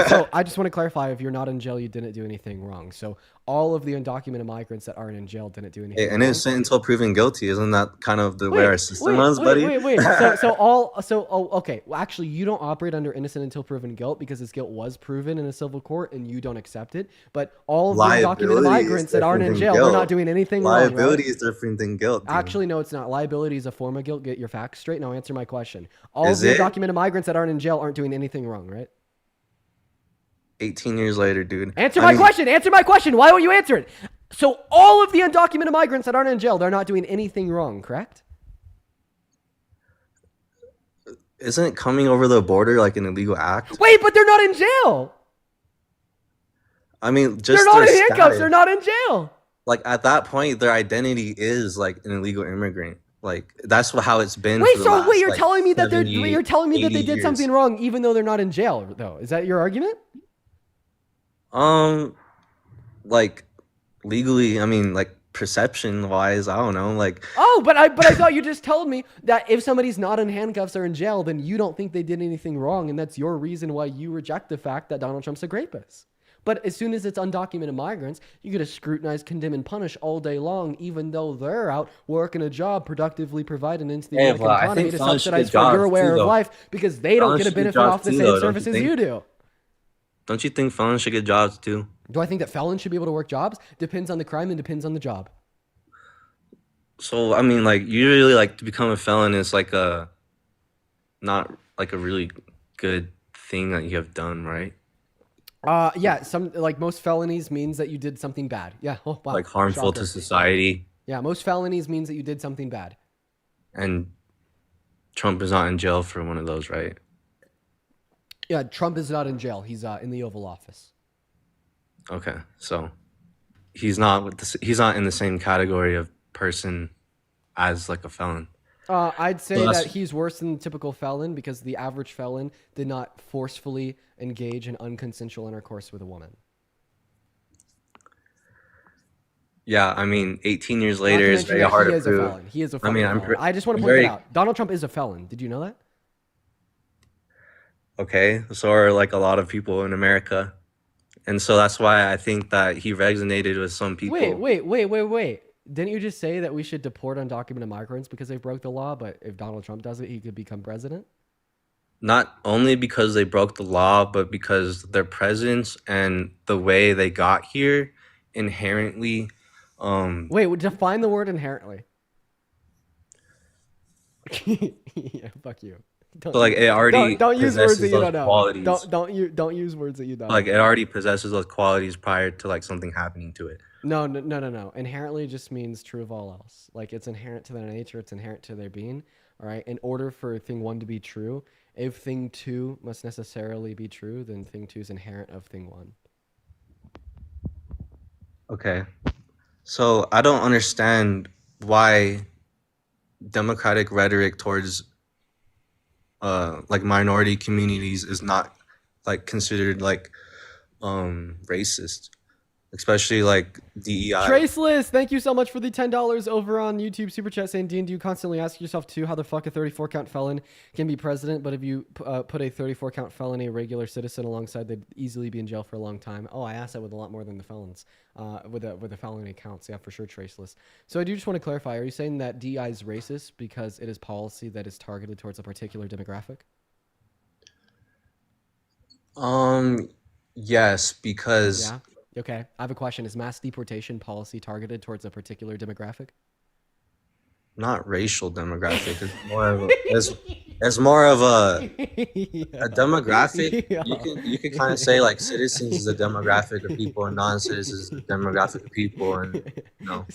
So I just want to clarify: if you're not in jail, you didn't do anything wrong. So all of the undocumented migrants that aren't in jail didn't do anything wrong. Innocent until proven guilty. Isn't that kind of the way our system runs, buddy? Okay. Well, actually, you don't operate under innocent until proven guilt because his guilt was proven in a civil court and you don't accept it. But all of the undocumented migrants that aren't in jail, they're not doing anything wrong. Liability is different than guilt. Dude. Actually, no, it's not. Liability is a form of guilt. Get your facts straight. Now answer my question. All of the undocumented migrants that aren't in jail aren't doing anything wrong, right? 18 years later, dude. Answer my question. Answer my question. Why won't you answer it? So all of the undocumented migrants that aren't in jail, they're not doing anything wrong, correct? Isn't coming over the border like an illegal act? Wait, but they're not in jail. I mean, just they're not in handcuffs. They're not in jail. Like at that point, their identity is like an illegal immigrant. Like that's how it's been. Wait, for the last, you're like, telling me that 70, you're telling me that they did years. something wrong, even though they're not in jail, though. Is that your argument? Like legally, I mean, like perception wise, I don't know. Like but I thought you just told me that if somebody's not in handcuffs or in jail, then you don't think they did anything wrong, and that's your reason why you reject the fact that Donald Trump's a rapist. But as soon as it's undocumented migrants, you get to scrutinize, condemn, and punish all day long, even though they're out working a job, productively providing into the American economy to subsidize for your way of life because they don't get a benefit off the same services you do. Don't you think felons should get jobs too? Do I think that felons should be able to work jobs? Depends on the crime and depends on the job. So, I mean, like, usually, like, to become a felon is, like, not, like, a really good thing that you have done, right? Yeah, most felonies means that you did something bad. Yeah. Oh, wow. Like, harmful to society. Yeah, most felonies means that you did something bad. And Trump is not in jail for one of those, right? Yeah, Trump is not in jail. He's in the Oval Office. Okay, so he's not in the same category of person as like a felon. I'd say that he's worse than the typical felon because the average felon did not forcefully engage in unconsensual intercourse with a woman. Yeah, I mean, 18 years later is very hard to prove. He is a felon. I just want to point that out. Donald Trump is a felon. Did you know that? Okay, so are like a lot of people in America. And so that's why I think that he resonated with some people. Wait. Didn't you just say that we should deport undocumented migrants because they broke the law, but if Donald Trump does it, he could become president? Not only because they broke the law, but because their presence and the way they got here inherently... Wait, define the word inherently. Yeah, fuck you. Don't So like it already don't use words that possesses you those don't know. qualities. Don't use words that you don't Like know. it already possesses those qualities prior to like something happening to it. No. Inherently just means true of all else. Like it's inherent to their nature. It's inherent to their being. All right. In order for thing one to be true, if thing two must necessarily be true, then thing two is inherent of thing one. Okay. So I don't understand why democratic rhetoric towards like minority communities is not like considered like racist, especially like DEI. Traceless, thank you so much for the $10 over on YouTube Super Chat saying, Dean, do you constantly ask yourself too how the fuck a 34 count felon can be president? But if you put a 34 count felony regular citizen alongside, they'd easily be in jail for a long time. Oh, I asked that with a lot more than the felons, with the felony counts. Yeah, for sure, Traceless. So I do just want to clarify, are you saying that DEI is racist because it is policy that is targeted towards a particular demographic? Yes, because Yeah. Okay. I have a question. Is mass deportation policy targeted towards a particular demographic? not racial demographic. It's more of a demographic. Yeah. You can kind of say like citizens is a demographic of people and non-citizens is a demographic of people, and you know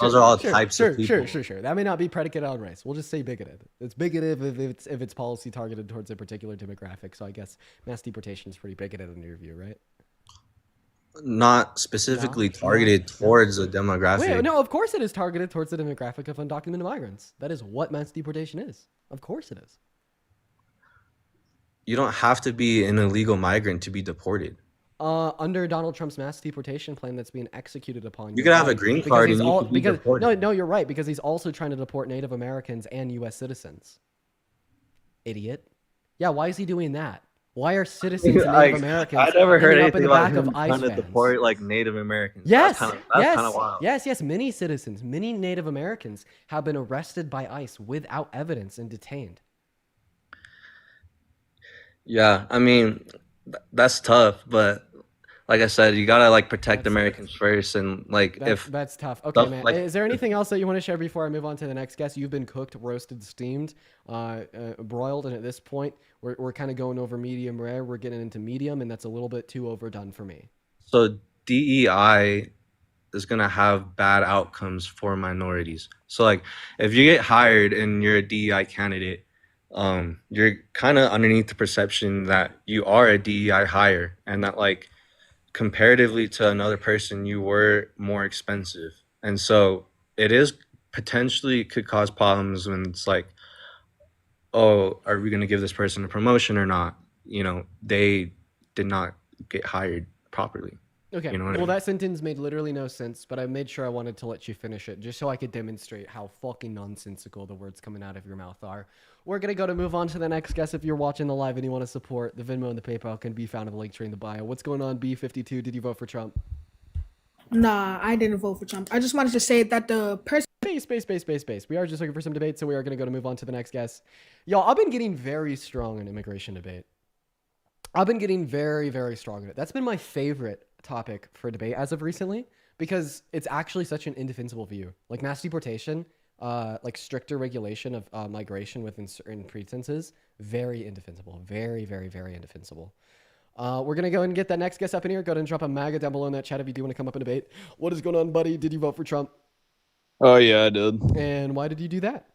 those are all types of people. Sure. That may not be predicated on race. We'll just say bigoted. It's bigoted if it's policy targeted towards a particular demographic. So I guess mass deportation is pretty bigoted in your view, right? Not specifically targeted towards a demographic. Wait, no, of course it is targeted towards the demographic of undocumented migrants. That is what mass deportation is. Of course it is. You don't have to be an illegal migrant to be deported. Under Donald Trump's mass deportation plan that's being executed upon you could have a green card and you could be deported. No, you're right, because he's also trying to deport Native Americans and U.S. citizens. Idiot. Yeah, why is he doing that? Why are citizens and Native Americans I never heard ending up in anything the about back of him ICE trying to vans? deport like Native Americans. Yes, that's kind of wild. Yes. Many citizens, many Native Americans have been arrested by ICE without evidence and detained. Yeah, I mean, that's tough, but like I said, you gotta like protect Americans first, and like that's tough. Okay, man. Is there anything else that you want to share before I move on to the next guest? You've been cooked, roasted, steamed, broiled, and at this point, we're kind of going over medium rare. We're getting into medium, and that's a little bit too overdone for me. So DEI is gonna have bad outcomes for minorities. So like, if you get hired and you're a DEI candidate, you're kind of underneath the perception that you are a DEI hire, and that like comparatively to another person, you were more expensive. And so it is potentially could cause problems when it's like, oh, are we going to give this person a promotion or not? You know, they did not get hired properly. Okay. You know what I Well, mean? that sentence made literally no sense, but I made sure I wanted to let you finish it just so I could demonstrate how fucking nonsensical the words coming out of your mouth are. We're going to move on to the next guest. If you're watching the live and you want to support, the Venmo and the PayPal can be found in the link tree in the bio. What's going on, B52? Did you vote for Trump? Nah, I didn't vote for Trump. I just wanted to say that the person. Space. We are just looking for some debate, so we are going to move on to the next guest. Y'all, I've been getting very strong in immigration debate. I've been getting very, very strong in it. That's been my favorite topic for debate as of recently, because it's actually such an indefensible view. Like mass deportation, like stricter regulation of migration within certain pretenses, very indefensible. Very, very, very indefensible. We're going to go and get that next guest up in here. Go ahead and drop a MAGA down below in that chat if you do want to come up and debate. What is going on, buddy? Did you vote for Trump? Oh, yeah, I did. And why did you do that?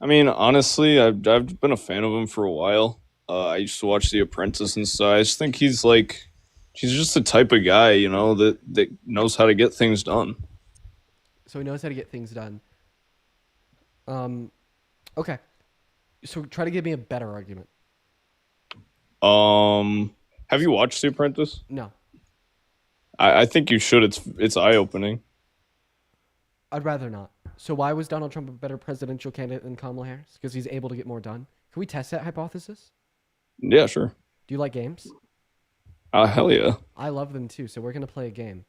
I mean, honestly, I've been a fan of him for a while. I used to watch The Apprentice and stuff. I just think he's just the type of guy, you know, that knows how to get things done. So he knows how to get things done. Okay. So try to give me a better argument. Have you watched The Apprentice? No. I think you should. It's eye-opening. I'd rather not. So why was Donald Trump a better presidential candidate than Kamala Harris? Because he's able to get more done. Can we test that hypothesis? Yeah, sure. Do you like games? Hell yeah. I love them too. So we're going to play a game.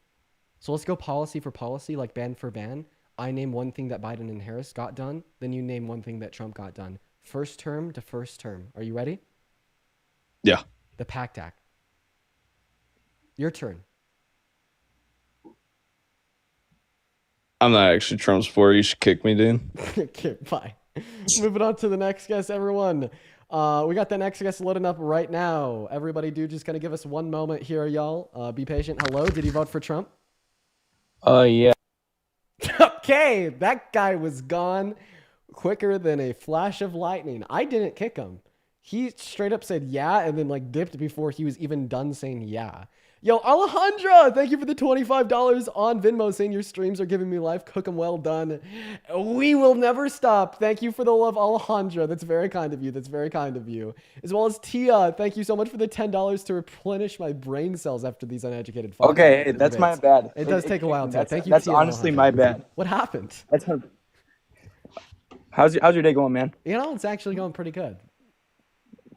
So let's go policy for policy, like ban for ban. I name one thing that Biden and Harris got done. Then you name one thing that Trump got done. First term to first term. Are you ready? Yeah. The PACT Act. Your turn. I'm not actually Trump supporter. You should kick me, dude. Okay, bye. Moving on to the next guest, everyone. We got the next guest loading up right now. Everybody, just kind of give us 1 moment here, y'all. Be patient. Hello, did you vote for Trump? Yeah. Okay, that guy was gone quicker than a flash of lightning. I didn't kick him. He straight up said yeah and then like dipped before he was even done saying yeah. Yo, Alejandra, thank you for the $25 on Venmo, saying your streams are giving me life. Cook 'em well done. We will never stop. Thank you for the love, Alejandra. That's very kind of you. That's very kind of you. As well as Tia, thank you so much for the $10 to replenish my brain cells after these uneducated Okay, hey, that's my bad. It does take a while, Tia. Thank you, That's Tia and honestly Alejandra. my bad. What happened? How's your day going, man? You know, it's actually going pretty good.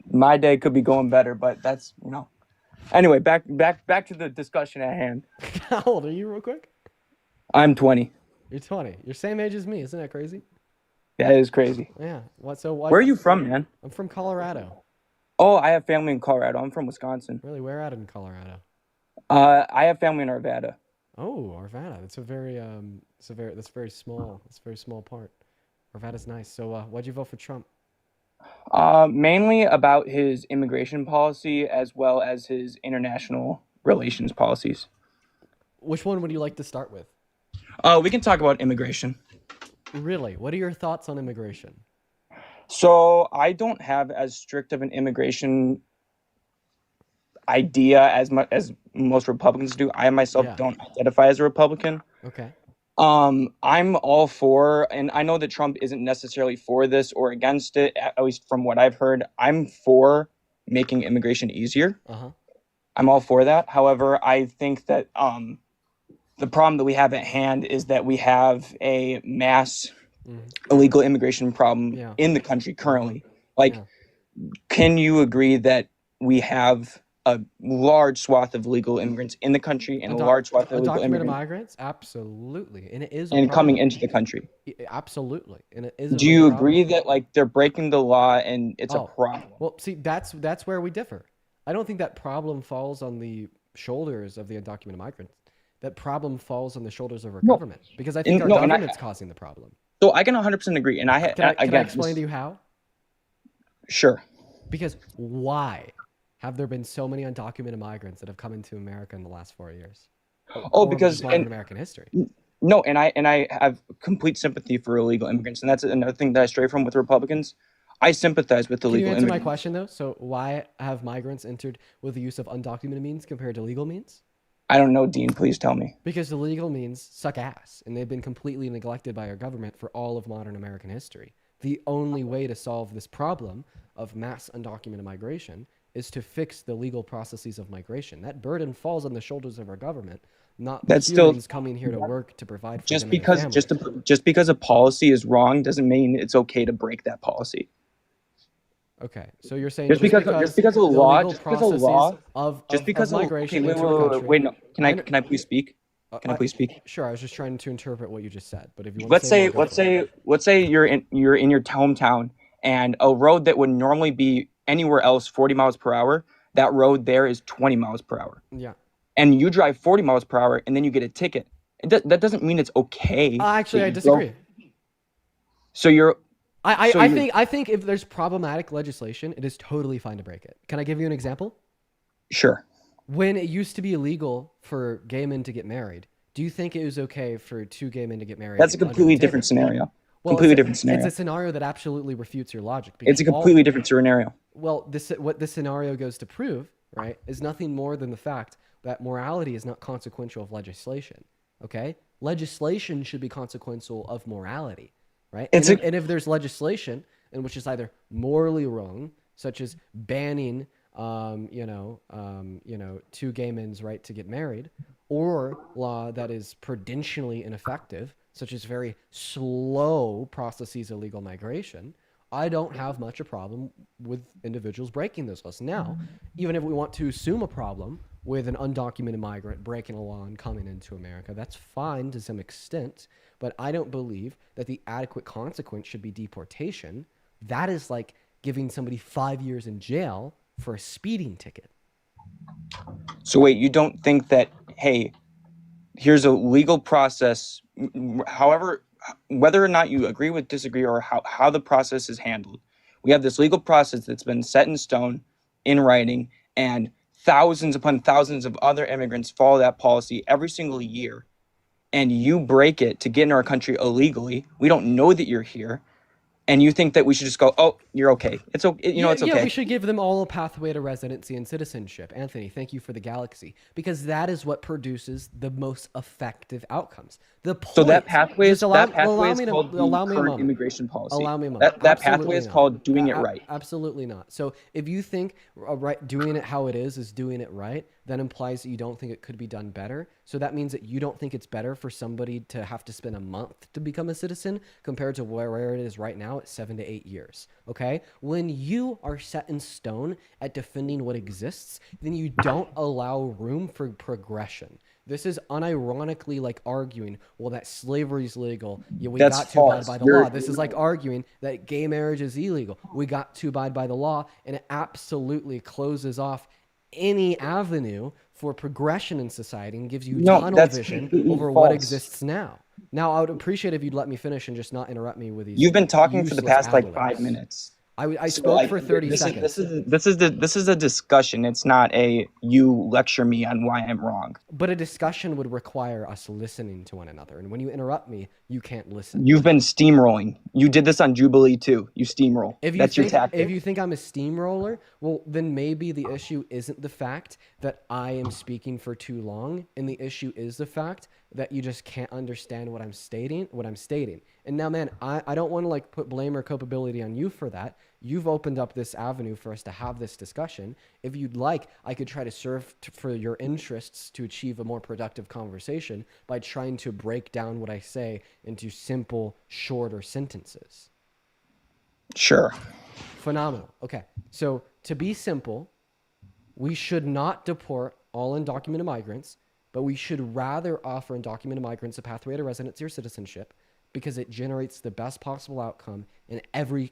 My day could be going better, but that's, you know. Anyway, back to the discussion at hand. How old are you, real quick? I'm 20. You're 20. You're same age as me. Isn't that crazy? That is crazy. Yeah. Where are you from, man? I'm from Colorado. Oh, I have family in Colorado. I'm from Wisconsin. Really? Where at in Colorado? I have family in Arvada. Oh, Arvada. That's a very that's a very small. It's a very small part. Arvada's nice. So, why'd you vote for Trump? Mainly about his immigration policy as well as his international relations policies. Which one would you like to start with? We can talk about immigration. Really? What are your thoughts on immigration? So I don't have as strict of an immigration idea as much as most Republicans do. I myself don't identify as a Republican. Okay. I'm all for, and I know that Trump isn't necessarily for this or against it, at least from what I've heard. I'm for making immigration easier. Uh-huh. I'm all for that. However, I think that the problem that we have at hand is that we have a mass illegal immigration problem in the country currently. Can you agree that we have a large swath of illegal immigrants in the country and a large swath of illegal Undocumented immigrants? migrants? Absolutely. And it is And coming into the country. Absolutely. And it is. Do you agree that they're breaking the law and it's a problem? Well, see, that's where we differ. I don't think that problem falls on the shoulders of the undocumented migrants. That problem falls on the shoulders of our government, because I think our government's causing the problem. So I can 100% agree. And Can I explain to you how? Sure. Because why have there been so many undocumented migrants that have come into America in the last 4 years? Because in American history. No, and I have complete sympathy for illegal immigrants, and that's another thing that I stray from with Republicans. I sympathize with illegal immigrants. Can you answer immigrants. my question though? So why have migrants entered with the use of undocumented means compared to legal means? I don't know, Dean. Please tell me. Because the legal means suck ass, and they've been completely neglected by our government for all of modern American history. The only way to solve this problem of mass undocumented migration is to fix the legal processes of migration. That burden falls on the shoulders of our government, not the humans coming here to work to provide for Just them and their because families. just because a policy is wrong doesn't mean it's okay to break that policy. Okay, so you're saying Just because a the law, legal processes of migration into a country. Wait, no. Can I please speak? Can I please speak? Sure, I was just trying to interpret what you just said. But if you want let's say you're in your hometown, and a road that would normally be anywhere else 40 miles per hour, that road there is 20 miles per hour. Yeah. And you drive 40 miles per hour, and then you get a ticket. That doesn't mean it's okay. Actually, I disagree. So you're. I think if there's problematic legislation, it is totally fine to break it. Can I give you an example? Sure. When it used to be illegal for gay men to get married, do you think it was okay for two gay men to get married? That's a completely different scenario. Well, completely different scenario. It's a scenario that absolutely refutes your logic. It's a completely different scenario. Well, what this scenario goes to prove, right, is nothing more than the fact that morality is not consequential of legislation. Okay? Legislation should be consequential of morality, right? And if there's legislation in which is either morally wrong, such as banning, two gay men's right to get married, or law that is prudentially ineffective, such as very slow processes of legal migration, I don't have much a problem with individuals breaking those laws. Now, even if we want to assume a problem with an undocumented migrant breaking a law and coming into America, that's fine to some extent, but I don't believe that the adequate consequence should be deportation. That is like giving somebody 5 years in jail for a speeding ticket. So wait, you don't think that, hey, here's a legal process, however whether or not you agree with, disagree, or how the process is handled, we have this legal process that's been set in stone, in writing, and thousands upon thousands of other immigrants follow that policy every single year. And you break it to get in our country illegally. We don't know that you're here. And you think that we should just go, oh, you're okay. It's okay. It's okay. Yeah, we should give them all a pathway to residency and citizenship. Anthony, thank you for the galaxy. Because that is what produces the most effective outcomes. The point, so that pathway is allow me called the current immigration policy. Allow me a moment. That pathway is called doing it right. Absolutely not. So if you think doing it how it is doing it right, that implies that you don't think it could be done better. So that means that you don't think it's better for somebody to have to spend a month to become a citizen compared to where it is right now at 7 to 8 years. Okay? When you are set in stone at defending what exists, then you don't allow room for progression. This is unironically like arguing, well, that slavery is legal. Yeah, we got to abide by the law. This is like arguing that gay marriage is illegal. We got to abide by the law, and it absolutely closes off any avenue for progression in society and gives you tunnel vision over what exists now. Now, I would appreciate if you'd let me finish and just not interrupt me with these. You've been talking for the past like 5 minutes. I spoke for 30 seconds. This is a discussion. It's not a you lecture me on why I'm wrong. But a discussion would require us listening to one another. And when you interrupt me, you can't listen. You've been steamrolling. You did this on Jubilee too. You steamroll. That's your tactic. If you think I'm a steamroller, well, then maybe the issue isn't the fact that I am speaking for too long. And the issue is the fact that you just can't understand what I'm stating. And now, man, I don't want to like put blame or culpability on you for that. You've opened up this avenue for us to have this discussion. If you'd like, I could try to serve for your interests to achieve a more productive conversation by trying to break down what I say into simple, shorter sentences. Sure. Phenomenal. Okay. So to be simple, we should not deport all undocumented migrants, but we should rather offer undocumented migrants a pathway to residency or citizenship because it generates the best possible outcome in every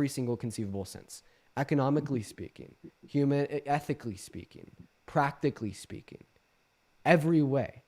single conceivable sense. Economically speaking, ethically speaking, practically speaking, every way.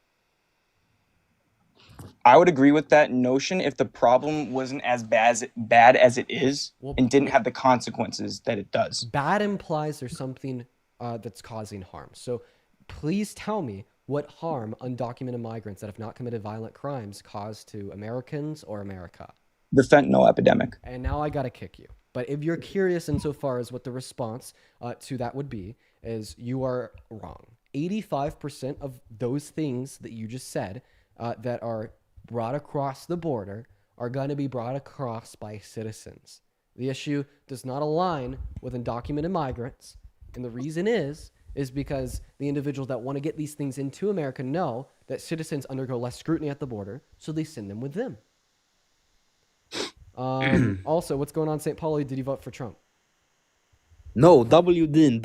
I would agree with that notion if the problem wasn't as bad as it is and didn't have the consequences that it does. Bad implies there's something that's causing harm. So please tell me what harm undocumented migrants that have not committed violent crimes cause to Americans or America. The fentanyl epidemic. And now I got to kick you. But if you're curious insofar as what the response to that would be, is you are wrong. 85% of those things that you just said that are brought across the border are going to be brought across by citizens. The issue does not align with undocumented migrants. And the reason is because the individuals that want to get these things into America know that citizens undergo less scrutiny at the border, so they send them with them. Also, what's going on, St. Pauli? Did you vote for Trump? No, W din,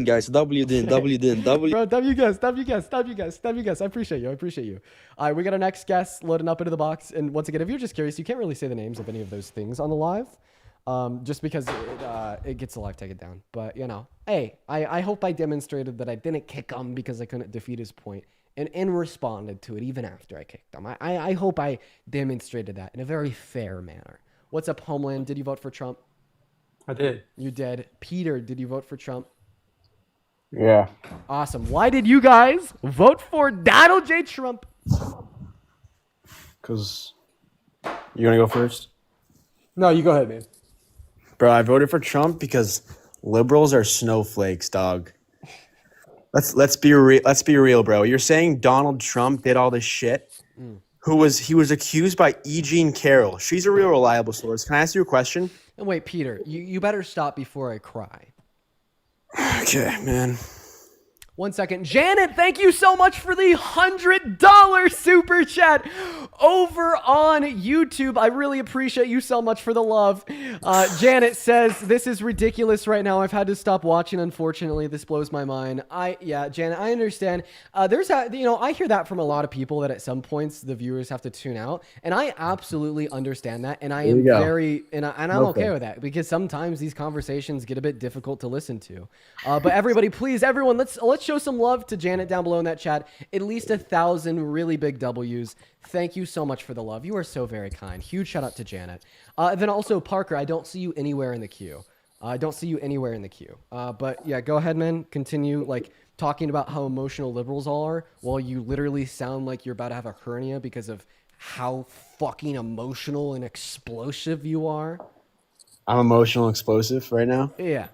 guys. W din. Bro, W guys. I appreciate you. All right, we got our next guest loading up into the box. And once again, if you're just curious, you can't really say the names of any of those things on the live. Just because it gets the live taken down. But, you know, hey, I hope I demonstrated that I didn't kick him because I couldn't defeat his point and responded to it even after I kicked him. I hope I demonstrated that in a very fair manner. What's up, Homeland? Did you vote for Trump? I did. You did. Peter, did you vote for Trump? Yeah. Awesome. Why did you guys vote for Donald J. Trump? Because you want to go first? No, you go ahead, man. Bro, I voted for Trump because liberals are snowflakes, dog. Let's be real, bro. You're saying Donald Trump did all this shit? He was accused by E. Jean Carroll. She's a real reliable source. Can I ask you a question? And wait, Peter, you better stop before I cry. Okay, man. 1 second. Janet, thank you so much for the $100 super chat over on YouTube. I really appreciate you so much for the love. Janet says, this is ridiculous right now. I've had to stop watching, unfortunately. This blows my mind. Janet, I understand. I hear that from a lot of people that at some points the viewers have to tune out. And I absolutely understand that. And I am I'm okay with that because sometimes these conversations get a bit difficult to listen to. But everybody, please, everyone, let's show some love to Janet down below in that chat. At least 1,000 really big W's. Thank you so much for the love. You are so very kind. Huge shout out to Janet. Then also, Parker, I don't see you anywhere in the queue. But yeah, go ahead, man. Continue like talking about how emotional liberals all are while you literally sound like you're about to have a hernia because of how fucking emotional and explosive you are. I'm emotional and explosive right now. Yeah.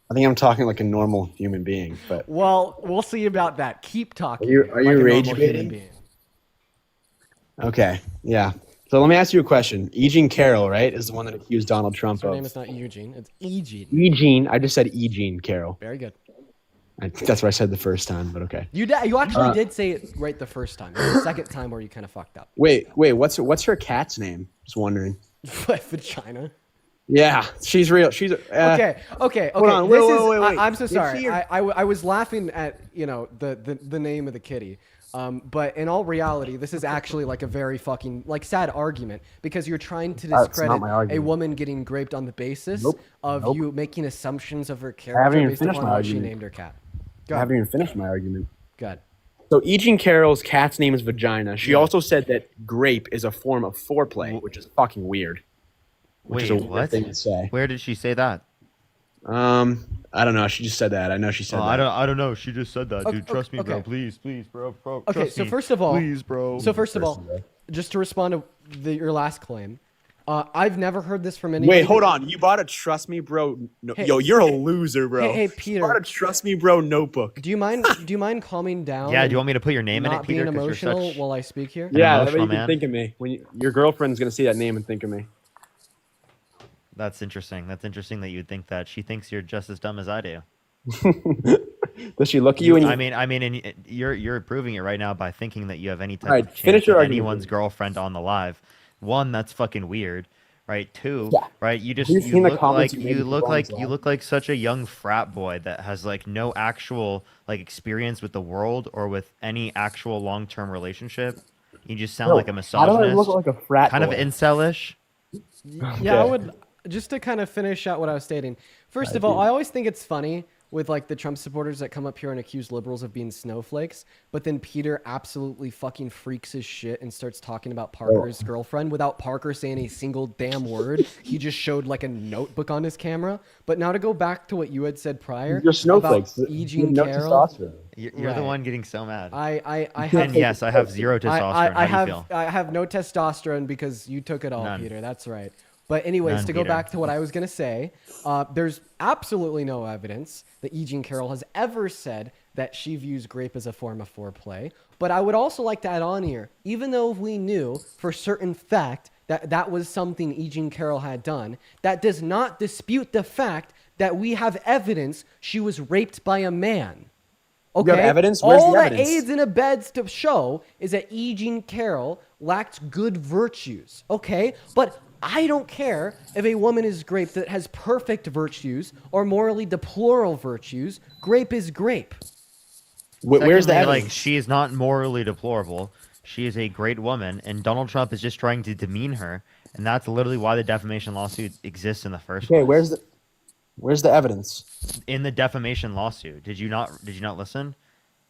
I think I'm talking like a normal human being, but Well, we'll see about that. Keep talking. are you like a rage normal human baiting? being. Okay, yeah. So let me ask you a question. Eugene Carroll, right, is the one that accused Donald Trump Her of. name is not Eugene. It's Eugene. Eugene. I just said Eugene Carroll. Very good. That's what I said the first time, but okay. You actually did say it right the first time. It was the second time where you kind of fucked up. Wait. What's her cat's name? Just wondering. Vagina. Yeah, she's real. She's okay. Hold on. Wait. I'm so sorry. I was laughing at the name of the kitty. But in all reality, this is actually like a very fucking like sad argument because you're trying to discredit a woman getting raped on the basis of you making assumptions of her character based upon what she named her cat. I haven't even finished my argument. Good. So Eugene Carroll's cat's name is Vagina. She also said that grape is a form of foreplay, which is fucking weird. Wait, what? Thing to say. Where did she say that? I don't know. She just said that. I know she said that. I don't know. She just said that, dude. Trust me, bro. Please, bro. Okay, so first of all, please, bro. So first of all, just to respond to your last claim, I've never heard this from anyone. Wait, hold on. You bought a Trust Me Bro. Yo, you're a loser, bro. Hey, Peter. You bought a Trust Me Bro notebook. Do you mind calming down? Yeah. Do you want me to put your name in it, Peter? Not being emotional while I speak here. Yeah, that way you can think of me. When your girlfriend's gonna see that name and think of me. That's interesting. That's interesting that you'd think that. She thinks you're just as dumb as I do. Does she look at you? I mean, and you're proving it right now by thinking that you have any type Right, of finish chance your with argument. anyone's girlfriend on the live. One, that's fucking weird, right? Two, Yeah. right? You Have you seen the comments you made you look like such a young frat boy that has like no actual like experience with the world or with any actual long-term relationship. You just sound like a misogynist. How do I look like a frat kind boy? of incelish. Yeah, I would just to kind of finish out what I was stating. First of all, I always think it's funny with like the Trump supporters that come up here and accuse liberals of being snowflakes, but then Peter absolutely fucking freaks his shit and starts talking about Parker's girlfriend without Parker saying a single damn word. He just showed like a notebook on his camera. But now to go back to what you had said prior, You're snowflakes. about Eugene No Carroll. testosterone. You're the one getting so mad. I have, and yes, I have zero testosterone. How do you feel? I have no testosterone because you took it all, None. Peter. That's right. But anyways, None, to go Peter. back to what I was going to say, there's absolutely no evidence that Eugene Carroll has ever said that she views grape as a form of foreplay. But I would also like to add on here, even though we knew for certain fact that that was something Eugene Carroll had done, that does not dispute the fact that we have evidence she was raped by a man. Okay? You have evidence? Where's All the that evidence? aids and abets to show is that Eugene Carroll lacked good virtues. Okay? But I don't care if a woman is grape that has perfect virtues or morally deplorable virtues. Grape is grape. Where's the Secondly, evidence? like she is not morally deplorable. She is a great woman, and Donald Trump is just trying to demean her, and that's literally why the defamation lawsuit exists in the first place. Okay, where's the evidence? In the defamation lawsuit, did you not listen?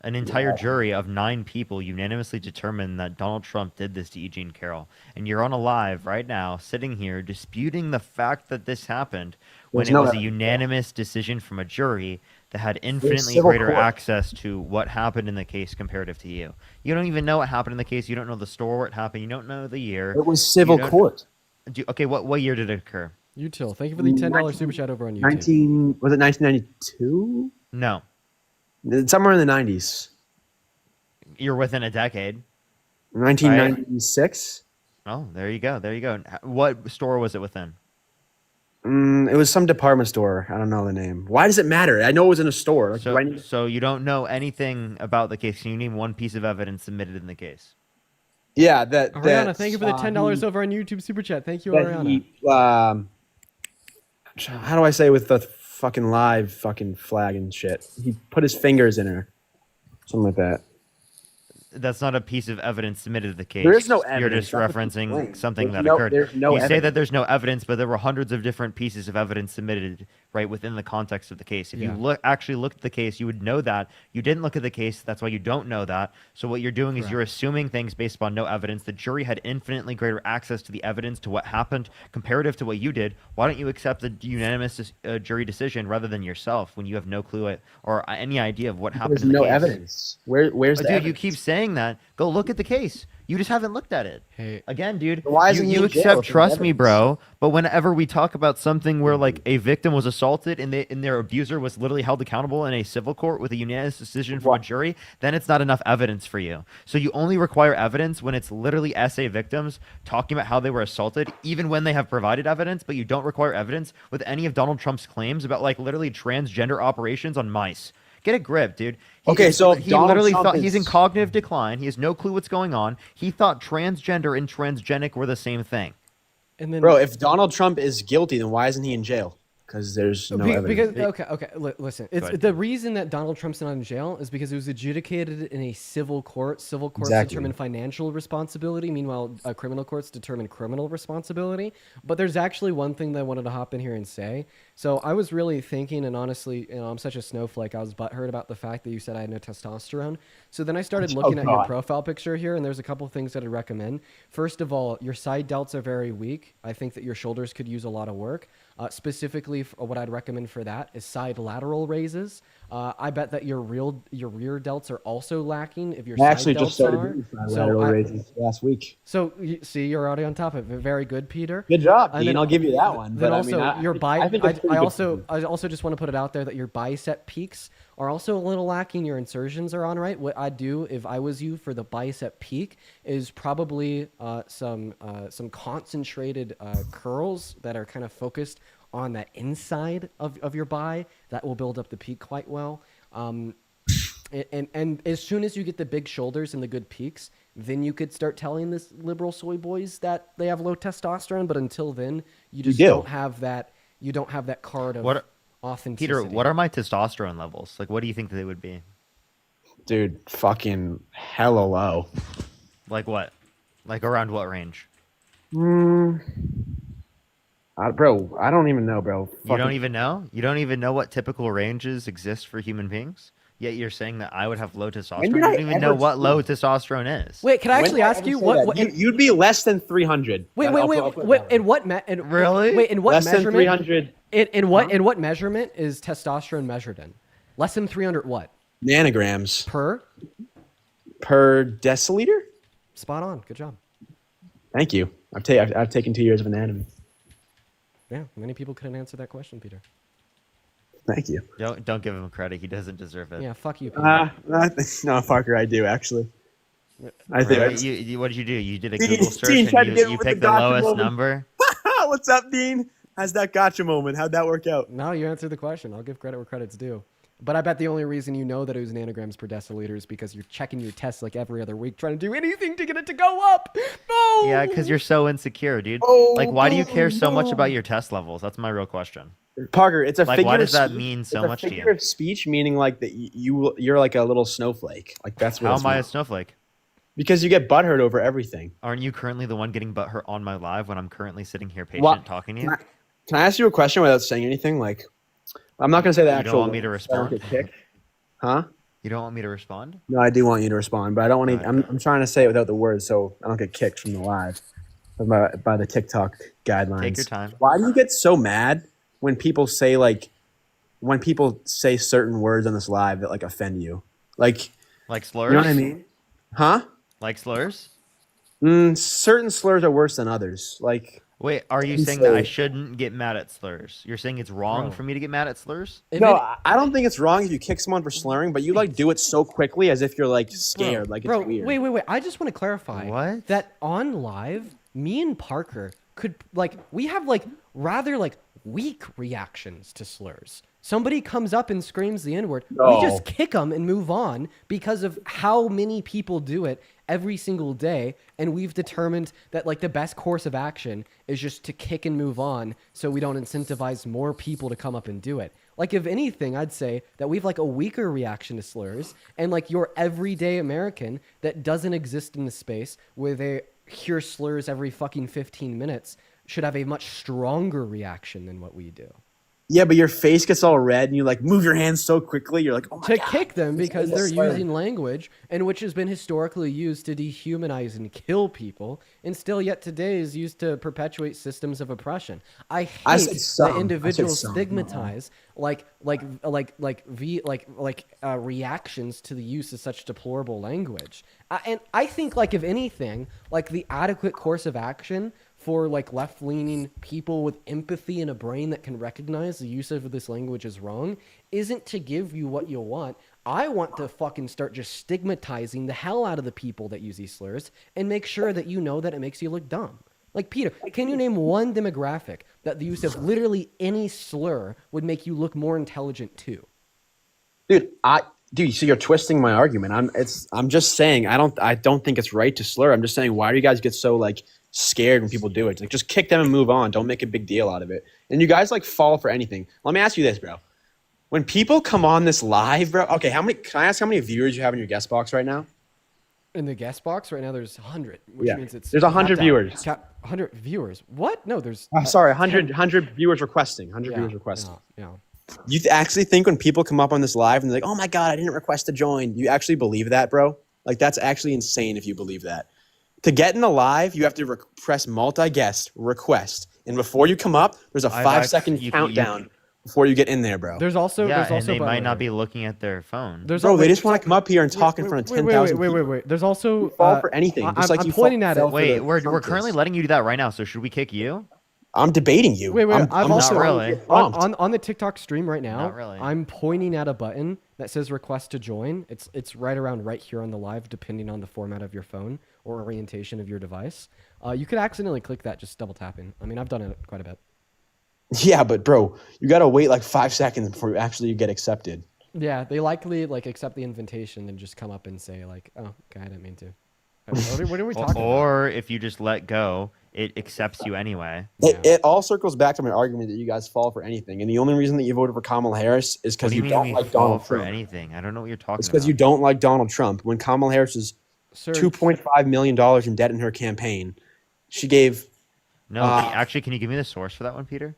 An entire jury of 9 people unanimously determined that Donald Trump did this to Eugene Carroll. And you're on a live right now, sitting here, disputing the fact that this happened when There's it no was a evidence. unanimous decision from a jury that had infinitely civil greater court. access to what happened in the case comparative to you. You don't even know what happened in the case. You don't know the store where it happened. You don't know the year. It was civil You don't- court. Okay, what year did it occur? Util, thank you for the $10 super chat over on YouTube. Was it 1992? No. Somewhere in the 90s. You're within a decade. 1996? Oh, there you go. There you go. What store was it within? It was some department store. I don't know the name. Why does it matter? I know it was in a store. Like, do I need- So you don't know anything about the case. Can you name one piece of evidence submitted in the case? Yeah, that. Ariana, thank you for the $10 over on YouTube super chat. Thank you, Ariana. How do I say with the fucking live fucking flag and shit? He put his fingers in her. Something like that. That's not a piece of evidence submitted to the case. There is no You're evidence. just That's what referencing you're saying. something There's that occurred. There's no You evidence. say that there's no evidence, but there were hundreds of different pieces of evidence submitted right within the context of the case. If you actually looked at the case, you would know that. You didn't look at the case. That's why you don't know that. So what you're doing is you're assuming things based upon no evidence. The jury had infinitely greater access to the evidence, to what happened, comparative to what you did. Why don't you accept the unanimous jury decision rather than yourself when you have no clue or any idea of what happened in the no case? Evidence. Where's the dude, evidence? you keep saying that. Go look at the case. You just haven't looked at it. Hey. Again, dude, Why isn't he you in jail accept if there's trust me, evidence? bro. But whenever we talk about something where like a victim was assaulted and their abuser was literally held accountable in a civil court with a unanimous decision from a jury, then it's not enough evidence for you. So you only require evidence when it's literally SA victims talking about how they were assaulted, even when they have provided evidence, but you don't require evidence with any of Donald Trump's claims about like literally transgender operations on mice. Get a grip, dude. So he Donald literally Trump thought he's in is- cognitive decline. He has no clue what's going on. He thought transgender and transgenic were the same thing. And then, bro, if Donald Trump is guilty, then why isn't he in jail? Because there's no evidence. Listen. It's the reason that Donald Trump's not in jail is because it was adjudicated in a civil court. Civil courts determine financial responsibility. Meanwhile, criminal courts determine criminal responsibility. But there's actually one thing that I wanted to hop in here and say. So I was really thinking, and honestly, I'm such a snowflake. I was butthurt about the fact that you said I had no testosterone. So then I started looking at your profile picture here, and there's a couple things that I'd recommend. First of all, your side delts are very weak. I think that your shoulders could use a lot of work. Specifically, what I'd recommend for that is side lateral raises. I bet that your rear delts are also lacking. If your I side actually delts just started are. doing lateral raises last week. So see, you're already on top of it. Very good, Peter. Good job, And Dean. then- I'll give you that one. Then But also I mean, your I think it's pretty I good. also just want to put it out there that your bicep peaks are also a little lacking. Your insertions are on right. What I'd do if I was you for the bicep peak is probably some concentrated curls that are kind of focused on that inside of your bi. That will build up the peak quite well. And as soon as you get the big shoulders and the good peaks, then you could start telling this liberal soy boys that they have low testosterone. But until then, you just don't have that. You don't have that card of authenticity. Peter, what are my testosterone levels? Like, what do you think they would be? Dude, fucking hella low. Like what? Like around what range? Bro, I don't even know, bro. You don't even know? You don't even know what typical ranges exist for human beings? Yet you're saying that I would have low testosterone? You don't even know what low testosterone is. Wait, can I actually ask you what you'd be less than 300? Wait. In what really? Wait, in what less measurement? Than 300. In what measurement is testosterone measured in? Less than 300 what? Nanograms per deciliter. Spot on. Good job. Thank you. I've taken 2 years of anatomy. Yeah, many people couldn't answer that question, Peter. Thank you. Don't give him credit. He doesn't deserve it. Yeah, fuck you, Peter. No, Parker, I do actually. I think. Really? What did you do? You did a Google search Dean tried to and get you with picked the the gotcha lowest moment. number? What's up, Dean? How's that gotcha moment? How'd that work out? No, you answered the question. I'll give credit where credit's due. But I bet the only reason you know that it was nanograms per deciliter is because you're checking your tests like every other week, trying to do anything to get it to go up. No. Yeah, because you're so insecure, dude. Like, why do you care so much about your test levels? That's my real question. Parker, it's a like, figure why does of that speech. mean It's so a much to figure you? of speech, meaning like that you're like a little snowflake. Like that's what. How it's am I a meant. snowflake? Because you get butthurt over everything. Aren't you currently the one getting butthurt on my live when I'm currently sitting here patient talking to you? Can I ask you a question without saying anything? Like, I'm not going to say the You actual. don't want me to words, so I don't respond? get kicked. Huh? You don't want me to respond? No, I do want you to respond, but I don't want to. I'm trying to say it without the words, so I don't get kicked from the live by the TikTok guidelines. Take your time. Why do you get so mad when people say certain words on this live that like offend you? Like slurs? You know what I mean? Huh? Like slurs? Certain slurs are worse than others. Like. Wait, are you saying that I shouldn't get mad at slurs? You're saying it's wrong for me to get mad at slurs? I don't think it's wrong if you kick someone for slurring, but you like do it so quickly as if you're like scared, like it's weird. Wait. I just want to clarify that on live, me and Parker could we have rather weak reactions to slurs. Somebody comes up and screams the N-word, we just kick them and move on because of how many people do it every single day, and we've determined that the best course of action is just to kick and move on so we don't incentivize more people to come up and do it. Like, if anything, I'd say that we've like a weaker reaction to slurs, and like your everyday American that doesn't exist in the space where they hear slurs every fucking 15 minutes should have a much stronger reaction than what we do. Yeah, but your face gets all red and you like move your hands so quickly. You're like, oh my to God. kick them because they're slur. using language and which has been historically used to dehumanize and kill people, and still yet today is used to perpetuate systems of oppression. I hate that individuals stigmatize reactions to the use of such deplorable language. And I think, like, if anything, like the adequate course of action for like left-leaning people with empathy and a brain that can recognize the use of this language is wrong isn't to give you what you want. I want to fucking start just stigmatizing the hell out of the people that use these slurs and make sure that you know that it makes you look dumb. Like, Peter, can you name one demographic that the use of literally any slur would make you look more intelligent to? Dude, so you're twisting my argument. I'm just saying I don't think it's right to slur. I'm just saying, why do you guys get so like scared when people do it? Like, just kick them and move on. Don't make a big deal out of it. And you guys like fall for anything. Let me ask you this, bro. When people come on this live, bro, okay, can I ask how many viewers you have in your guest box right now? In the guest box right now, there's 100, which means it's there's 100 viewers. 100 viewers. What? No, there's. Sorry, 100 viewers requesting. 100 viewers requesting. Yeah. You actually think when people come up on this live and they're like, "Oh my God, I didn't request to join," you actually believe that, bro? Like, that's actually insane if you believe that. To get in the live, you have to press multi-guest request, and before you come up, there's a 5-second countdown before you get in there, bro. There's also and they might not be looking at their phone. They just want to come up here and talk in front of 10,000 people. Wait. There's also fall for anything. Just like I'm you pointing at it. Wait, we're currently letting you do that right now. So should we kick you? I'm debating you. Wait. I'm also not really. on the TikTok stream right now. Not really. I'm pointing at a button that says request to join. It's right here on the live, depending on the format of your phone or orientation of your device. You could accidentally click that just double tapping. I mean, I've done it quite a bit. Yeah, but bro, you gotta wait like 5 seconds before you actually get accepted. Yeah, they likely like accept the invitation and just come up and say like, "Oh, okay, I didn't mean to." What are we talking about? Or if you just let go, it accepts you anyway. It all circles back to my argument that you guys fall for anything, and the only reason that you voted for Kamala Harris is because you don't like Donald Trump. Anything. I don't know what you're talking about. It's because you don't like Donald Trump. When Kamala Harris is $2.5 million in debt in her campaign, she gave. No, actually, can you give me the source for that one, Peter?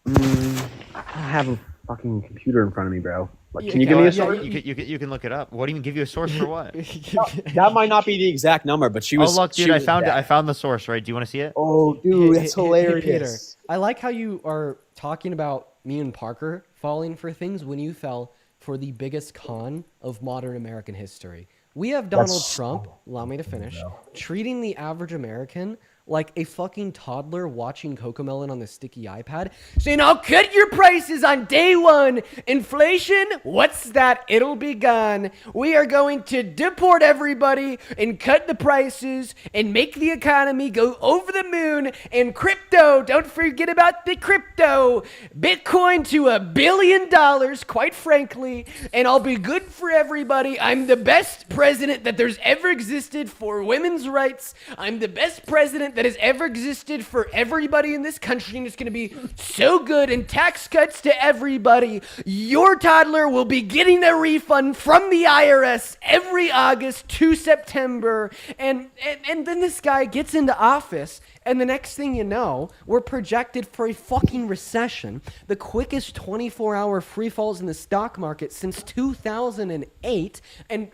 I don't have a fucking computer in front of me, bro. Like, can you give me a source? You can look it up. What do you give you a source for what? That might not be the exact number, but she was. Oh look, dude, I found it. I found the source. Right? Do you want to see it? Oh, dude, that's hilarious. Peter, I like how you are talking about me and Parker falling for things when you fell for the biggest con of modern American history. We have Donald Trump, allow me to finish, treating the average American like a fucking toddler watching Cocomelon on the sticky iPad, saying, "I'll cut your prices on day one. Inflation? What's that? It'll be gone. We are going to deport everybody and cut the prices and make the economy go over the moon. And crypto, don't forget about the crypto. Bitcoin to $1 billion, quite frankly. And I'll be good for everybody. I'm the best president that there's ever existed for women's rights. I'm the best president that has ever existed for everybody in this country, and it's going to be so good, and tax cuts to everybody. Your toddler will be getting a refund from the IRS every August to September." And then this guy gets into office, and the next thing you know, we're projected for a fucking recession, the quickest 24-hour free falls in the stock market since 2008, and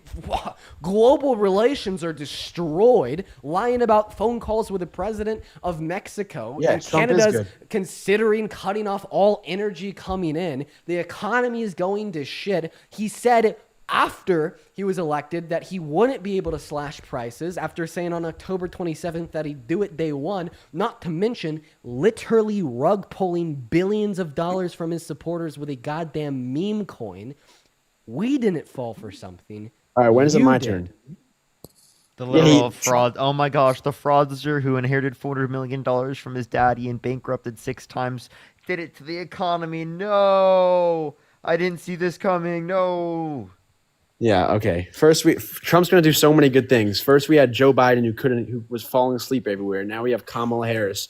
global relations are destroyed, lying about phone calls with the president of Mexico. Yeah, and Trump Canada's is good. considering cutting off all energy coming in. The economy is going to shit. He said after he was elected that he wouldn't be able to slash prices, after saying on October 27th that he'd do it day one, not to mention literally rug pulling billions of dollars from his supporters with a goddamn meme coin. We didn't fall for something. All right, when is it my did. turn? The literal fraud. Oh my gosh, the fraudster who inherited $400 million from his daddy and bankrupted 6 times did it to the economy. No, I didn't see this coming. No. Yeah, okay. First, Trump's going to do so many good things. First, we had Joe Biden who was falling asleep everywhere. Now we have Kamala Harris,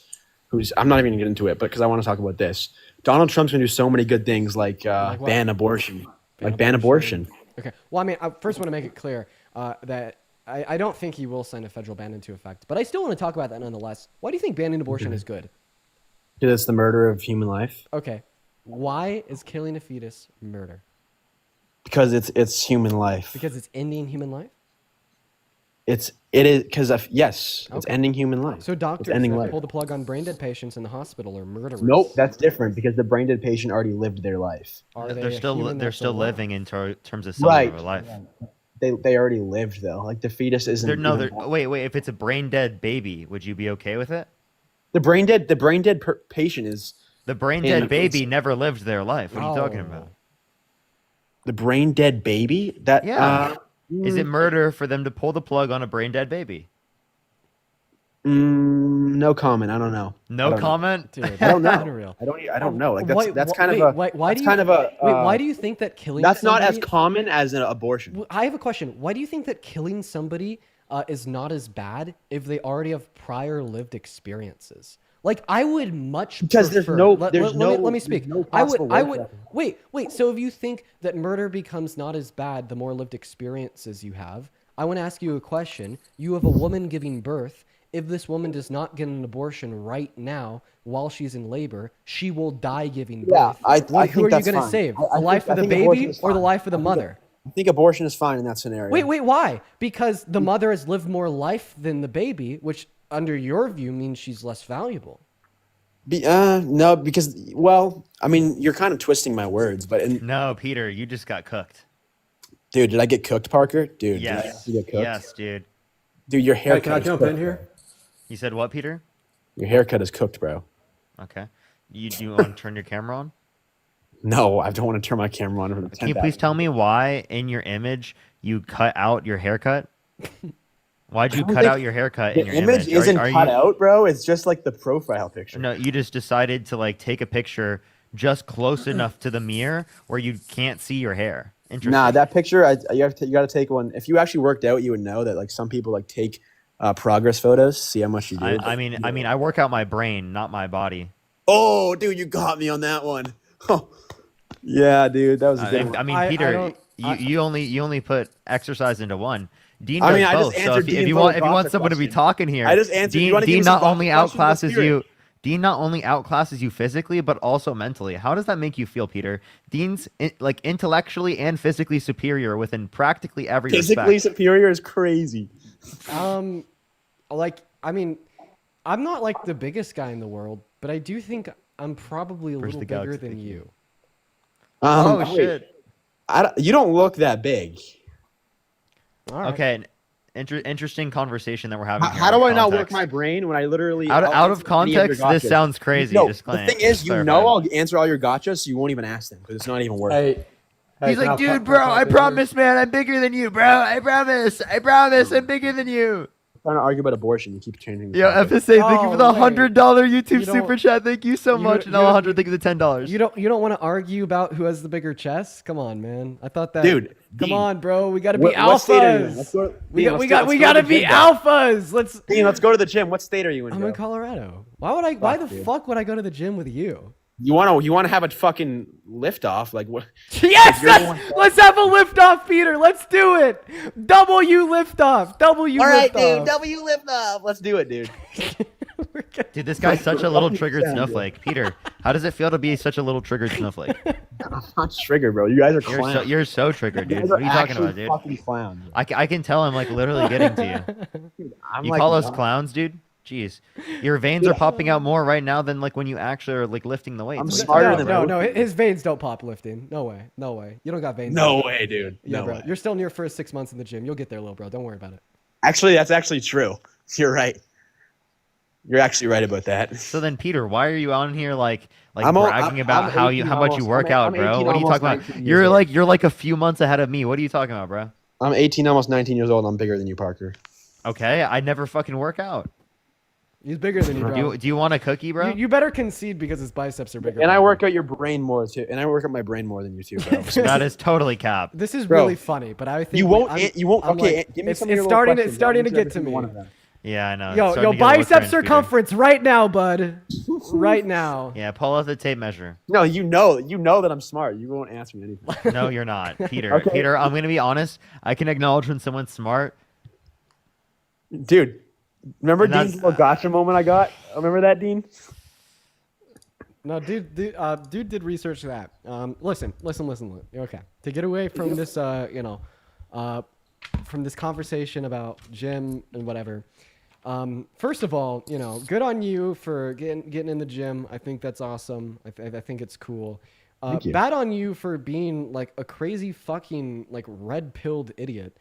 who's I'm not even gonna get into it, but because I want to talk about this. Donald Trump's gonna do so many good things like Like what? ban abortion, ban abortion. Okay. Well, I mean, I first want to make it clear that I don't think he will sign a federal ban into effect, but I still want to talk about that nonetheless. Why do you think banning abortion is good? Because it's the murder of human life. Okay. Why is killing a fetus murder? Because it's human life. Because it's ending human life? It is because yes, it's ending human life. So doctors it's ending that life. pull the plug on brain dead patients in the hospital are murderers. Nope, that's different because the brain dead patient already lived their life. They're still living in terms of cellular life. They already lived though. Like the fetus isn't. Wait. If it's a brain dead baby, would you be okay with it? The brain dead patient is. The brain dead baby never lived their life. What are you talking about? The brain dead baby? Is it murder for them to pull the plug on a brain dead baby? No comment. I don't know. No comment. Dude, I don't know. Unreal. I don't know. Like that's why do you think that killing? That's somebody, not as common as an abortion. I have a question. Why do you think that killing somebody is not as bad if they already have prior lived experiences? Like I would much because prefer, let me speak. I would wait. So if you think that murder becomes not as bad the more lived experiences you have, I want to ask you a question. You have a woman giving birth. If this woman does not get an abortion right now while she's in labor, she will die giving birth. Yeah, I who are think you that's going to fine. save? The life of the baby or the life of the mother? I think abortion is fine in that scenario. Wait, why? Because the mother has lived more life than the baby, which under your view means she's less valuable. No, because I mean, you're kind of twisting my words, but no, Peter, you just got cooked. Dude, did I get cooked, Parker? Dude, yes, did I get cooked? Yes, dude. Dude, your haircut. Can I jump in here? You said what, Peter? Your haircut is cooked, bro. Okay. Do you want to turn your camera on? No, I don't want to turn my camera on. Can you please tell me why in your image you cut out your haircut? Why'd you cut out your haircut in your image? The image isn't cut out, bro. It's just like the profile picture. No, you just decided to like take a picture just close enough to the mirror where you can't see your hair. Interesting. Nah, that picture, you got to take one. If you actually worked out, you would know that like some people like take progress photos, see how much you do. I mean, I work out my brain, not my body. Oh, dude, you got me on that one. Oh, yeah, dude, that was a good one. I mean, Peter, you only put exercise into one. Dean does both. So if you want someone to be talking here, I just answered. Dean not only outclasses you. Dean not only outclasses you physically, but also mentally. How does that make you feel, Peter? Dean's like intellectually and physically superior within practically every physically respect. Superior is crazy. Like I mean, I'm not like the biggest guy in the world, but I do think I'm probably a little bigger than you. Oh shit! You don't look that big. All right. Okay, interesting conversation that we're having. How do I not work my brain when I literally out of context? This sounds crazy. No, just the thing is, I'll answer all your gotchas, so you won't even ask them because it's not even worth it. He's like, dude, bro, I promise, man, I'm bigger than you, bro. I promise, I'm bigger than you. Trying to argue about abortion, you keep changing. Yo, FSA, thank you for the $100 YouTube super chat. Thank you so much. And 100, thank you for the $10. You don't want to argue about who has the bigger chest? Come on, man. I thought that. Dude, come on, bro. We got to be alphas. What state are you in? We got to be alphas. Let's go to the gym. What state are you in? I'm in Colorado. Why the fuck would I go to the gym with you? You want to have a fucking lift off? Like what? Yes, let's have a lift off, Peter. Let's do it. W lift off. W. All right, lift off. dude. W lift off. Let's do it, dude. Dude, this guy's such a little triggered snowflake. Peter, how does it feel to be such a little triggered snowflake? I'm not triggered, bro. You guys are clowns. You're so triggered, dude. What are you talking about, dude? Fucking clowns. I can tell I'm like literally getting to you. Dude, you call us clowns, dude? Jeez, your veins are popping out more right now than like when you actually are like lifting the weights. I'm smarter than no. His veins don't pop lifting. No way. You don't got veins. No way, dude. Yeah, no bro. way. You're still in your first 6 months in the gym. You'll get there, little bro. Don't worry about it. Actually, that's actually true. You're right. You're actually right about that. So then, Peter, why are you on here like bragging about how much you work out, bro? What are you talking about? You're like a few months ahead of me. What are you talking about, bro? I'm 18, almost 19 years old. And I'm bigger than you, Parker. Okay, I never fucking work out. He's bigger than you, bro. Do you want a cookie, bro? You better concede because his biceps are bigger. And I work out your brain more too. And I work out my brain more than you too, bro. That is totally cap. This is really funny, but I think you won't. Okay, give me it's some of your starting questions. to get to me. Yeah, I know. It's Yo, starting to get a little bicep cringe, Peter. circumference right now, bud. It's starting to get a little Bicep cringe, Peter. circumference right now, bud. Right now. Yeah, pull out the tape measure. No, you know that I'm smart. You won't answer me anything. No, you're not, Peter. Okay. Peter, I'm gonna be honest. I can acknowledge when someone's smart. Dude, remember And Dean's little gotcha moment I got? Remember that, Dean? No, dude did research that. Listen. Okay, to get away from this, from this conversation about gym and whatever. First of all, good on you for getting in the gym. I think that's awesome. I think it's cool. Thank you. Bad on you for being like a crazy fucking like red-pilled idiot.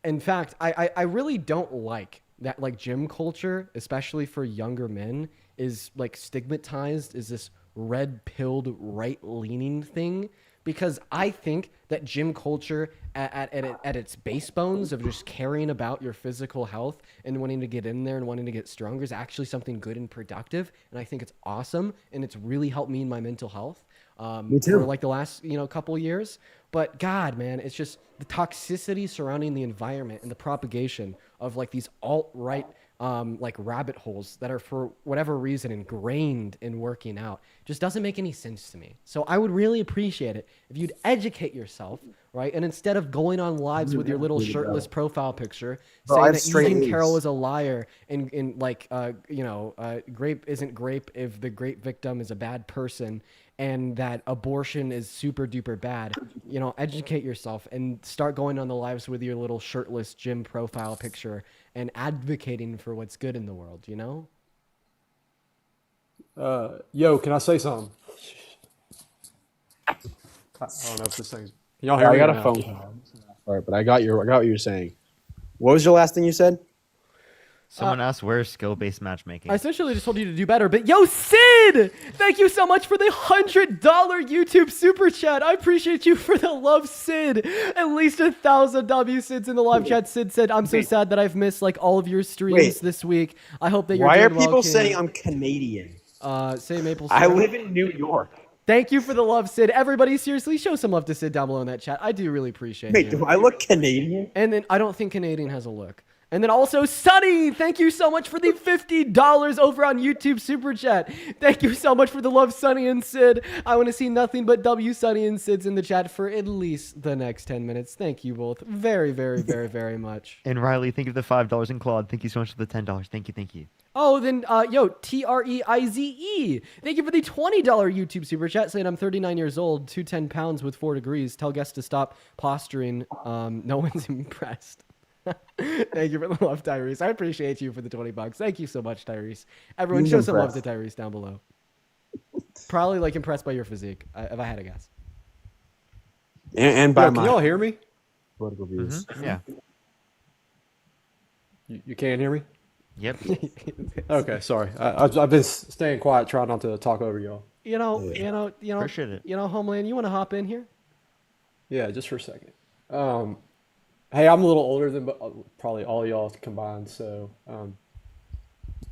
In fact, I really don't like that like gym culture, especially for younger men, is like stigmatized as this red-pilled right-leaning thing. Because I think that gym culture at its base bones of just caring about your physical health and wanting to get in there and wanting to get stronger is actually something good and productive. And I think it's awesome. And it's really helped me in my mental health Me too. for like the last, couple years. But God, man, it's just the toxicity surrounding the environment and the propagation of like these alt-right like rabbit holes that are for whatever reason ingrained in working out just doesn't make any sense to me. So I would really appreciate it if you'd educate yourself, right? And instead of going on lives with your little shirtless profile picture saying that Eugene Carroll is a liar and like, grape isn't grape if the grape victim is a bad person and that abortion is super duper bad, educate yourself and start going on the lives with your little shirtless gym profile picture and advocating for what's good in the world, Yo, can I say something? I don't know if this thing's. Can y'all hear I me? got or a no? phone call. All right, but I got what you're saying. What was your last thing you said? Someone asked where's skill-based matchmaking. I essentially just told you to do better, but yo, Sid! Thank you so much for the $100 YouTube super chat. I appreciate you for the love, Sid. At least 1,000 W Sids in the live chat. Sid said, I'm so sad that I've missed like all of your streams this week. I hope that you're Why doing are well, people King. saying I'm Canadian? Say Maple I syrup. live in New York. Thank you for the love, Sid. Everybody, seriously, show some love to Sid down below in that chat. I do really appreciate Wait, you. do I look Canadian? And then I don't think Canadian has a look. And then also, Sunny, thank you so much for the $50 over on YouTube Super Chat. Thank you so much for the love, Sunny and Sid. I want to see nothing but W, Sunny, and Sids in the chat for at least the next 10 minutes. Thank you both very, very, very, very much. And Riley, thank you for the $5. And Claude, thank you so much for the $10. Thank you. Oh, then, TREIZE. Thank you for the $20 YouTube Super Chat saying I'm 39 years old, 210 pounds with 4 degrees. Tell guests to stop posturing. No one's impressed. Thank you for the love, Tyrese. I appreciate you for the $20. Thank you so much, Tyrese. Everyone, He's show some love impressed. to Tyrese down below. Probably like impressed by your physique, if I had to guess. And by Yo, my can y'all hear me? political views. Yeah. You can't hear me? Yep. Okay, sorry. I've been staying quiet, trying not to talk over y'all. Appreciate it. Homeland, you want to hop in here? Yeah, just for a second. Hey, I'm a little older than probably all y'all combined, so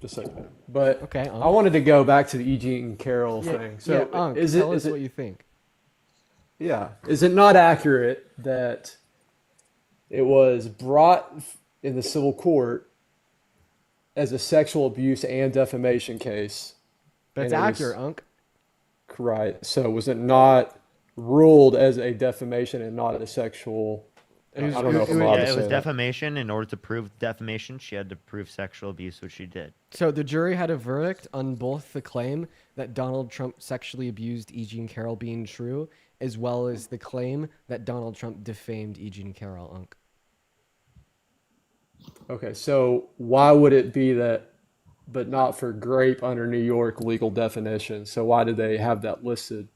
just so you know. But Okay, I wanted to go back to the Eugene Carroll thing. So tell us what you think. Yeah, is it not accurate that it was brought in the civil court as a sexual abuse and defamation case? That's and it was- accurate, Unc. Right. So was it not ruled as a defamation and not a sexual? I don't know if I'm allowed to it say was that. defamation. In order to prove defamation, she had to prove sexual abuse, which she did. So the jury had a verdict on both the claim that Donald Trump sexually abused E. Jean Carroll being true, as well as the claim that Donald Trump defamed E. Jean Carroll, Unc. Okay, so why would it be that, but not for grape under New York legal definition? So why did they have that listed?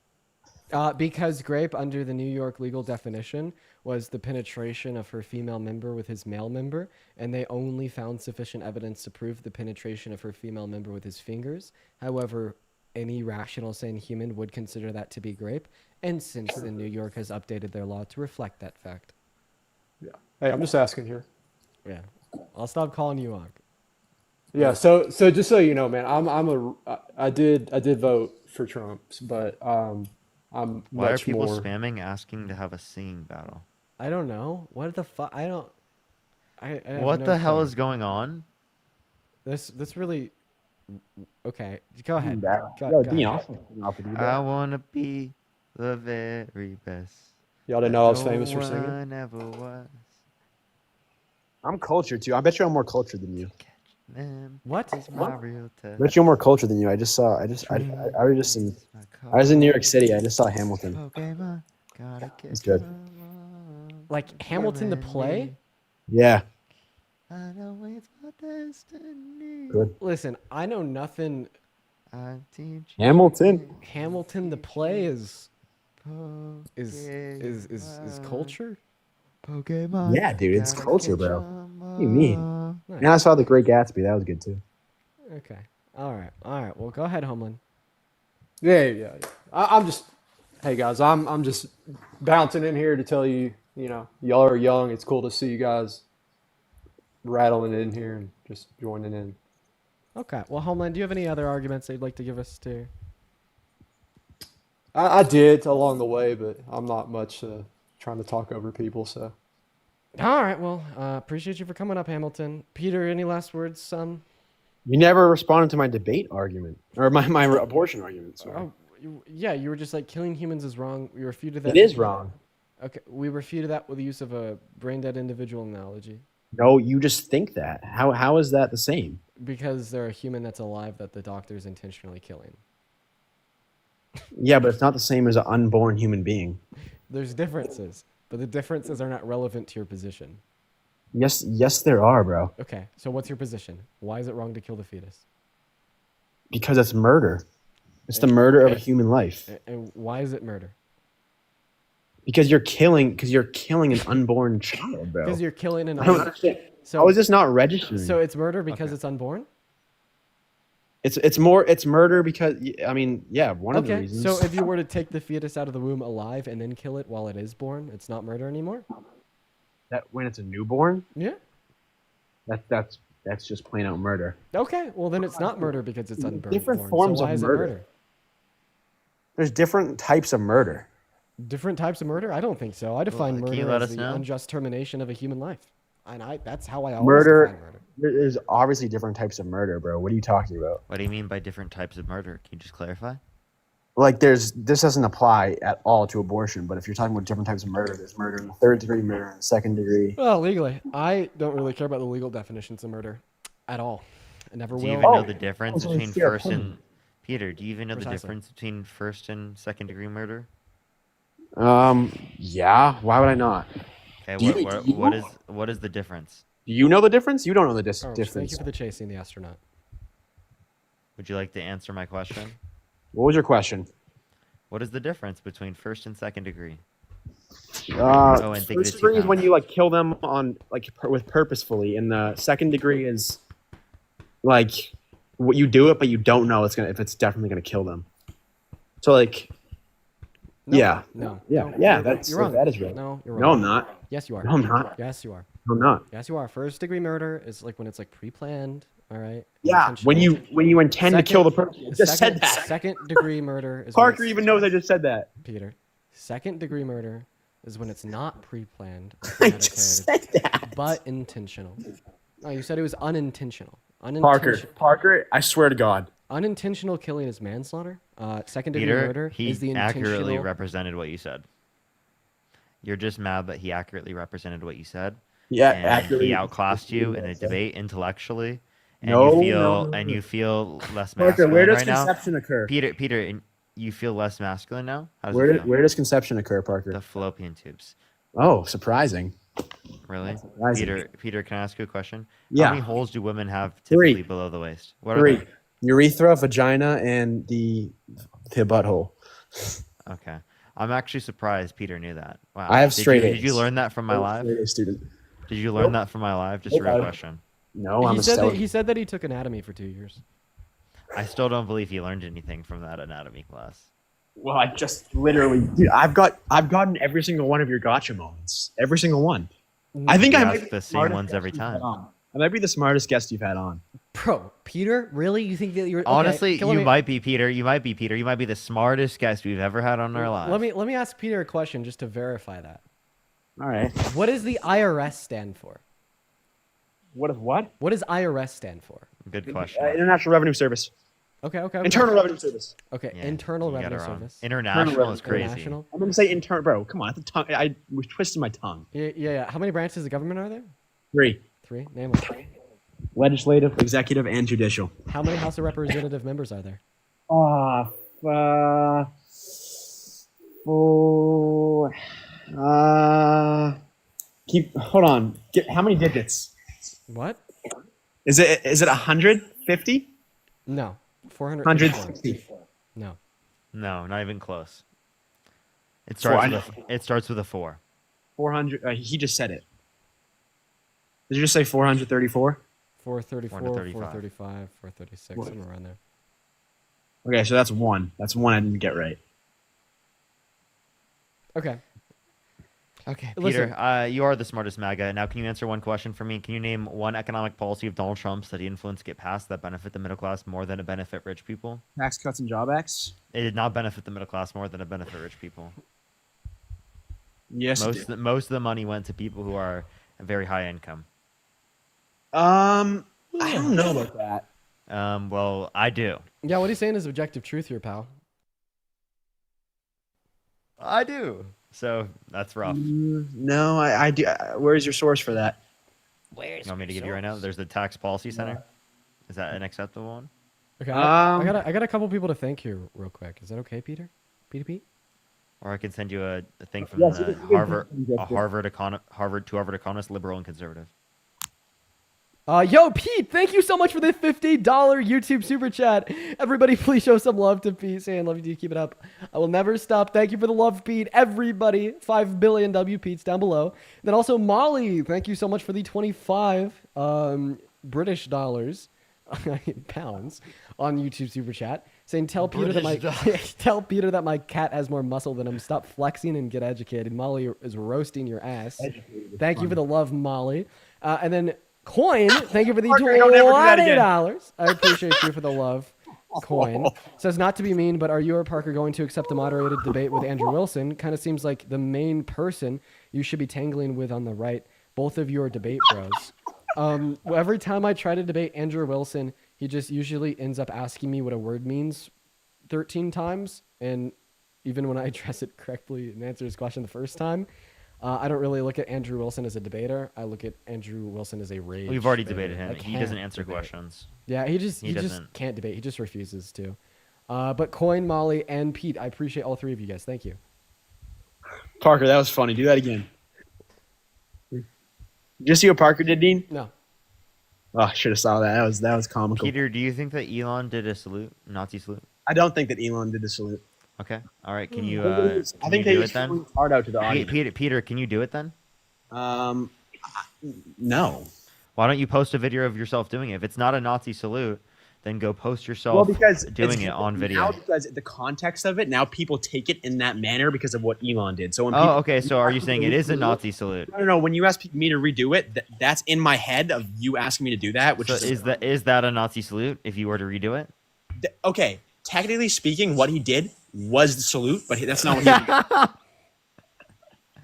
Because grape under the New York legal definition was the penetration of her female member with his male member, and they only found sufficient evidence to prove the penetration of her female member with his fingers. However, any rational, sane human would consider that to be grape, and since then, New York has updated their law to reflect that fact. Yeah. Hey, I'm just asking here. Yeah, I'll stop calling you Unc. Yeah. So just so you know, man, I did vote for Trump's, but I'm Why are much people more. spamming asking to have a singing battle? I don't know. What the fuck? I have What no the hell clue. is going on? This really. Okay, go ahead. Go Yo, ahead. Dean, I'll fucking off with you, bro. I wanna be the very best. Y'all didn't know I was famous for singing? one ever was. I'm cultured too. I bet you I'm more cultured than you. What? Is my real I test. bet you I'm more cultured than you. I was in New York City. I just saw Hamilton. Pokemon, gotta It's good. Like Hamilton the play? Yeah. I know it's my destiny. Good. Listen, I know nothing. Hamilton. Hamilton the play is culture. Pokemon. Yeah, dude, it's gotta culture, catch bro. 'em What do you mean? Nice. And I saw The Great Gatsby. That was good too. Okay. All right. Well, go ahead, Homeland. Yeah. I'm just, hey guys, I'm just bouncing in here to tell you, y'all are young. It's cool to see you guys rattling in here and just joining in. Okay. Well, Homeland, do you have any other arguments that you'd like to give us to? I did along the way, but I'm not much trying to talk over people, so. All right. Well, appreciate you for coming up, Hamilton. Peter, any last words, son? You never responded to my debate argument or my abortion argument. Sorry. Oh, yeah. You were just like killing humans is wrong. We refuted that. It is wrong. Okay. We refuted that with the use of a brain dead individual analogy. No, you just think that. How is that the same? Because they're a human that's alive that the doctor's intentionally killing. Yeah, but it's not the same as an unborn human being. There's differences, but the differences are not relevant to your position. Yes, there are, bro. Okay, so what's your position? Why is it wrong to kill the fetus? Because it's murder. It's the murder of a human life. And why is it murder? Because you're killing an unborn child, bro. Because you're killing an I don't understand. How is this not registering? So it's murder because it's unborn? It's murder because one of the reasons. So if you were to take the fetus out of the womb alive and then kill it while it is born, it's not murder anymore? That when it's a newborn? Yeah. That's just plain out murder. Okay, well then it's not murder because it's unborn. Different forms so why of is murder. It murder. There's different types of murder. Different types of murder? I don't think so. I define can you murder let as us the know? unjust termination of a human life. And that's how I always Murder. define murder. There's obviously different types of murder, bro. What are you talking about? What do you mean by different types of murder? Can you just clarify? Like this doesn't apply at all to abortion, but if you're talking about different types of murder, there's murder in the third degree, murder in the second degree. Well, legally, I don't really care about the legal definitions of murder at all. I never will. Do you even know the difference between first and Peter? Do you even know the difference between first and second degree murder? Yeah. Why would I not? Okay. What is the difference? Do you know the difference? You don't know the difference. Thank you for the chasing the astronaut. Would you like to answer my question? What was your question? What is the difference between first and second degree? First degree is when you kill them on with purposefully, and the second degree is what you do it, but you don't know if it's definitely gonna kill them. So No. yeah. You're wrong. That is real. No, you're wrong. No, I'm not. Yes, you are. No, I'm not. Yes, you are. No, I'm not. Yes, you are. First degree murder is when it's pre-planned. All right. Yeah, when you intend to kill the person. I just said that. Second degree murder is Parker even knows I just said that. Peter. Second degree murder is when it's not pre-planned, I just said that. but intentional. No, you said it was unintentional. Parker, I swear to God. Unintentional killing is manslaughter. Second degree Peter, murder he is the intentional. accurately represented what you said. You're just mad that he accurately represented what you said. Yeah, and accurately. He outclassed you in a debate intellectually, and you feel less masculine Parker, where does right now. conception occur? Peter, and you feel less masculine now. How does Where it feel? where does conception occur, Parker? The fallopian tubes. Oh, surprising. Really? Surprising. Peter, can I ask you a question? Yeah. How many holes do women have typically below the waist? What are they? Urethra, vagina, and the butthole. Okay. I'm actually surprised Peter knew that. Wow. I have straight A's. Did you learn that from my live? Straight A student. Did you learn that from my live? Just a real question. No, I'm a stellar. He said that he took anatomy for 2 years. I still don't believe he learned anything from that anatomy class. Well, I just literally, dude, I've gotten every single one of your gotcha moments. Every single one. I think I might be the same ones every time. I might be the smartest guest you've had on. Bro, Peter, really? You think that you're honestly? Okay, you might be Peter. You might be Peter. You might be the smartest guest we've ever had on our live. Let me ask Peter a question just to verify that. All right. What does the IRS stand for? What is what? What does IRS stand for? Good question. International Revenue Service. Okay. Internal Revenue Service. Okay, Yeah, Internal you got it Revenue wrong. Service. International is crazy. International. I'm gonna say internal, bro. Come on, I was twisting my tongue. Yeah. How many branches of government are there? 3. 3. Name them. Legislative, executive, and judicial. How many House of Representative members are there? 4. Hold on. How many digits? What? Is it 150? No. 400. 160. No. No, not even close. It Four. starts with a 4. 400. He just said it. Did you just say 434? 434, 435. 435, 436, somewhere around there. Okay, so that's 1. That's 1 I didn't get right. Okay. Peter, you are the smartest MAGA. Now, can you answer one question for me? Can you name one economic policy of Donald Trump's that he influenced get passed that benefit the middle class more than it benefit rich people? Tax cuts and job acts? It did not benefit the middle class more than it benefit rich people. Yes. Most of the money went to people who are very high income. I don't know about that. Well, I do. Yeah, what he's saying is objective truth here, pal. I do. So that's rough. No, I do. Where's your source for that? You want me to give you right now? There's the Tax Policy Center. Is that an acceptable one? Okay, I got a couple people to thank here real quick. Is that okay, Peter? Pete? Or I can send you a thing from Yes, the you can. Harvard economist, liberal and conservative. Yo, Pete, thank you so much for the $50 YouTube super chat. Everybody, please show some love to Pete. Saying love you to you. Keep it up. I will never stop. Thank you for the love, Pete. Everybody, 5 billion WPete's down below. Then also Molly, thank you so much for the 25 British dollars, pounds on YouTube super chat. Saying tell Peter that my cat has more muscle than him. Stop flexing and get educated. Molly is roasting your ass. Thank you for the love, Molly. And then Coin, thank you for the $20. I appreciate you for the love. Coin says not to be mean, but are you or Parker going to accept a moderated debate with Andrew Wilson? Kind of seems like the main person you should be tangling with on the right. Both of you are debate bros. Every time I try to debate Andrew Wilson, he just usually ends up asking me what a word means 13 times. And even when I address it correctly and answer his question the first time, I don't really look at Andrew Wilson as a debater. I look at Andrew Wilson as a rage. We've already debater. debated him. He doesn't answer questions. Yeah, he just can't debate. He just refuses to. But Coin, Molly, and Pete, I appreciate all 3 of you guys. Thank you. Parker, that was funny. Do that again. Did you see what Parker did, Dean? No. Oh, I should have saw that. That was comical. Peter, do you think that Elon did a Nazi salute? I don't think that Elon did the salute. Okay. All right. Can you? I think they do it then? Hard out to the audience. Peter, can you do it then? No. Why don't you post a video of yourself doing it? If it's not a Nazi salute, then go post yourself doing it on video. Now because the context of it, now people take it in that manner because of what Elon did. So when okay. So are you saying it is a Nazi salute? No. When you ask me to redo it, that's in my head of you asking me to do that. Which is that a Nazi salute if you were to redo it? Okay. Technically speaking, what he did was the salute, but that's not what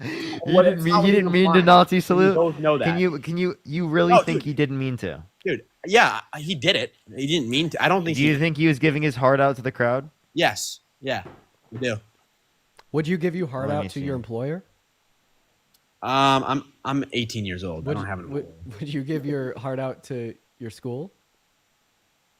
he He didn't mean to Nazi salute. We both know that. You really think he didn't mean to? Dude, yeah, he did it. He didn't mean to. I don't think. Do you think he was giving his heart out to the crowd? Yes. Yeah, we do. Would you give your heart out to your employer? I'm 18 years old. I don't have an employer. Would you give your heart out to your school?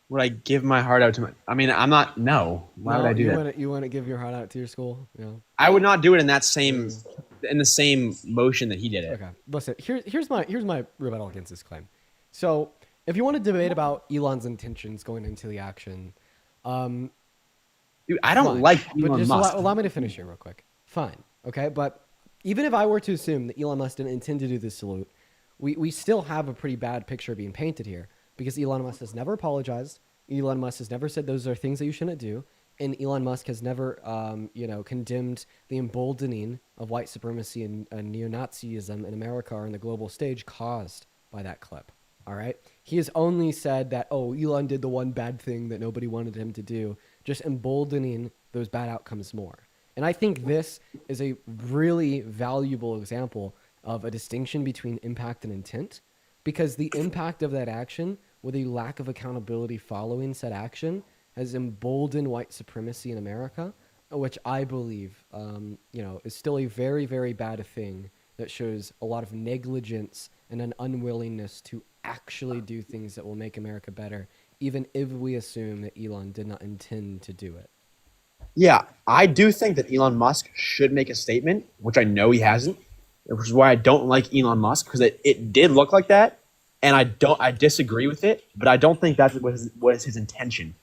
Would I give my heart out to my? I mean, I'm not. No. Why would I do that? You wouldn't give your heart out to your school? Yeah. I would not do it in the same motion that he did it. Okay. Listen. Here's my rebuttal against this claim. So, if you want to debate about Elon's intentions going into the action, dude, I don't like Elon Musk. Allow me to finish here real quick. Fine. Okay. But even if I were to assume that Elon Musk didn't intend to do this salute, we still have a pretty bad picture being painted here. Because Elon Musk has never apologized. Elon Musk has never said those are things that you shouldn't do. And Elon Musk has never, condemned the emboldening of white supremacy and neo-Nazism in America or on the global stage caused by that clip. All right? He has only said that, Elon did the one bad thing that nobody wanted him to do, just emboldening those bad outcomes more. And I think this is a really valuable example of a distinction between impact and intent. Because the impact of that action with a lack of accountability following said action has emboldened white supremacy in America, which I believe, is still a very, very bad thing that shows a lot of negligence and an unwillingness to actually do things that will make America better, even if we assume that Elon did not intend to do it. Yeah, I do think that Elon Musk should make a statement, which I know he hasn't, which is why I don't like Elon Musk, because it did look like that, and I disagree with it, but I don't think that was his intention.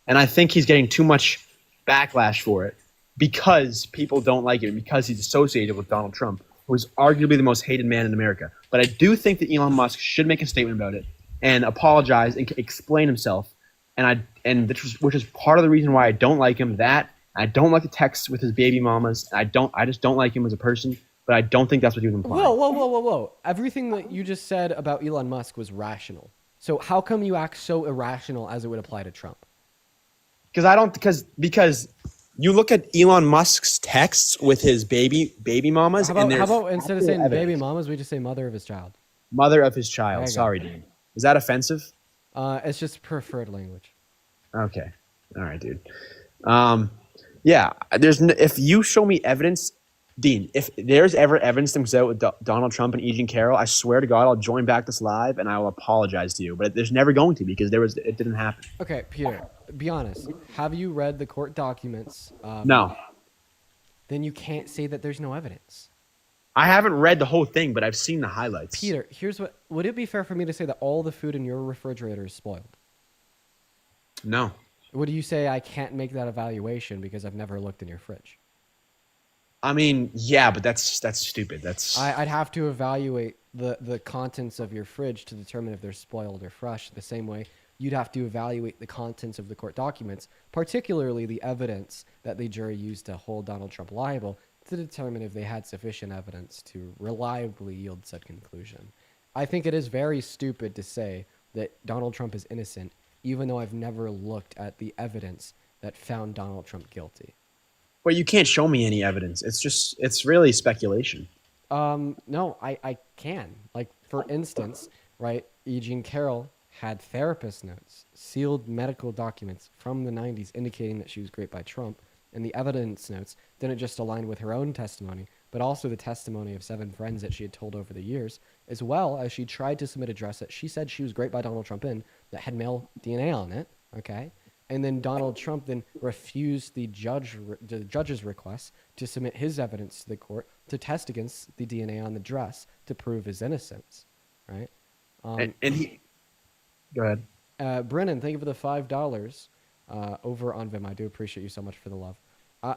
And I think he's getting too much backlash for it because people don't like it, because he's associated with Donald Trump, who is arguably the most hated man in America. But I do think that Elon Musk should make a statement about it and apologize and explain himself. Which is part of the reason why I don't like him. That I don't like the texts with his baby mamas. I just don't like him as a person. But I don't think that's what he was implying. Whoa. Everything that you just said about Elon Musk was rational. So how come you act so irrational as it would apply to Trump? Because you look at Elon Musk's texts with his baby mamas. How about instead of saying baby mamas, we just say mother of his child? Mother of his child. Sorry, dude. Is that offensive? It's just preferred language. Okay. All right, dude. Yeah. If you show me evidence, Dean, if there's ever evidence that comes out with Donald Trump and E. Jean Carroll, I swear to God, I'll join back this live and I will apologize to you. But there's never going to, because it didn't happen. Okay, Peter, be honest. Have you read the court documents? No. Then you can't say that there's no evidence. I haven't read the whole thing, but I've seen the highlights. Peter, would it be fair for me to say that all the food in your refrigerator is spoiled? No. Would you say I can't make that evaluation because I've never looked in your fridge? I mean, yeah, but that's stupid. I'd have to evaluate the contents of your fridge to determine if they're spoiled or fresh. The same way you'd have to evaluate the contents of the court documents, particularly the evidence that the jury used to hold Donald Trump liable, to determine if they had sufficient evidence to reliably yield said conclusion. I think it is very stupid to say that Donald Trump is innocent, even though I've never looked at the evidence that found Donald Trump guilty. But you can't show me any evidence. It's really speculation. No, I can. Like, for instance, right, E. Jean Carroll had therapist notes, sealed medical documents from the 90s indicating that she was raped by Trump, and the evidence notes didn't just align with her own testimony, but also the testimony of 7 friends that she had told over the years, as well as she tried to submit a dress that she said she was raped by Donald Trump in that had male DNA on it, okay? And then Donald Trump then refused the judge's request to submit his evidence to the court to test against the DNA on the dress to prove his innocence, right? And he... Go ahead. Brennan, thank you for the $5 over on Vim. I do appreciate you so much for the love.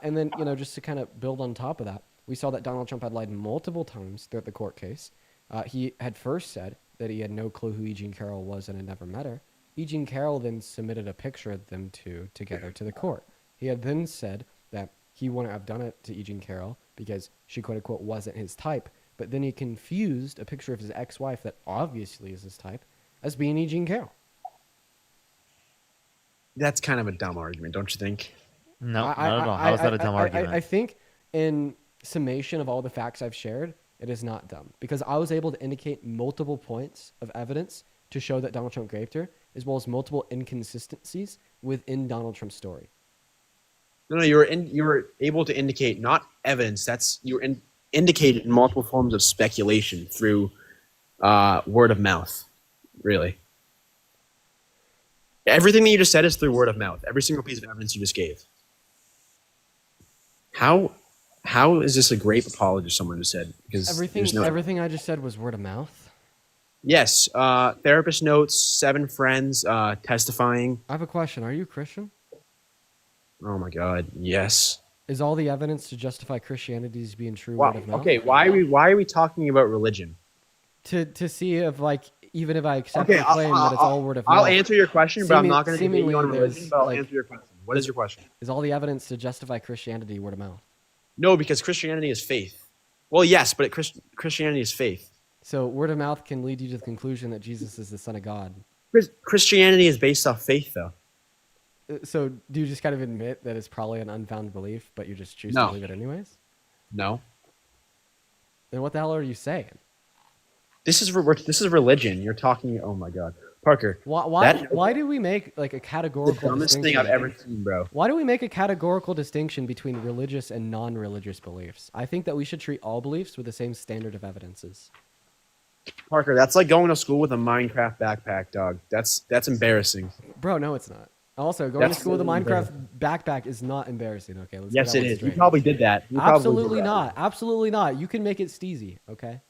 And then, just to kind of build on top of that, we saw that Donald Trump had lied multiple times throughout the court case. He had first said that he had no clue who E. Jean Carroll was and had never met her. E. Jean Carroll then submitted a picture of them two together to the court. He had then said that he wouldn't have done it to E. Jean Carroll because she, quote unquote, wasn't his type. But then he confused a picture of his ex-wife that obviously is his type as being E. Jean Carroll. That's kind of a dumb argument, don't you think? No, not at all. How is that a dumb argument? I think in summation of all the facts I've shared, it is not dumb. Because I was able to indicate multiple points of evidence to show that Donald Trump raped her, as well as multiple inconsistencies within Donald Trump's story. No, you were able to indicate not evidence. Indicated in multiple forms of speculation through word of mouth. Really, everything that you just said is through word of mouth. Every single piece of evidence you just gave. How is this a grape apology? Someone just said because everything I just said was word of mouth. Yes, therapist notes, 7 friends testifying. I have a question. Are you Christian? Oh my God, yes. Is all the evidence to justify Christianity's being true word of mouth? Okay, why are we talking about religion? To see if, like, even if I accept the claim that it's all word of mouth. I'll answer your question, but I'm not going to debate you on religion, but I'll answer your question. What is your question? Is all the evidence to justify Christianity word of mouth? No, because Christianity is faith. Well, yes, but Christianity is faith. So word of mouth can lead you to the conclusion that Jesus is the Son of God. Christianity is based off faith, though. So do you just kind of admit that it's probably an unfounded belief, but you just choose to believe it anyways? No. Then what the hell are you saying? This is religion. You're talking. Oh my God. Parker. Why do we make like a The categorical dumbest distinction? thing I've ever seen, bro. Why do we make a categorical distinction between religious and non-religious beliefs? I think that we should treat all beliefs with the same standard of evidences. Parker, that's like going to school with a Minecraft backpack, dog. That's embarrassing. Bro, no, it's not. Also, going to school with a Minecraft backpack is not embarrassing. Okay, let's Yes, get it that one is. You straight. probably did that. You probably Absolutely did that. not. Absolutely not. You can make it steezy. Okay.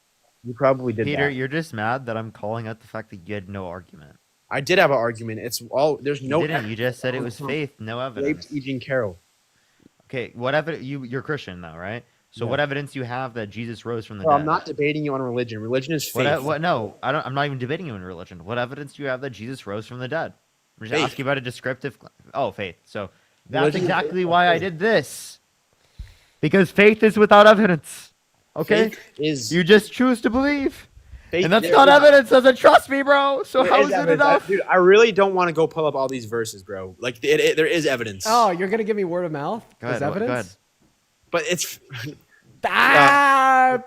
You probably did Peter, that. you're just mad that I'm calling out the fact that you had no argument. I did have an argument. It's all there's no. You didn't. You just said it was faith, no evidence. Raped Eugene Carroll. Okay, what evidence? You're Christian though, right? So Yeah. what evidence you have that Jesus rose from the Bro, dead? I'm not debating you on religion. Religion is faith. What? No, I don't. I'm not even debating you in religion. What evidence do you have that Jesus rose from the dead? I'm just Faith. asking about a descriptive. Oh, faith. So that's Religion is exactly faith. why I did this. Because faith is without evidence. Okay. Faith is. You just choose to believe. Faith, And that's there not is- evidence. Doesn't trust me, bro. So there how is it evidence. enough? Dude, I really don't want to go pull up all these verses, bro. Like there is evidence. Oh, you're gonna give me word of mouth Go as ahead, go evidence? ahead. But it's.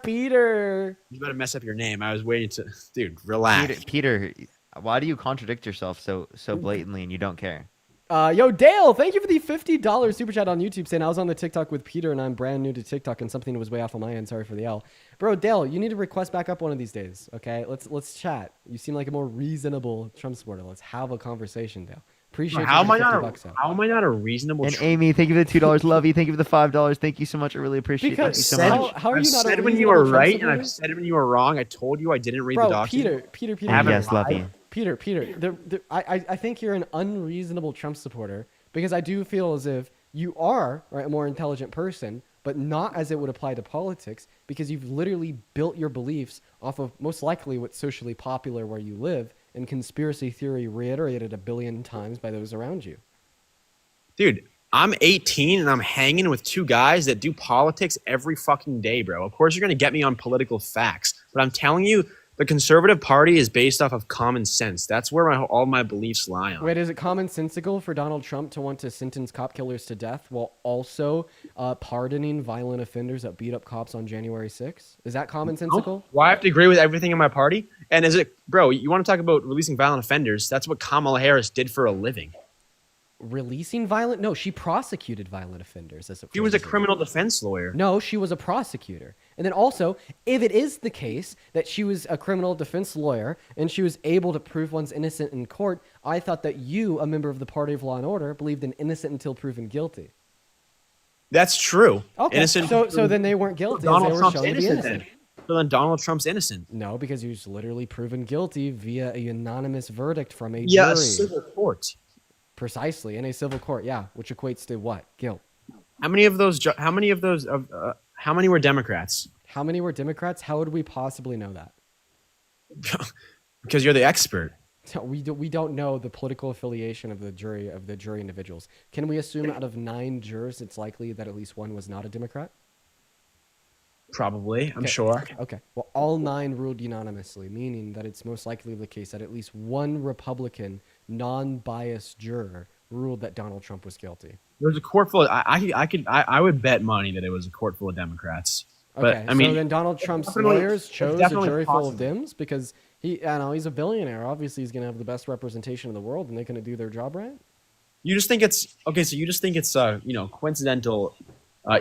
Peter. You better mess up your name. I was waiting to. Dude, relax. Peter, why do you contradict yourself so blatantly and you don't care? Yo, Dale, thank you for the $50 super chat on YouTube saying I was on the TikTok with Peter and I'm brand new to TikTok and something was way off on my end. Sorry for the L. Bro, Dale, you need to request back up one of these days, okay? Let's chat. You seem like a more reasonable Trump supporter. Let's have a conversation, Dale. Appreciate How you am I for not? $50 out. How am I not a reasonable? And Amy, thank you for the $2. Love you. Thank you for the $5. Thank you so much. I really appreciate it. Thank you Because so how- much. how are I've you not a said when you reasonable were Trump right, and supporter? I've said when you were wrong. I told you I didn't read the Bro, document. Peter. Yes, love you. Peter, I think you're an unreasonable Trump supporter because I do feel as if you are right, a more intelligent person, but not as it would apply to politics because you've literally built your beliefs off of most likely what's socially popular where you live and conspiracy theory reiterated a billion times by those around you. Dude, I'm 18 and I'm hanging with two guys that do politics every fucking day, bro. Of course, you're going to get me on political facts, but I'm telling you, the conservative party is based off of common sense. That's where all my beliefs lie on. Wait, is it commonsensical for Donald Trump to want to sentence cop killers to death while also pardoning violent offenders that beat up cops on January 6th? Is that commonsensical? Why I have to agree with everything in my party? And is it, bro, you want to talk about releasing violent offenders? That's what Kamala Harris did for a living. Releasing violent? No, she prosecuted violent offenders. She was a criminal defense lawyer. No, she was a prosecutor. And then also, if it is the case that she was a criminal defense lawyer and she was able to prove one's innocent in court, I thought that you, a member of the Party of Law and Order, believed in innocent until proven guilty. That's true. Okay, Innocent. so then they weren't guilty. Donald They were Trump's shown to be innocent. innocent. So then Donald Trump's innocent. No, because he was literally proven guilty via a unanimous verdict from a Yeah, jury. a civil court. Precisely, in a civil court, yeah, which equates to what? Guilt. How many of those? How many were Democrats? How many were Democrats? How would we possibly know that? Because you're the expert. So we don't know the political affiliation of the jury individuals. Can we assume out of 9 jurors, it's likely that at least one was not a Democrat? Probably, I'm Okay. sure. Okay. Well, all 9 ruled unanimously, meaning that it's most likely the case that at least one Republican, non-biased juror ruled that Donald Trump was guilty. There was a court full. I would bet money that it was a court full of Democrats. But Okay, I mean, so then Donald Trump's definitely- lawyers it's chose a definitely jury full of possible. Dems because he's a billionaire. Obviously, he's going to have the best representation in the world, and they're going to do their job right. You just think it's okay. So you just think it's coincidental.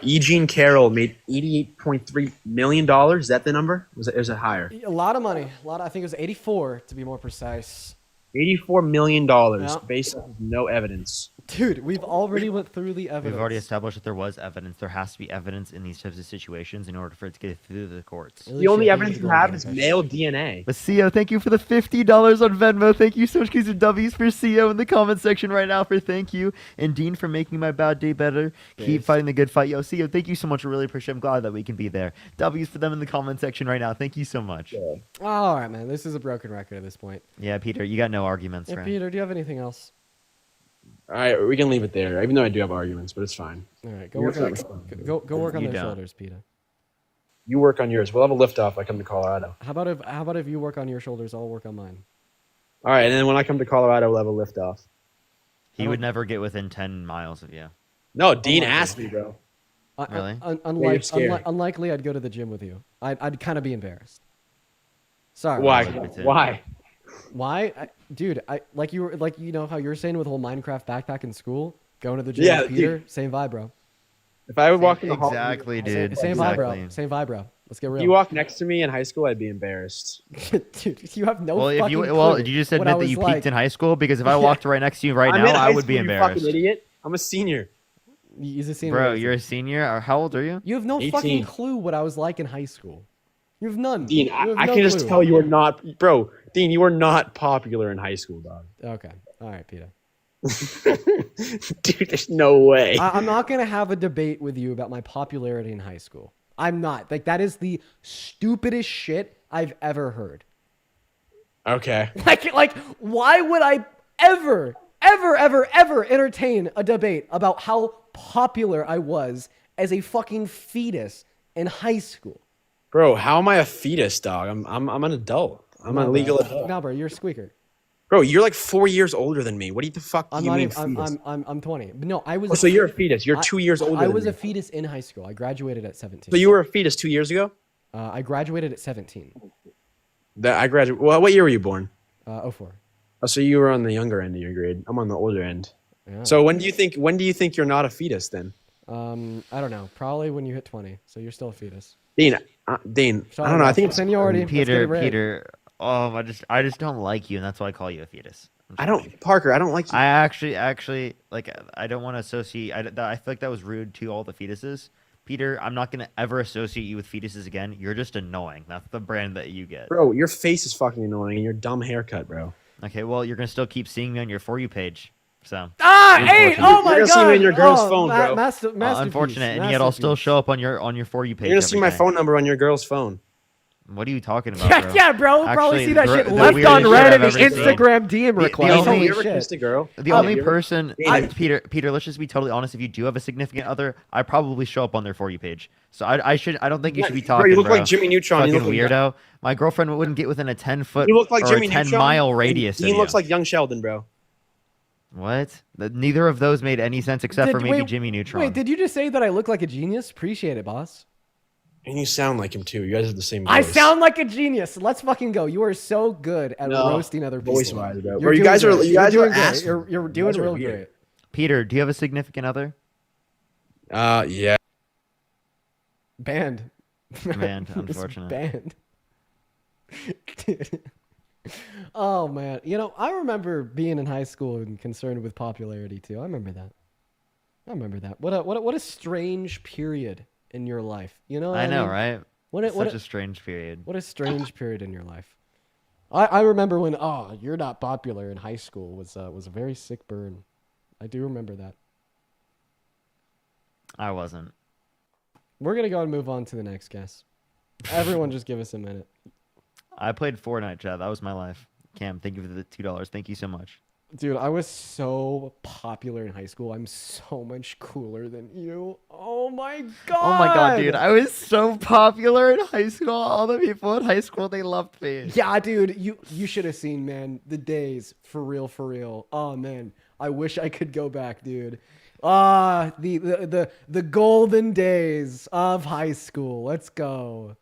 Eugene Carroll made $88.3 million. Is that the number? Was it higher? A lot of money. I think it was 84 to be more precise. $84 million Yeah. based on no evidence. Dude, we've already went through the evidence. We've already established that there was evidence. There has to be evidence in these types of situations in order for it to get through the courts. The only evidence you have is male DNA. But CEO, thank you for the $50 on Venmo. Thank you so much. These are W's for CEO in the comment section right now for thank you. And Dean for making my bad day better. Keep Yes. fighting the good fight. Yo, CEO, thank you so much. I really appreciate it. I'm glad that we can be there. W's for them in the comment section right now. Thank you so much. All right, man. This is a broken record at this point. Yeah, Peter, you got no arguments, Yeah, right? Peter, do you have anything else? All right, we can leave it there. Even though I do have arguments, but it's fine. All right, go You're work on fine. go work on You their don't. shoulders, Peter. You work on yours. We'll have a lift off. I come to Colorado. How about if you work on your shoulders, I'll work on mine. All right, and then when I come to Colorado, we'll have a lift off. He would never get within 10 miles of you. No, Dean my asked God. me, bro. Really? Unlikely, I'd go to the gym with you. I'd kind of be embarrassed. Sorry. Why? Me too. Why? Why, dude? Like you were like how you were saying with the whole Minecraft backpack in school, going to the gym Yeah, with Peter. dude. Same vibe, bro. If I would walk in the hall, Exactly, dude. Same vibe, Exactly. bro. Same vibe, bro. Let's get if real. you walk next to me in high school, I'd be embarrassed. Dude, you have no Well, fucking well, clue did you just what I admit that was you like. peaked in high school? Because if I walked right next to you right I'm now, in I high would be school, you fucking embarrassed. idiot. I'm a senior. He's a senior. Bro, you're a senior. Or how old are you? You have no 18. fucking clue what I was like in high school. You have none. Dean, You have I no can just clue. tell you are not, bro. Dean, you are not popular in high school, dog. Okay. All right, Peter. Dude, there's no way. I'm not gonna have a debate with you about my popularity in high school. I'm not. Like that is the stupidest shit I've ever heard. Okay. Like, why would I ever entertain a debate about how popular I was as a fucking fetus in high school? Bro, how am I a fetus, dog? I'm an adult. I'm a legal adult. No, bro, you're a squeaker. Bro, you're like 4 years older than me. What do you the fuck do I'm you not mean even. fetus? I'm 20. But no, I was. Oh, so you're a fetus. You're 2 years older I than was me. a fetus in high school. I graduated at 17. So you were a fetus 2 years ago? I graduated at 17. I graduated. Well, what year were you born? 04. Oh, so you were on the younger end of your grade. I'm on the older end. Yeah. So when do you think you're not a fetus then? I don't know. Probably when you hit 20. So you're still a fetus. Dean, I don't know. I think it's seniority. Peter. Oh, I just don't like you, and that's why I call you a fetus. Parker, I don't like you. I actually like. I don't want to associate. I feel like that was rude to all the fetuses. Peter, I'm not gonna ever associate you with fetuses again. You're just annoying. That's the brand that you get. Bro, your face is fucking annoying and your dumb haircut, bro. Okay, well, you're gonna still keep seeing me on your For You page. So. Hey! Oh my god! You're gonna see me on your girl's phone, bro. Unfortunate, and yet I'll still show up on your For You page. You're gonna see my phone number on your girl's phone. What are you talking about, bro? Yeah, bro. We'll probably Actually, see that shit the left weirdest on shit red I've in the ever seen. Instagram DM request. You ever kissed a girl? The only person, Peter, let's just be totally honest. If you do have a significant other, I probably show up on their For You page. So I don't think you should be talking. Bro, you look like Jimmy Neutron. Fucking weirdo. My girlfriend wouldn't get within a 10-foot You look like or Jimmy a 10 Neutron. mile radius. He looks like young Sheldon, bro. What? Neither of those made any sense except for maybe Jimmy Neutron. Wait, did you just say that I look like a genius? Appreciate it, boss. And you sound like him too. You guys have the same voice. I sound like a genius. Let's fucking go. You are so good at roasting other people. Voice-wise, bro. Bro, you guys are doing great. ass. You're doing real great. Peter, do you have a significant other? Yeah. Banned. Banned, unfortunate. Banned. Dude. Oh man, I remember being in high school and concerned with popularity too. I remember that. What a strange period in your life. You know? I know, right? What a strange period. What a strange period in your life. I remember when you're not popular in high school was a very sick burn. I do remember that. I wasn't. We're gonna go and move on to the next guest. Everyone, just give us a minute. I played Fortnite, Chad. That was my life. Cam, thank you for the $2. Thank you so much. Dude, I was so popular in high school. I'm so much cooler than you. Oh my god. Oh my god, dude. I was so popular in high school. All the people in high school, they loved me. Yeah, dude. You should have seen, man, the days. For real. Oh man. I wish I could go back, dude. The golden days of high school. Let's go.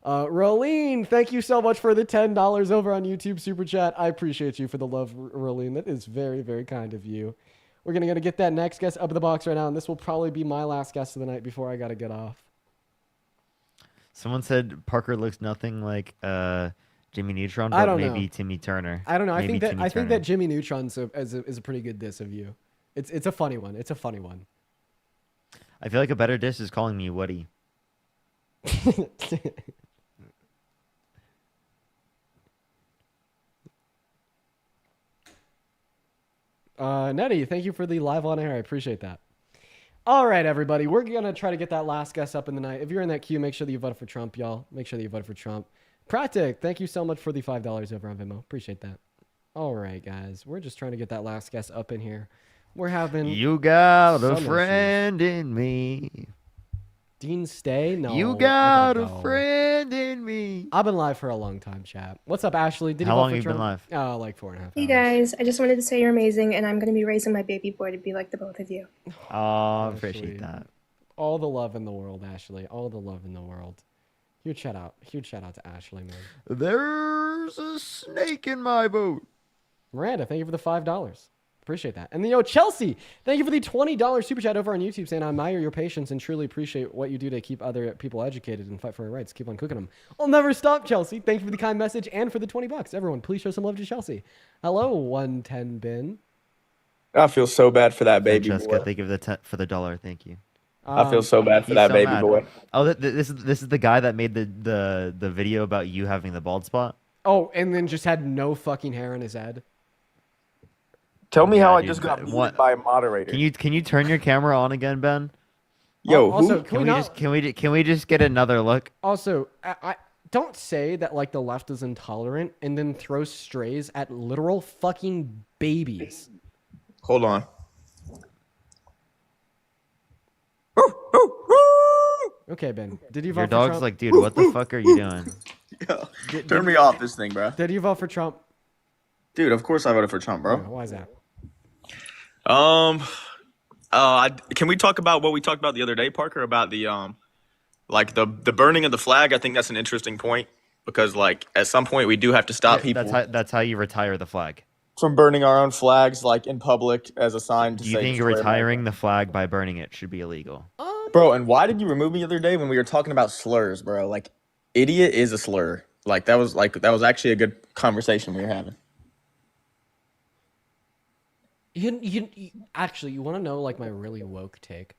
Rolene, thank you so much for the $10 over on YouTube Super Chat. I appreciate you for the love, Rolene. That is very, very kind of you. We're going to get that next guest up in the box right now, and this will probably be my last guest of the night before I got to get off. Someone said Parker looks nothing like Jimmy Neutron, I but don't maybe know. Timmy Turner. I don't know. Maybe I think that Jimmy Neutron is a pretty good diss of you. It's a funny one. It's a funny one. I feel like a better diss is calling me Woody. Nettie, thank you for the live on air. I appreciate that. All right, everybody. We're going to try to get that last guest up in the night. If you're in that queue, make sure that you vote for Trump, y'all. Make sure that you vote for Trump. Pratik, thank you so much for the $5 over on Venmo. Appreciate that. All right, guys. We're just trying to get that last guest up in here. We're having... You got a some friend in me. Dean, stay? No. You got a friend in me. I've been live for a long time, chat. What's up, Ashley? Did How you vote long for have you been Trump? live? Like 4.5 hours. Hey guys, I just wanted to say you're amazing, and I'm going to be raising my baby boy to be like the both of you. Oh, I appreciate that. All the love in the world, Ashley. All the love in the world. Huge shout out to Ashley, man. There's a snake in my boat. Miranda, thank you for the $5. Appreciate that. And then, Chelsea, thank you for the $20 super chat over on YouTube, saying, I admire your patience and truly appreciate what you do to keep other people educated and fight for their rights. Keep on cooking them. I'll never stop, Chelsea. Thank you for the kind message and for the $20. Everyone, please show some love to Chelsea. Hello, 110 bin. I feel so bad for that baby Francesca, boy. thank you for the $1. Thank you. I feel so bad for He's that so baby mad. boy. Oh, this is the guy that made the video about you having the bald spot. Oh, and then just had no fucking hair on his head. Tell me how I dude, just got but muted by a moderator. Can you turn your camera on again, Ben? Yo, also, can we just get another look? Also, I don't say that like the left is intolerant and then throw strays at literal fucking babies. Hold on. Okay, Ben. Did you vote Your for dog's Trump? like, dude, what the fuck are you doing? Yo, turn me off this thing, bro. Did you vote for Trump? Dude, of course I voted for Trump, bro. Why is that? Can we talk about what we talked about the other day, Parker, about the like the burning of the flag? I think that's an interesting point because like at some point we do have to stop people That's how you retire the flag. from burning our own flags like in public as a sign to Do you say think destroy retiring the flag by burning it should be illegal? Bro, and why did you remove me the other day when we were talking about slurs, bro? Like, idiot is a slur. That was actually a good conversation we were having. You actually, you want to know like my really woke take?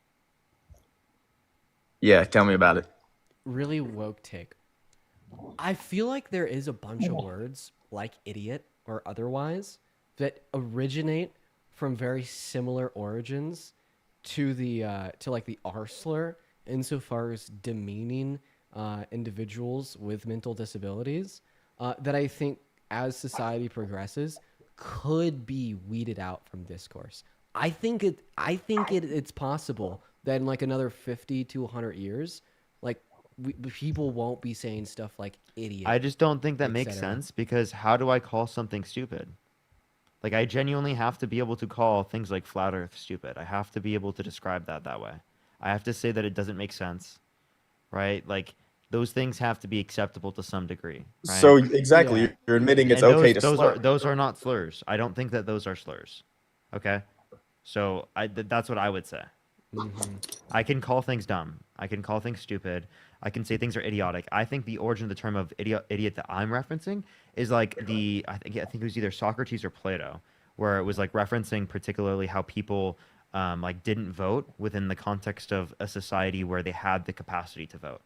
Yeah, tell me about it. Really woke take. I feel like there is a bunch of words like idiot or otherwise that originate from very similar origins to the to like the R slur insofar as demeaning individuals with mental disabilities that I think as society progresses could be weeded out from discourse. I think it's possible that in like another 50 to 100 years, like people won't be saying stuff like idiot. I just don't think that makes etc. sense because how do I call something stupid? Like, I genuinely have to be able to call things like flat earth stupid. I have to be able to describe that way. I have to say that it doesn't make sense, right? Like, those things have to be acceptable to some degree, right? So, exactly, you're admitting it's okay to slur. Those are not slurs. I don't think that those are slurs, okay? So, that's what I would say. Mm-hmm. I can call things dumb. I can call things stupid. I can say things are idiotic. I think the origin of the term of idiot that I'm referencing is like I think it was either Socrates or Plato, where it was like referencing particularly how people like didn't vote within the context of a society where they had the capacity to vote.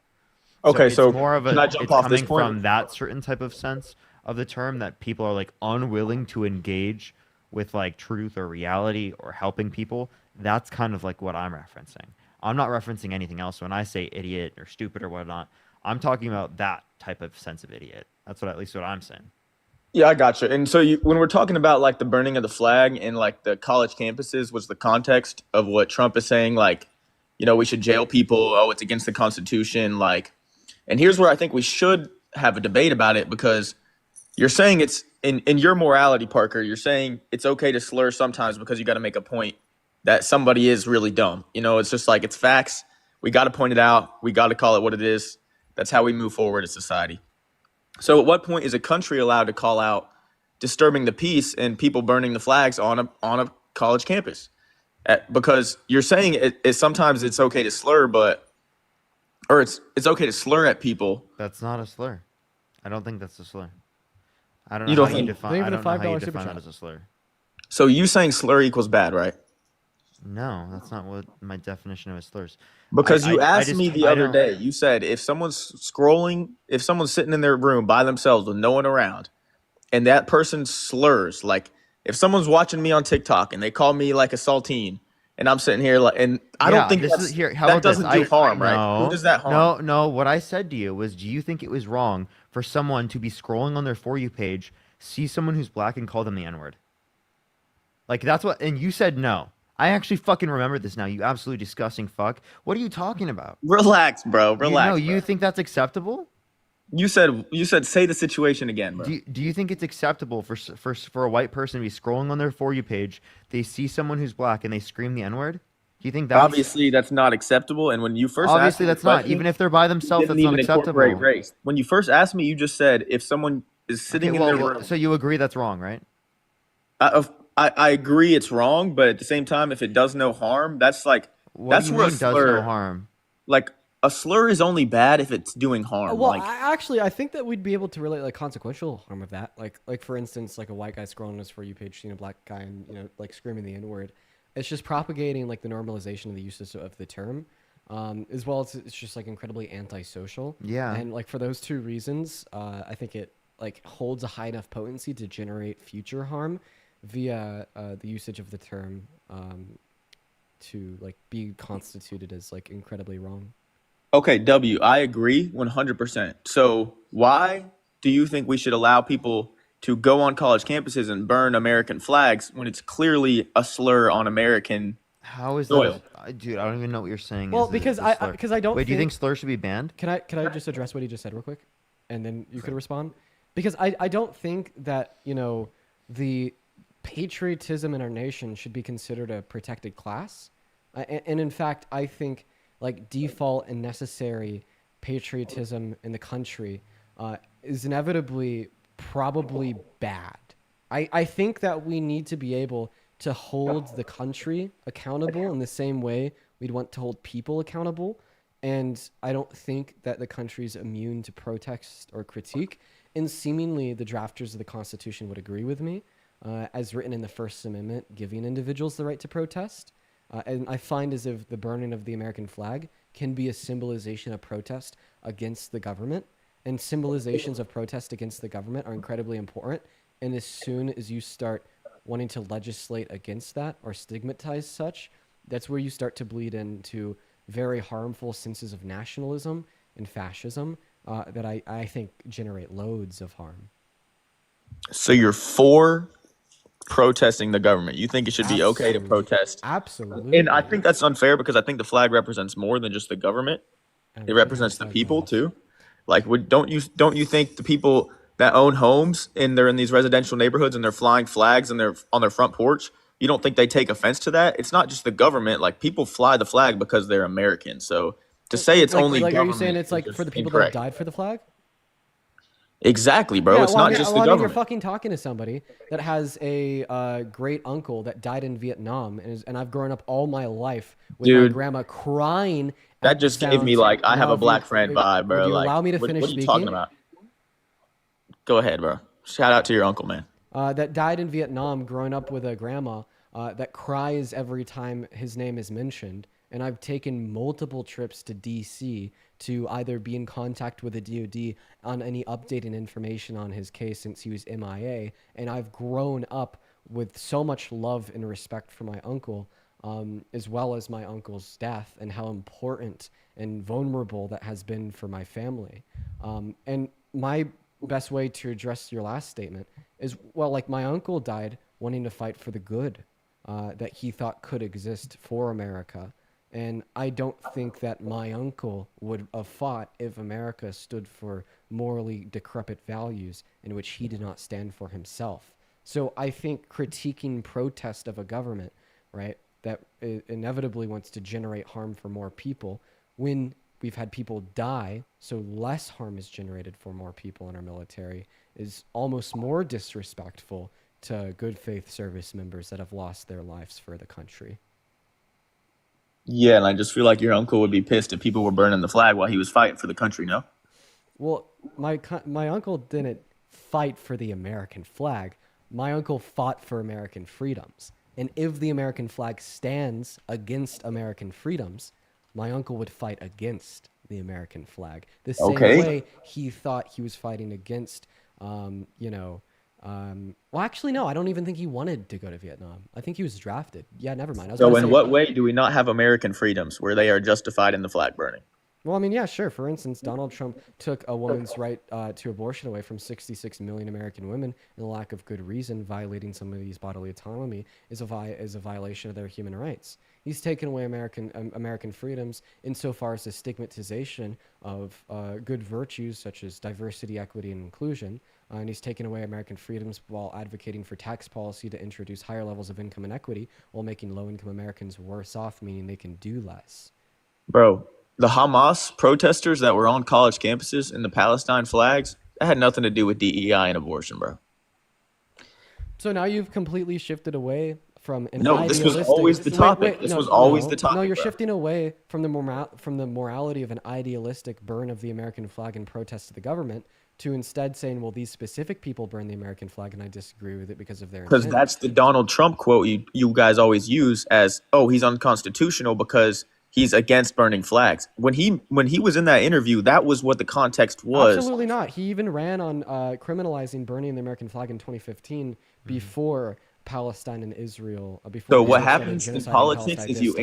Okay, it's so more of a can I jump it's off this coming point? from that certain type of sense of the term that people are like unwilling to engage with like truth or reality or helping people. That's kind of like what I'm referencing. I'm not referencing anything else. When I say idiot or stupid or whatnot, I'm talking about that type of sense of idiot. That's at least what I'm saying. Yeah, I got you. And so when we're talking about like the burning of the flag in like the college campuses, was the context of what Trump is saying, like, you know, we should jail people. Oh, it's against the Constitution. Like, and here's where I think we should have a debate about it, because you're saying it's in your morality, Parker, you're saying it's okay to slur sometimes because you got to make a point that somebody is really dumb. You know, it's just like, it's facts. We got to point it out. We got to call it what it is. That's how we move forward as society. So at what point is a country allowed to call out disturbing the peace and people burning the flags on a college campus? Because you're saying it sometimes it's okay to slur, or it's okay to slur at people. That's not a slur. I don't think that's a slur. I don't know You don't how you think- define. I don't know how you define that as a slur. So you saying slur equals bad, right? No, that's not what my definition of a slur is. Because you asked just- me the I other don't- day, you said if someone's scrolling, if someone's sitting in their room by themselves with no one around, and that person slurs, like if someone's watching me on TikTok and they call me like a saltine, and I'm sitting here like, and I don't think this that's, is here. How that about this? doesn't do harm, right? No, Who does that harm? No. What I said to you was, do you think it was wrong for someone to be scrolling on their For You page, see someone who's black, and call them the N-word? Like that's what, and you said no. I actually fucking remember this now. You absolutely disgusting fuck. What are you talking about? Relax, bro. Relax. You think that's acceptable? You said say the situation again, bro. Do you think it's acceptable for a white person to be scrolling on their For You page, they see someone who's black and they scream the N-word? Do you think that's Obviously, that's not acceptable. And when you first asked obviously me the that's not. question, Even if they're by you themselves, didn't that's not even incorporate acceptable. race. When you first asked me, you just said if someone is sitting in their room. So you agree that's wrong, right? I agree it's wrong, but at the same time, if it does no harm, that's like What that's do you where mean a slur, does no harm? like a slur is only bad if it's doing harm. Well, like I think that we'd be able to relate like consequential harm of that. Like for instance, like a white guy scrolling his For You page, seeing a black guy and like screaming the N word. It's just propagating like the normalization of the uses of the term, as well as it's just like incredibly antisocial. Yeah. And like for those two reasons, I think it like holds a high enough potency to generate future harm via the usage of the term to like be constituted as like incredibly wrong. Okay, W, I agree 100%. So why do you think we should allow people to go on college campuses and burn American flags when it's clearly a slur on American How is soil? that? Dude, I don't even know what you're saying. Well, is because a slur. I don't. Wait, do you think think slurs should be banned? Can I just address what he just said real quick, and then you could respond? Because I don't think that the patriotism in our nation should be considered a protected class, and in fact I think like default and necessary patriotism in the country is inevitably probably bad. I think that we need to be able to hold the country accountable in the same way we'd want to hold people accountable. And I don't think that the country's immune to protest or critique. And seemingly the drafters of the Constitution would agree with me, as written in the First Amendment, giving individuals the right to protest. And I find as if the burning of the American flag can be a symbolization of protest against the government. And symbolizations of protest against the government are incredibly important. And as soon as you start wanting to legislate against that or stigmatize such, that's where you start to bleed into very harmful senses of nationalism and fascism that I think generate loads of harm. So you're for protesting the government. You think it should be okay to protest. Absolutely. And I think that's unfair because I think the flag represents more than just the government. It represents the people too. Like don't you think the people that own homes and they're in these residential neighborhoods and they're flying flags and they're on their front porch, you don't think they take offense to that? It's not just the government. Like people fly the flag because they're American. So to say it's only like, are you government saying it's is like just for the people incorrect. that have died for the flag? Exactly, bro. Yeah, It's well, not just the You're government. fucking talking to somebody that has a great uncle that died in Vietnam, and I've grown up all my life with my Dude, grandma crying. That at the just gave me sounds like I have a of black friend vibe, bro. Would you Like, allow me to what finish are you speaking? talking about? Go ahead, bro. Shout out to your uncle, man. That died in Vietnam, growing up with a grandma that cries every time his name is mentioned. And I've taken multiple trips to DC to either be in contact with the DoD on any updated information on his case since he was MIA. And I've grown up with so much love and respect for my uncle, as well as my uncle's death and how important and vulnerable that has been for my family. And my best way to address your last statement is, well, like my uncle died wanting to fight for the good that he thought could exist for America. And I don't think that my uncle would have fought if America stood for morally decrepit values in which he did not stand for himself. So I think critiquing protest of a government, right, that inevitably wants to generate harm for more people when we've had people die, so less harm is generated for more people in our military, is almost more disrespectful to good faith service members that have lost their lives for the country. Yeah, and I just feel like your uncle would be pissed if people were burning the flag while he was fighting for the country, no? Well, my uncle didn't fight for the American flag. My uncle fought for American freedoms. And if the American flag stands against American freedoms, my uncle would fight against the American flag. The same way he thought he was fighting against, well, actually, no, I don't even think he wanted to go to Vietnam. I think he was drafted. Yeah, never mind. So in what way do we not have American freedoms where they are justified in the flag burning? Well, I mean, yeah, sure. For instance, Donald Trump took a woman's right to abortion away from 66 million American women, and the lack of good reason violating somebody's bodily autonomy is a violation of their human rights. He's taken away American freedoms insofar as the stigmatization of good virtues such as diversity, equity, and inclusion. And he's taken away American freedoms while advocating for tax policy to introduce higher levels of income inequity while making low-income Americans worse off, meaning they can do less. Bro, the Hamas protesters that were on college campuses in the Palestine flags, that had nothing to do with DEI and abortion, bro. So now you've completely shifted away from an No, this was always the topic. This was always the topic. No, you're bro. shifting away from the morality of an idealistic burn of the American flag and protest to the government to instead saying, well, these specific people burn the American flag and I disagree with it because of their Because intent. that's the Donald Trump quote you guys always use as, oh, he's unconstitutional because he's against burning flags. When he was in that interview, that was what the context was. Absolutely not. He even ran on criminalizing burning the American flag in 2015 before Palestine and Israel. Before So what Israel started happens in genociding politics Palestine is you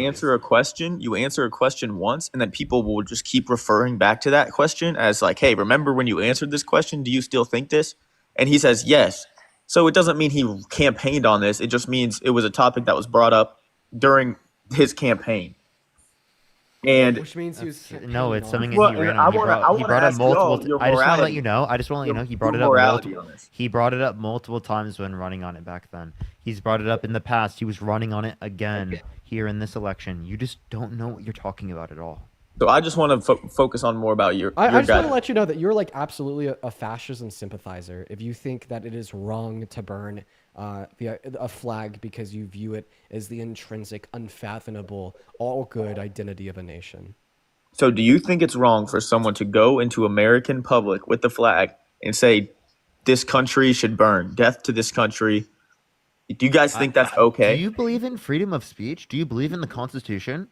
answer a question once, and then people will just keep referring back to that question as like, hey, remember when you answered this question? Do you still think this? And he says yes. So it doesn't mean he campaigned on this. It just means it was a topic that was brought up during his campaign. And which means he was no, it's something Well, that he ran I on. He wanna- brought, I he wanna brought up ask y'all multiple. your I just want to let morality. you know. I just want to let you know. He brought Your it up morality multiple. on this. He brought it up multiple times when running on it back then. He's brought it up in the past. He was running on it again here in this election. You just don't know what you're talking about at all. So I just want to focus on more about your I just want to guys. let you know that you're like absolutely a fascism sympathizer if you think that it is wrong to burn a flag because you view it as the intrinsic, unfathomable, all good identity of a nation. So do you think it's wrong for someone to go into American public with the flag and say, this country should burn, death to this country? Do you guys think that's okay? Do you believe in freedom of speech? Do you believe in the Constitution?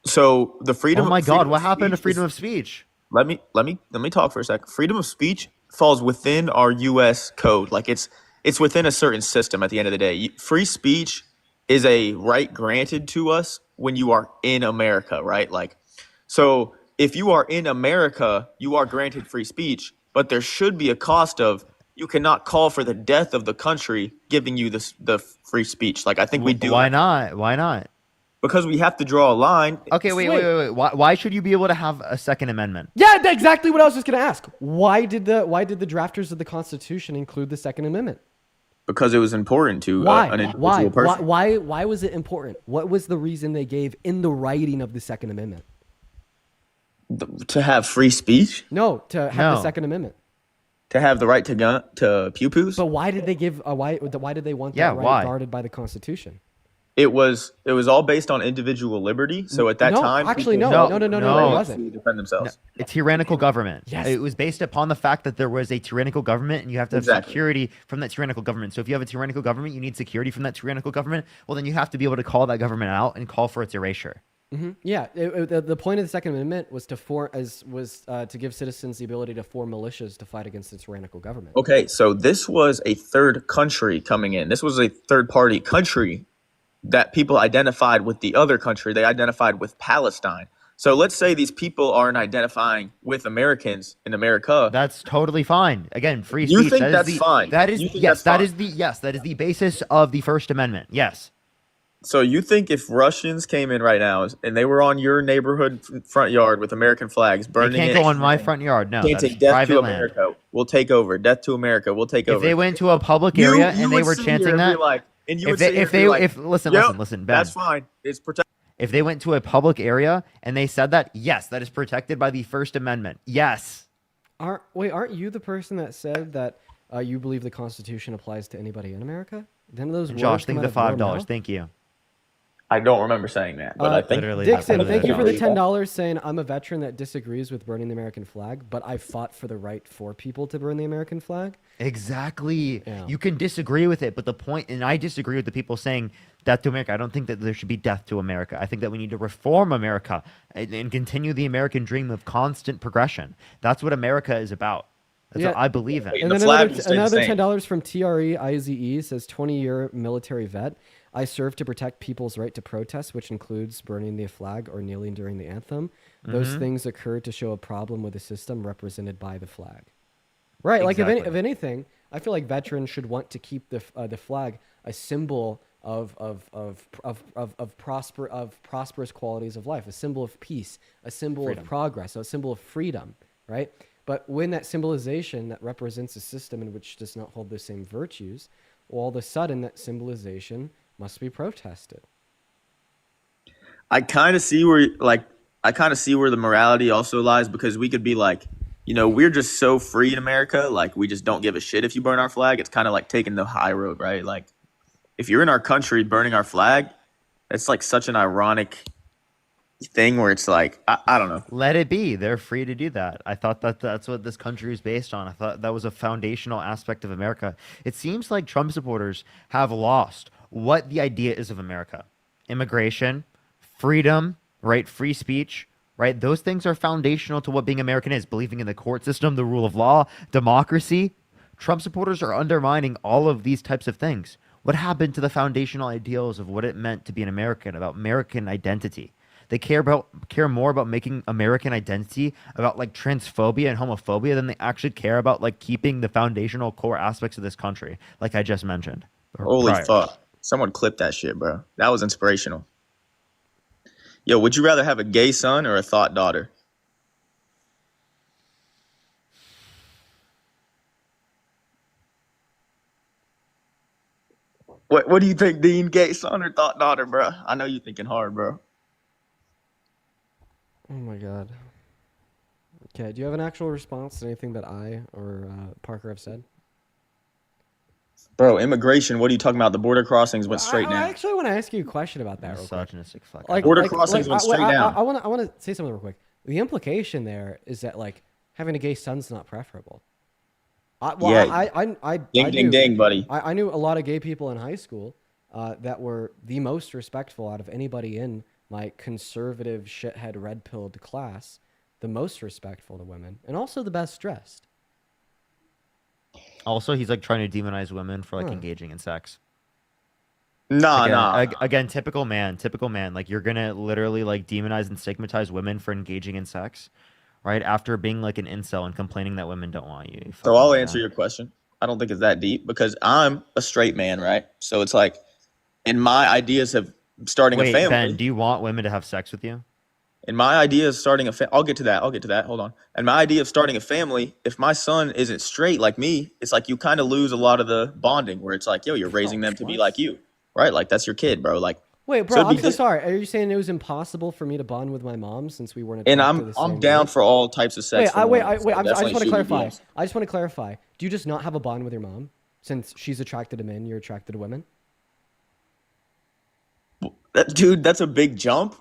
So the freedom. Oh my God! freedom What of happened to speech freedom is- of speech? Let me talk for a sec. Freedom of speech falls within our U.S. code. Like it's within a certain system. At the end of the day, free speech is a right granted to us when you are in America, right? Like, so if you are in America, you are granted free speech, but there should be a cost of you cannot call for the death of the country giving you the free speech. Like I think we do. Why not? Why not? Because we have to draw a line. Okay, wait. Why should you be able to have a Second Amendment? Yeah, that's exactly what I was just going to ask. Why did the drafters of the Constitution include the Second Amendment? Because it was important to an individual person. Why was it important? What was the reason they gave in the writing of the Second Amendment? To have free speech? No, to have the Second Amendment. To have the right to pew-pews? But why did they give why did they want that Yeah, right why? guarded by the Constitution? It was all based on individual liberty. So at that time, actually, people no, felt it free wasn't. to defend themselves. A tyrannical government. Yes. It was based upon the fact that there was a tyrannical government and you have to have Exactly. security from that tyrannical government. So if you have a tyrannical government, you need security from that tyrannical government. Well, then you have to be able to call that government out and call for its erasure. Mm-hmm. Yeah, the point of the Second Amendment was to give citizens the ability to form militias to fight against the tyrannical government. Okay, so this was a third country coming in. This was a third-party country that people identified with the other country. They identified with Palestine. So let's say these people aren't identifying with Americans in America. That's totally fine. Again, free speech. You think that is that's fine? That is You think yes. that's That is the basis of the First Amendment. Yes. So you think if Russians came in right now and they were on your neighborhood front yard with American flags burning, They can't go on my front yard. No, Can't that's take death private to land. America. We'll take over. Death to America. We'll take If over. they went to a public You- area you and they would were sit here chanting and be that, like, and you if would they, sit here if and be they, like, if listen, "Yep, Ben. that's fine. It's protected." If they went to a public area and they said that, yes, that is protected by the First Amendment. Yes. Aren't you the person that said that you believe the Constitution applies to anybody in America? Didn't those words Josh, come think out the of your $5. mouth? Thank you. I don't remember saying that, but I think Dixon, thank you for the $10 saying I'm a veteran that disagrees with burning the American flag, but I fought for the right for people to burn the American flag. Exactly. Yeah. You can disagree with it, but the point, and I disagree with the people saying death to America. I don't think that there should be death to America. I think that we need to reform America and continue the American dream of constant progression. That's what America is about. That's what I believe in. And The then flag will stay the another same. $10 from TREIZE says 20-year military vet. I serve to protect people's right to protest, which includes burning the flag or kneeling during the anthem. Those things occur to show a problem with the system represented by the flag. Right. Like if anything, I feel like veterans should want to keep the flag a symbol of prosperous qualities of life, a symbol of peace, a symbol of progress, a symbol of freedom, right? But when that symbolization that represents a system in which does not hold the same virtues, all of a sudden that symbolization must be protested. I kind of see where the morality also lies, because we could be like, we're just so free in America, like we just don't give a shit if you burn our flag. It's kind of like taking the high road, right? Like if you're in our country burning our flag, it's like such an ironic thing where it's like, I don't know. Let it be. They're free to do that. I thought that that's what this country is based on. I thought that was a foundational aspect of America. It seems like Trump supporters have lost what the idea is of America. Immigration, freedom, right? Free speech, right? Those things are foundational to what being American is. Believing in the court system, the rule of law, democracy. Trump supporters are undermining all of these types of things. What happened to the foundational ideals of what it meant to be an American, about American identity? They care more about making American identity about like transphobia and homophobia than they actually care about like keeping the foundational core aspects of this country, like I just mentioned. Holy fuck. Someone clipped that shit, bro. That was inspirational. Yo, would you rather have a gay son or a thought daughter? What do you think, Dean? Gay son or thought daughter, bro? I know you're thinking hard, bro. Oh my God. Okay, do you have an actual response to anything that I or Parker have said? Bro, immigration, what are you talking about? The border crossings went straight I down. actually want to ask you a question about that real quick. Misogynistic fuck. Border crossings went straight down. I want to say something real quick. The implication there is that like having a gay son's not preferable. Ding, buddy. I knew a lot of gay people in high school that were the most respectful out of anybody in my conservative shithead red-pilled class, the most respectful to women, and also the best dressed. Also, he's like trying to demonize women for like engaging in sex. Nah. Again, typical man. Like you're gonna literally like demonize and stigmatize women for engaging in sex, right? After being like an incel and complaining that women don't want you. So I'll answer your question. I don't think it's that deep because I'm a straight man, right? So it's like, in my ideas of starting a family. Ben, do you want women to have sex with you? In my idea of starting a family, I'll get to that. Hold on. And my idea of starting a family, if my son isn't straight like me, it's like you kind of lose a lot of the bonding where it's like, yo, you're raising them to be like you, right? Like that's your kid, bro. Like, wait, bro, I'm so sorry. Are you saying it was impossible for me to bond with my mom since we weren't? And I'm down for all types of sex. Wait. I just want to clarify. Do you just not have a bond with your mom since she's attracted to men? You're attracted to women. Dude, that's a big jump.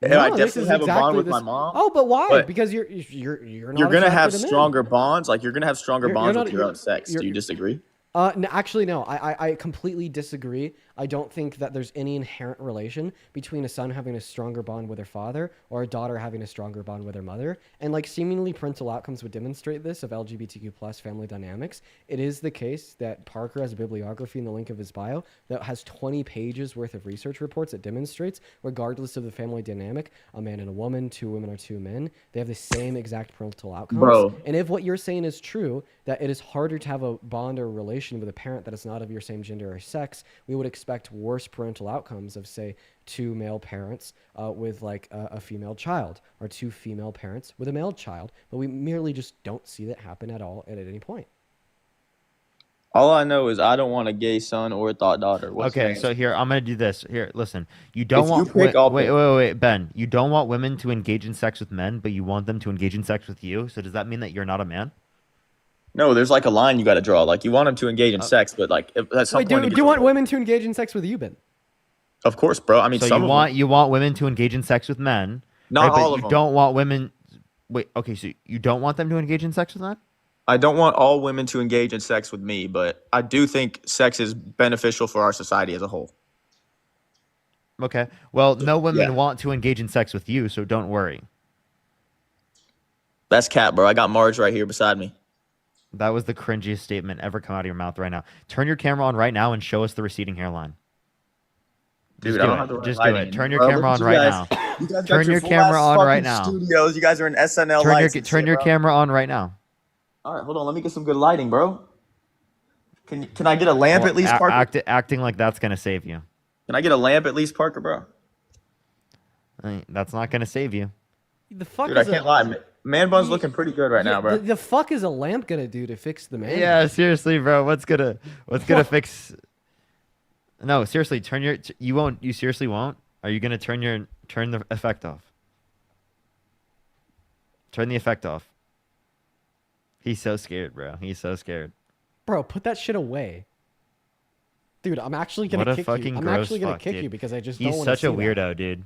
No, I definitely have a bond with my mom. Oh, but why? But because you're not. You're gonna have attracted to men. stronger bonds. Like you're gonna have stronger bonds with your own sex. Do you disagree? No, actually, no. I completely disagree. I don't think that there's any inherent relation between a son having a stronger bond with their father or a daughter having a stronger bond with their mother. And like seemingly parental outcomes would demonstrate this of LGBTQ plus family dynamics. It is the case that Parker has a bibliography in the link of his bio that has 20 pages worth of research reports that demonstrates, regardless of the family dynamic, a man and a woman, two women or two men, they have the same exact parental outcomes. Bro. And if what you're saying is true, that it is harder to have a bond or relation with a parent that is not of your same gender or sex, we would expect worse parental outcomes of, say, two male parents with like a female child or two female parents with a male child. But we merely just don't see that happen at all at any point. All I know is I don't want a gay son or a thought daughter. Okay, so here, I'm going to do this. Here, listen. You don't want... Wait, Ben. You don't want women to engage in sex with men, but you want them to engage in sex with you. So does that mean that you're not a man? No, there's like a line you got to draw. Like you want them to engage in sex, but like at some point, do you want women to engage in sex with you, Ben? Of course, bro. I mean, so you want women to engage in sex with men, not right? all but of you them. Don't want women. Wait, okay, so you don't want them to engage in sex with men? I don't want all women to engage in sex with me, but I do think sex is beneficial for our society as a whole. Okay. Well, no women want to engage in sex with you, so don't worry. That's cap, bro. I got Marge right here beside me. That was the cringiest statement ever come out of your mouth right now. Turn your camera on right now and show us the receding hairline. Dude, Just I do don't it. have the right Just do lighting. it. Turn your Bro, camera look on at right you now. guys. You guys got Turn your your full camera ass on fucking right now. studios. You guys are in SNL Turn your lights and turn shit, your bro. camera on right now. All right, hold on. Let me get some good lighting, bro. Can I get a lamp Well, at least, Parker? acting like that's gonna save you. Can I get a lamp at least, Parker, bro? That's not gonna save you. The fuck Dude, I is can't a lie. Man bun's looking pretty good right now, bro. The fuck is a lamp gonna do to fix the man? Yeah, seriously, bro. What's gonna fix? No, seriously. You won't. You seriously won't. Are you gonna turn the effect off? Turn the effect off. He's so scared, bro. He's so scared. Bro, put that shit away. Dude, I'm actually gonna What a kick fucking you. I'm gross actually gonna fuck, kick dude. you because I just He's don't want to such a see weirdo, that. dude.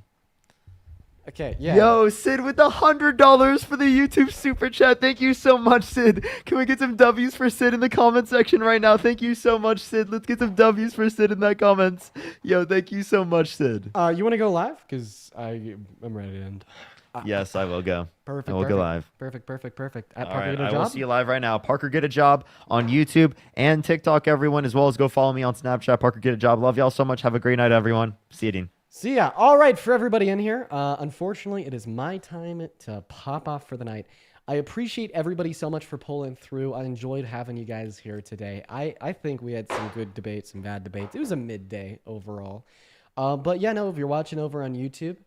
Okay, yeah. Yo, Sid with the $100 for the YouTube super chat. Thank you so much, Sid. Can we get some W's for Sid in the comment section right now? Thank you so much, Sid. Let's get some W's for Sid in that comments. Yo, thank you so much, Sid. You want to go live? Because I'm ready to end. Yes, I will go. Perfect. I will go live. Perfect. At All Parker right, Get a I Job? will see you live right now. Parker Get a Job on YouTube and TikTok, everyone, as well as go follow me on Snapchat. Parker Get a Job. Love y'all so much. Have a great night, everyone. See you, Dean. See ya. All right, for everybody in here, unfortunately, it is my time to pop off for the night. I appreciate everybody so much for pulling through. I enjoyed having you guys here today. I think we had some good debates, some bad debates. It was a midday overall. But yeah, no, if you're watching over on YouTube,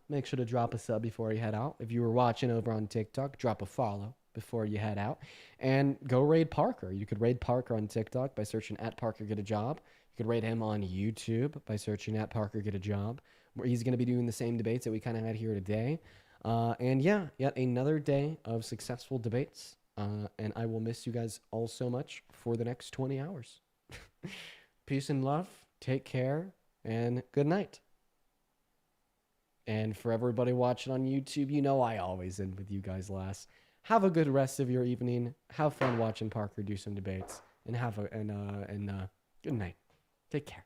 make sure to drop a sub before you head out. If you were watching over on TikTok, drop a follow before you head out. And go raid Parker. You could raid Parker on TikTok by searching at Parker Get a Job. You could raid him on YouTube by searching at Parker Get a Job, where he's going to be doing the same debates that we kind of had here today. And yeah, yet another day of successful debates. And I will miss you guys all so much for the next 20 hours. Peace and love. Take care. And good night. And for everybody watching on YouTube, I always end with you guys last. Have a good rest of your evening. Have fun watching Parker do some debates. And good night. Take care.